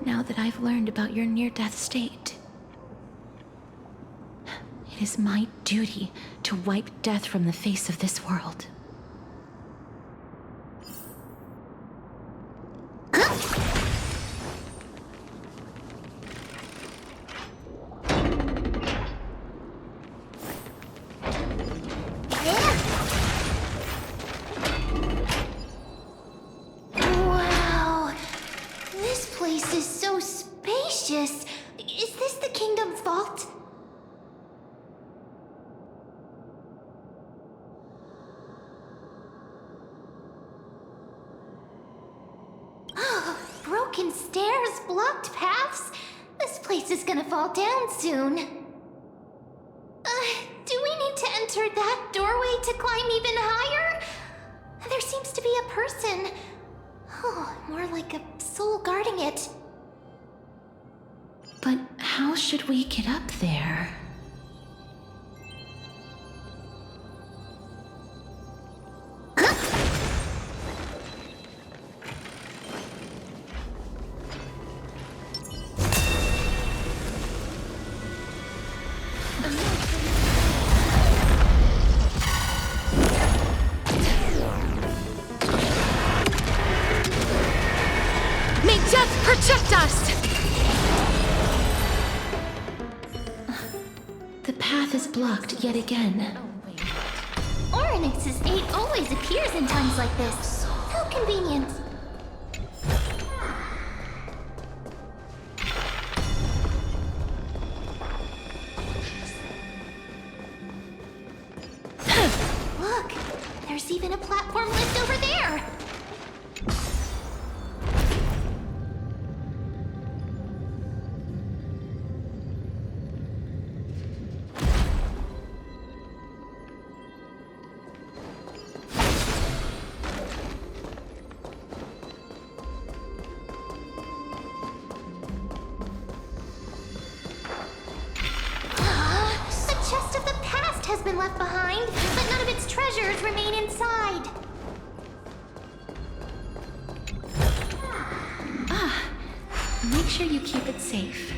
Now that I've learned about your near-death state, it is my duty to wipe death from the face of this world. Wow, this place is so spacious. Is this the kingdom vault? broken stairs, blocked paths. This place is gonna fall down soon. Do we need to enter that doorway to climb even higher? There seems to be a person. Oh, more like a soul guarding it. But how should we get up there? May death protect us! The path is blocked yet again. Oronyx's 8 always appears in times like this. How convenient. Look, there's even a platform lift over there. Left behind, but none of its treasures remain inside. Make sure you keep it safe.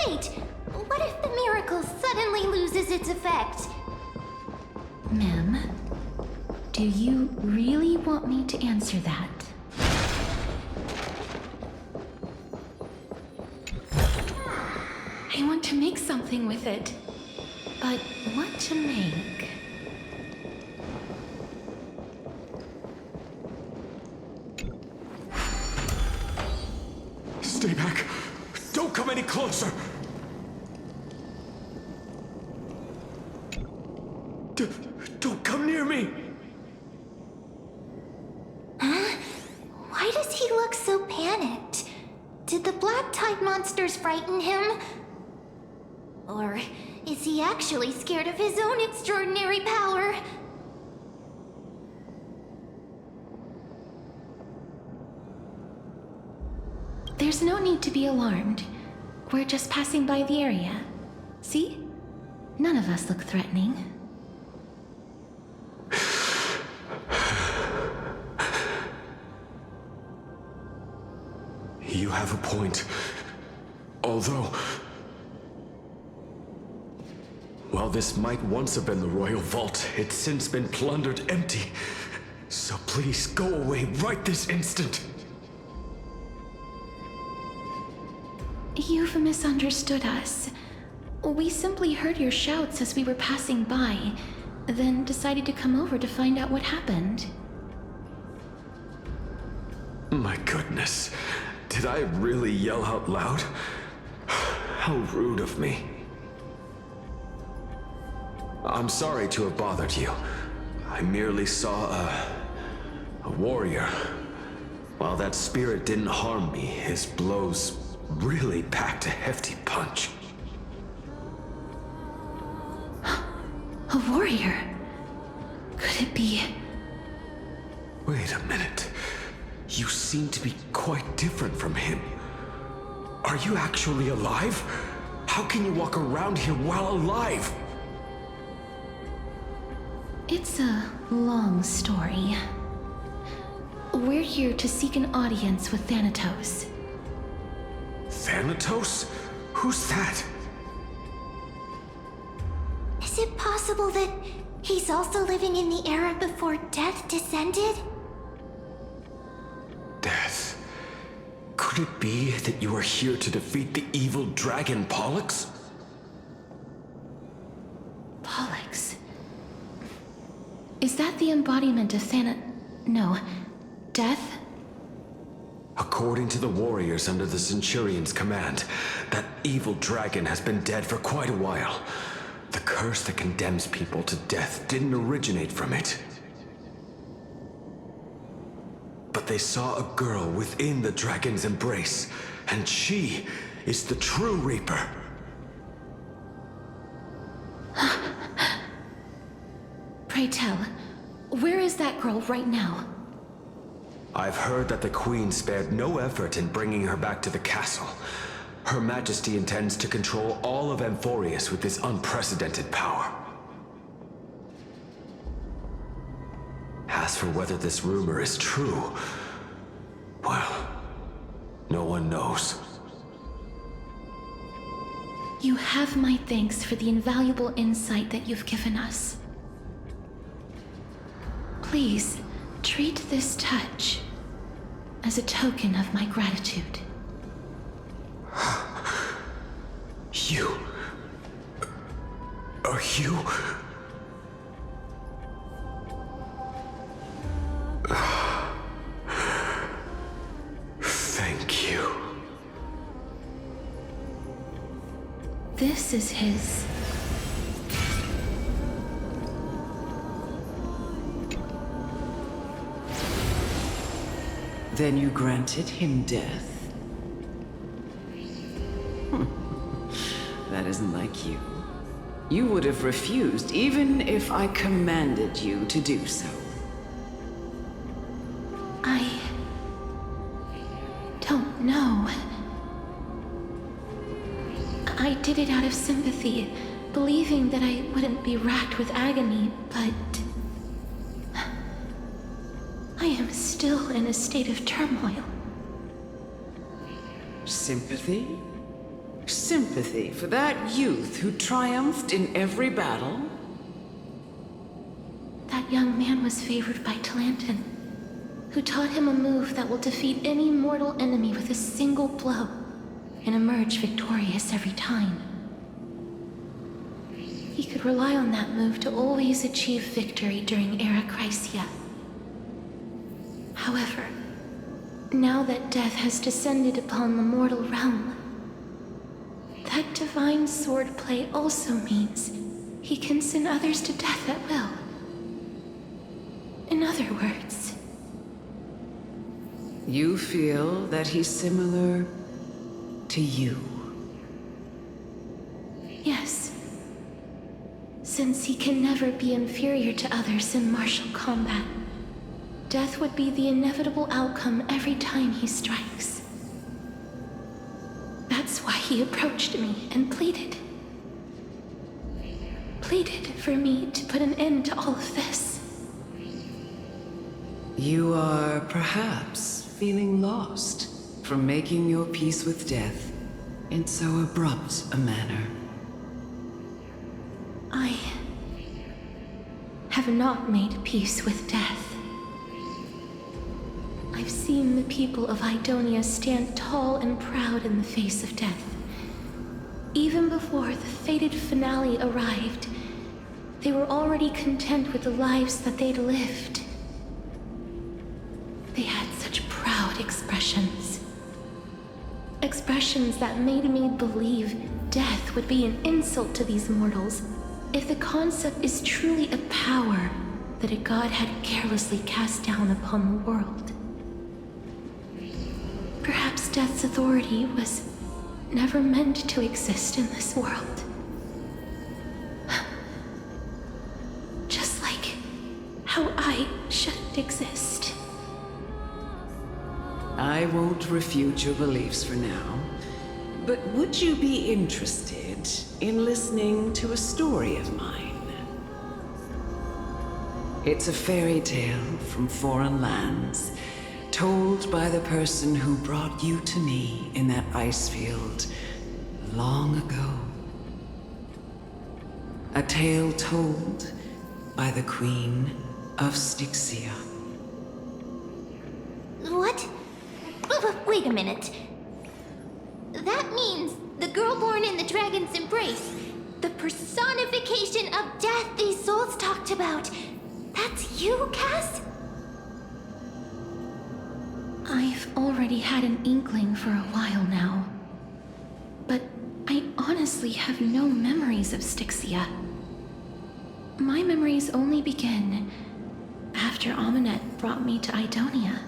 Wait, what if the miracle suddenly loses its effect? Mem, do you really want me to answer that? I want to make something with it, but what to make? Stay back! Don't come any closer! Don't come near me! Huh? Why does he look so panicked? Did the black tide monsters frighten him? Or is he actually scared of his own extraordinary power? There's no need to be alarmed. We're just passing by the area. See? None of us look threatening. You have a point. Although... while this might once have been the royal vault, it's since been plundered empty. So please go away right this instant. You've misunderstood us. We simply heard your shouts as we were passing by, then decided to come over to find out what happened. My goodness. Did I really yell out loud? How rude of me. I'm sorry to have bothered you. I merely saw a warrior. While that spirit didn't harm me, his blows really packed a hefty punch. A warrior? Could it be... Wait a minute. You seem to be quite different from him. Are you actually alive? How can you walk around here while alive? It's a long story. We're here to seek an audience with Thanatos. Thanatos? Who's that? Is it possible that he's also living in the era before death descended? Death? Could it be that you are here to defeat the evil dragon Pollux? Pollux. Is that the embodiment of death? According to the warriors under the Centurion's command, that evil dragon has been dead for quite a while. The curse that condemns people to death didn't originate from it. But they saw a girl within the dragon's embrace, and she is the true Reaper. Pray tell, where is that girl right now? I've heard that the Queen spared no effort in bringing her back to the castle. Her Majesty intends to control all of Amphoreus with this unprecedented power. As for whether this rumor is true, well, no one knows. You have my thanks for the invaluable insight that you've given us. Please, treat this touch as a token of my gratitude. You... Are you... Thank you. This is his... Then you granted him death? That isn't like you. You would have refused even if I commanded you to do so. I don't know. I did it out of sympathy, believing that I wouldn't be racked with agony, but... I am still in a state of turmoil. Sympathy? Sympathy for that youth who triumphed in every battle? That young man was favored by Talantin, who taught him a move that will defeat any mortal enemy with a single blow and emerge victorious every time. He could rely on that move to always achieve victory during Era Chrysia. However, now that death has descended upon the mortal realm, that divine swordplay also means he can send others to death at will. In other words... You feel that he's similar to you? Yes. Since he can never be inferior to others in martial combat, death would be the inevitable outcome every time he strikes. That's why he approached me and pleaded. Pleaded for me to put an end to all of this. You are perhaps feeling lost from making your peace with death in so abrupt a manner. I have not made peace with death. I've seen the people of Idonia stand tall and proud in the face of death. Even before the fated finale arrived, they were already content with the lives that they'd lived. They had such proud expressions. Expressions that made me believe death would be an insult to these mortals if the concept is truly a power that a god had carelessly cast down upon the world. Perhaps death's authority was never meant to exist in this world. Just like how I shouldn't exist. I won't refute your beliefs for now, but would you be interested in listening to a story of mine? It's a fairy tale from foreign lands, told by the person who brought you to me in that ice field long ago. A tale told by the Queen of Styxia. What? Wait a minute. That means the girl born in the dragon's embrace, the personification of death these souls talked about. That's you, Cass? I've already had an inkling for a while now. But I honestly have no memories of Styxia. My memories only begin after Amunet brought me to Idonia.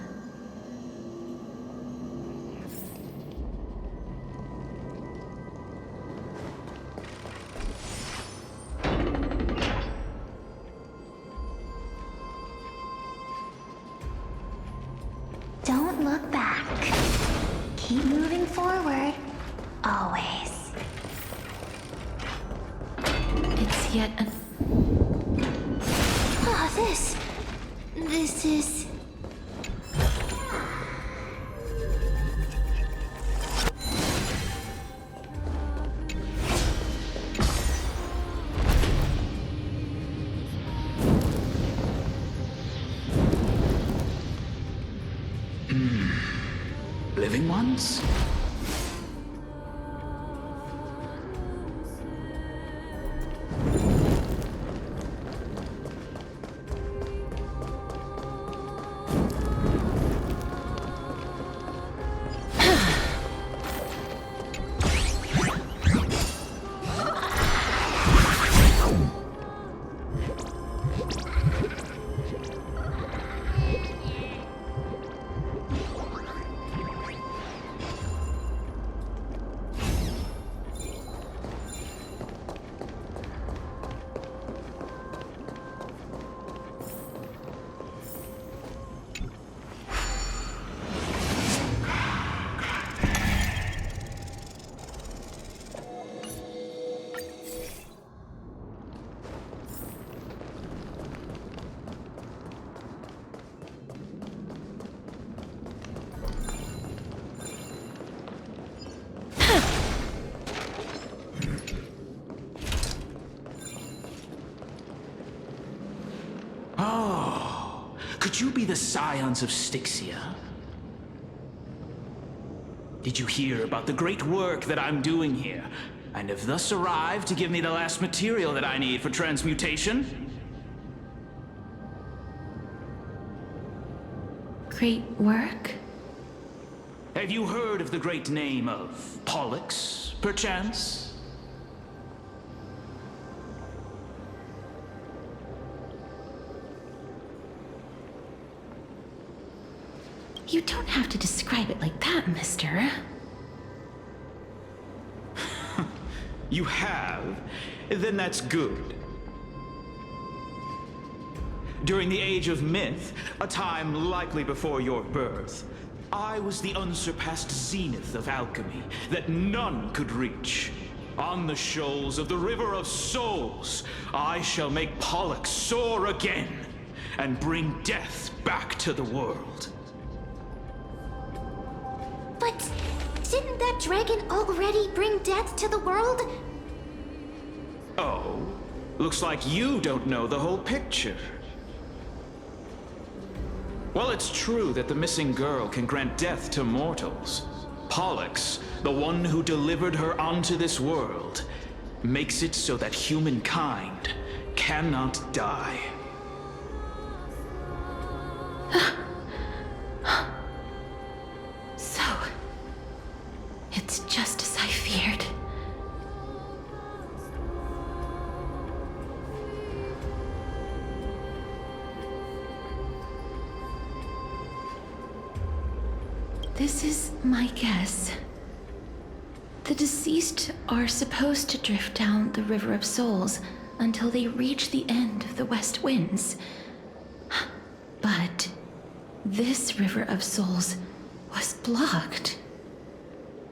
Don't look back. Keep moving forward. Always. It's yet a... This is... Living ones? Could you be the scions of Styxia? Did you hear about the great work that I'm doing here, and have thus arrived to give me the last material that I need for transmutation? Great work? Have you heard of the great name of Pollux, perchance? You don't have to describe it like that, mister. You have? Then that's good. During the Age of Myth, a time likely before your birth, I was the unsurpassed zenith of alchemy that none could reach. On the shoals of the River of Souls, I shall make Pollux soar again and bring death back to the world. But didn't that dragon already bring death to the world? Oh, looks like you don't know the whole picture. Well, it's true that the missing girl can grant death to mortals. Pollux, the one who delivered her onto this world, makes it so that humankind cannot die. So, it's just as I feared. This is my guess. The deceased are supposed to drift down the River of Souls until they reach the end of the West Winds. But this River of Souls was blocked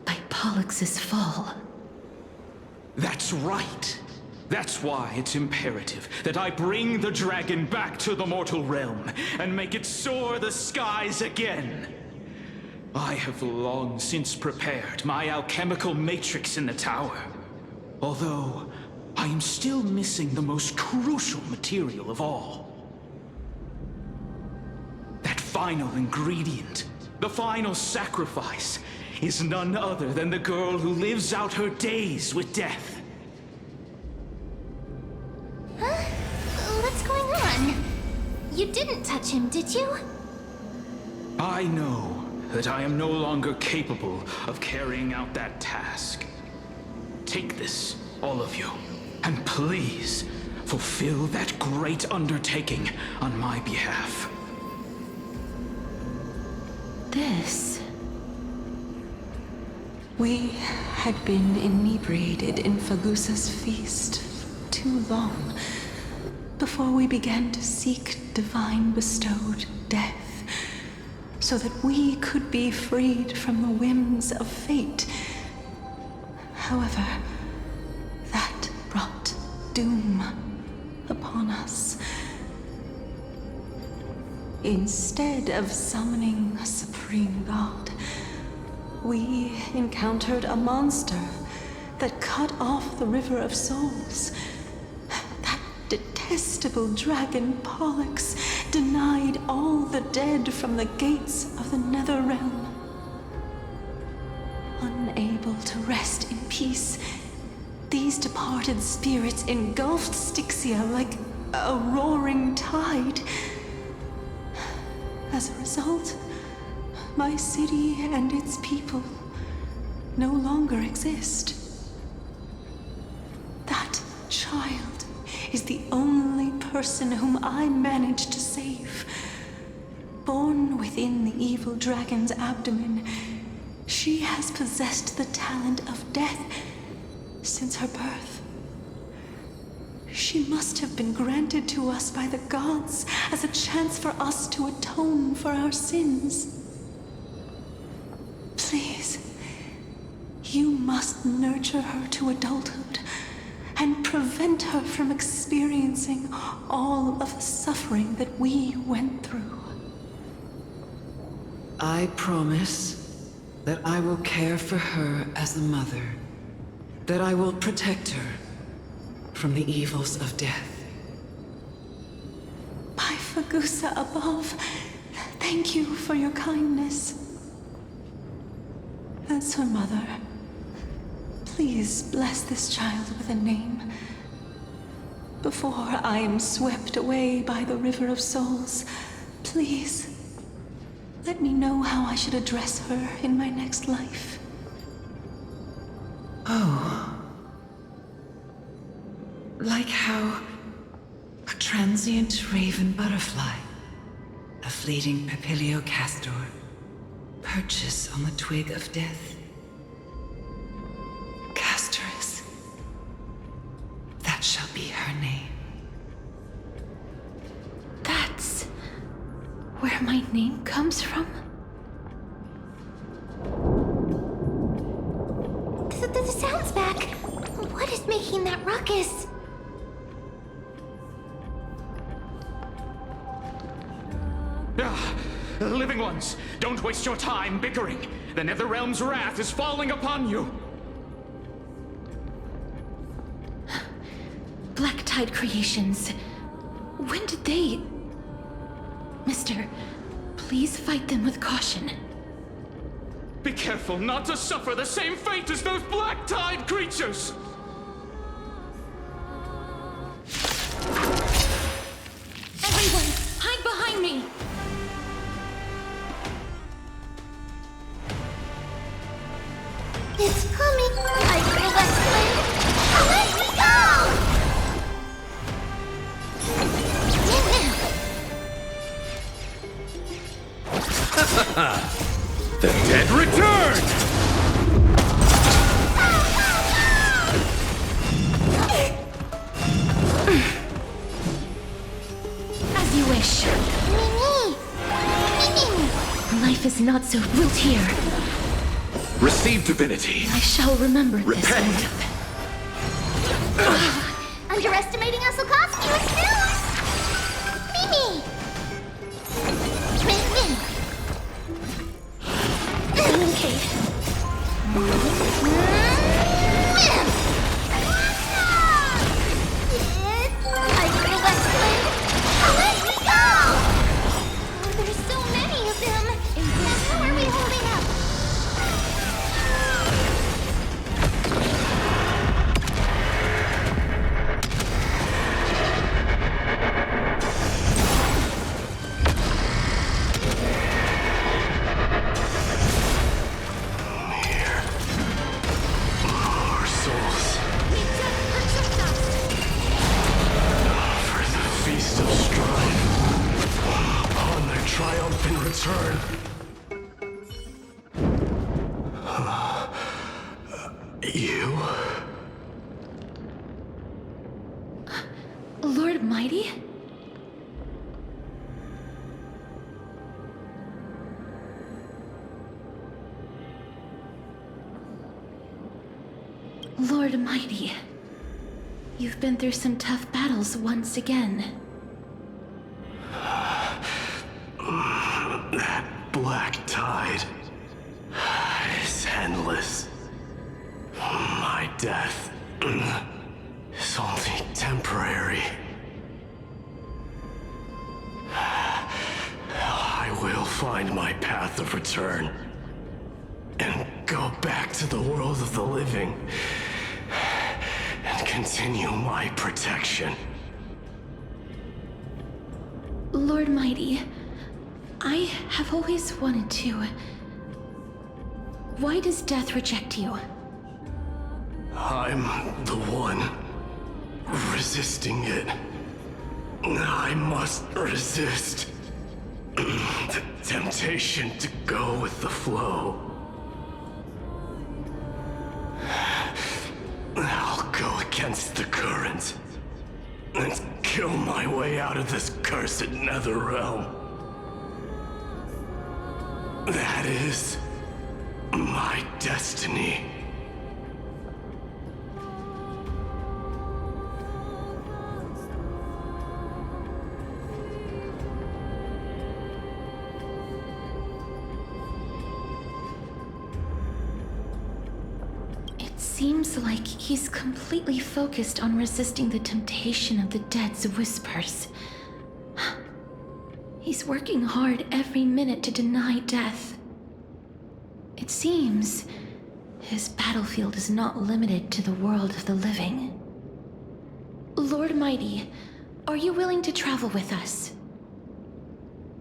by Pollux's fall. That's right. That's why it's imperative that I bring the dragon back to the mortal realm and make it soar the skies again. I have long since prepared my alchemical matrix in the tower. Although, I am still missing the most crucial material of all. That final ingredient, the final sacrifice, is none other than the girl who lives out her days with death. Huh? What's going on? You didn't touch him, did you? I know that I am no longer capable of carrying out that task. Take this, all of you, and please fulfill that great undertaking on my behalf. This... We had been inebriated in Fagusa's feast too long before we began to seek divine bestowed death, so that we could be freed from the whims of fate. However, that brought doom upon us. Instead of summoning a supreme god, we encountered a monster that cut off the River of Souls. That detestable dragon Pollux denied all the dead from the gates of the Nether Realm. Unable to rest in peace, these departed spirits engulfed Styxia like a roaring tide. As a result, my city and its people no longer exist. That child is the only person whom I managed to save. Born within the evil dragon's abdomen, she has possessed the talent of death since her birth. She must have been granted to us by the gods as a chance for us to atone for our sins. Please, you must nurture her to adulthood and prevent her from experiencing all of the suffering that we went through. I promise that I will care for her as a mother, that I will protect her from the evils of death. By Fagusa above, thank you for your kindness. As her mother, please bless this child with a name. Before I am swept away by the River of Souls, please let me know how I should address her in my next life. Oh. Like how a transient raven butterfly, a fleeting papilio castor, perches on the twig of death. Castorice. That shall be her name. That's where my name comes from? The sound's back. What is making that ruckus? Living ones, don't waste your time bickering. The Netherrealm's wrath is falling upon you. Black Tide creations. When did they... Mister, please fight them with caution. Be careful not to suffer the same fate as those Black Tide creatures! Everyone, hide behind me! It's coming! I feel that flame! Let me The dead return! As you wish. Mimi! Life is not so built here. Receive divinity. I shall remember this. Repent. Underestimating us will cost you a snooze! Mimi! Mimi! Okay. I feel that flame. Let me go! There's so many of them. And who are we holding up? Triumphant return. You? Lord Mighty? Lord Mighty, you've been through some tough battles once again. That black tide is endless. My death is only temporary. I will find my path of return and go back to the world of the living and continue my protection. Lord Mighty, I have always wanted to. Why does death reject you? I'm the one resisting it. I must resist the temptation to go with the flow. I'll go against the current and kill my way out of this cursed nether realm. That is my destiny. It seems like he's completely focused on resisting the temptation of the dead's whispers. He's working hard every minute to deny death. It seems his battlefield is not limited to the world of the living. Lord Mighty, are you willing to travel with us?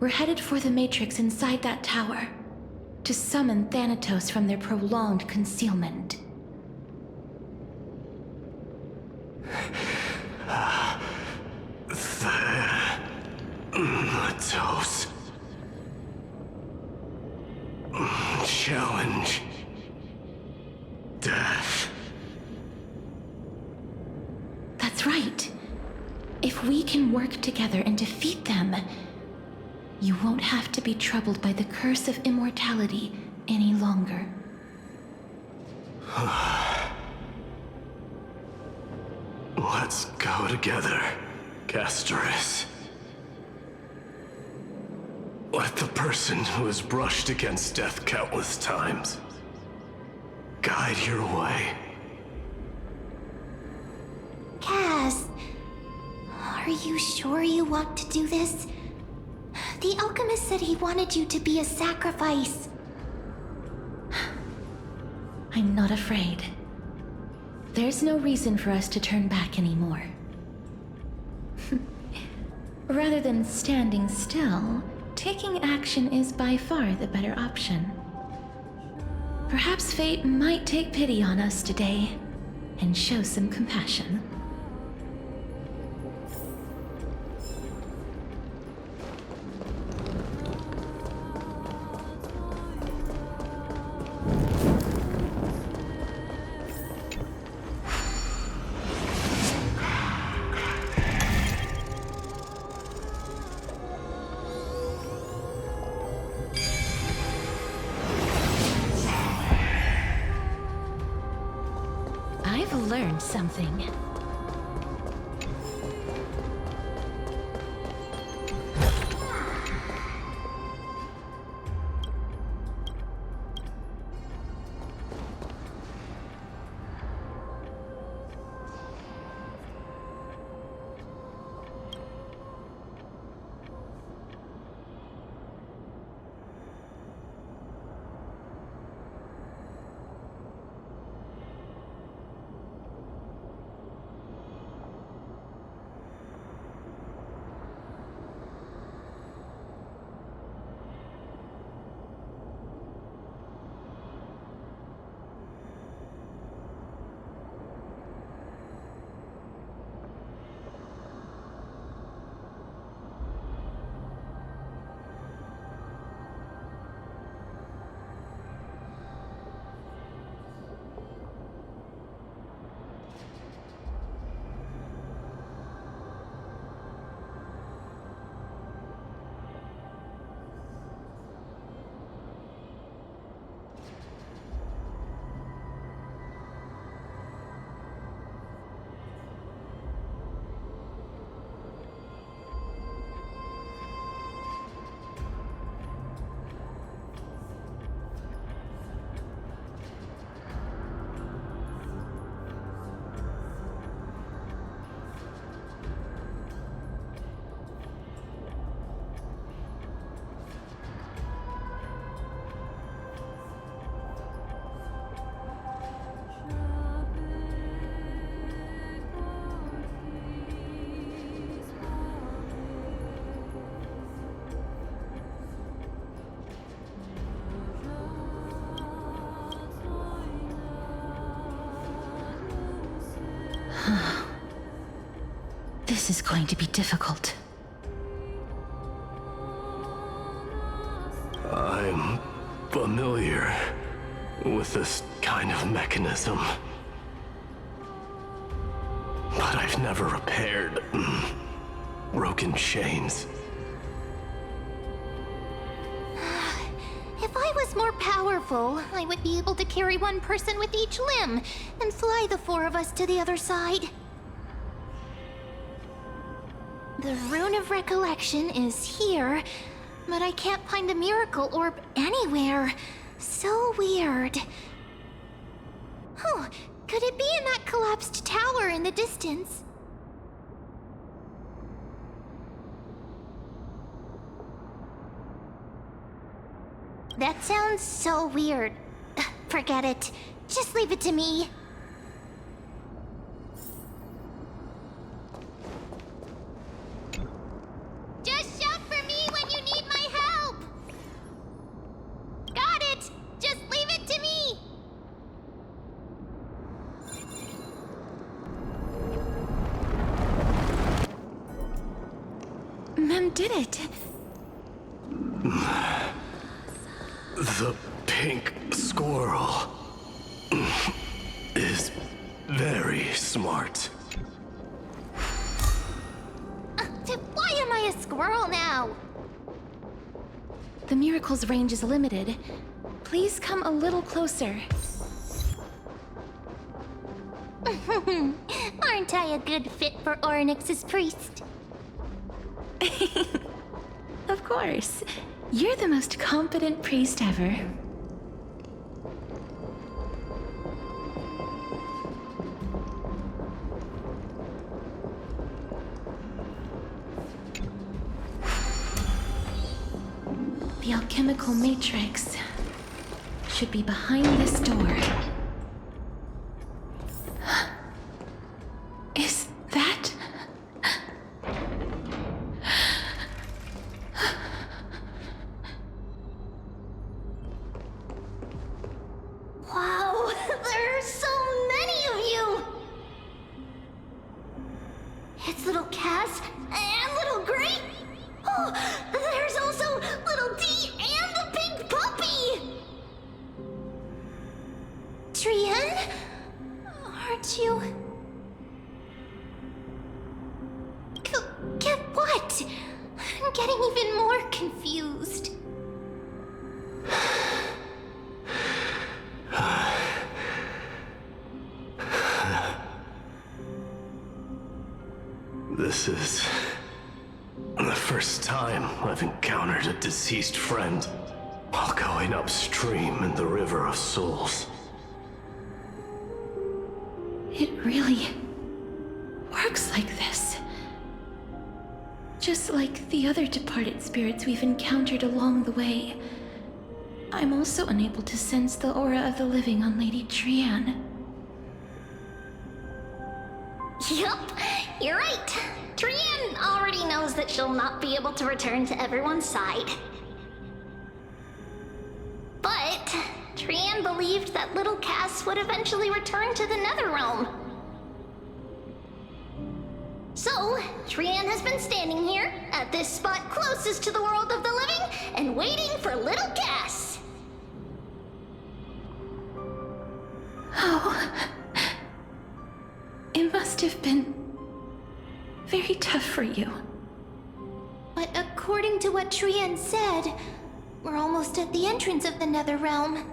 We're headed for the Matrix inside that tower, to summon Thanatos from their prolonged concealment. Thanatos. Challenge. Death. That's right. If we can work together and defeat them, you won't have to be troubled by the curse of immortality any longer. Let's go together, Castorice. Let the person who has brushed against death countless times guide your way. Cass, are you sure you want to do this? The alchemist said he wanted you to be a sacrifice. I'm not afraid. There's no reason for us to turn back anymore. Rather than standing still, taking action is by far the better option. Perhaps fate might take pity on us today and show some compassion. Learned something. This is going to be difficult. I'm familiar with this kind of mechanism. But I've never repaired broken chains. If I was more powerful, I would be able to carry one person with each limb and fly the 4 of us to the other side. The Rune of Recollection is here, but I can't find a miracle orb anywhere. So weird. Oh, could it be in that collapsed tower in the distance? That sounds so weird. Forget it. Just leave it to me. Just shout for me when you need my help! Got it! Just leave it to me! Mem did it! The pink squirrel is very smart. Why am I a squirrel now? The miracle's range is limited. Please come a little closer. Aren't I a good fit for Oronyx's priest? Of course. You're the most competent priest ever. The alchemical matrix should be behind this door. Is that... Wow, there are so many of you! It's little Cass and little Grape. Oh, there's also little D and the pink puppy! Trianne? Aren't you... Get what? I'm getting even more confused. This is the first time I've encountered a deceased friend while going upstream in the River of Souls. It really works like this. Just like the other departed spirits we've encountered along the way. I'm also unable to sense the aura of the living on Lady Trianne. Yup, you're right. Trianne already knows that she'll not be able to return to everyone's side. But Trianne believed that little Cass would eventually return to the Netherrealm. So, Trianne has been standing here, at this spot closest to the world of the living, and waiting for little Cass. Oh. It must have been very tough for you. But according to what Trianne said, we're almost at the entrance of the Netherrealm.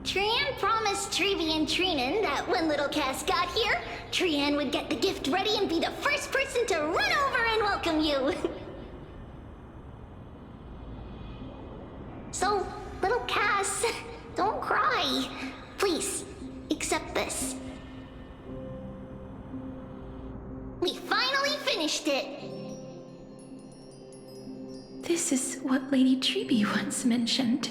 Trianne promised Tribbie and Trianne that when little Cass got here, Trianne would get the gift ready and be the first person to run over and welcome you. So, little Cass, don't cry. Please, accept this. We finally finished it! This is what Lady Tribbie once mentioned.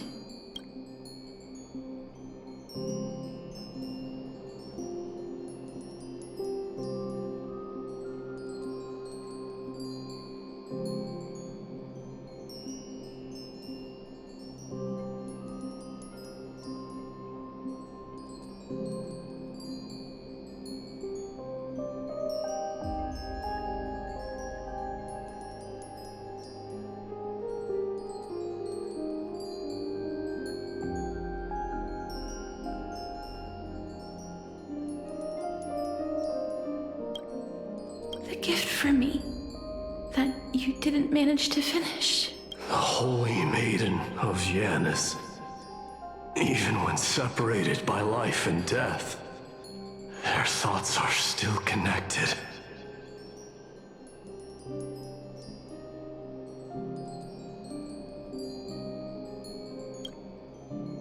gift for me that you didn't manage to finish. The Holy Maiden of Yanis. Even when separated by life and death, their thoughts are still connected.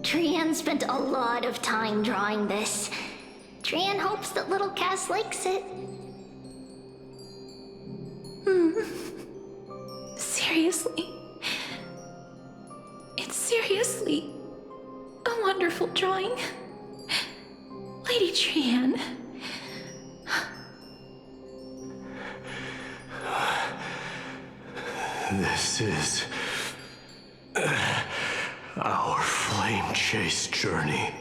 Trianne spent a lot of time drawing this. Trianne hopes that little Cass likes it. Seriously? It's seriously a wonderful drawing. Lady Trianne. This is our flame chase journey.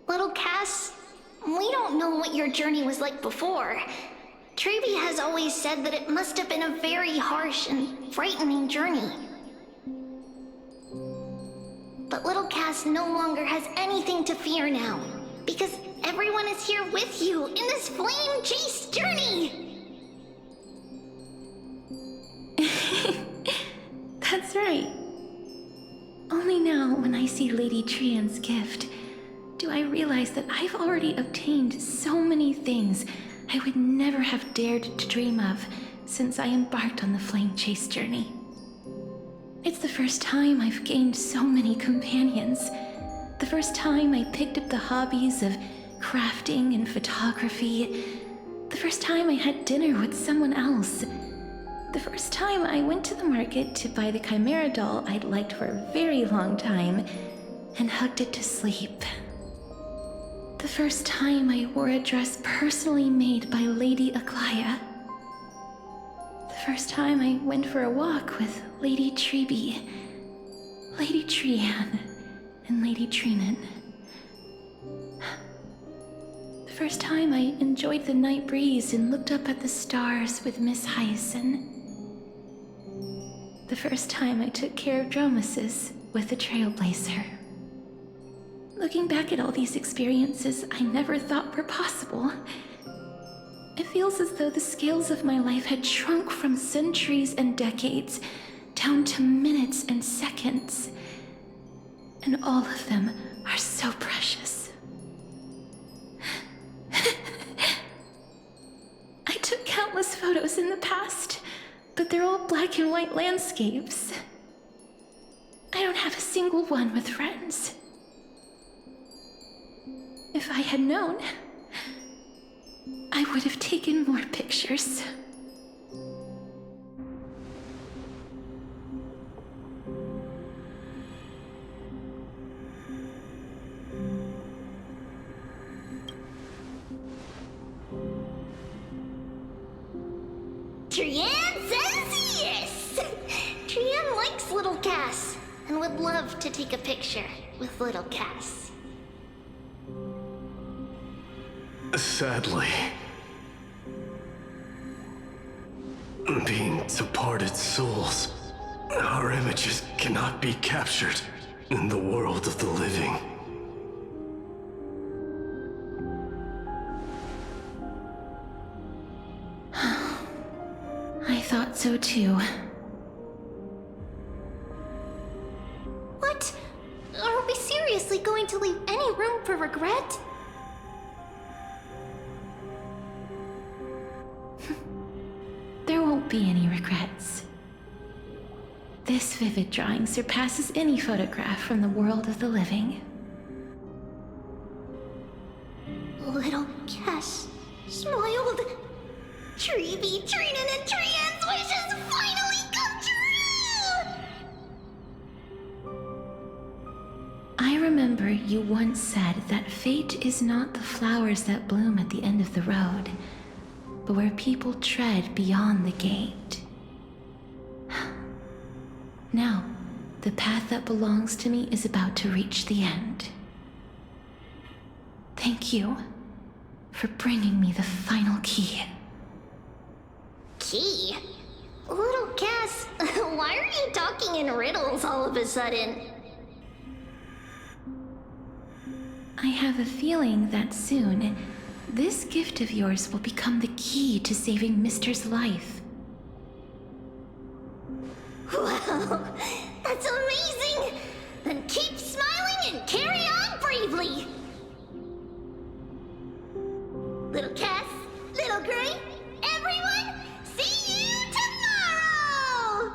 Little Cass, we don't know what your journey was like before. Tribbie has always said that it must have been a very harsh and frightening journey. But little Cass no longer has anything to fear now, because everyone is here with you in this flame chase journey! That's right. Only now, when I see Lady Trianne's gift, do I realize that I've already obtained so many things I would never have dared to dream of since I embarked on the flame chase journey. It's the first time I've gained so many companions. The first time I picked up the hobbies of crafting and photography. The first time I had dinner with someone else. The first time I went to the market to buy the Chimera doll I'd liked for a very long time and hugged it to sleep. The first time I wore a dress personally made by Lady Aglaia. The first time I went for a walk with Lady Tribbie, Lady Trianne, and Lady Trianne. The first time I enjoyed the night breeze and looked up at the stars with Miss Hyacinth. The first time I took care of Dromesis with the Trailblazer. Looking back at all these experiences I never thought were possible, it feels as though the scales of my life had shrunk from centuries and decades down to minutes and seconds. And all of them are so precious. I took countless photos in the past, but they're all black and white landscapes. I don't have a single one with friends. If I had known, I would have taken more pictures. Trianne says yes! Trianne likes little Cass and would love to take a picture with little Cass. Sadly, being departed souls, our images cannot be captured in the world of the living. I thought so too. What? Are we seriously going to leave any room for regret? There won't be any regrets. This vivid drawing surpasses any photograph from the world of the living. Little Cass smiled. Tribbie, Trianne, and Trianne's wishes finally come true! I remember you once said that fate is not the flowers that bloom at the end of the road, but where people tread beyond the gate. Now, the path that belongs to me is about to reach the end. Thank you for bringing me the final key. Key? Little Cass, why are you talking in riddles all of a sudden? I have a feeling that soon This gift of yours will become the key to saving Mister's life. Wow, that's amazing! Then keep smiling and carry on bravely! Little Cass, Little Gray, everyone, see you tomorrow!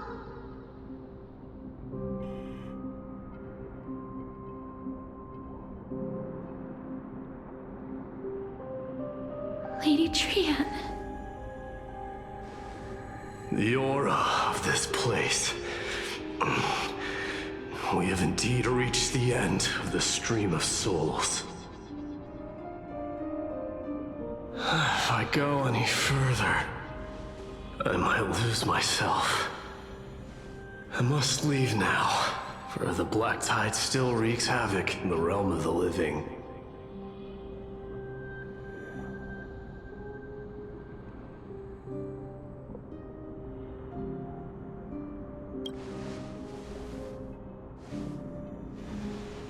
Lady Trianne. The aura of this place. We have indeed reached the end of the stream of souls. If I go any further, I might lose myself. I must leave now, for the black tide still wreaks havoc in the realm of the living.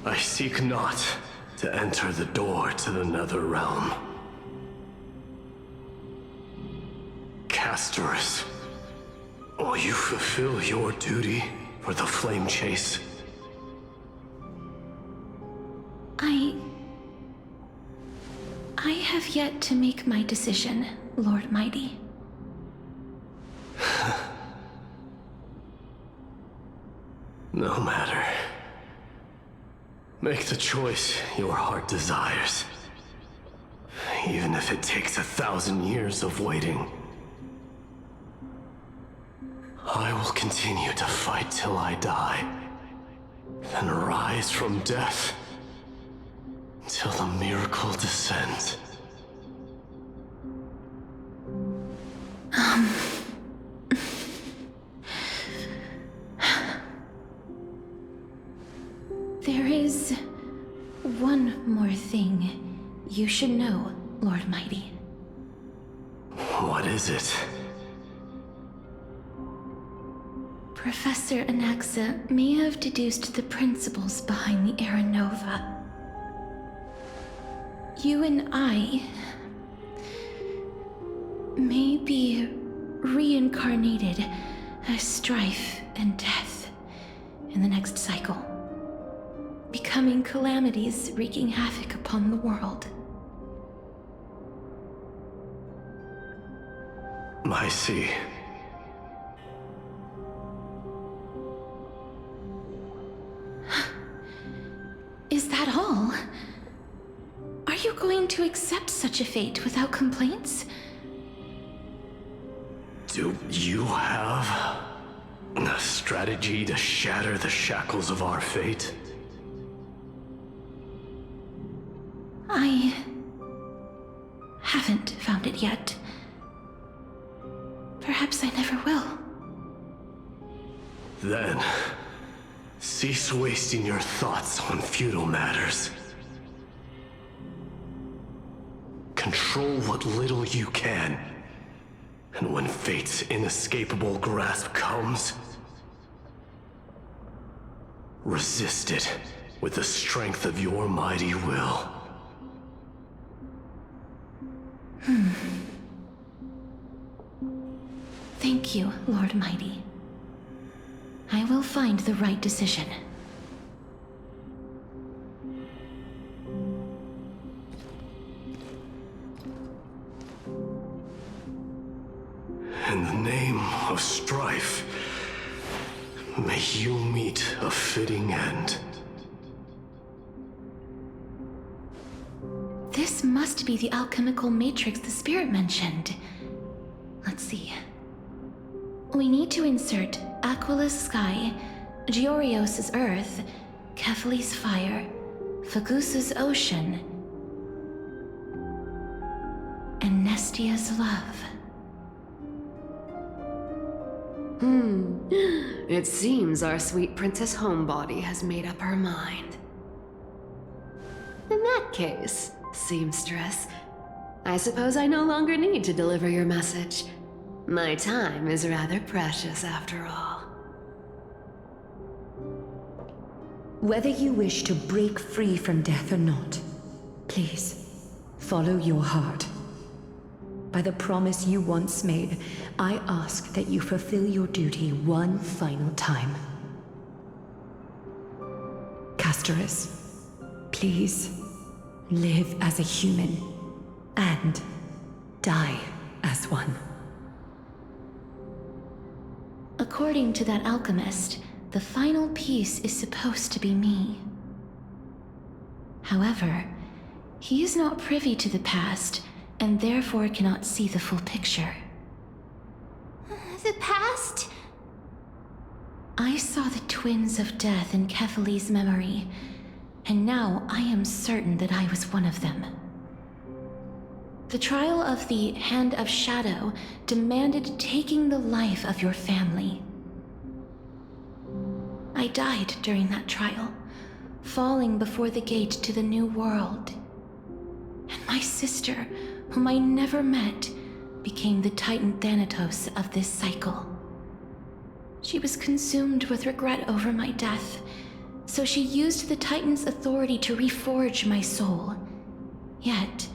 I seek not to enter the door to the nether realm. Castorice, will you fulfill your duty for the flame chase? I have yet to make my decision, Lord Mighty. No matter. Make the choice your heart desires. Even if it takes 1,000 years of waiting. I will continue to fight till I die. Then rise from death. Till the miracle descends. There is one more thing you should know, Lord Mighty. What is it? Professor Anaxa may have deduced the principles behind the Era Nova. You and I may be reincarnated as strife and death in the next cycle, becoming calamities wreaking havoc upon the world. I see. Is that all? Are you going to accept such a fate without complaints? Do you have a strategy to shatter the shackles of our fate? I haven't found it yet. Perhaps I never will. Then, cease wasting your thoughts on futile matters. Control what little you can. And when fate's inescapable grasp comes, resist it with the strength of your mighty will. Thank you, Lord Mighty. I will find the right decision. In the name of strife, may you meet a fitting end. This must be the alchemical matrix the spirit mentioned. Let's see. We need to insert Aquila's sky, Georios' earth, Kephali's fire, Fagusa's ocean, and Nestia's love. It seems our sweet Princess Homebody has made up her mind. In that case, seamstress, I suppose I no longer need to deliver your message. My time is rather precious after all. Whether you wish to break free from death or not, please, Follow your heart. By the promise you once made, I ask that you fulfill your duty one final time. Castorice, please live as a human and die as one. According to that alchemist, the final piece is supposed to be me. However, he is not privy to the past, and therefore cannot see the full picture. The past? I saw the twins of death in Kephalie's memory, and now I am certain that I was one of them. The trial of the Hand of Shadow demanded taking the life of your family. I died during that trial, falling before the gate to the new world. And my sister, whom I never met, became the Titan Thanatos of this cycle. She was consumed with regret over my death, so she used the Titan's authority to reforge my soul. Yet,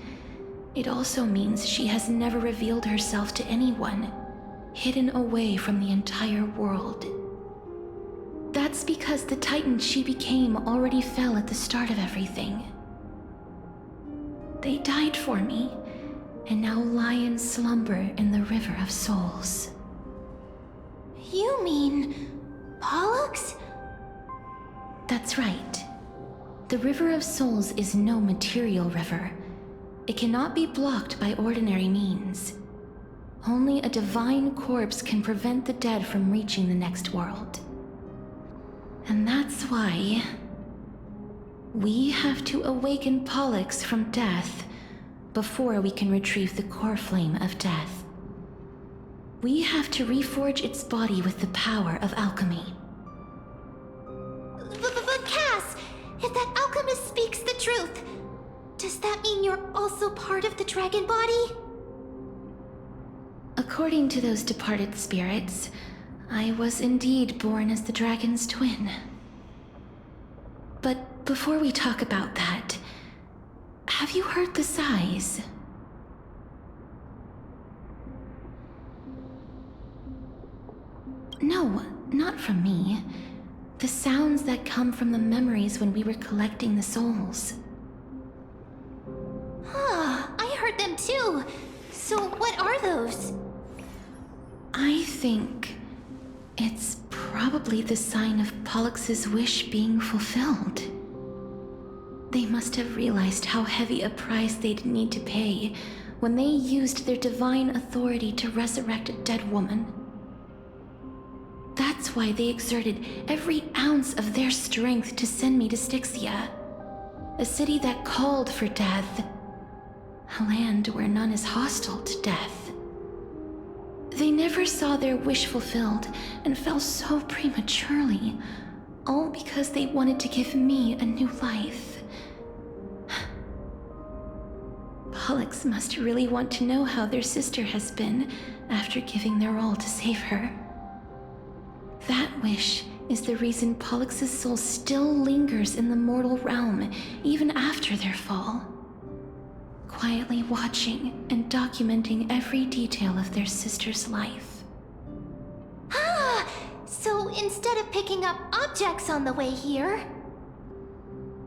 it also means she has never revealed herself to anyone, hidden away from the entire world. That's because the Titan she became already fell at the start of everything. They died for me, and now lie in slumber in the River of Souls. You mean Pollux? That's right. The River of Souls is no material river. It cannot be blocked by ordinary means. Only a divine corpse can prevent the dead from reaching the next world. And that's why we have to awaken Pollux from death before we can retrieve the Coreflame of death. We have to reforge its body with the power of alchemy. But Cass, if that alchemist speaks the truth, does that mean you're also part of the dragon body? According to those departed spirits, I was indeed born as the dragon's twin. But before we talk about that, have you heard the sighs? No, not from me. The sounds that come from the memories when we were collecting the souls. I heard them too. So what are those? I think it's probably the sign of Pollux's wish being fulfilled. They must have realized how heavy a price they'd need to pay when they used their divine authority to resurrect a dead woman. That's why they exerted every ounce of their strength to send me to Styxia, a city that called for death, a land where none is hostile to death. They never saw their wish fulfilled and fell so prematurely, all because they wanted to give me a new life. Pollux must really want to know how their sister has been after giving their all to save her. That wish is the reason Pollux's soul still lingers in the mortal realm even after their fall, quietly watching and documenting every detail of their sister's life. So instead of picking up objects on the way here,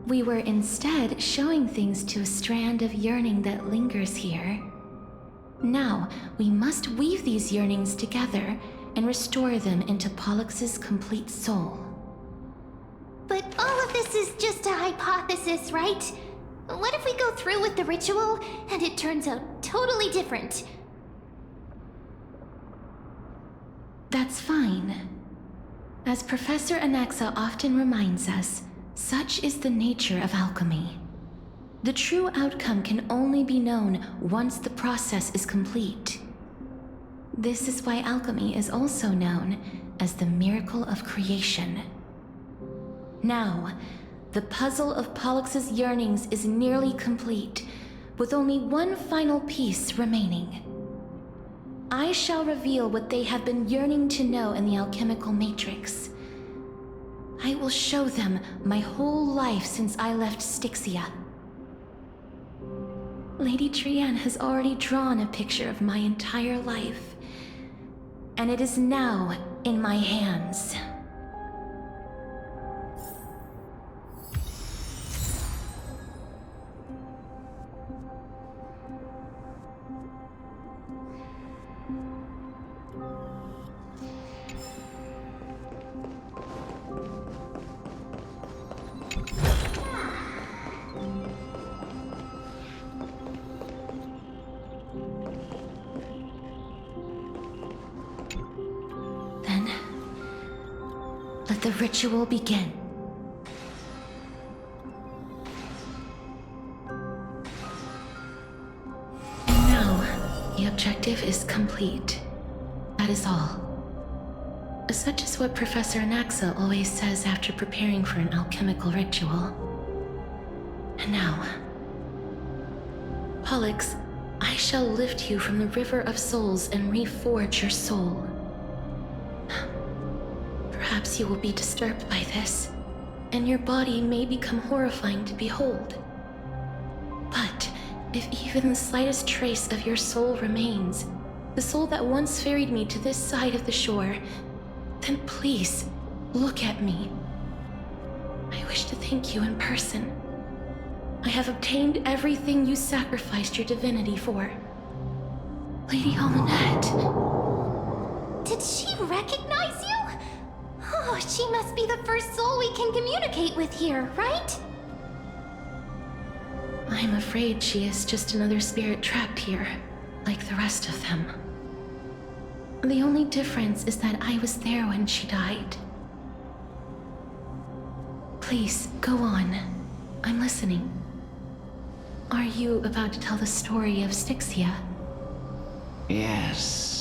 we were instead showing things to a strand of yearning that lingers here. Now, we must weave these yearnings together and restore them into Pollux's complete soul. But all of this is just a hypothesis, right? What if we go through with the ritual and it turns out totally different? That's fine. As Professor Anaxa often reminds us, such is the nature of alchemy. The true outcome can only be known once the process is complete. This is why alchemy is also known as the miracle of creation. Now, the puzzle of Pollux's yearnings is nearly complete, with only one final piece remaining. I shall reveal what they have been yearning to know in the alchemical matrix. I will show them my whole life since I left Styxia. Lady Trianne has already drawn a picture of my entire life, and it is now in my hands. Let the ritual begin. And now, the objective is complete. That is all. Such is what Professor Anaxa always says after preparing for an alchemical ritual. And now, Pollux, I shall lift you from the river of souls and reforge your soul. Perhaps you will be disturbed by this, and your body may become horrifying to behold. But if even the slightest trace of your soul remains, the soul that once ferried me to this side of the shore, then please, look at me. I wish to thank you in person. I have obtained everything you sacrificed your divinity for. Lady Almanette. Did she recognize you? Oh, she must be the first soul we can communicate with here, right? I'm afraid she is just another spirit trapped here, like the rest of them. The only difference is that I was there when she died. Please, go on. I'm listening. Are you about to tell the story of Styxia? Yes.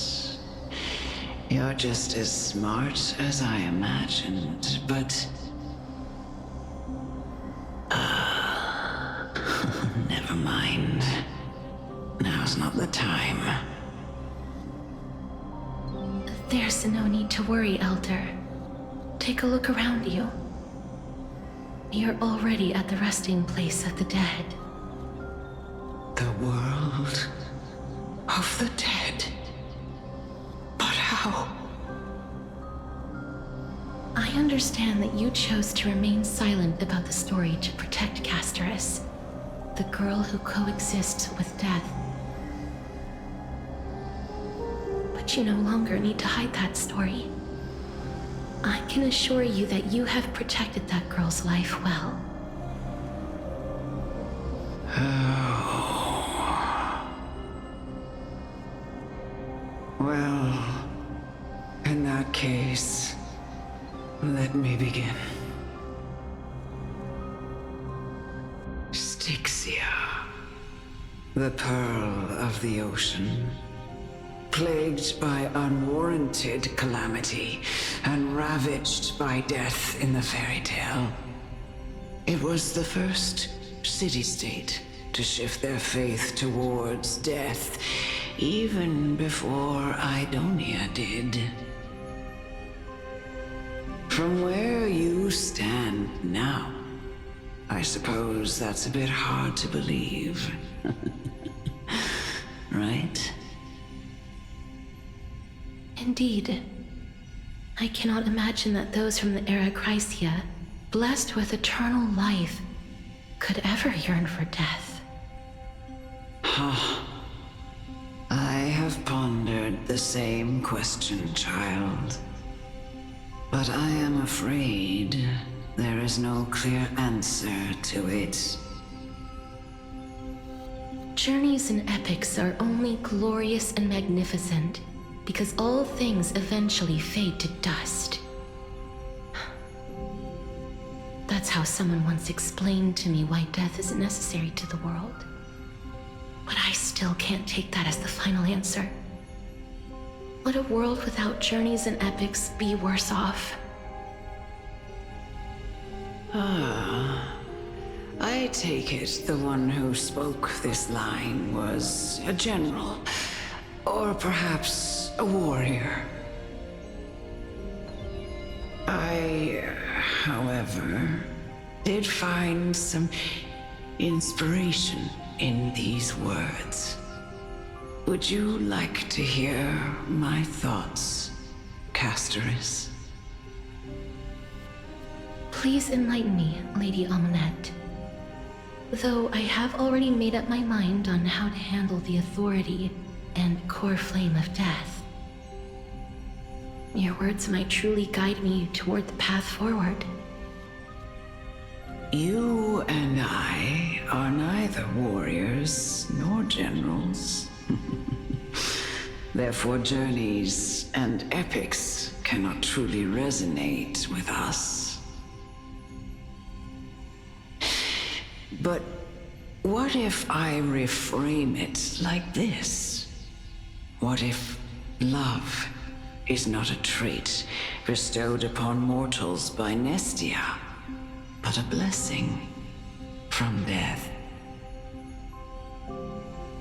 You're just as smart as I imagined, but... never mind. Now's not the time. There's no need to worry, Elder. Take a look around you. You're already at the resting place of the dead. The world of the dead? But how? I understand that you chose to remain silent about the story to protect Castorice, the girl who coexists with death. But you no longer need to hide that story. I can assure you that you have protected that girl's life well. Well, in that case, let me begin. Styxia, the pearl of the ocean, plagued by unwarranted calamity and ravaged by death in the fairy tale. It was the first city-state to shift their faith towards death, even before Idonia did. From where you stand now, I suppose that's a bit hard to believe. Right? Indeed. I cannot imagine that those from the era Chrysia, blessed with eternal life, could ever yearn for death. I have pondered the same question, child. But I am afraid there is no clear answer to it. Journeys and epics are only glorious and magnificent because all things eventually fade to dust. That's how someone once explained to me why death is necessary to the world. But I still can't take that as the final answer. Would a world without journeys and epics be worse off? I take it the one who spoke this line was a general, or perhaps a warrior. I, however, did find some inspiration in these words. Would you like to hear my thoughts, Castorice? Please enlighten me, Lady Amunet. Though I have already made up my mind on how to handle the authority and Coreflame of Death. Your words might truly guide me toward the path forward. You and I are neither warriors nor generals. Therefore, journeys and epics cannot truly resonate with us. But what if I reframe it like this? What if love is not a trait bestowed upon mortals by Nestia, but a blessing from death?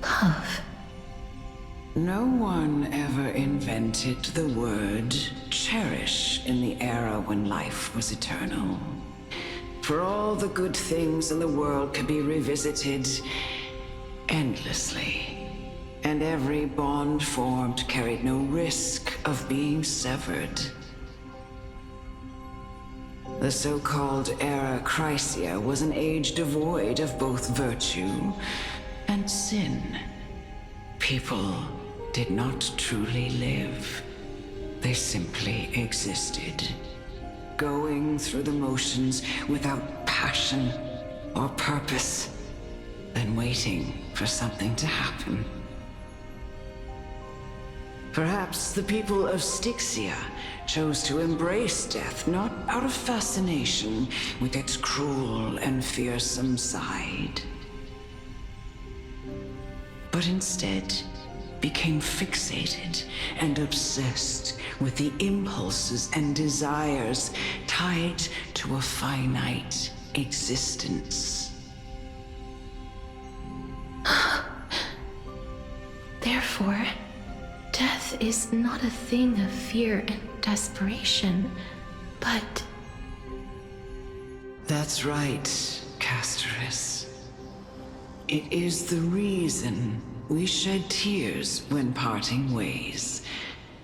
Love. No one ever invented the word cherish in the era when life was eternal. For all the good things in the world could be revisited endlessly, and every bond formed carried no risk of being severed. The so-called era Chrysia was an age devoid of both virtue and sin. People did not truly live. They simply existed, going through the motions without passion or purpose, then waiting for something to happen. Perhaps the people of Styxia chose to embrace death not out of fascination with its cruel and fearsome side, but instead became fixated and obsessed with the impulses and desires tied to a finite existence. Therefore, death is not a thing of fear and desperation, but... That's right, Castorice. It is the reason we shed tears when parting ways,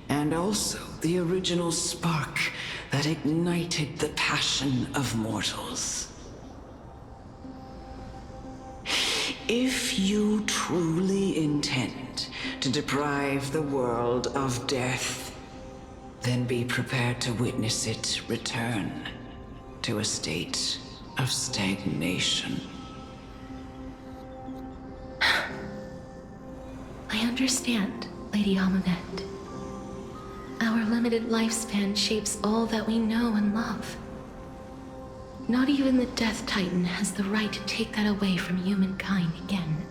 and also the original spark that ignited the passion of mortals. If you truly intend to deprive the world of death, then be prepared to witness it return to a state of stagnation. I understand, Lady Amunet. Our limited lifespan shapes all that we know and love. Not even the Death Titan has the right to take that away from humankind again.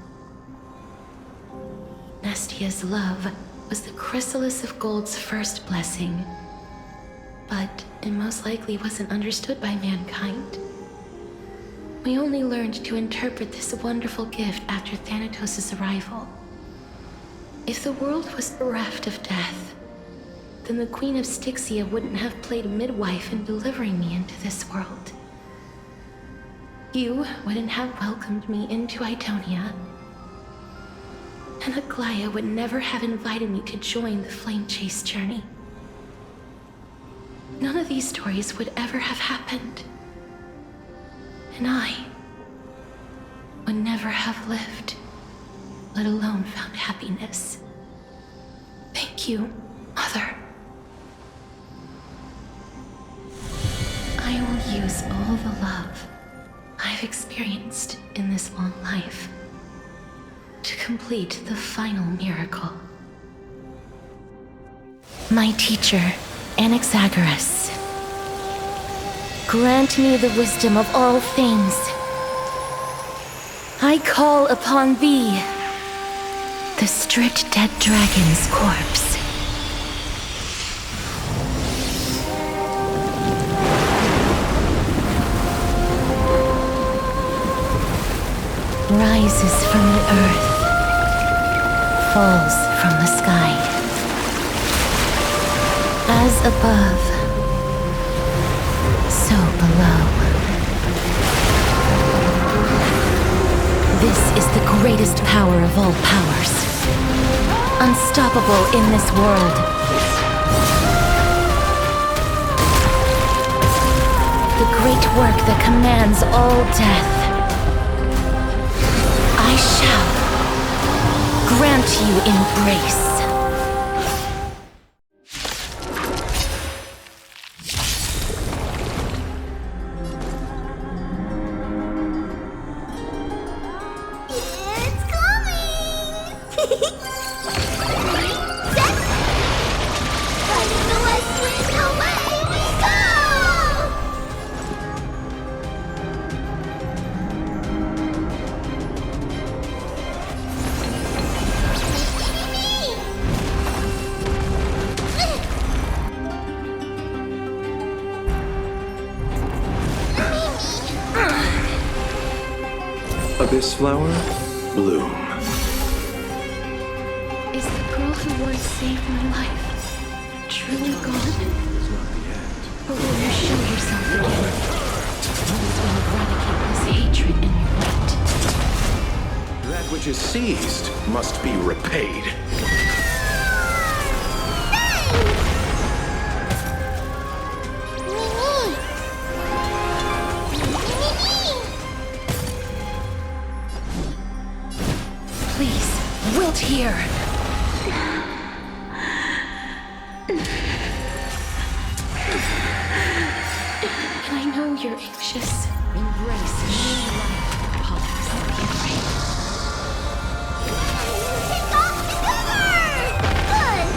Nestia's love was the chrysalis of gold's first blessing, but it most likely wasn't understood by mankind. We only learned to interpret this wonderful gift after Thanatos' arrival. If the world was bereft of death, then the Queen of Styxia wouldn't have played midwife in delivering me into this world. You wouldn't have welcomed me into Idonia, and Aglaya would never have invited me to join the Flame Chase journey. None of these stories would ever have happened, and I would never have lived, let alone found happiness. Thank you, Mother. I will use all the love I've experienced in this long life to complete the final miracle. My teacher, Anaxagoras, grant me the wisdom of all things. I call upon thee, the stripped dead dragon's corpse. Rises from the earth, falls from the sky. As above, so below. This is the greatest power of all powers. Unstoppable in this world. The great work that commands all death. I shall grant you embrace. Abyss flower, bloom. Is the girl who once saved my life truly gone? Or will you show yourself again? Once will eradicate this hatred in your light. That which is seized must be repaid. Here. I know you're anxious. Embrace new life, Pollux. Take off the cover! Good!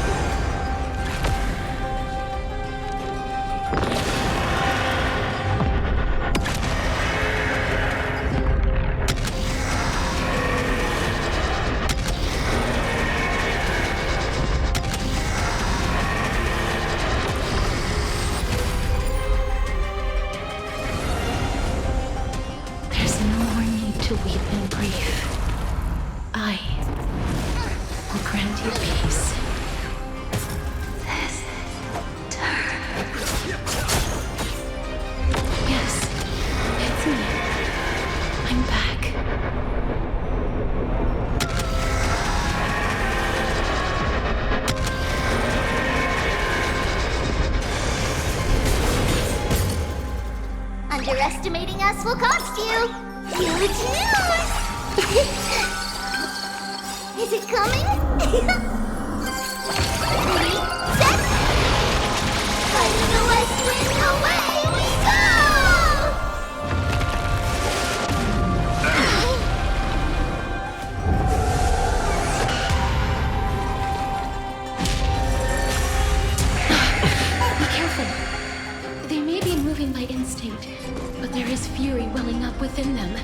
To weep in grief. I will grant you peace. This turn. Yes, it's me. I'm back. Underestimating us will cost you. Huge news! Is it coming? 3, set! Fighting the west wind, away we go! Be careful. They may be moving by instinct, but there is fury welling up within them.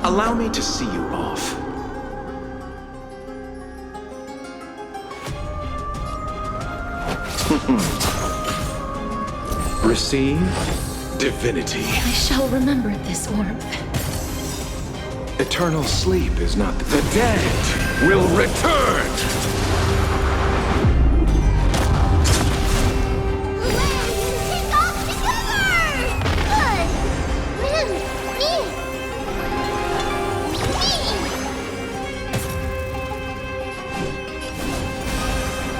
Allow me to see you off. Receive divinity. I shall remember this warmth. Eternal sleep is not the dead will return.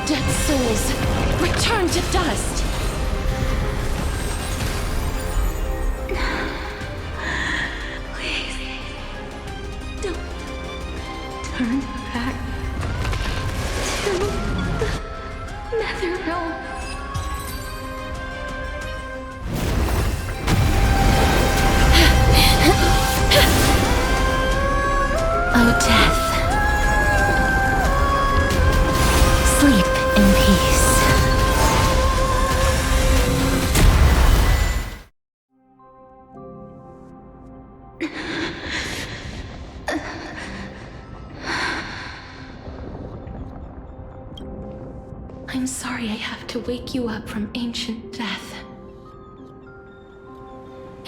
Dead souls, return to dust! Please, don't turn back to the nether realm. Oh, death. Sleep in peace. I'm sorry I have to wake you up from ancient death.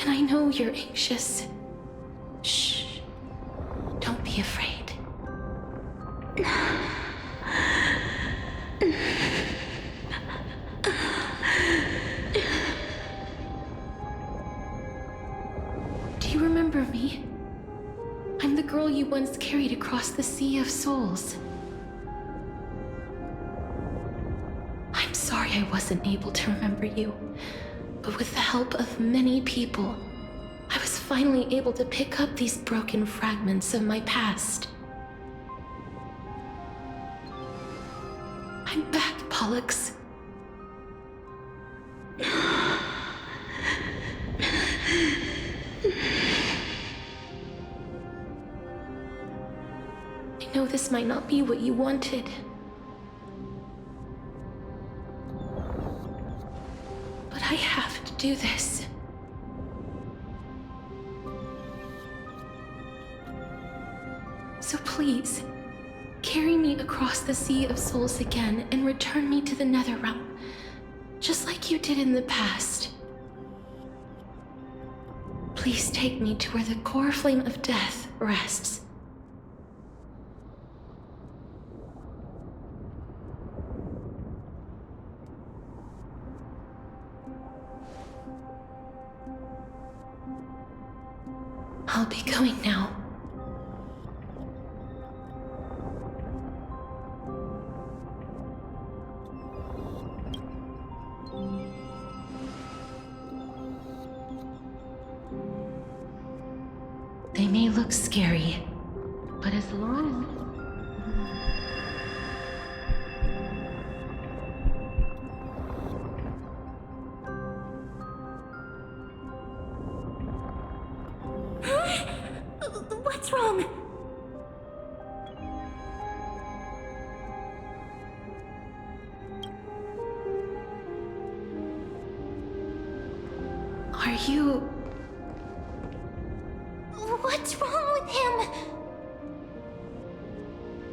And I know you're anxious. Shh. Don't be afraid. Do you remember me? I'm the girl you once carried across the Sea of Souls. I'm sorry I wasn't able to remember you, but with the help of many people, I was finally able to pick up these broken fragments of my past. I'm back, Pollux. I know this might not be what you wanted. But I have to do this. So please, carry me across the Sea of Souls again and return me to the Netherrealm, just like you did in the past. Please take me to where the Coreflame of Death rests. I'll be going now. They may look scary, but as long as... What's wrong? Are you... What's wrong with him?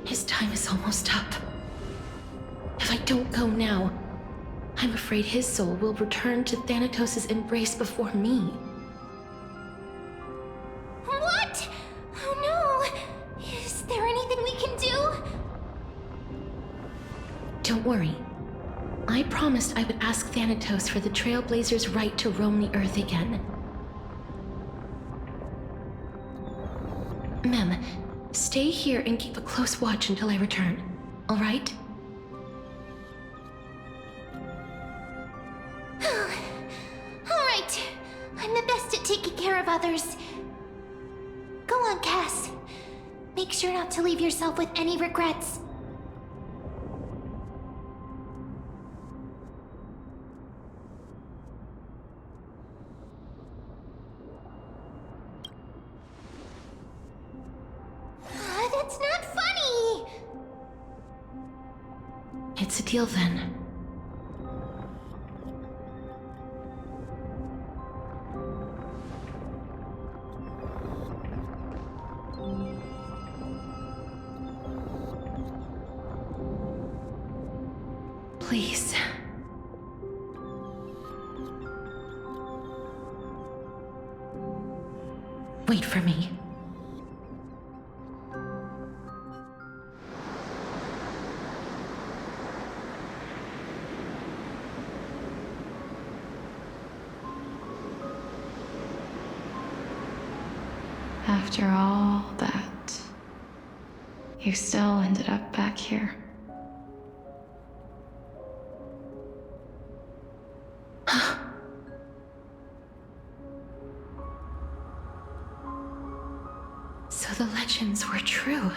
His time is almost up. If I don't go now, I'm afraid his soul will return to Thanatos' embrace before me. What? Oh no! Is there anything we can do? Don't worry. I promised I would ask Thanatos for the Trailblazers' right to roam the Earth again. Mem, stay here and keep a close watch until I return, all right? All right. I'm the best at taking care of others. Go on, Cass. Make sure not to leave yourself with any regrets. That's not funny! It's a deal then. Please. Wait for me. After all that, you still ended up back here. So the legends were true.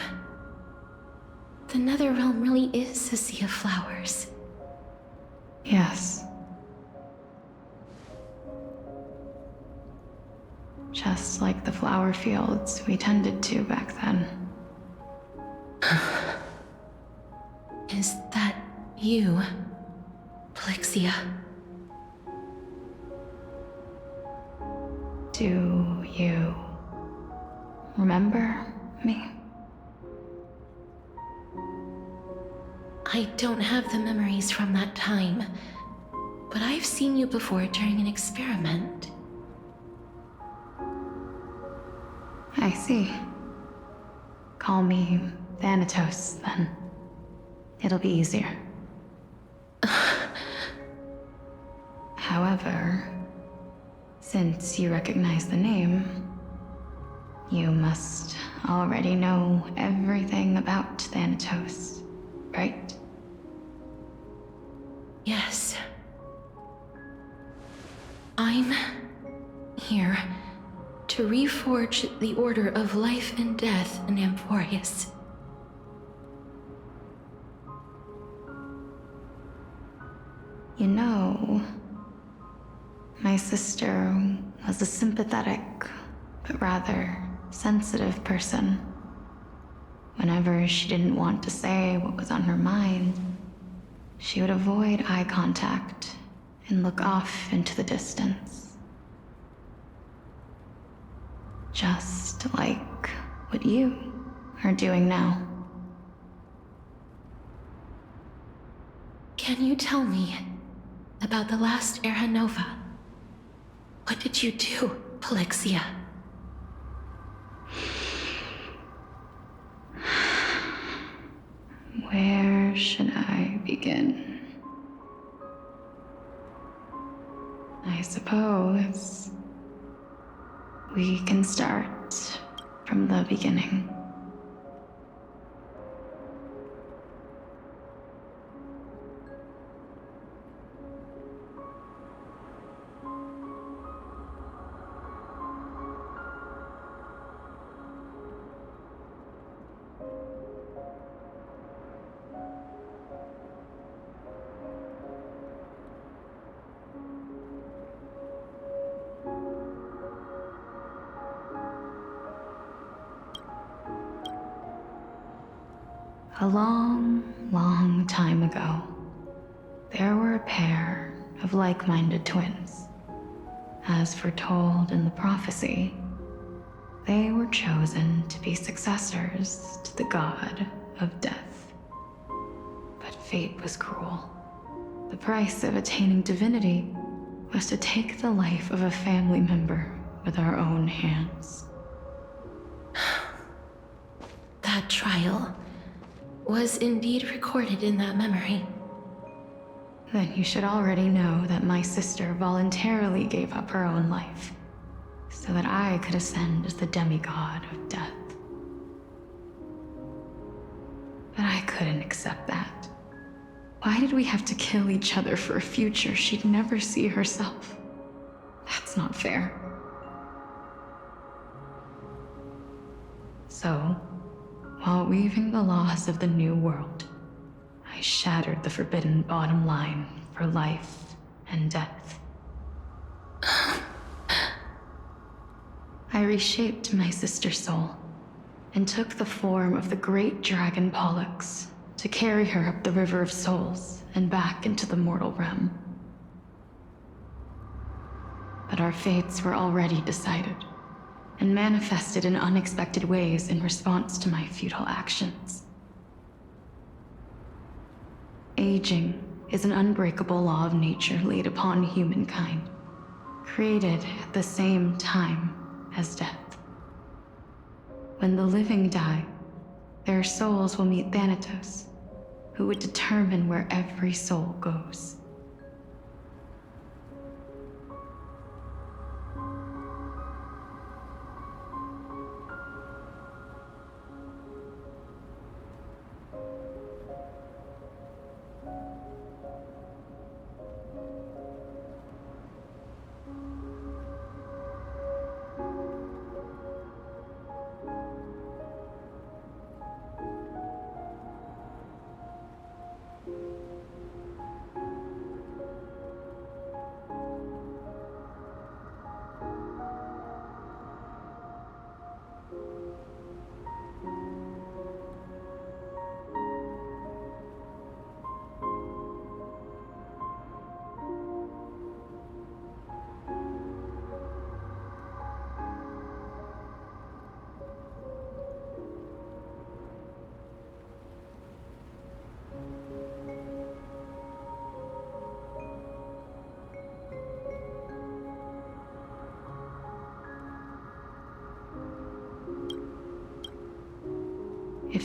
The Netherrealm really is a sea of flowers. Yes. Just like the flower fields we tended to back then. Is that you, Polyxia? Do you remember me? I I don't have the memories from that time, but I've seen you before during an experiment. I see. Call me Thanatos, then. It'll be easier. However, since you recognize the name, you must already know everything about Thanatos, right? Yes. I'm here to reforge the order of life and death in Amphoreus. You know, my sister was a sympathetic, but rather sensitive person. Whenever she didn't want to say what was on her mind, she would avoid eye contact and look off into the distance. Just like what you are doing now. Can you tell me about the last Era Nova? What did you do, Polyxia? Where should I begin? I suppose we can start from the beginning. A long, long time ago, there were a pair of like-minded twins. As foretold in the prophecy, they were chosen to be successors to the god of death. But fate was cruel. The price of attaining divinity was to take the life of a family member with our own hands. That trial was indeed recorded in that memory. Then you should already know that my sister voluntarily gave up her own life, so that I could ascend as the demigod of death. But I couldn't accept that. Why did we have to kill each other for a future she'd never see herself? That's not fair. So, while weaving the laws of the new world, I shattered the forbidden bottom line for life and death. I reshaped my sister's soul and took the form of the great dragon Pollux to carry her up the River of Souls and back into the mortal realm. But our fates were already decided, and manifested in unexpected ways in response to my futile actions. Aging is an unbreakable law of nature laid upon humankind, created at the same time as death. When the living die, their souls will meet Thanatos, who would determine where every soul goes.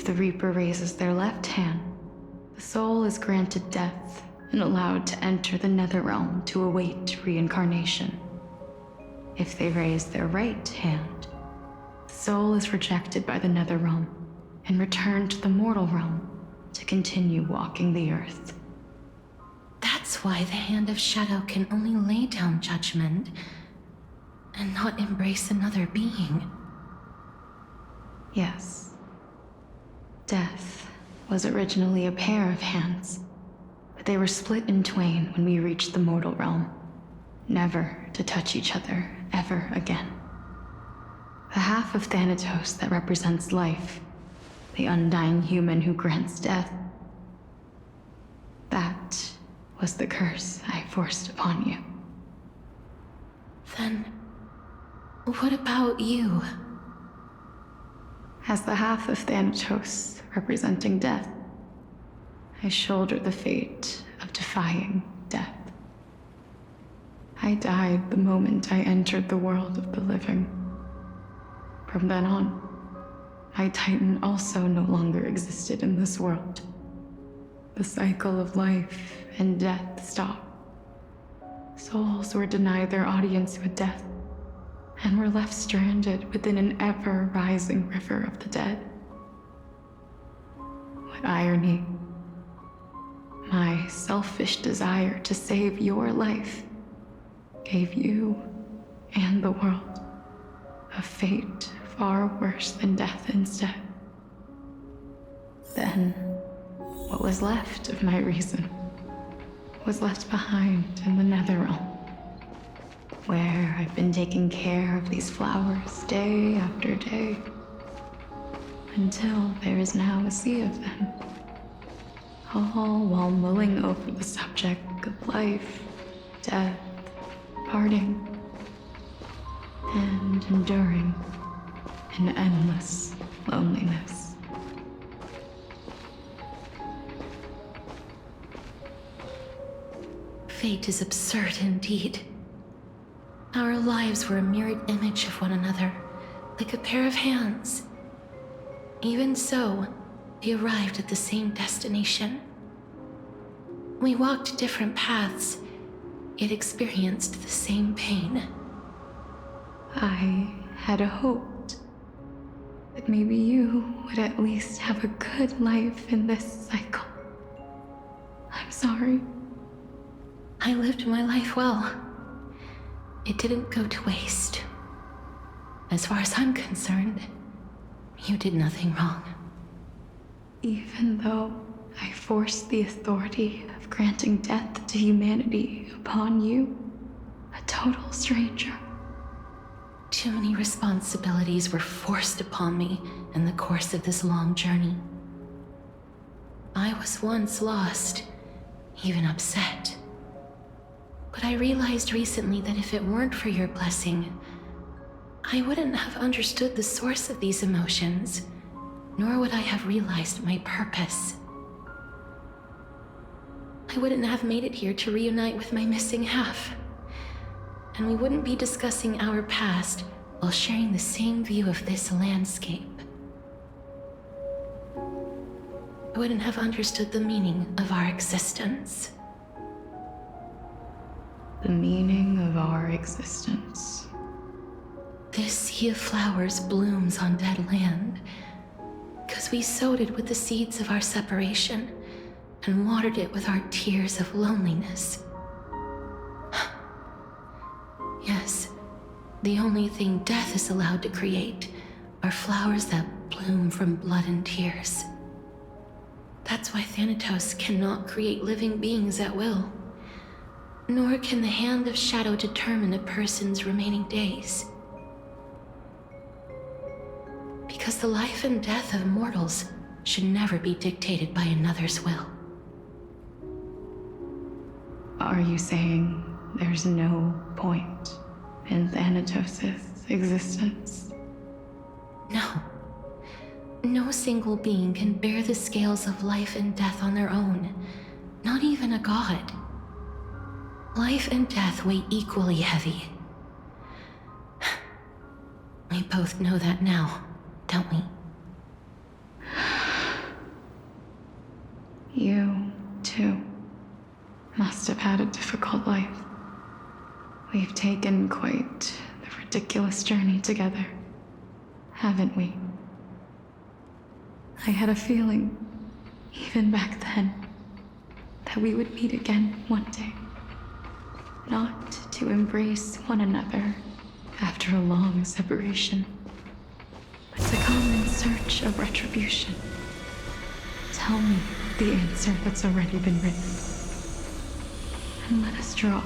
If the Reaper raises their left hand, the soul is granted death and allowed to enter the Netherrealm to await reincarnation. If they raise their right hand, the soul is rejected by the Netherrealm and returned to the mortal realm to continue walking the earth. That's why the Hand of Shadow can only lay down judgment and not embrace another being. Yes. Death was originally a pair of hands, but they were split in twain when we reached the mortal realm, never to touch each other ever again. The half of Thanatos that represents life, the undying human who grants death, that was the curse I forced upon you. Then, what about you? As the half of Thanatos representing death, I shoulder the fate of defying death. I died the moment I entered the world of the living. From then on, my Titan also no longer existed in this world. The cycle of life and death stopped. Souls were denied their audience with death, and were left stranded within an ever-rising river of the dead. What irony. My selfish desire to save your life gave you and the world a fate far worse than death instead. Then, what was left of my reason was left behind in the Netherrealm, where I've been taking care of these flowers day after day, until there is now a sea of them, all while mulling over the subject of life, death, parting, and enduring an endless loneliness. Fate is absurd indeed. Our lives were a mirrored image of one another, like a pair of hands. Even so, we arrived at the same destination. We walked different paths, yet experienced the same pain. I had hoped that maybe you would at least have a good life in this cycle. I'm sorry. I lived my life well. It didn't go to waste. As far as I'm concerned, you did nothing wrong. Even though I forced the authority of granting death to humanity upon you, a total stranger. Too many responsibilities were forced upon me in the course of this long journey. I was once lost, even upset. But I realized recently that if it weren't for your blessing, I wouldn't have understood the source of these emotions, nor would I have realized my purpose. I wouldn't have made it here to reunite with my missing half. And we wouldn't be discussing our past while sharing the same view of this landscape. I wouldn't have understood the meaning of our existence. The meaning of our existence. This sea of flowers blooms on dead land, because we sowed it with the seeds of our separation and watered it with our tears of loneliness. Yes, the only thing death is allowed to create are flowers that bloom from blood and tears. That's why Thanatos cannot create living beings at will. Nor can the Hand of Shadow determine a person's remaining days. Because the life and death of mortals should never be dictated by another's will. Are you saying there's no point in Thanatos' existence? No. No single being can bear the scales of life and death on their own, not even a god. Life and death weigh equally heavy. We both know that now, don't we? You, too, must have had a difficult life. We've taken quite the ridiculous journey together, haven't we? I had a feeling, even back then, that we would meet again one day. Not to embrace one another after a long separation, but to come in search of retribution. Tell me the answer that's already been written, and let us draw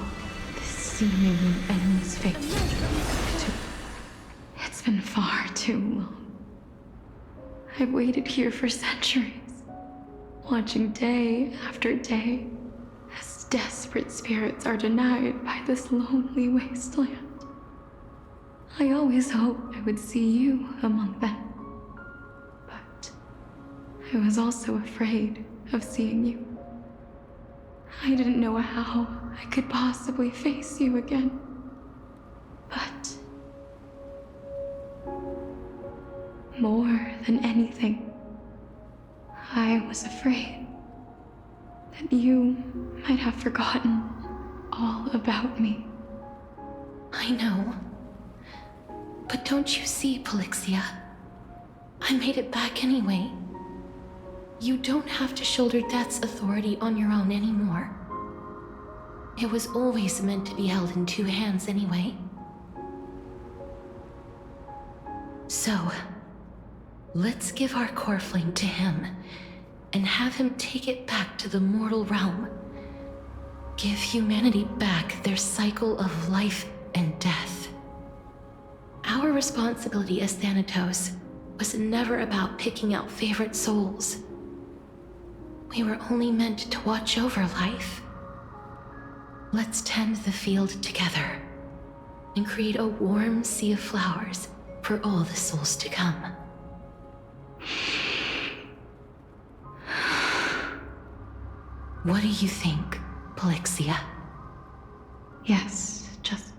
this seemingly endless fate to... It's been far too long. I've waited here for centuries, watching day after day as desperate spirits are denied by this lonely wasteland. I always hoped I would see you among them, but I was also afraid of seeing you. I didn't know how I could possibly face you again, but more than anything, I was afraid that you might have forgotten all about me. I know. But don't you see, Polyxia? I made it back anyway. You don't have to shoulder death's authority on your own anymore. It was always meant to be held in two hands anyway. So, let's give our Coreflame to him, and have him take it back to the mortal realm. Give humanity back their cycle of life and death. Our responsibility as Thanatos was never about picking out favorite souls. We were only meant to watch over life. Let's tend the field together, and create a warm sea of flowers for all the souls to come. What do you think, Polyxia? Yes, just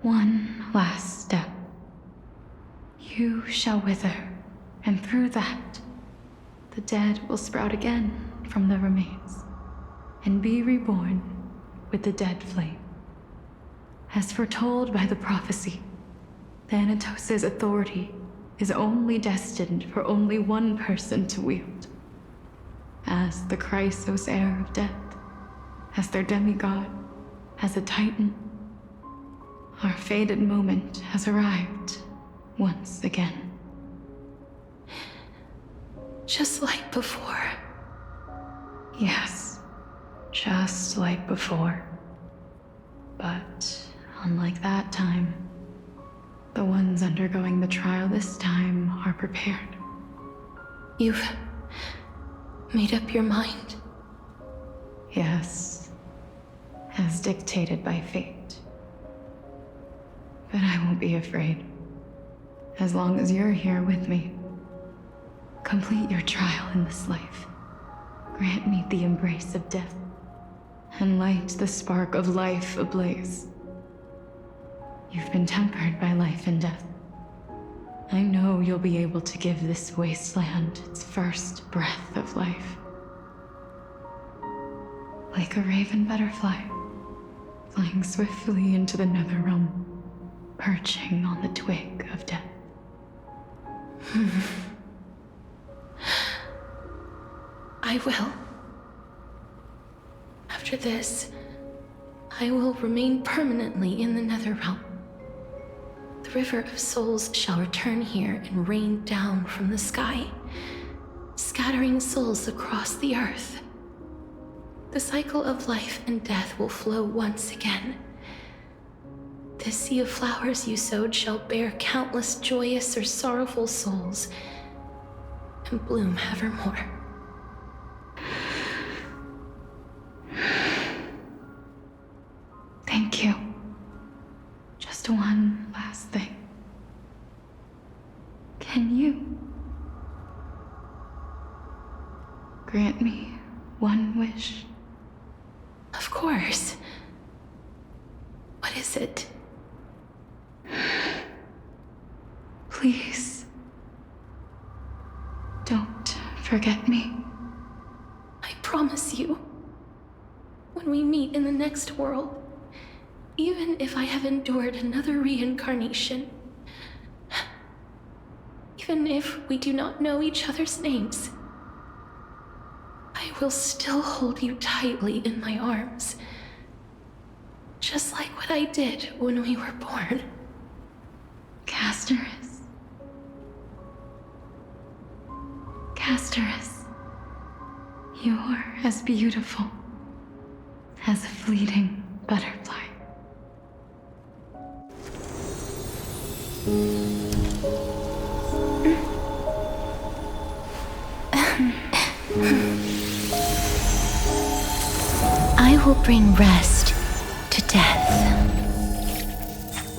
one last step. You shall wither, and through that, the dead will sprout again from the remains, and be reborn with the dead flame. As foretold by the prophecy, Thanatos' authority is only destined for only one person to wield. As the Chrysos Heir of death, as their demigod, as a titan, our fated moment has arrived once again. Just like before. Yes, just like before. But unlike that time, the ones undergoing the trial this time are prepared. You've made up your mind? Yes, as dictated by fate. But I won't be afraid. As long as you're here with me. Complete your trial in this life. Grant me the embrace of death, and light the spark of life ablaze. You've been tempered by life and death. I know you'll be able to give this wasteland its first breath of life. Like a raven butterfly, flying swiftly into the netherrealm, perching on the twig of death. I will. After this, I will remain permanently in the Netherrealm. The River of Souls shall return here and rain down from the sky, scattering souls across the earth. The cycle of life and death will flow once again. The sea of flowers you sowed shall bear countless joyous or sorrowful souls, and bloom evermore. Thank you. Just one last thing. Can you grant me one wish? Of course. What is it? Please, don't forget me. promise you, when we meet in the next world, even if I have endured another reincarnation, even if we do not know each other's names, I will still hold you tightly in my arms, just like what I did when we were born. Castorice. Castorice. You're as beautiful as a fleeting butterfly. I will bring rest to death.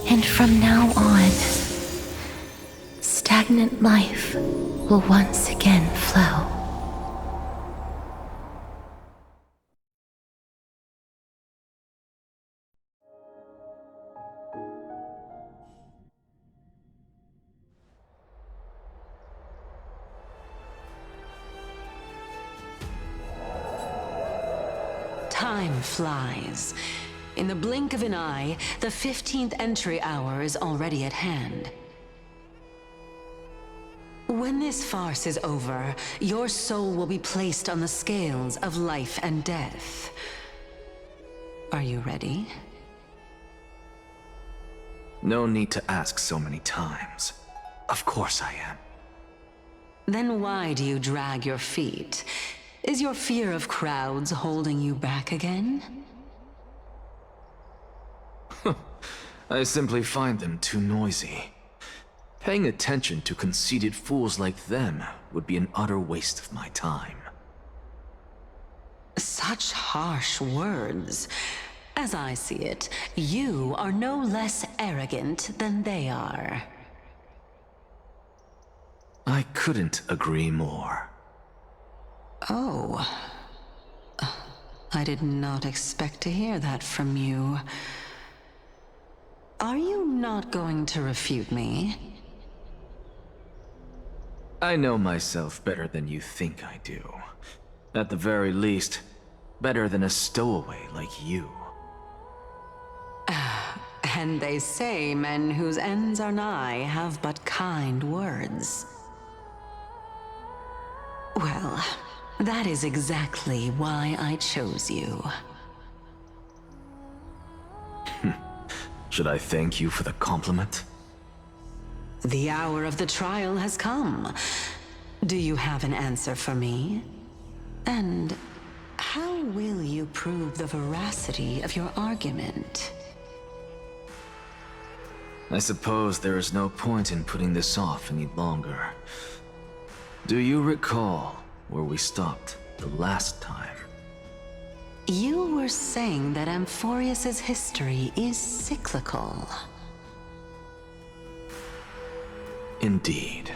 And from now on, stagnant life will once again flow. Time flies. In the blink of an eye, the 15th entry hour is already at hand. When this farce is over, your soul will be placed on the scales of life and death. Are you ready? No need to ask so many times. Of course I am. Then why do you drag your feet? Is your fear of crowds holding you back again? I simply find them too noisy. Paying attention to conceited fools like them would be an utter waste of my time. Such harsh words. As I see it, you are no less arrogant than they are. I couldn't agree more. Oh. I did not expect to hear that from you. Are you not going to refute me? I know myself better than you think I do. At the very least, better than a stowaway like you. And they say men whose ends are nigh have but kind words. Well, that is exactly why I chose you. Should I thank you for the compliment? The hour of the trial has come. Do you have an answer for me? And how will you prove the veracity of your argument? I suppose there is no point in putting this off any longer. Do you recall where we stopped the last time? You were saying that Amphoreus's history is cyclical. Indeed.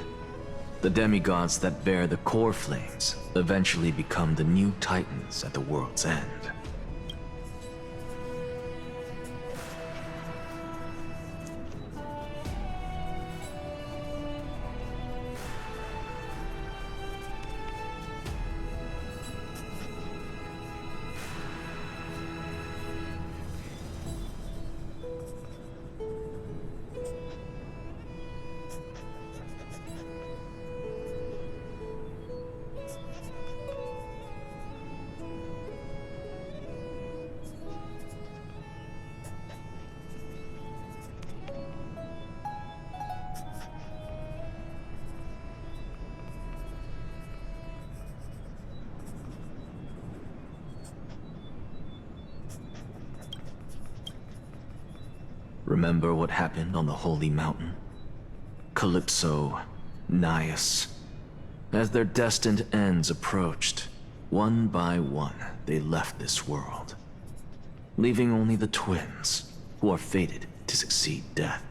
The demigods that bear the Coreflames eventually become the new titans at the world's end. Remember what happened on the Holy Mountain? Calypso, Naias. As their destined ends approached, one by one they left this world, leaving only the twins, who are fated to succeed death.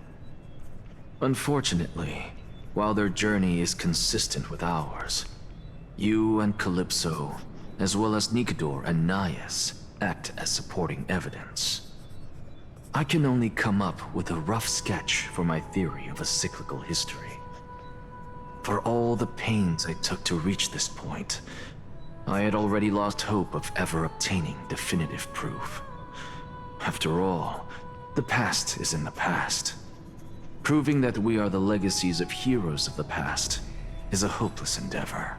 Unfortunately, while their journey is consistent with ours, you and Calypso, as well as Nicodor and Naias, act as supporting evidence. I can only come up with a rough sketch for my theory of a cyclical history. For all the pains I took to reach this point, I had already lost hope of ever obtaining definitive proof. After all, the past is in the past. Proving that we are the legacies of heroes of the past is a hopeless endeavor.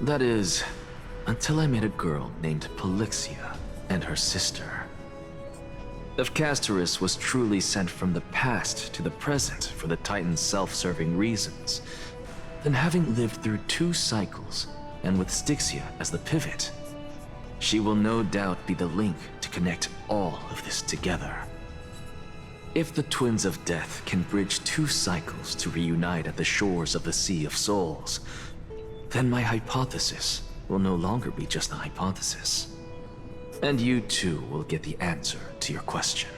That is, until I met a girl named Polyxia and her sister. If Castorice was truly sent from the past to the present for the Titan's self-serving reasons, then having lived through 2 cycles, and with Styxia as the pivot, she will no doubt be the link to connect all of this together. If the Twins of Death can bridge 2 cycles to reunite at the shores of the Sea of Souls, then my hypothesis will no longer be just a hypothesis. And you too will get the answer to your question.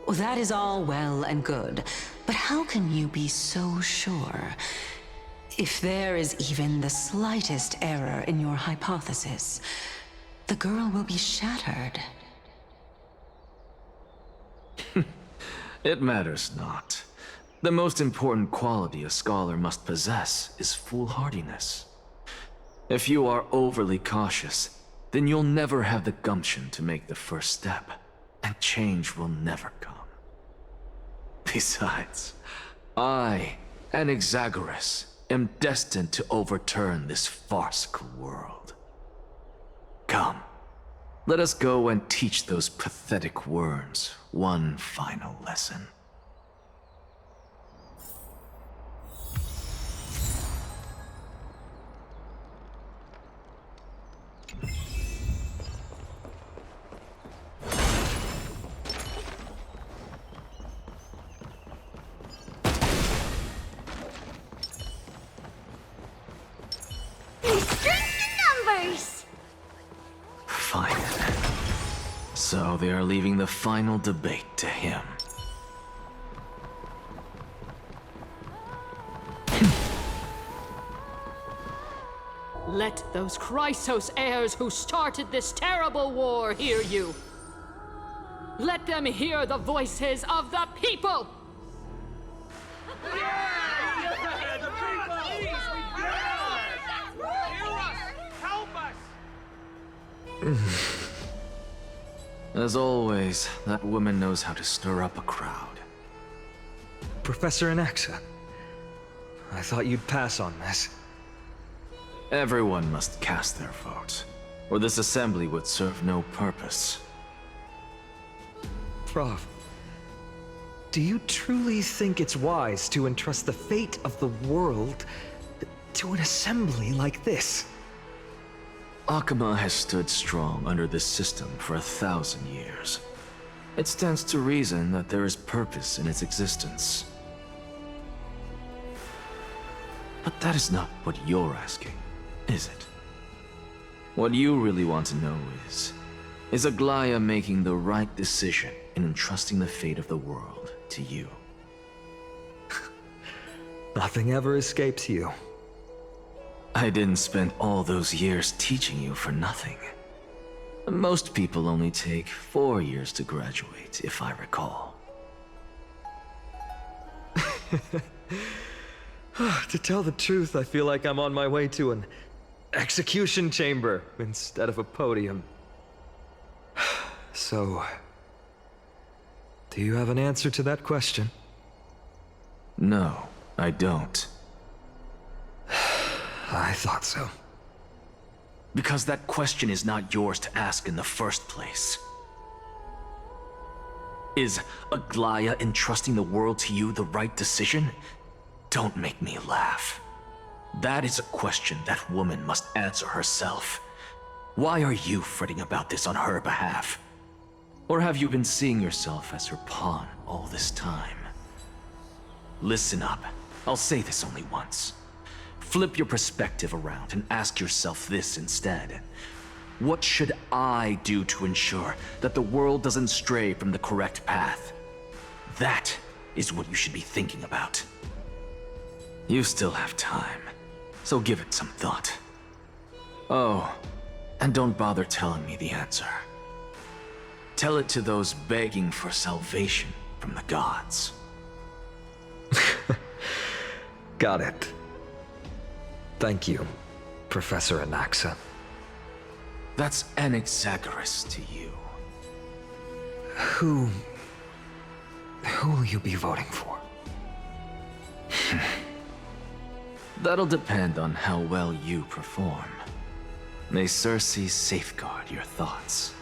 Well, that is all well and good, but how can you be so sure? If there is even the slightest error in your hypothesis, the girl will be shattered. It matters not. The most important quality a scholar must possess is foolhardiness. If you are overly cautious, then you'll never have the gumption to make the first step, and change will never come. Besides, I, Anaxagoras, am destined to overturn this farcical world. Come, let us go and teach those pathetic worms one final lesson. Fine. So they are leaving the final debate to him. Let those Chrysos Heirs who started this terrible war hear you. Let them hear the voices of the people! As always, that woman knows how to stir up a crowd. Professor Anaxa, I thought you'd pass on this. Everyone must cast their vote, or this assembly would serve no purpose. Prof, do you truly think it's wise to entrust the fate of the world to an assembly like this? Akama has stood strong under this system for 1,000 years. It stands to reason that there is purpose in its existence. But that is not what you're asking, is it? What you really want to know is Aglaya making the right decision in entrusting the fate of the world to you? Nothing ever escapes you. I didn't spend all those years teaching you for nothing. Most people only take 4 years to graduate, if I recall. To tell the truth, I feel like I'm on my way to an execution chamber instead of a podium. So, do you have an answer to that question? No, I don't. I thought so. Because that question is not yours to ask in the first place. Is Aglaya entrusting the world to you the right decision? Don't make me laugh. That is a question that woman must answer herself. Why are you fretting about this on her behalf? Or have you been seeing yourself as her pawn all this time? Listen up. I'll say this only once. Flip your perspective around and ask yourself this instead. What should I do to ensure that the world doesn't stray from the correct path? That is what you should be thinking about. You still have time, so give it some thought. Oh, and don't bother telling me the answer. Tell it to those begging for salvation from the gods. Got it. Thank you, Professor Anaxa. That's Anaxagoras to you. Who will you be voting for? That'll depend on how well you perform. May Cerces safeguard your thoughts.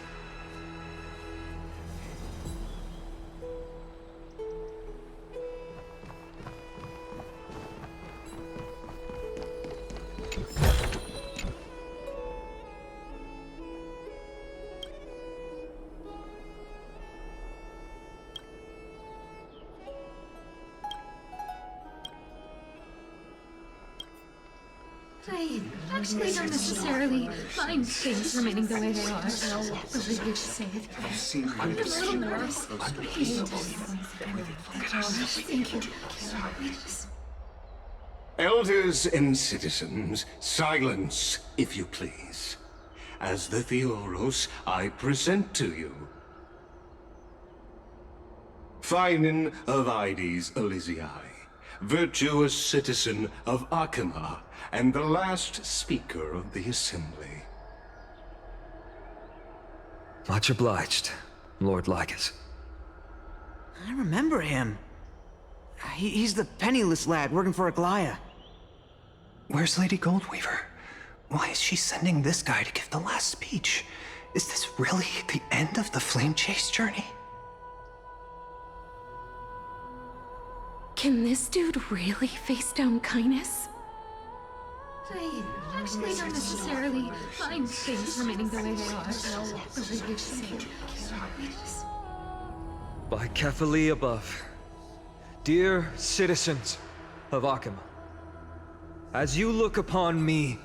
I actually don't necessarily mind things remaining the way they are. The religious saved. I'm a little nervous. Thank you. Elders and citizens, silence, if you please. As the Theoros, I present to you Finan of Ides Elysiae, virtuous citizen of Akima, and the last speaker of the assembly. Much obliged, Lord Lycurgus. I remember him. He's the penniless lad working for Aglaia. Where's Lady Goldweaver? Why is she sending this guy to give the last speech? Is this really the end of the Flame Chase journey? Can this dude really face down kindness? I actually don't necessarily mind things remaining the way they are. The religious saved. By Kefali above, dear citizens of Akima, as you look upon me,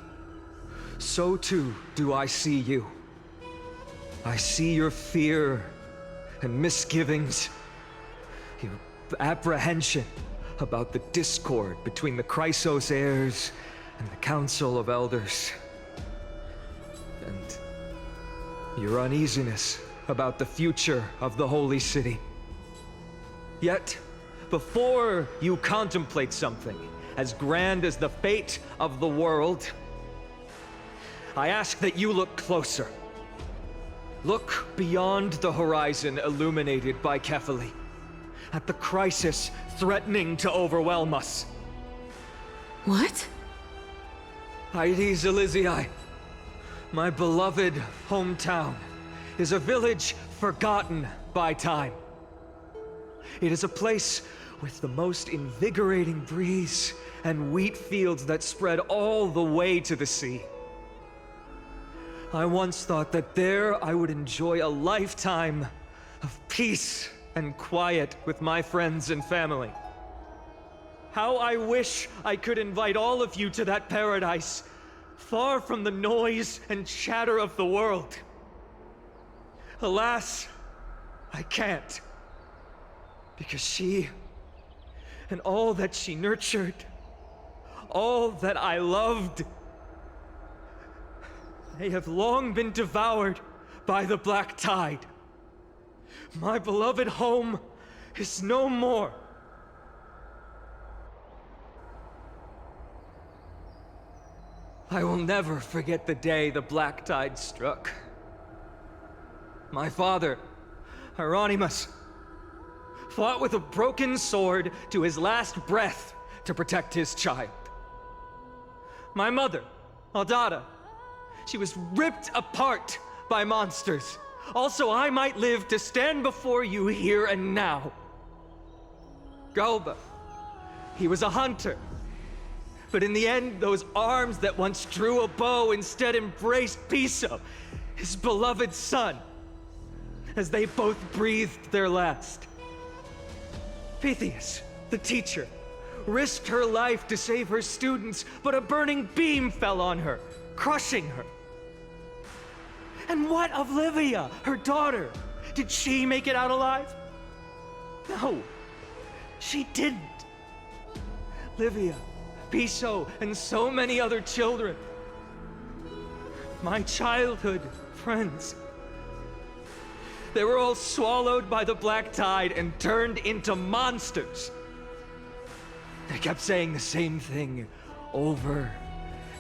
so too do I see you. I see your fear and misgivings, your apprehension about the discord between the Chrysos Heirs and the Council of Elders, and your uneasiness about the future of the Holy City. Yet, before you contemplate something as grand as the fate of the world, I ask that you look closer. Look beyond the horizon illuminated by Kefali, at the crisis threatening to overwhelm us. What? Ides Elysiae, my beloved hometown, is a village forgotten by time. It is a place with the most invigorating breeze and wheat fields that spread all the way to the sea. I once thought that there I would enjoy a lifetime of peace and quiet with my friends and family. How I wish I could invite all of you to that paradise, far from the noise and chatter of the world. Alas, I can't. Because she, and all that she nurtured, all that I loved, they have long been devoured by the black tide. My beloved home is no more. I will never forget the day the black tide struck. My father, Oronyx, fought with a broken sword to his last breath to protect his child. My mother, Aldada, she was ripped apart by monsters. Also, I might live to stand before you here and now. Galba, he was a hunter. But in the end, those arms that once drew a bow instead embraced Piso, his beloved son, as they both breathed their last. Pythias, the teacher, risked her life to save her students, but a burning beam fell on her, crushing her. And what of Livia, her daughter? Did she make it out alive? No, she didn't. Livia, Piso, and so many other children. My childhood friends. They were all swallowed by the black tide and turned into monsters. They kept saying the same thing over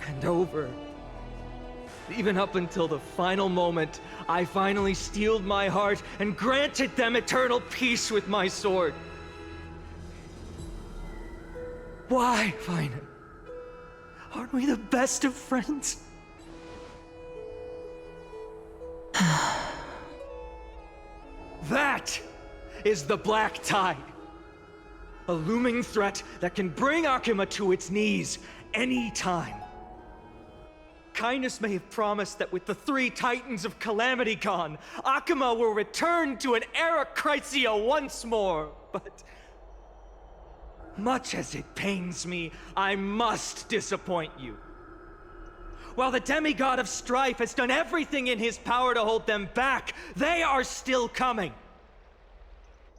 and over. Even up until the final moment, I finally steeled my heart and granted them eternal peace with my sword. Why, Vina? Aren't we the best of friends? That is the black tide. A looming threat that can bring Akuma to its knees any time. Kindness may have promised that with the 3 titans of calamity gone, Akuma will return to an era Chrysia once more, but much as it pains me, I must disappoint you. While the demigod of strife has done everything in his power to hold them back, they are still coming.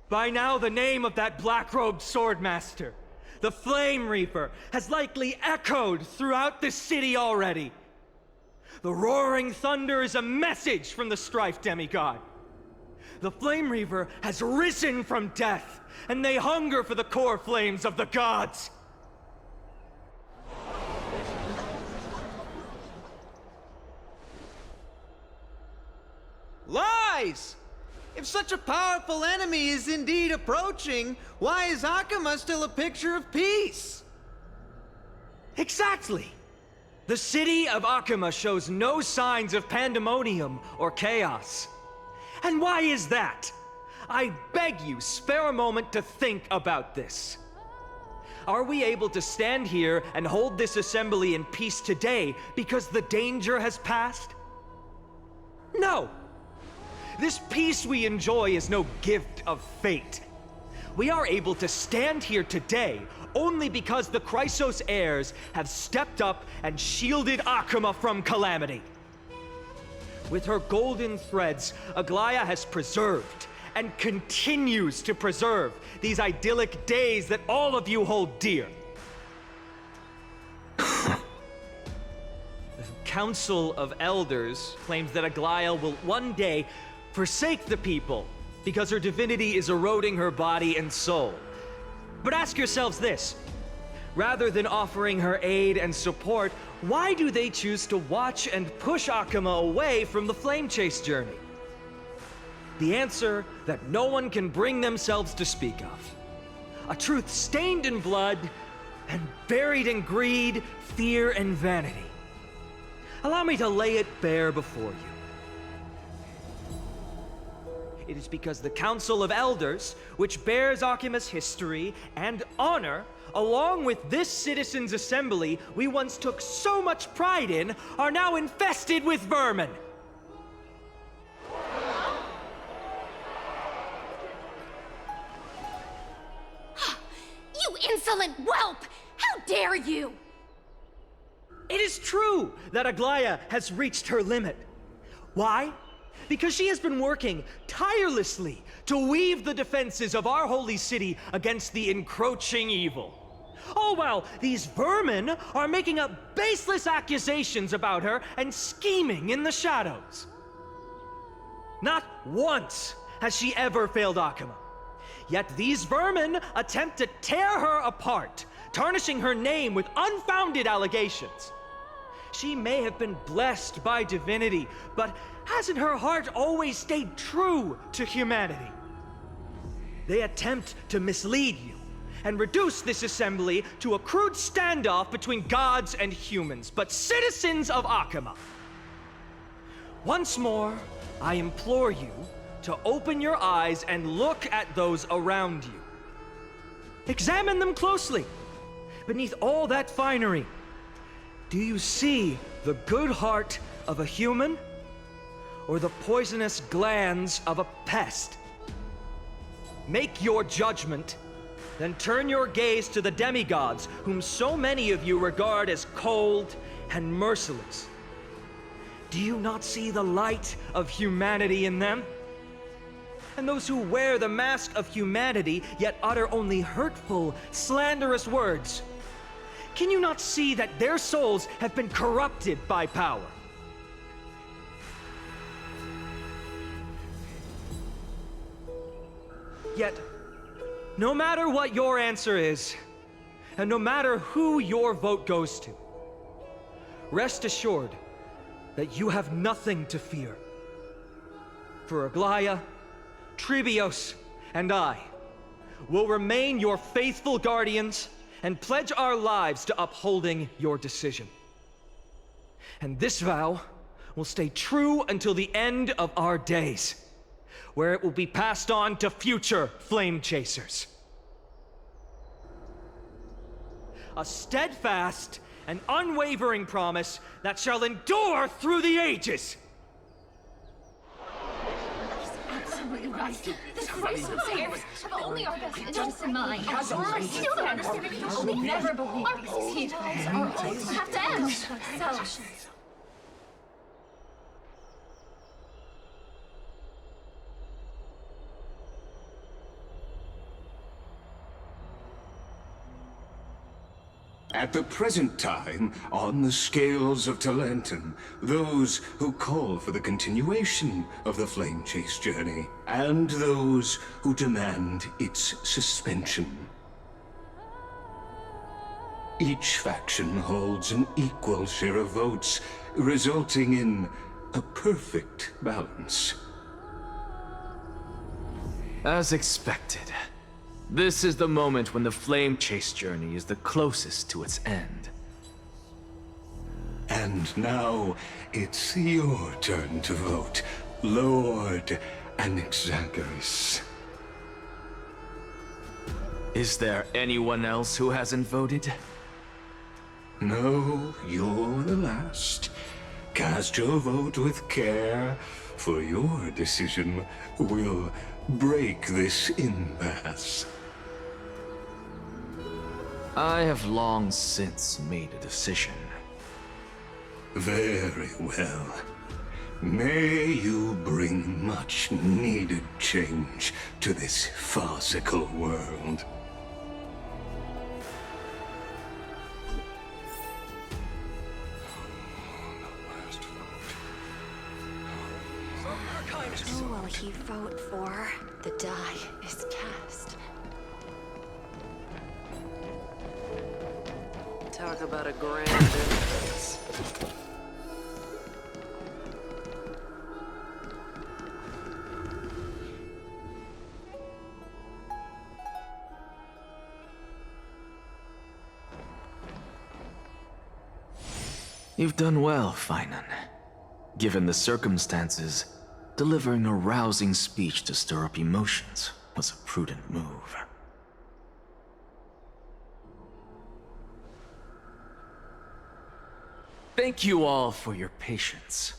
By now, the name of that black-robed swordmaster, the Flame Reaper, has likely echoed throughout the city already. The roaring thunder is a message from the strife demigod. The Flame Reaper has risen from death, and they hunger for the core flames of the gods. Lies! If such a powerful enemy is indeed approaching, why is Akuma still a picture of peace? Exactly! The city of Akuma shows no signs of pandemonium or chaos. And why is that? I beg you, spare a moment to think about this. Are we able to stand here and hold this assembly in peace today because the danger has passed? No! This peace we enjoy is no gift of fate. We are able to stand here today only because the Chrysos Heirs have stepped up and shielded Akuma from calamity. With her golden threads, Aglaia has preserved and continues to preserve these idyllic days that all of you hold dear. The Council of Elders claims that Aglaia will one day forsake the people because her divinity is eroding her body and soul. But ask yourselves this. Rather than offering her aid and support, why do they choose to watch and push Akuma away from the flame chase journey? The answer that no one can bring themselves to speak of. A truth stained in blood and buried in greed, fear, and vanity. Allow me to lay it bare before you. It is because the Council of Elders, which bears Akuma's history and honor, along with this citizens' assembly we once took so much pride in, are now infested with vermin. You insolent whelp! How dare you! It is true that Aglaia has reached her limit. Why? Because she has been working tirelessly to weave the defenses of our holy city against the encroaching evil. All while these vermin are making up baseless accusations about her and scheming in the shadows. Not once has she ever failed Akuma. Yet these vermin attempt to tear her apart, tarnishing her name with unfounded allegations. She may have been blessed by divinity, but hasn't her heart always stayed true to humanity? They attempt to mislead you and reduce this assembly to a crude standoff between gods and humans, but citizens of Akuma. Once more, I implore you to open your eyes and look at those around you. Examine them closely. Beneath all that finery, do you see the good heart of a human or the poisonous glands of a pest? Make your judgment Then turn your gaze to the demigods, whom so many of you regard as cold and merciless. Do you not see the light of humanity in them? And those who wear the mask of humanity, yet utter only hurtful, slanderous words. Can you not see that their souls have been corrupted by power? Yet, no matter what your answer is, and no matter who your vote goes to, rest assured that you have nothing to fear. For Aglaia, Tribbios, and I will remain your faithful guardians and pledge our lives to upholding your decision. And this vow will stay true until the end of our days, where it will be passed on to future flame chasers. A steadfast and unwavering promise that shall endure through the ages. Absolutely right. The Chrysos Heirs have only our best interests in mind. I still don't understand. I will never believe these Petals are always have to end. So, At the present time, on the scales of Talentum, those who call for the continuation of the Flame Chase journey, and those who demand its suspension. Each faction holds an equal share of votes, resulting in a perfect balance. As expected. This is the moment when the Flame Chase journey is the closest to its end. And now, it's your turn to vote, Lord Anaxagoras. Is there anyone else who hasn't voted? No, you're the last. Cast your vote with care, for your decision will break this impasse. I have long since made a decision. Very well. May you bring much needed change to this farcical world. Who will he vote for? The die is cast. Talk about a grand difference. You've done well, Finan. Given the circumstances, delivering a rousing speech to stir up emotions was a prudent move. Thank you all for your patience.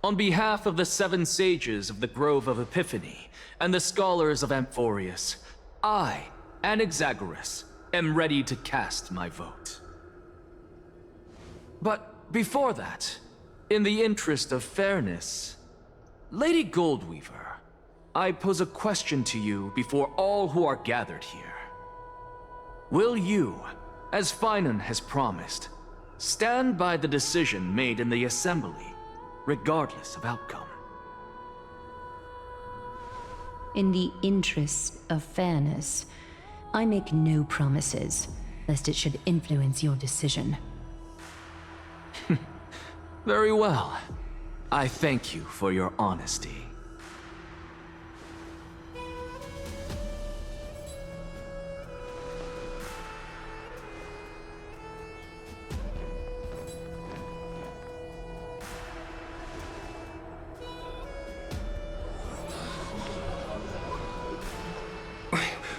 On behalf of the 7 sages of the Grove of Epiphany and the scholars of Amphoreus, I, Anaxagoras, am ready to cast my vote. But before that, in the interest of fairness, Lady Goldweaver, I pose a question to you before all who are gathered here. Will you, as Finan has promised, stand by the decision made in the Assembly, regardless of outcome? In the interest of fairness, I make no promises, lest it should influence your decision. Very well. I thank you for your honesty.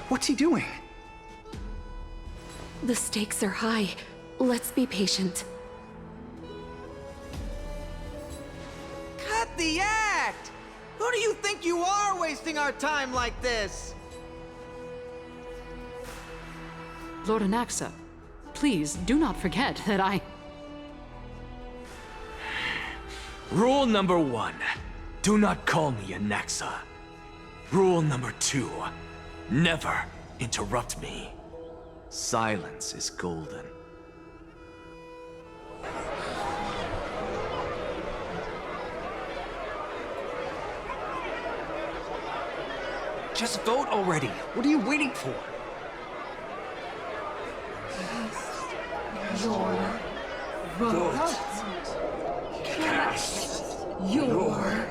What's he doing? The stakes are high. Let's be patient. Cut the act! Who do you think you are wasting our time like this? Lord Anaxa, please do not forget that I... Rule number 1. Do not call me Anaxa. Rule number 2. Never interrupt me. Silence is golden. Just vote already. What are you waiting for? Your vote. Cast your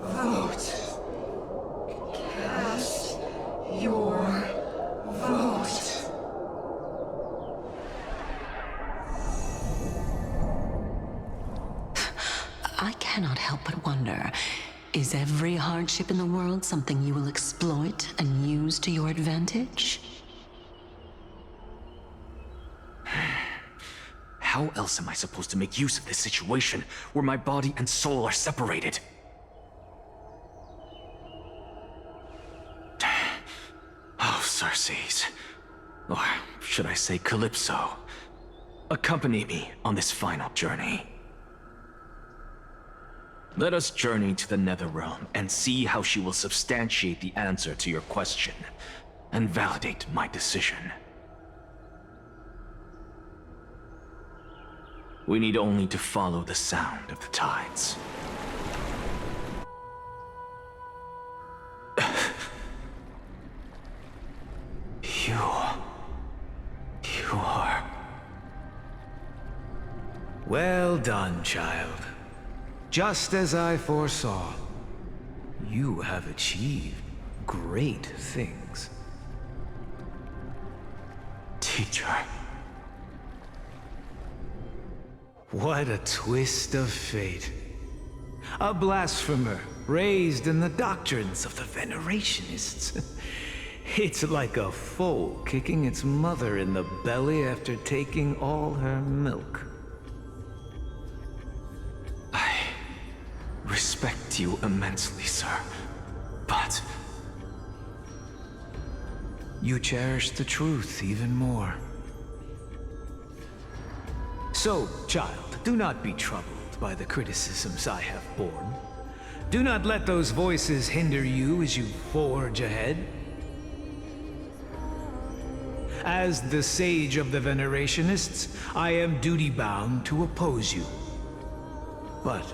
vote. Cast your vote. I cannot help but wonder, is every hardship in the world something you will exploit and use to your advantage? How else am I supposed to make use of this situation where my body and soul are separated? Oh, Cerces. Or should I say Calypso. Accompany me on this final journey. Let us journey to the Netherrealm and see how she will substantiate the answer to your question and validate my decision. We need only to follow the sound of the tides. You are... Well done, child. Just as I foresaw, you have achieved great things. Teacher. What a twist of fate. A blasphemer raised in the doctrines of the Venerationists. It's like a foal kicking its mother in the belly after taking all her milk. I respect you immensely, sir, but... You cherish the truth even more. So, child, do not be troubled by the criticisms I have borne. Do not let those voices hinder you as you forge ahead. As the sage of the Venerationists, I am duty-bound to oppose you. But,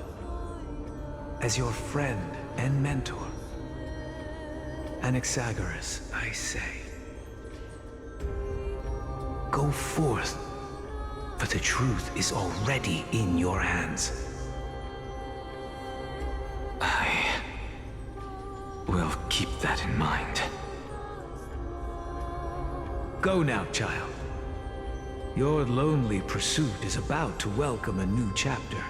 as your friend and mentor, Anaxagoras, I say, go forth, for the truth is already in your hands. I will keep that in mind. Go now, child. Your lonely pursuit is about to welcome a new chapter.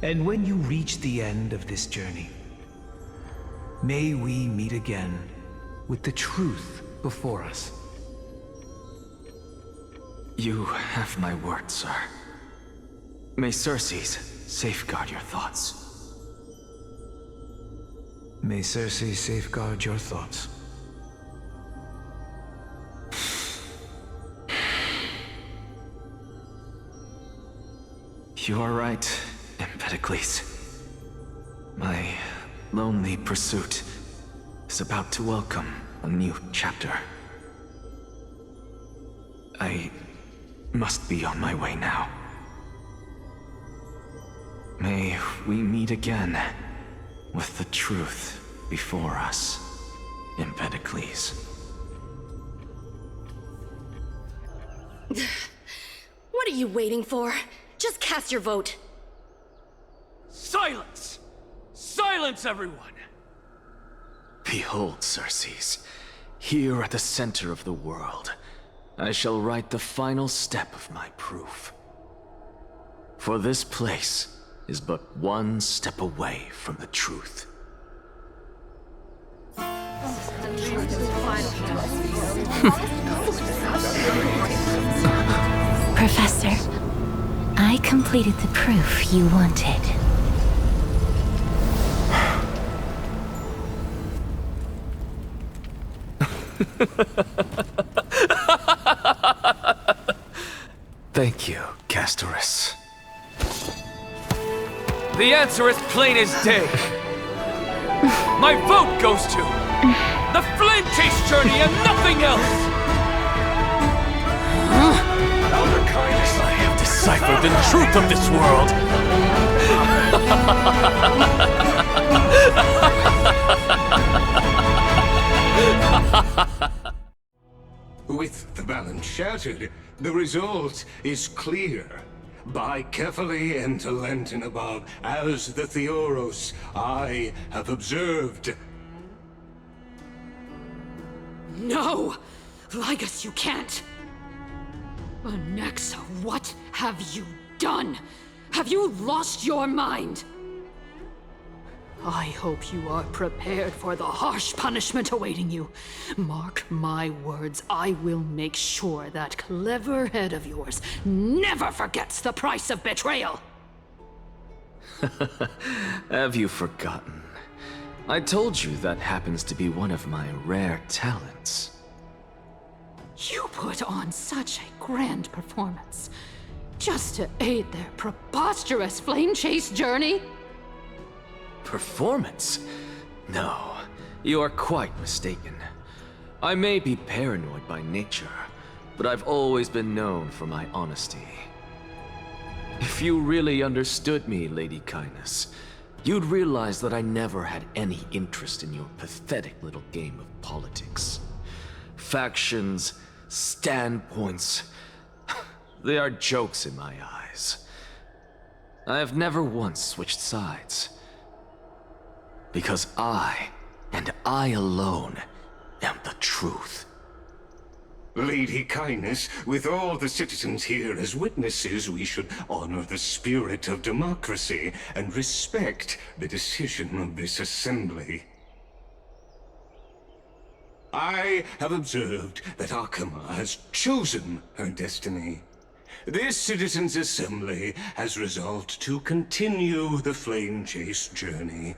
And when you reach the end of this journey, may we meet again with the truth before us. You have my word, sir. May Cerces safeguard your thoughts. May Cerces safeguard your thoughts. You are right, Empedocles. My lonely pursuit is about to welcome a new chapter. I must be on my way now. May we meet again with the truth before us, Empedocles. What are you waiting for? Just cast your vote. Silence! Silence, everyone! Behold, Cerces, here at the center of the world, I shall write the final step of my proof. For this place is but one step away from the truth. Professor, I completed the proof you wanted. Thank you, Castorice. The answer is plain as day. My vote goes to the Flame Chase journey and nothing else! Elder Kindness, I have deciphered the truth of this world! With the balance shattered, the result is clear. By carefully and to Lenten above, as the Theoros, I have observed. No! Lycurgus, you can't! Anaxa, what have you done? Have you lost your mind? I hope you are prepared for the harsh punishment awaiting you. Mark my words, I will make sure that clever head of yours never forgets the price of betrayal. Have you forgotten? I told you that happens to be one of my rare talents. You put on such a grand performance, just to aid their preposterous flame chase journey? Performance? No, you are quite mistaken. I may be paranoid by nature, but I've always been known for my honesty. If you really understood me, Lady Kindness, you'd realize that I never had any interest in your pathetic little game of politics. Factions, standpoints, they are jokes in my eyes. I have never once switched sides. Because I, and I alone, am the truth. Lady Kindness, with all the citizens here as witnesses, we should honor the spirit of democracy and respect the decision of this assembly. I have observed that Akama has chosen her destiny. This citizens' assembly has resolved to continue the flame chase journey.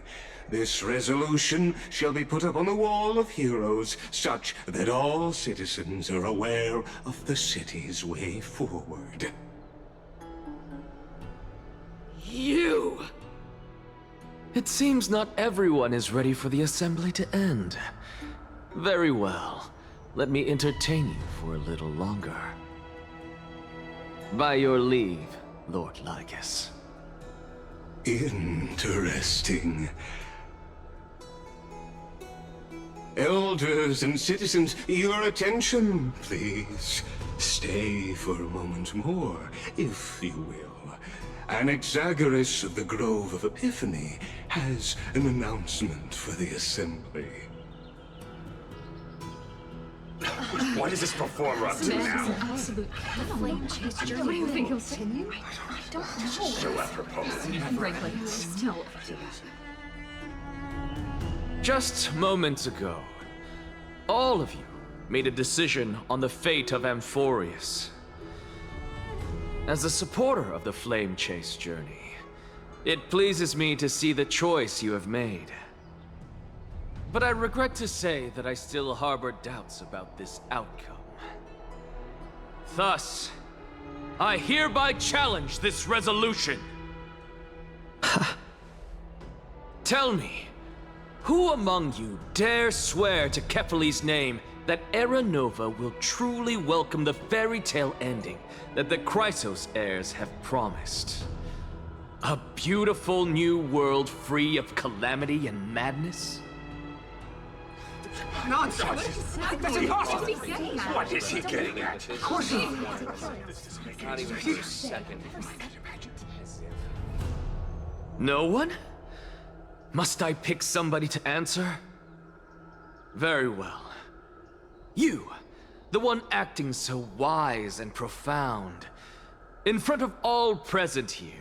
This resolution shall be put up on the Wall of Heroes, such that all citizens are aware of the city's way forward. You! It seems not everyone is ready for the assembly to end. Very well. Let me entertain you for a little longer. By your leave, Lord Lycurgus. Interesting. Elders and citizens, your attention, please. Stay for a moment more, if you will. Anaxagoras of the Grove of Epiphany has an announcement for the assembly. What is this performer up to now? Absolute flame chase journey. You think he'll continue? I don't know. So apropos. Frankly, still. Just moments ago, all of you made a decision on the fate of Amphoreus. As a supporter of the Flame Chase journey, it pleases me to see the choice you have made. But I regret to say that I still harbor doubts about this outcome. Thus, I hereby challenge this resolution. Tell me, who among you dare swear to Kephalli's name that Era Nova will truly welcome the fairy tale ending that the Chrysos Heirs have promised? A beautiful new world free of calamity and madness? Nonsense! That's impossible! What is he getting at? Of course he... Not even for a second. No one? Must I pick somebody to answer? Very well. You, the one acting so wise and profound, in front of all present here,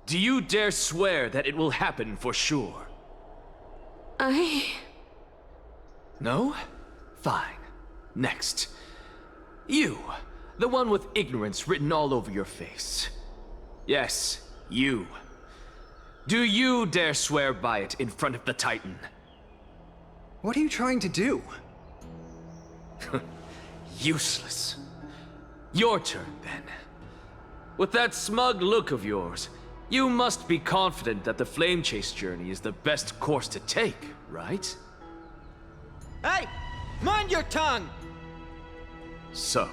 do you dare swear that it will happen for sure? No? Fine. Next. You, the one with ignorance written all over your face. Yes, you. Do you dare swear by it in front of the Titan? What are you trying to do? Useless. Your turn, then. With that smug look of yours, you must be confident that the flame chase journey is the best course to take, right? Hey! Mind your tongue! So,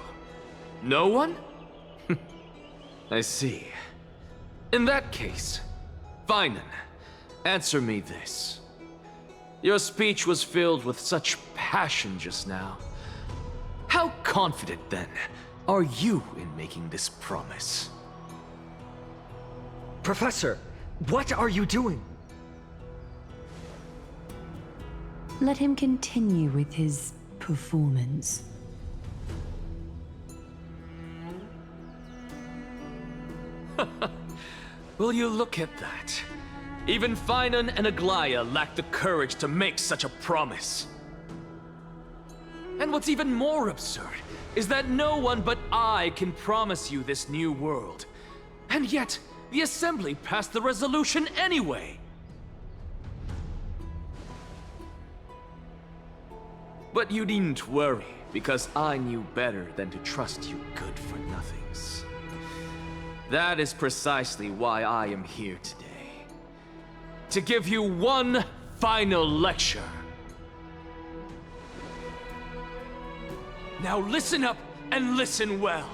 no one? I see. In that case, Finan, answer me this. Your speech was filled with such passion just now. How confident, then, are you in making this promise? Professor, what are you doing? Let him continue with his performance. Will you look at that? Even Finan and Aglaya lack the courage to make such a promise. And what's even more absurd is that no one but I can promise you this new world. And yet, the Assembly passed the resolution anyway. But you needn't worry, because I knew better than to trust you good-for-nothings. That is precisely why I am here today. To give you one final lecture. Now listen up and listen well.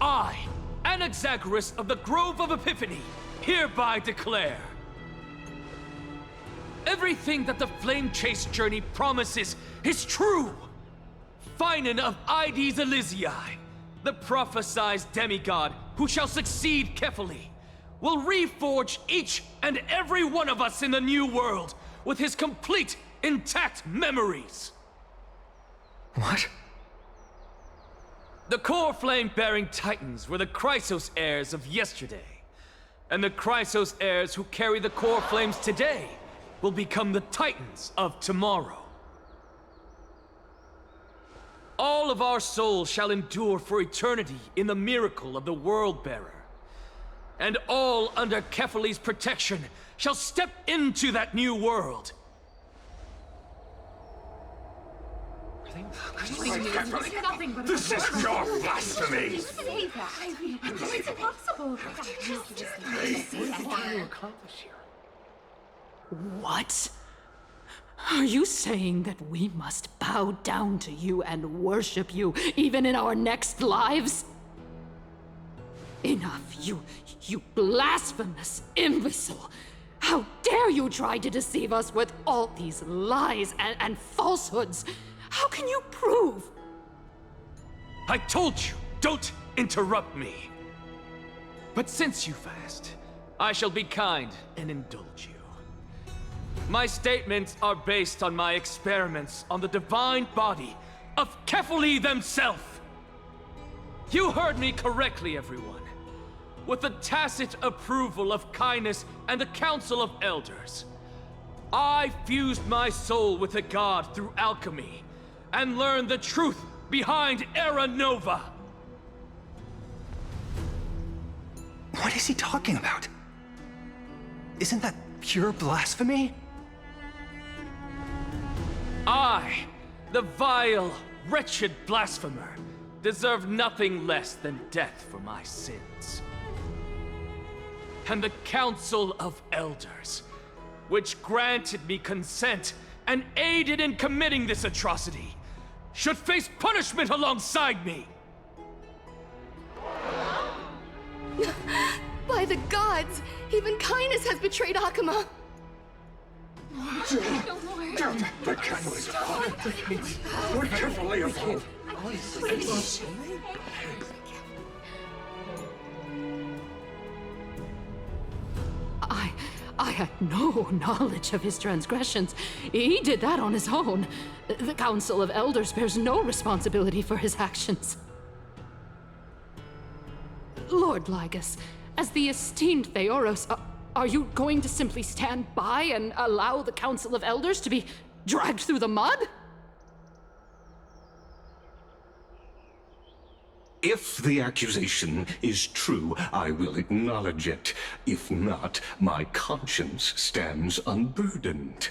I, Anaxagoras of the Grove of Epiphany, hereby declare everything that the Flame Chase journey promises is true. Finan of Ides Elysiae, the prophesied demigod who shall succeed Kefali, will reforge each and every one of us in the new world with his complete, intact memories. What? The Coreflame-bearing Titans were the Chrysos Heirs of yesterday, and the Chrysos Heirs who carry the Coreflames today will become the Titans of tomorrow. All of our souls shall endure for eternity in the miracle of the World-Bearer. And all under Kefali's protection shall step into that new world. This is your blasphemy! It's impossible. What? Are you saying that we must bow down to you and worship you, even in our next lives? Enough, you blasphemous imbecile! How dare you try to deceive us with all these lies and falsehoods? How can you prove? I told you, don't interrupt me. But since you've asked, I shall be kind and indulge you. My statements are based on my experiments on the divine body of Kefali themselves. You heard me correctly, everyone. With the tacit approval of kindness and the Council of Elders, I fused my soul with the god through alchemy and learned the truth behind Era Nova. What is he talking about? Isn't that pure blasphemy? I, the vile, wretched blasphemer, deserve nothing less than death for my sins. And the Council of Elders, which granted me consent and aided in committing this atrocity, should face punishment alongside me! By the gods! Even kindness has betrayed Akama! The candles are we're carefully evolved. I had no knowledge of his transgressions. He did that on his own. The Council of Elders bears no responsibility for his actions. Lord Lycurgus, as the esteemed Theoros, are you going to simply stand by and allow the Council of Elders to be dragged through the mud? If the accusation is true, I will acknowledge it. If not, my conscience stands unburdened.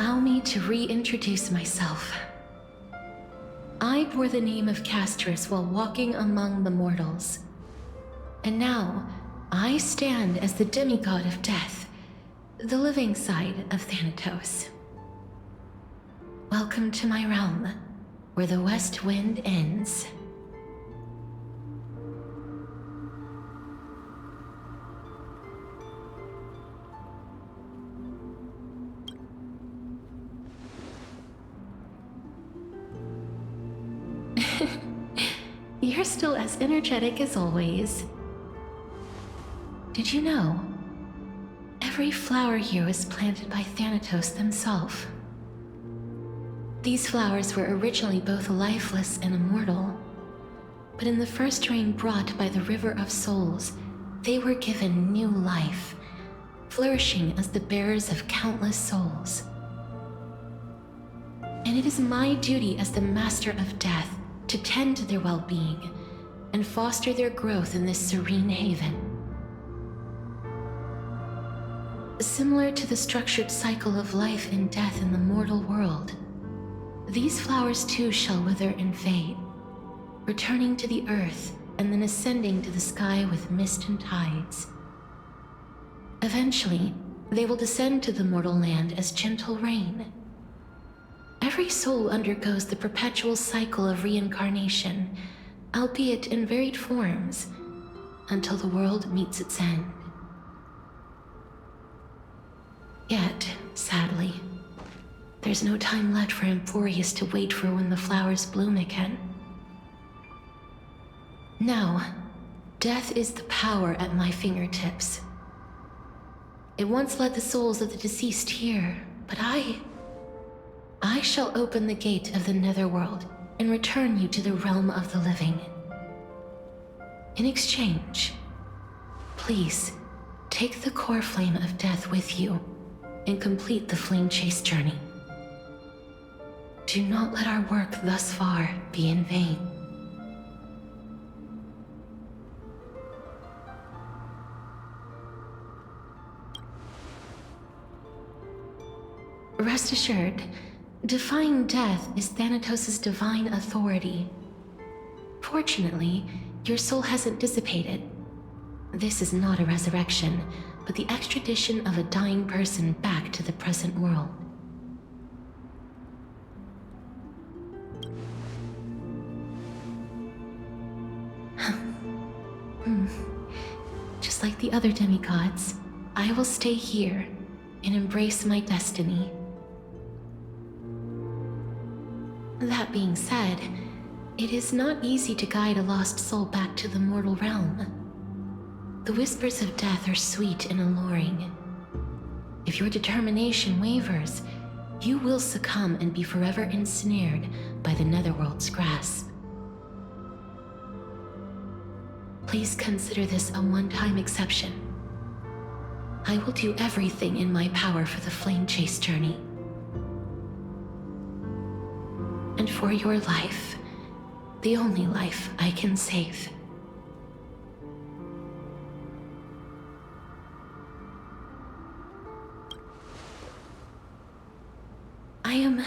Allow me to reintroduce myself. I bore the name of Castorice while walking among the mortals. And now, I stand as the demigod of death, the living side of Thanatos. Welcome to my realm, where the west wind ends. You're still as energetic as always. Did you know? Every flower here was planted by Thanatos themselves. These flowers were originally both lifeless and immortal, but in the first rain brought by the River of Souls, they were given new life, flourishing as the bearers of countless souls. And it is my duty as the Master of Death to tend to their well-being and foster their growth in this serene haven. Similar to the structured cycle of life and death in the mortal world, these flowers too shall wither and fade, returning to the earth and then ascending to the sky with mist and tides. Eventually, they will descend to the mortal land as gentle rain. Every soul undergoes the perpetual cycle of reincarnation, albeit in varied forms, until the world meets its end. Yet, sadly, there's no time left for Amporeus to wait for when the flowers bloom again. Now, death is the power at my fingertips. It once led the souls of the deceased here, but I shall open the gate of the netherworld and return you to the realm of the living. In exchange, please take the Coreflame of death with you and complete the flame chase journey. Do not let our work thus far be in vain. Rest assured, defying death is Thanatos' divine authority. Fortunately, your soul hasn't dissipated. This is not a resurrection, but the extradition of a dying person back to the present world. Just like the other demigods, I will stay here and embrace my destiny. That being said, it is not easy to guide a lost soul back to the mortal realm. The whispers of death are sweet and alluring. If your determination wavers, you will succumb and be forever ensnared by the netherworld's grasp. Please consider this a one-time exception. I will do everything in my power for the flame chase journey. And for your life, the only life I can save. I am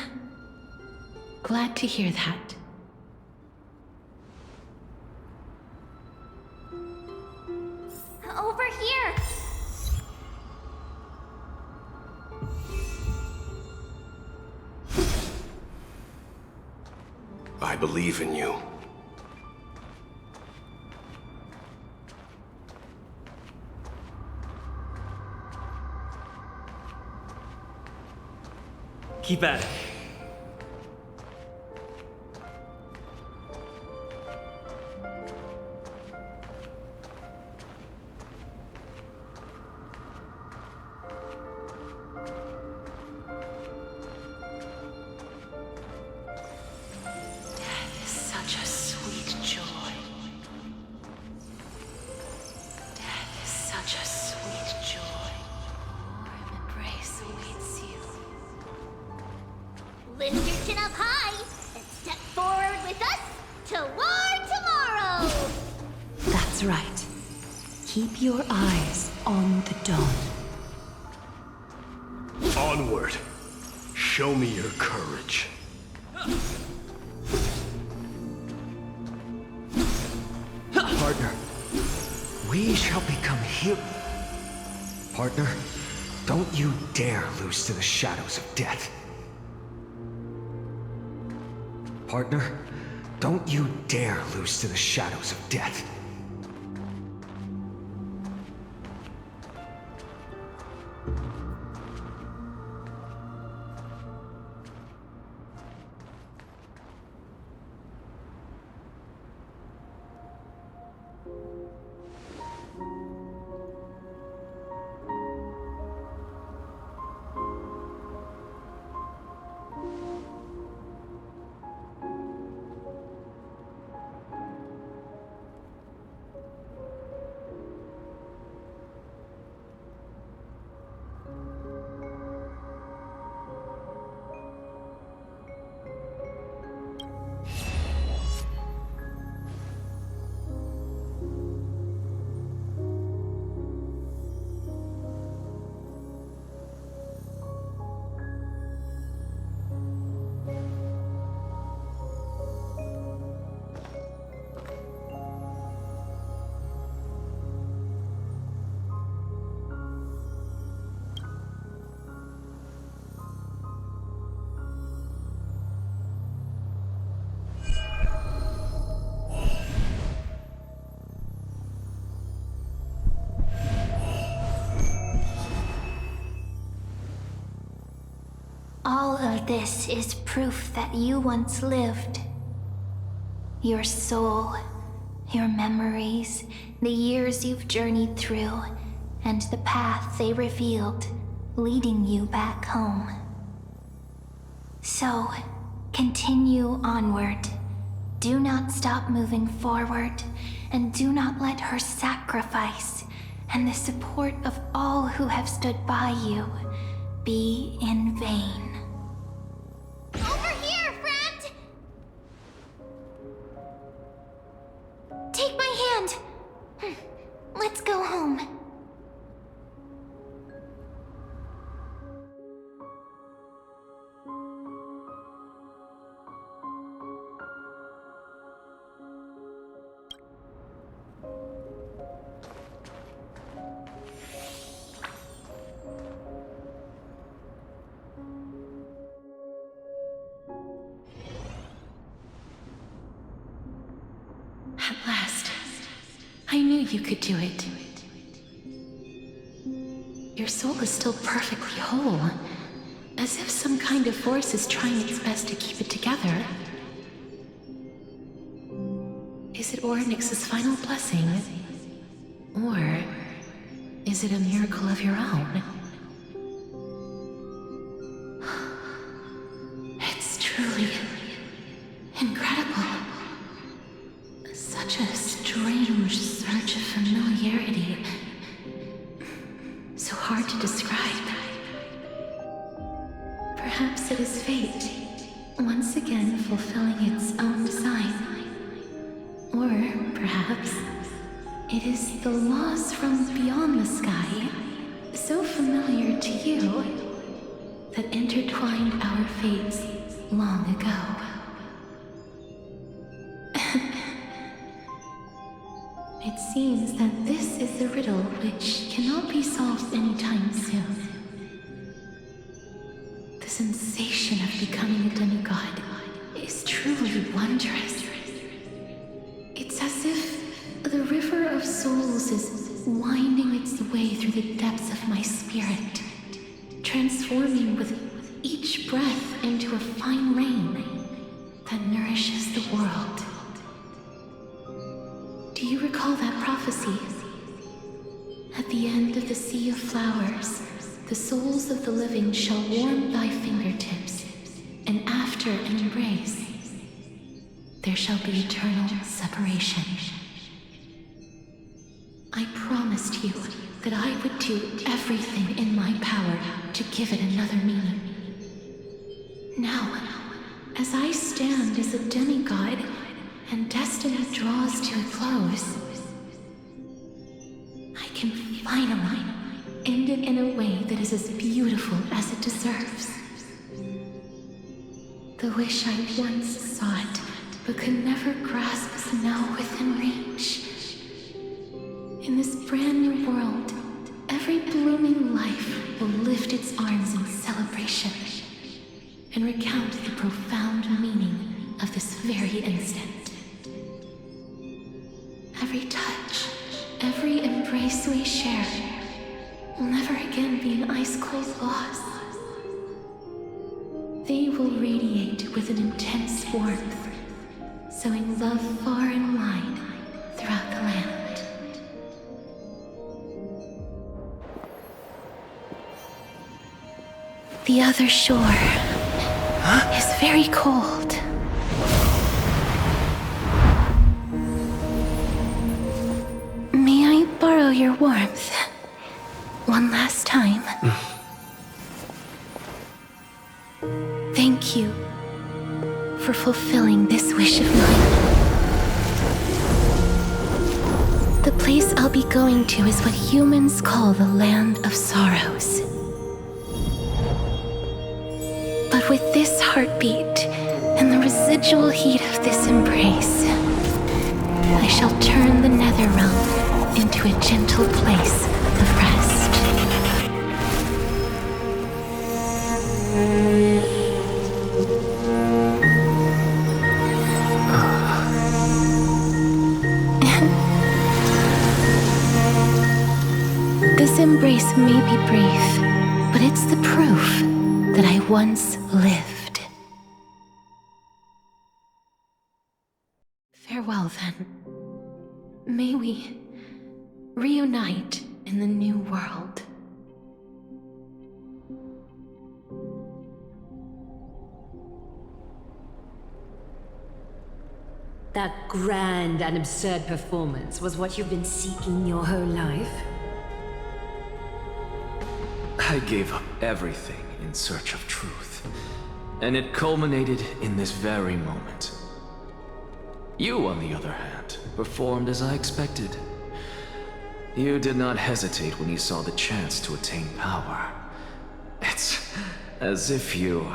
glad to hear that. Over here! I believe in you. Keep at it. Lift your chin up high and step forward with us toward tomorrow! That's right. Keep your eyes on the dawn. Onward. show me your courage. Partner, we shall become heroes. Partner, don't you dare lose to the shadows of death. Partner, don't you dare lose to the shadows of death. All of this is proof that you once lived. Your soul, your memories, the years you've journeyed through, and the path they revealed, leading you back home. So, continue onward. Do not stop moving forward, and do not let her sacrifice and the support of all who have stood by you be in vain. Over here, friend! Take my hand. Let's go home. At last, I knew you could do it. Your soul is still perfectly whole, as if some kind of force is trying its best to keep it together. Is it Oronyx's final blessing? Or is it a miracle of your own? It's truly incredible. Such a strange surge of familiarity. So hard to describe. Perhaps it is fate, once again fulfilling its own design. Or perhaps it is the laws from beyond the sky, so familiar to you, that intertwined our fates long ago. It seems that this is a riddle which cannot be solved anytime soon. The sensation of becoming a demigod is truly wondrous. It's as if the river of souls is winding its way through the depths of my spirit, transforming with each breath into a fine rain that nourishes the world. Do you recall that prophecy? At the end of the sea of flowers, the souls of the living shall warm thy fingertips, and after an embrace, there shall be eternal separation. I promised you that I would do everything in my power to give it another meaning. Now, as I stand as a demigod, and destiny draws to a close, I can finally end it in a way that is as beautiful as it deserves. The wish I once sought, but could never grasp, is now within reach. In this brand new world, every blooming life will lift its arms in celebration and recount the profound meaning of this very instant. Every touch, every embrace we share will never again be an ice-cold loss. They will radiate with an intense warmth, sowing love far and wide throughout the land. The other shore is very cold. May I borrow your warmth one last time? Thank you for fulfilling this wish of mine. The place I'll be going to is what humans call the Land of Sorrows. But with this heartbeat and the residual heat of this embrace, I shall turn the nether realm into a gentle place of rest. This embrace may be brief, but it's the proof that I once lived. Farewell, then. May we reunite in the new world. That grand and absurd performance was what you've been seeking your whole life? I gave up everything in search of truth, and it culminated in this very moment. You, on the other hand, performed as I expected. You did not hesitate when you saw the chance to attain power. It's as if you...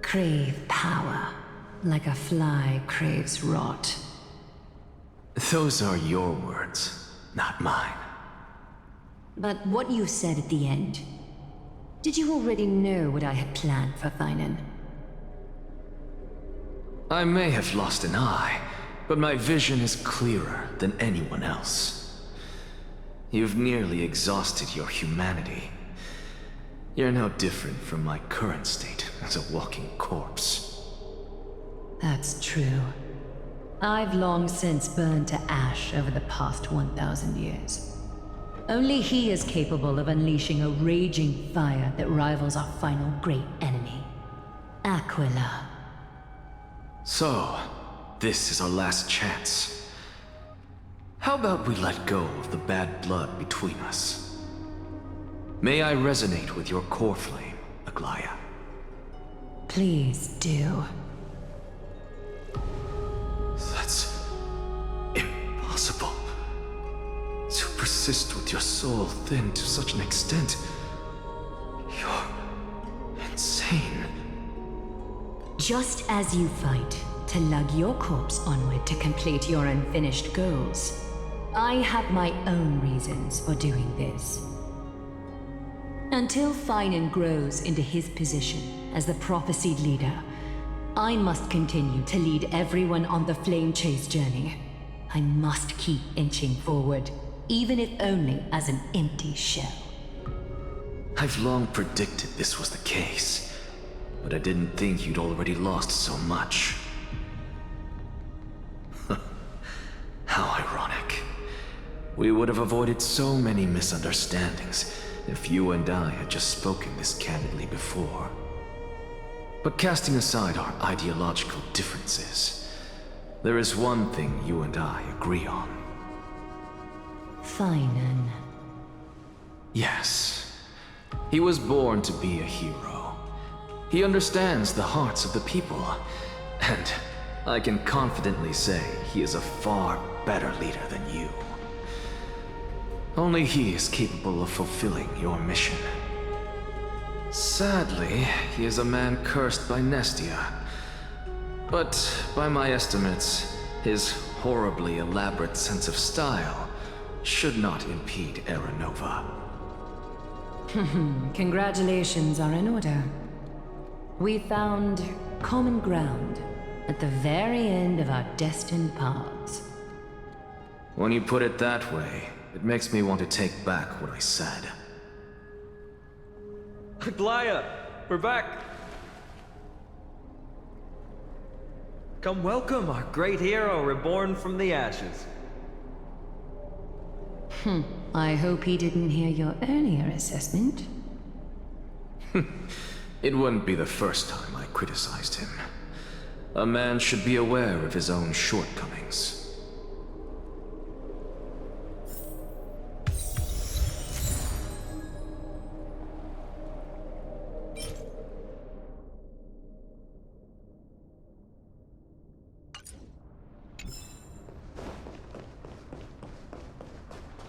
crave power, like a fly craves rot. Those are your words, not mine. But what you said at the end, did you already know what I had planned for Thainan? I may have lost an eye, but my vision is clearer than anyone else. You've nearly exhausted your humanity. You're no different from my current state as a walking corpse. That's true. I've long since burned to ash over the past 1,000 years. Only he is capable of unleashing a raging fire that rivals our final great enemy, Aquila. So, this is our last chance. How about we let go of the bad blood between us? May I resonate with your Coreflame, Aglaya? Please do. That's impossible. To persist with your soul thinned to such an extent. You're insane. Just as you fight to lug your corpse onward to complete your unfinished goals, I have my own reasons for doing this. Until Thainan grows into his position as the prophesied leader, I must continue to lead everyone on the flame chase journey. I must keep inching forward, even if only as an empty shell. I've long predicted this was the case, but I didn't think you'd already lost so much. How ironic. We would have avoided so many misunderstandings if you and I had just spoken this candidly before. But casting aside our ideological differences, there is one thing you and I agree on. Thainan. Yes. He was born to be a hero. He understands the hearts of the people, and I can confidently say he is a far better leader than you. Only he is capable of fulfilling your mission. Sadly, he is a man cursed by Nestia. But by my estimates, his horribly elaborate sense of style should not impede Era Nova. Congratulations are in order. We found common ground at the very end of our destined paths. When you put it that way, it makes me want to take back what I said. Glaya, we're back. Come welcome our great hero reborn from the ashes. I hope he didn't hear your earlier assessment. It wouldn't be the first time I criticized him. A man should be aware of his own shortcomings.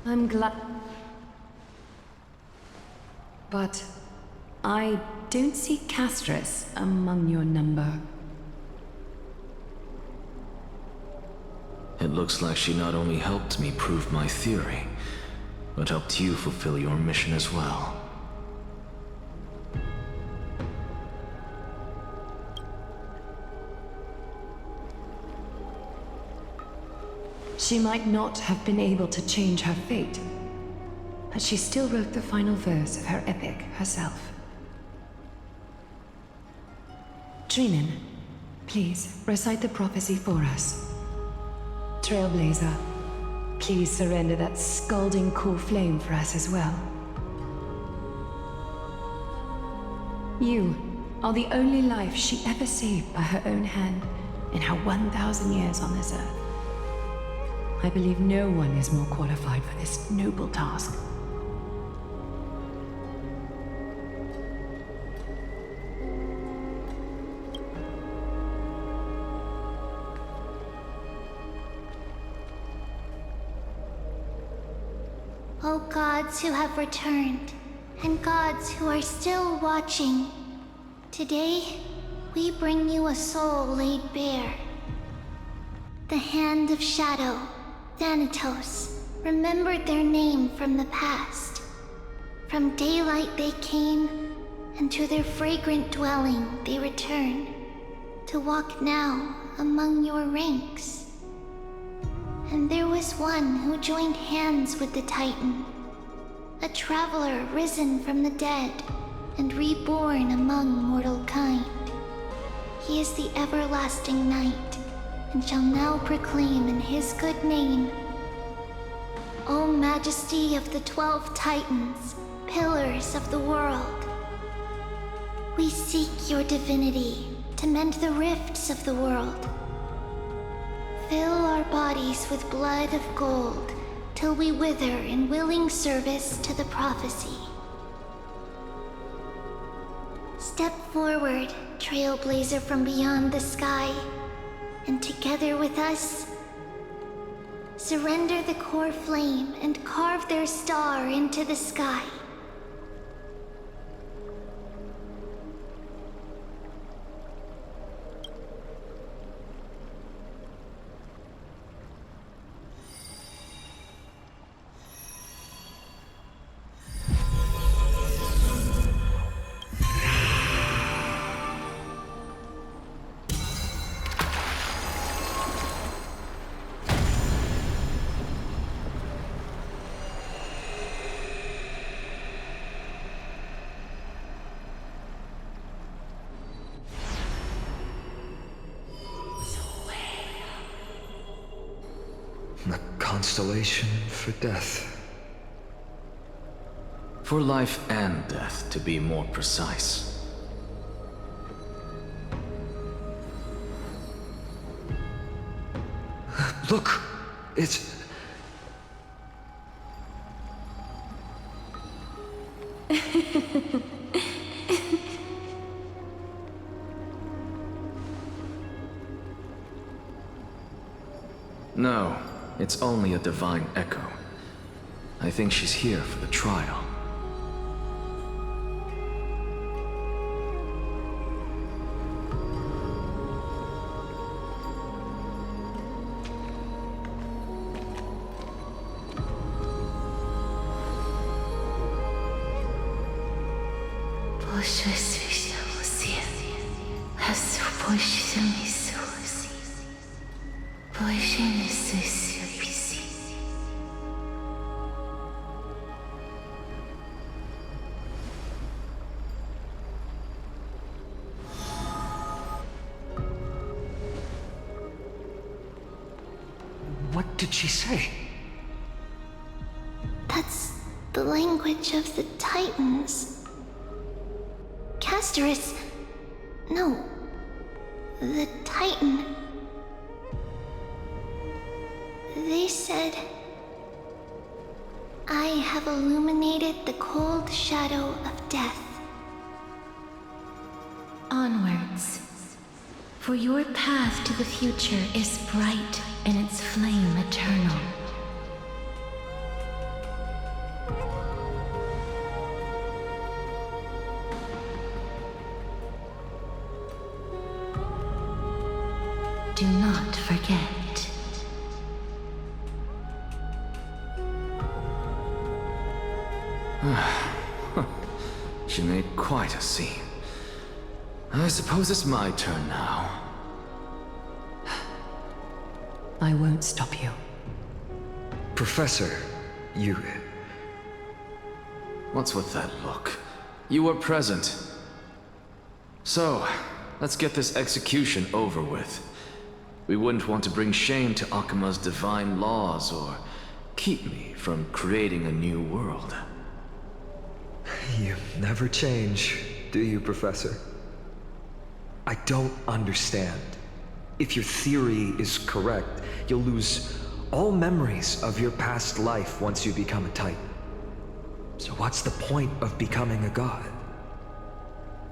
I'm glad. But I don't see Castorice among your number. It looks like she not only helped me prove my theory, but helped you fulfill your mission as well. She might not have been able to change her fate, but she still wrote the final verse of her epic herself. Trianne, please recite the prophecy for us. Trailblazer, please surrender that scalding Coreflame for us as well. You are the only life she ever saved by her own hand in her 1,000 years on this earth. I believe no one is more qualified for this noble task. O gods who have returned, and gods who are still watching, today we bring you a soul laid bare. The Hand of Shadow, Thanatos, remembered their name from the past. From daylight they came, and to their fragrant dwelling they return, to walk now among your ranks. And there was one who joined hands with the Titan, a traveler risen from the dead and reborn among mortal kind. He is the everlasting night, and shall now proclaim in his good name, O Majesty of the 12 Titans, pillars of the world, we seek your divinity to mend the rifts of the world. Fill our bodies with blood of gold, till we wither in willing service to the prophecy. Step forward, trailblazer from beyond the sky, and together with us, surrender the Coreflame and carve their star into the sky. A constellation for death. For life and death, to be more precise. Look! It's... No, it's only a divine echo. I think she's here for the trial. What did she say? That's the language of the Titans. Castorice... No. The Titan. They said... I have illuminated the cold shadow of death. Onwards. For your path to the future is bright and its flame eternal. Do not forget. She made quite a scene. I suppose it's my turn now. I won't stop you. Professor, you... What's with that look? You were present. So, let's get this execution over with. We wouldn't want to bring shame to Akima's divine laws or keep me from creating a new world. You never change, do you, Professor? I don't understand. If your theory is correct, you'll lose all memories of your past life once you become a Titan. So what's the point of becoming a god?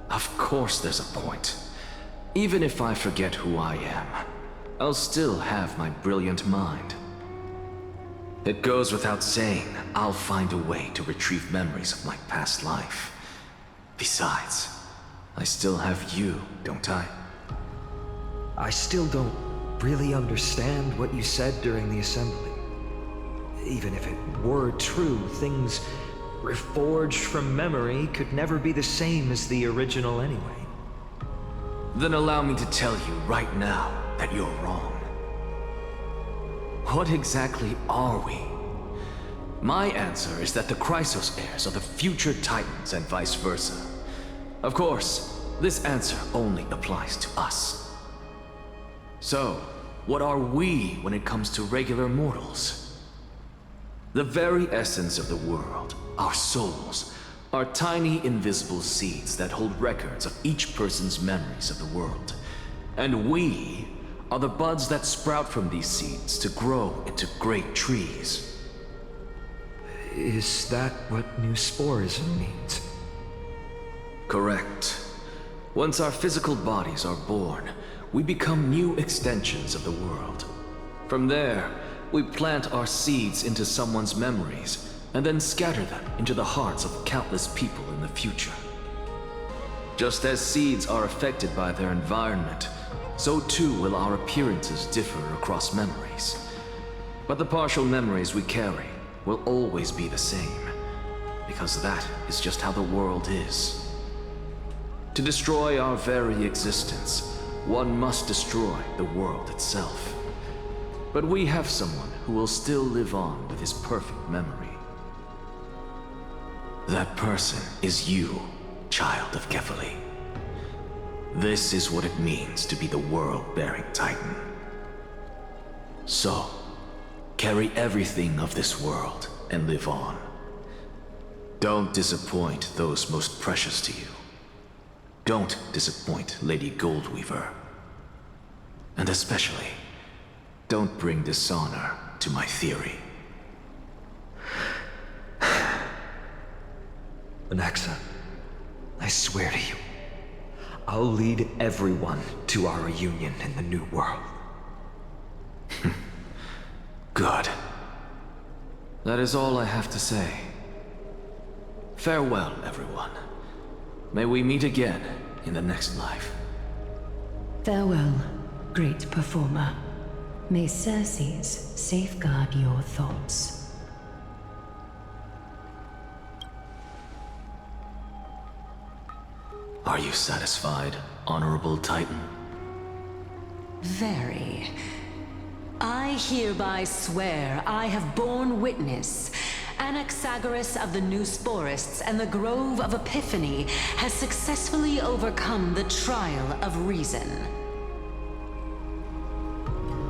Of course there's a point. Even if I forget who I am, I'll still have my brilliant mind. It goes without saying, I'll find a way to retrieve memories of my past life. Besides, I still have you, don't I? I still don't really understand what you said during the assembly. Even if it were true, things reforged from memory could never be the same as the original anyway. Then allow me to tell you right now that you're wrong. What exactly are we? My answer is that the Chrysos Heirs are the future Titans and vice versa. Of course, this answer only applies to us. So, what are we when it comes to regular mortals? The very essence of the world, our souls, are tiny invisible seeds that hold records of each person's memories of the world. And we are the buds that sprout from these seeds to grow into great trees. Is that what new sporism means? Correct. Once our physical bodies are born, we become new extensions of the world. From there, we plant our seeds into someone's memories, and then scatter them into the hearts of countless people in the future. Just as seeds are affected by their environment, so too will our appearances differ across memories. But the partial memories we carry will always be the same, because that is just how the world is. To destroy our very existence, one must destroy the world itself. But we have someone who will still live on with his perfect memory. That person is you, child of Kefali. This is what it means to be the world-bearing Titan. So, carry everything of this world and live on. Don't disappoint those most precious to you. Don't disappoint Lady Goldweaver. And especially, don't bring dishonor to my theory. Anaxa, I swear to you, I'll lead everyone to our reunion in the new world. Good. That is all I have to say. Farewell, everyone. May we meet again in the next life. Farewell, great performer. May Cerces safeguard your thoughts. Are you satisfied, Honorable Titan? Very. I hereby swear I have borne witness. Anaxagoras of the New Sporists and the Grove of Epiphany has successfully overcome the trial of reason.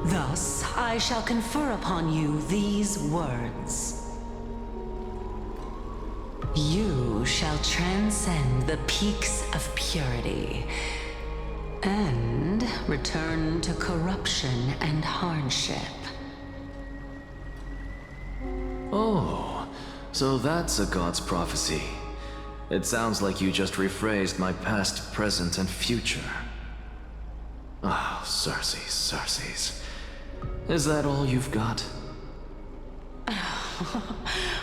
Thus, I shall confer upon you these words. You shall transcend the peaks of purity and return to corruption and hardship. Oh, so that's a god's prophecy. It sounds like you just rephrased my past, present, and future. Oh, Cerces. Is that all you've got?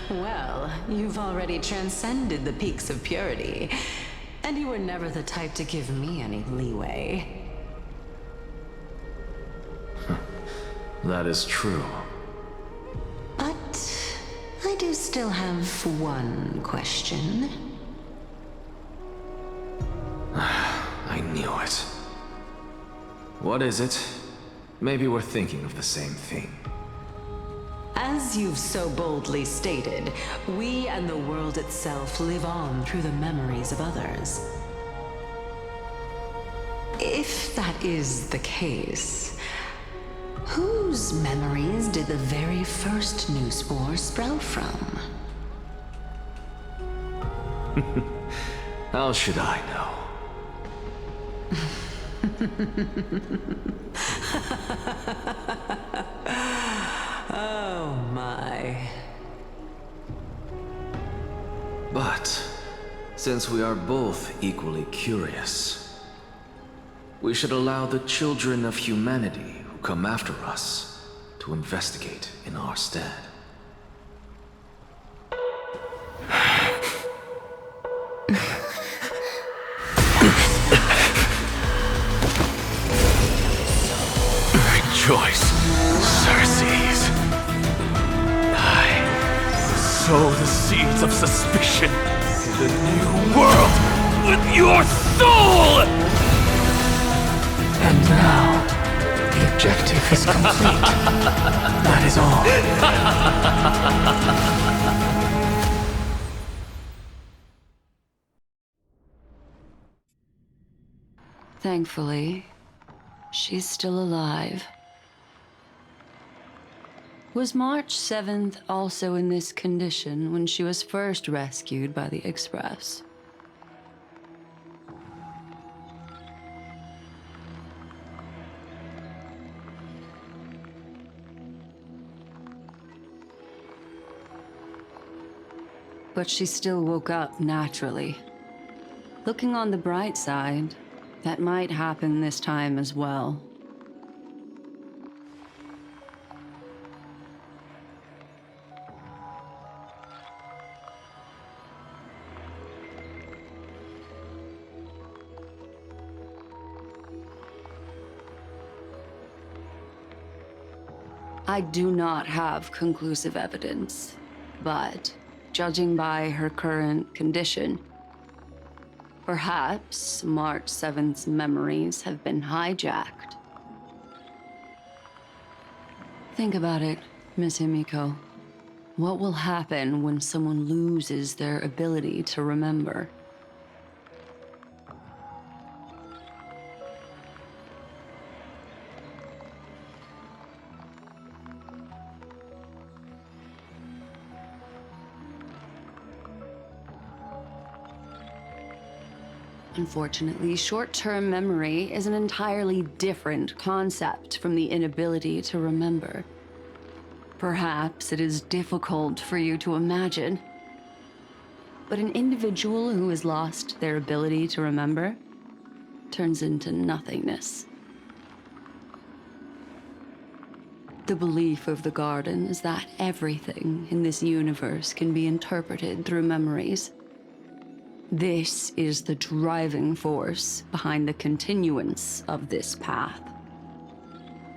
Well, you've already transcended the peaks of purity, and you were never the type to give me any leeway. That is true. But I do still have one question. I knew it. What is it? Maybe we're thinking of the same thing. As you've so boldly stated, we and the world itself live on through the memories of others. If that is the case, whose memories did the very first new spore sprout from? How should I know? Oh my. But, since we are both equally curious, we should allow the children of humanity who come after us to investigate in our stead. Rejoice, Cerces. I sow the seeds of suspicion in the new world with your soul! And now, the objective is complete. That is all. Thankfully, she's still alive. Was March 7th also in this condition when she was first rescued by the Express? But she still woke up naturally. Looking on the bright side, that might happen this time as well. I do not have conclusive evidence, but judging by her current condition, perhaps March 7th's memories have been hijacked. Think about it, Miss Himiko. What will happen when someone loses their ability to remember? Unfortunately, short-term memory is an entirely different concept from the inability to remember. Perhaps it is difficult for you to imagine, but an individual who has lost their ability to remember turns into nothingness. The belief of the Garden is that everything in this universe can be interpreted through memories. This is the driving force behind the continuance of this path.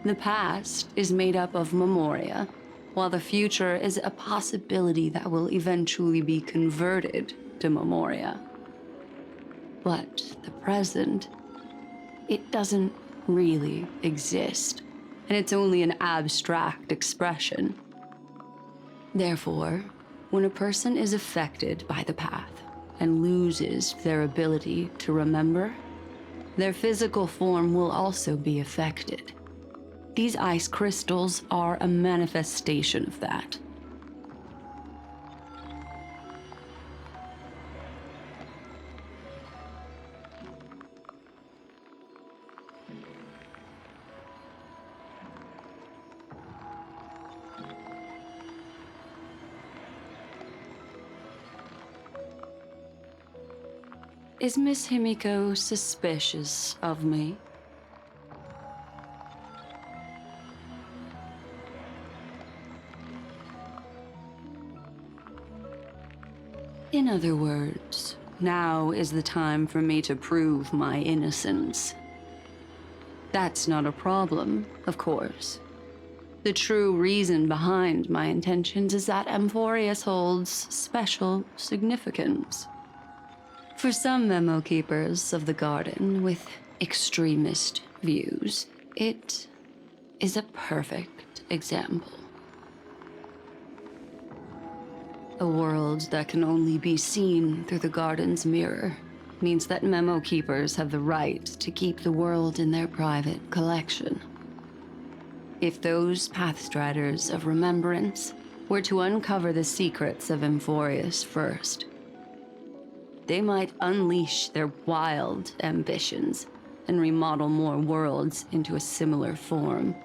The past is made up of memoria, while the future is a possibility that will eventually be converted to memoria. But the present, it doesn't really exist, and it's only an abstract expression. Therefore, when a person is affected by the path and loses their ability to remember, their physical form will also be affected. These ice crystals are a manifestation of that. Is Miss Himiko suspicious of me? In other words, now is the time for me to prove my innocence. That's not a problem, of course. The true reason behind my intentions is that Amphoreus holds special significance. For some memo keepers of the garden with extremist views, it is a perfect example. A world that can only be seen through the garden's mirror means that memo keepers have the right to keep the world in their private collection. If those pathstriders of remembrance were to uncover the secrets of Amphoreus first, they might unleash their wild ambitions and remodel more worlds into a similar form.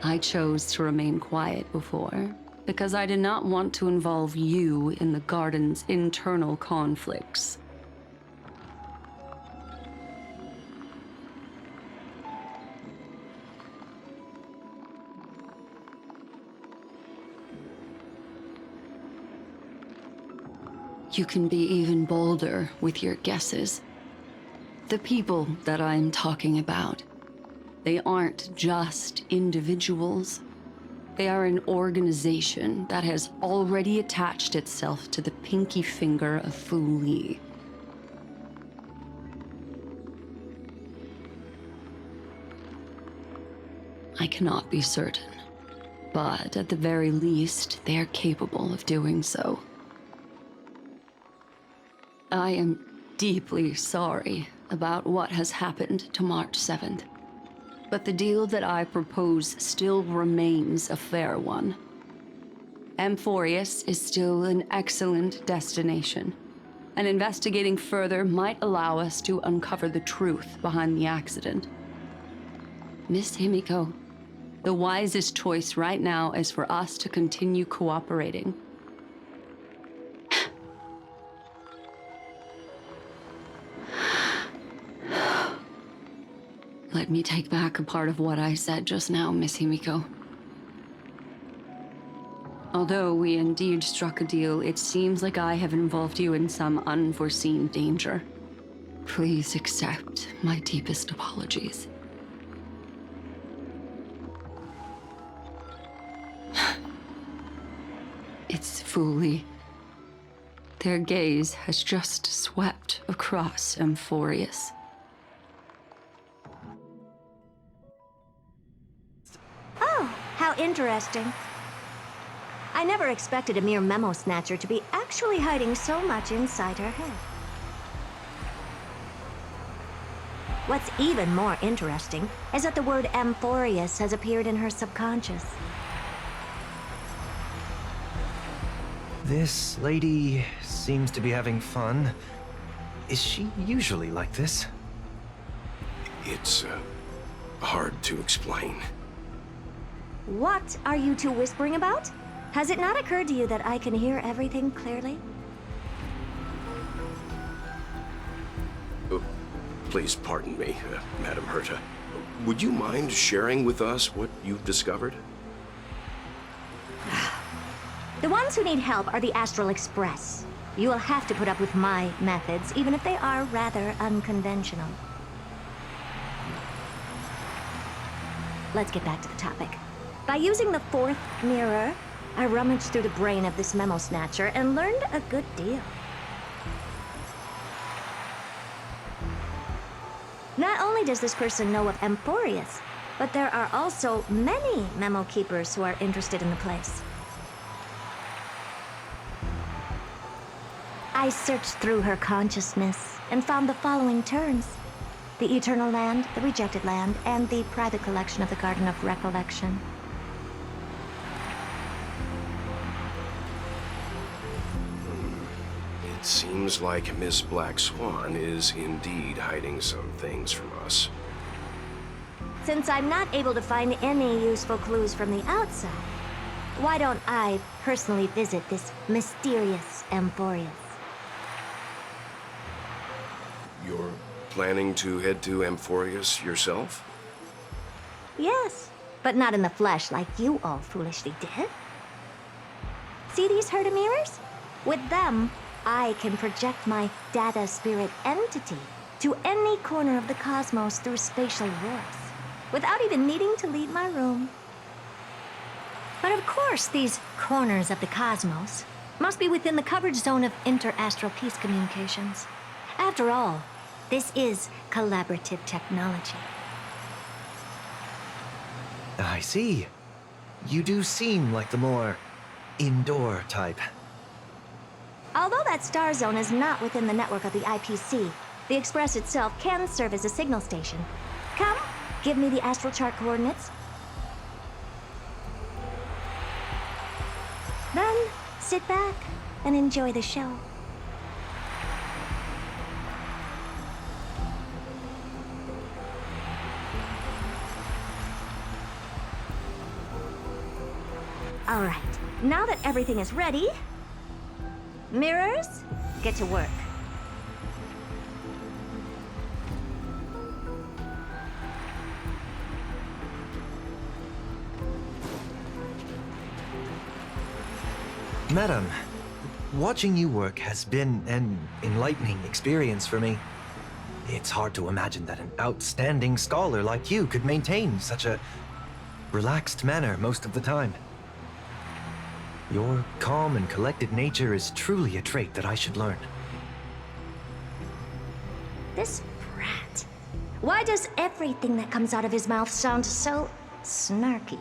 I chose to remain quiet before, because I did not want to involve you in the garden's internal conflicts. You can be even bolder with your guesses. The people that I'm talking about, they aren't just individuals. They are an organization that has already attached itself to the pinky finger of Fuli. I cannot be certain, but at the very least, they are capable of doing so. I am deeply sorry about what has happened to March 7th. But the deal that I propose still remains a fair one. Amphoreus is still an excellent destination, and investigating further might allow us to uncover the truth behind the accident. Miss Himiko, the wisest choice right now is for us to continue cooperating. Let me take back a part of what I said just now, Miss Himiko. Although we indeed struck a deal, it seems like I have involved you in some unforeseen danger. Please accept my deepest apologies. It's Fuli. Their gaze has just swept across Amphoreus. How interesting. I never expected a mere memo snatcher to be actually hiding so much inside her head. What's even more interesting is that the word Amphoreus has appeared in her subconscious. This lady seems to be having fun. Is she usually like this? It's hard to explain. What are you two whispering about? Has it not occurred to you that I can hear everything clearly? Please pardon me, Madam Herta. Would you mind sharing with us what you've discovered? The ones who need help are the Astral Express. You will have to put up with my methods, even if they are rather unconventional. let's get back to the topic. By using the fourth mirror, I rummaged through the brain of this memo snatcher and learned a good deal. Not only does this person know of Amporeus, but there are also many memo keepers who are interested in the place. I searched through her consciousness and found the following terms: the Eternal Land, the Rejected Land, and the private collection of the Garden of Recollection. It seems like Miss Black Swan is indeed hiding some things from us. Since I'm not able to find any useful clues from the outside, why don't I personally visit this mysterious Amphoreus? You're planning to head to Amphoreus yourself? Yes, but not in the flesh like you all foolishly did. See these Herta mirrors? With them, I can project my data spirit entity to any corner of the cosmos through spatial warps, without even needing to leave my room. But of course, these corners of the cosmos must be within the coverage zone of inter-astral peace communications. After all, this is collaborative technology. I see. You do seem like the more indoor type. Although that star zone is not within the network of the IPC, the Express itself can serve as a signal station. Come, give me the astral chart coordinates. Then, sit back and enjoy the show. All right, now that everything is ready, mirrors, get to work. Madam, watching you work has been an enlightening experience for me. It's hard to imagine that an outstanding scholar like you could maintain such a relaxed manner most of the time. Your calm and collected nature is truly a trait that I should learn. This brat. Why does everything that comes out of his mouth sound so snarky?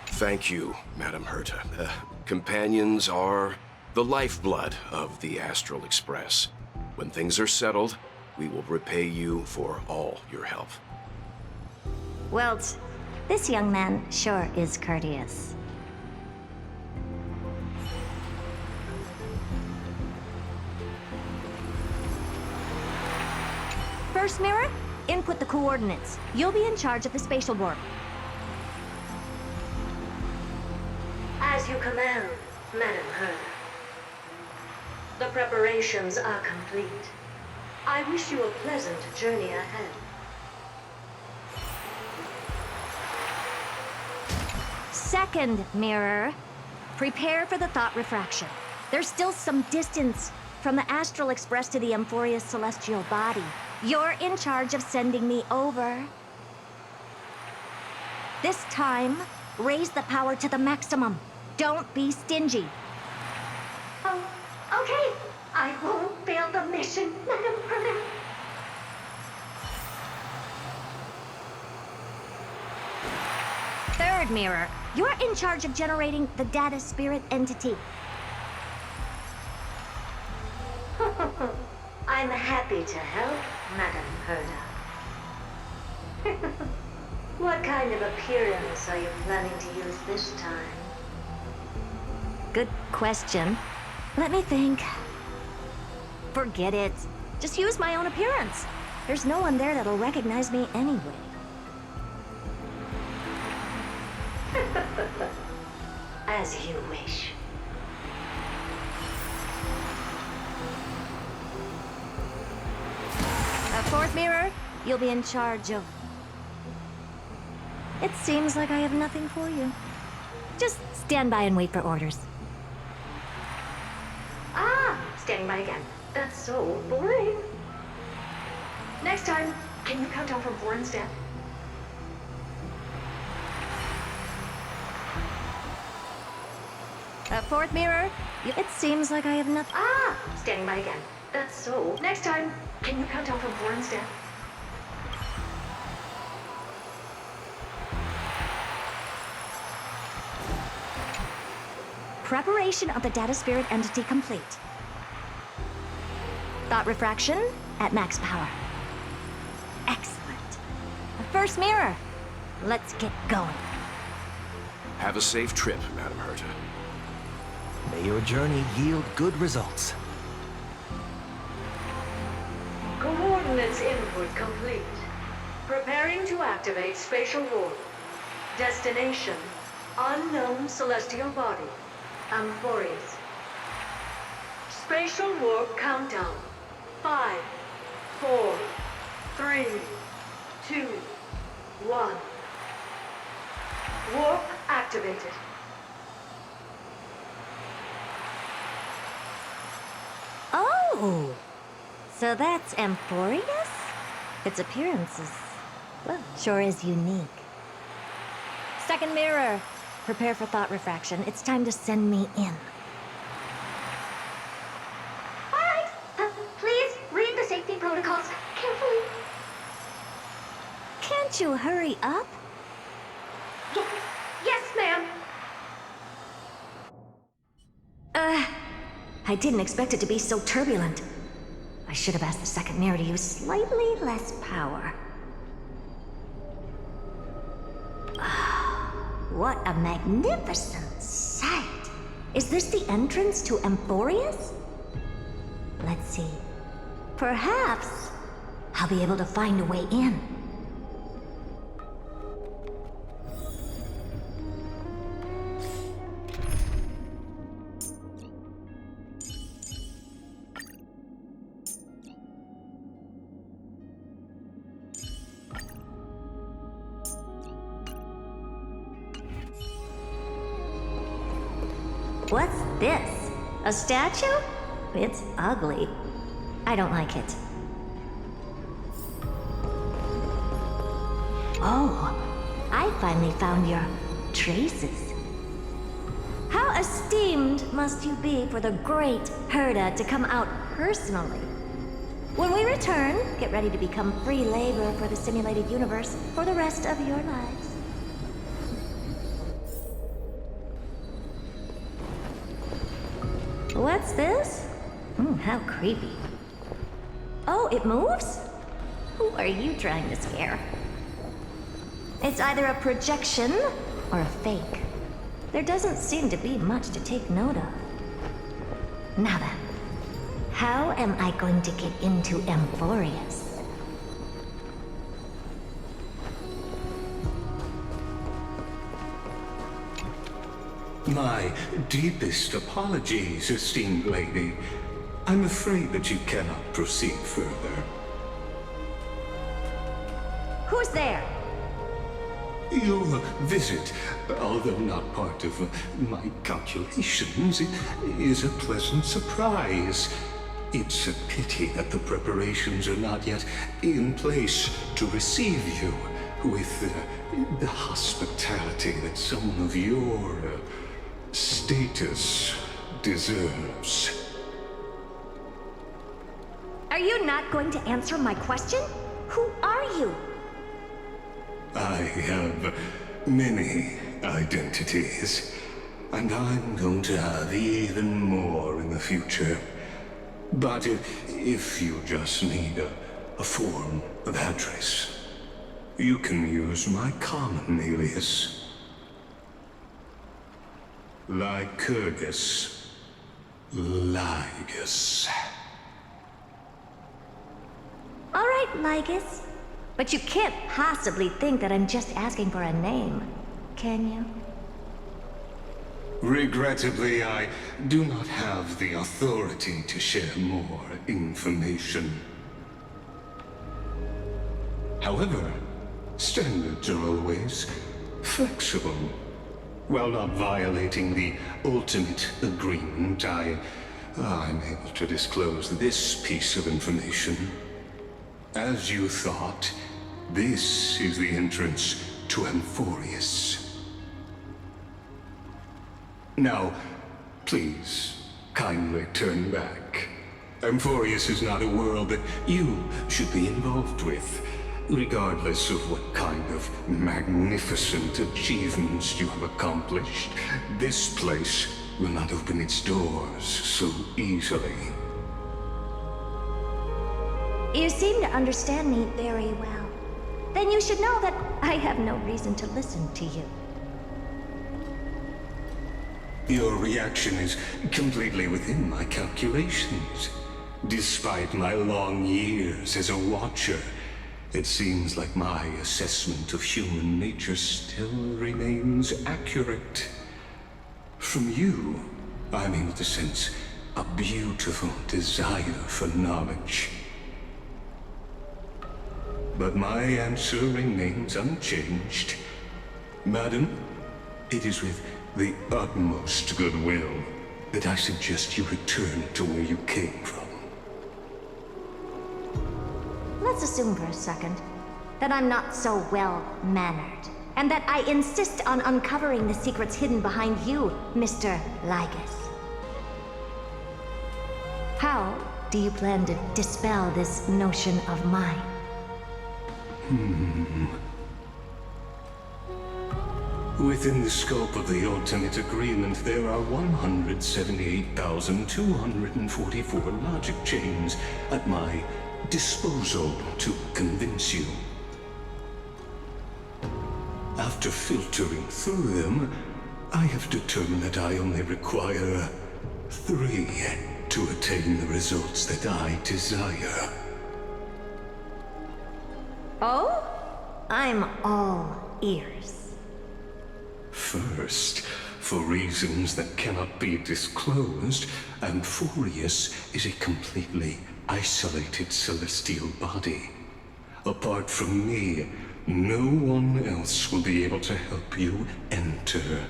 Thank you, Madam Herta. Companions are the lifeblood of the Astral Express. When things are settled, we will repay you for all your help. Well, this young man sure is courteous. First mirror, input the coordinates. You'll be in charge of the spatial warp. As you command, Madam Herta. The preparations are complete. I wish you a pleasant journey ahead. Second mirror, prepare for the thought refraction. There's still some distance from the Astral Express to the Amphoreus celestial body. You're in charge of sending me over. This time, raise the power to the maximum. Don't be stingy. Oh, okay. I won't fail the mission, Madam Herta. Third mirror, you're in charge of generating the data spirit entity. I'm happy to help, Madam Herta. What kind of appearance are you planning to use this time? Good question. Let me think. Forget it. Just use my own appearance. There's no one there that'll recognize me anyway. As you wish. Fourth mirror, you'll be in charge of... It seems like I have nothing for you. Just stand by and wait for orders. Ah, standing by again. That's so boring. Next time, can you count down from 4 instead? Fourth mirror, it seems like I have nothing. Ah! Standing by again. That's so. Next time, can you count down from 4 instead? Preparation of the data spirit entity complete. Thought refraction at max power. Excellent. The first mirror. Let's get going. Have a safe trip, Madam Herta. May your journey yield good results. Coordinates input complete. Preparing to activate spatial warp. Destination, unknown celestial body, Amphoreus. Spatial warp countdown. 5, 4, 3, 2, 1. Warp activated. Oh! So that's Amporeus? Its appearance is, well, sure is unique. Second mirror. Prepare for thought refraction. It's time to send me in. Alright, please read the safety protocols carefully. Can't you hurry up? Yes, ma'am. I didn't expect it to be so turbulent. I should have asked the second mirror to use slightly less power. What a magnificent sight! Is this the entrance to Amphoreus? Let's see. Perhaps I'll be able to find a way in. What's this? A statue? It's ugly. I don't like it. Oh, I finally found your traces. How esteemed must you be for the great Herta to come out personally? When we return, get ready to become free labor for the simulated universe for the rest of your lives. What's this? How creepy. Oh, it moves? Who are you trying to scare? It's either a projection or a fake. There doesn't seem to be much to take note of. Now then, how am I going to get into Amphoreus? My deepest apologies, esteemed lady. I'm afraid that you cannot proceed further. Who's there? Your visit, although not part of my calculations, is a pleasant surprise. It's a pity that the preparations are not yet in place to receive you with the hospitality that someone of your status deserves. Are you not going to answer my question? Who are you? I have many identities, and I'm going to have even more in the future. But if you just need a form of address, you can use my common alias. Lycurgus. Lygus. All right, Lygus. But you can't possibly think that I'm just asking for a name, can you? Regrettably, I do not have the authority to share more information. However, standards are always flexible. While not violating the ultimate agreement, I'm able to disclose this piece of information. As you thought, this is the entrance to Amphoreus. Now, please, kindly turn back. Amphoreus is not a world that you should be involved with, regardless of what kind of magnificent achievements you have accomplished. This place will not open its doors so easily. You seem to understand me very well. Then you should know that I have no reason to listen to you. Your reaction is completely within my calculations. Despite my long years as a Watcher, it seems like my assessment of human nature still remains accurate. From you, I'm able to sense a beautiful desire for knowledge. But my answer remains unchanged. Madam, it is with the utmost goodwill that I suggest you return to where you came from. Let's assume for a second that I'm not so well-mannered, and that I insist on uncovering the secrets hidden behind you, Mr. Lycurgus. How do you plan to dispel this notion of mine? Within the scope of the ultimate agreement, there are 178,244 logic chains at my disposal to convince you. After filtering through them, I have determined that I only require 3 to attain the results that I desire. Oh? I'm all ears. First, for reasons that cannot be disclosed, Amphoreus is a completely isolated celestial body. Apart from me, no one else will be able to help you enter.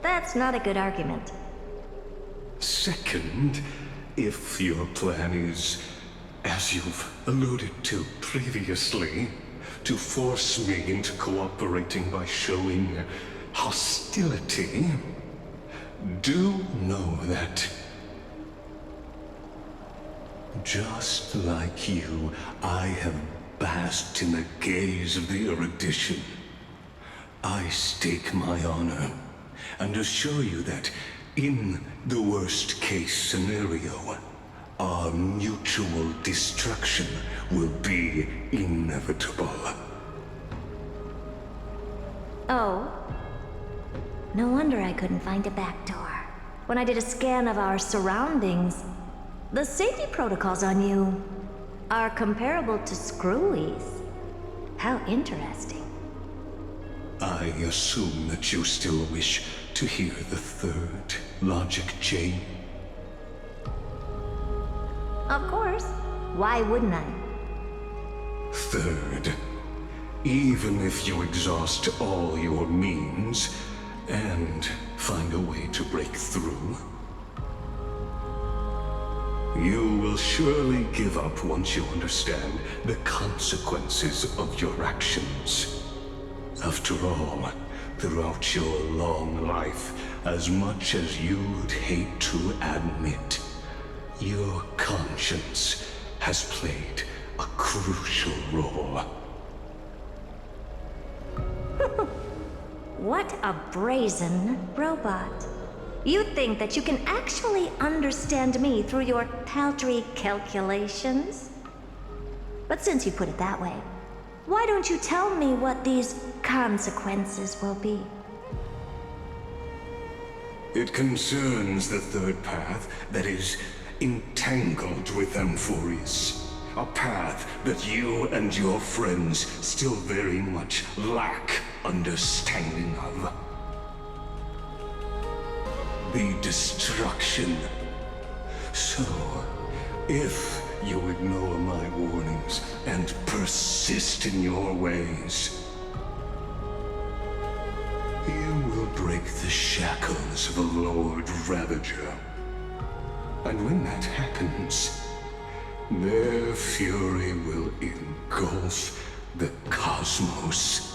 That's not a good argument. Second, if your plan is, as you've alluded to previously, to force me into cooperating by showing hostility, do know that, just like you, I have basked in the gaze of the erudition. I stake my honor and assure you that, in the worst-case scenario, our mutual destruction will be inevitable. Oh? No wonder I couldn't find a back door. When I did a scan of our surroundings, the safety protocols on you are comparable to Screwy's. How interesting. I assume that you still wish to hear the third logic chain. Of course. Why wouldn't I? Third, even if you exhaust all your means and find a way to break through, you will surely give up once you understand the consequences of your actions. After all, throughout your long life, as much as you'd hate to admit, your conscience has played a crucial role. What a brazen robot. You think that you can actually understand me through your paltry calculations? But since you put it that way, why don't you tell me what these consequences will be? It concerns the third path that is entangled with Amphoreus. A path that you and your friends still very much lack understanding of. The destruction. So, if you ignore my warnings and persist in your ways, you will break the shackles of a Lord Ravager. And when that happens, Their fury will engulf the cosmos.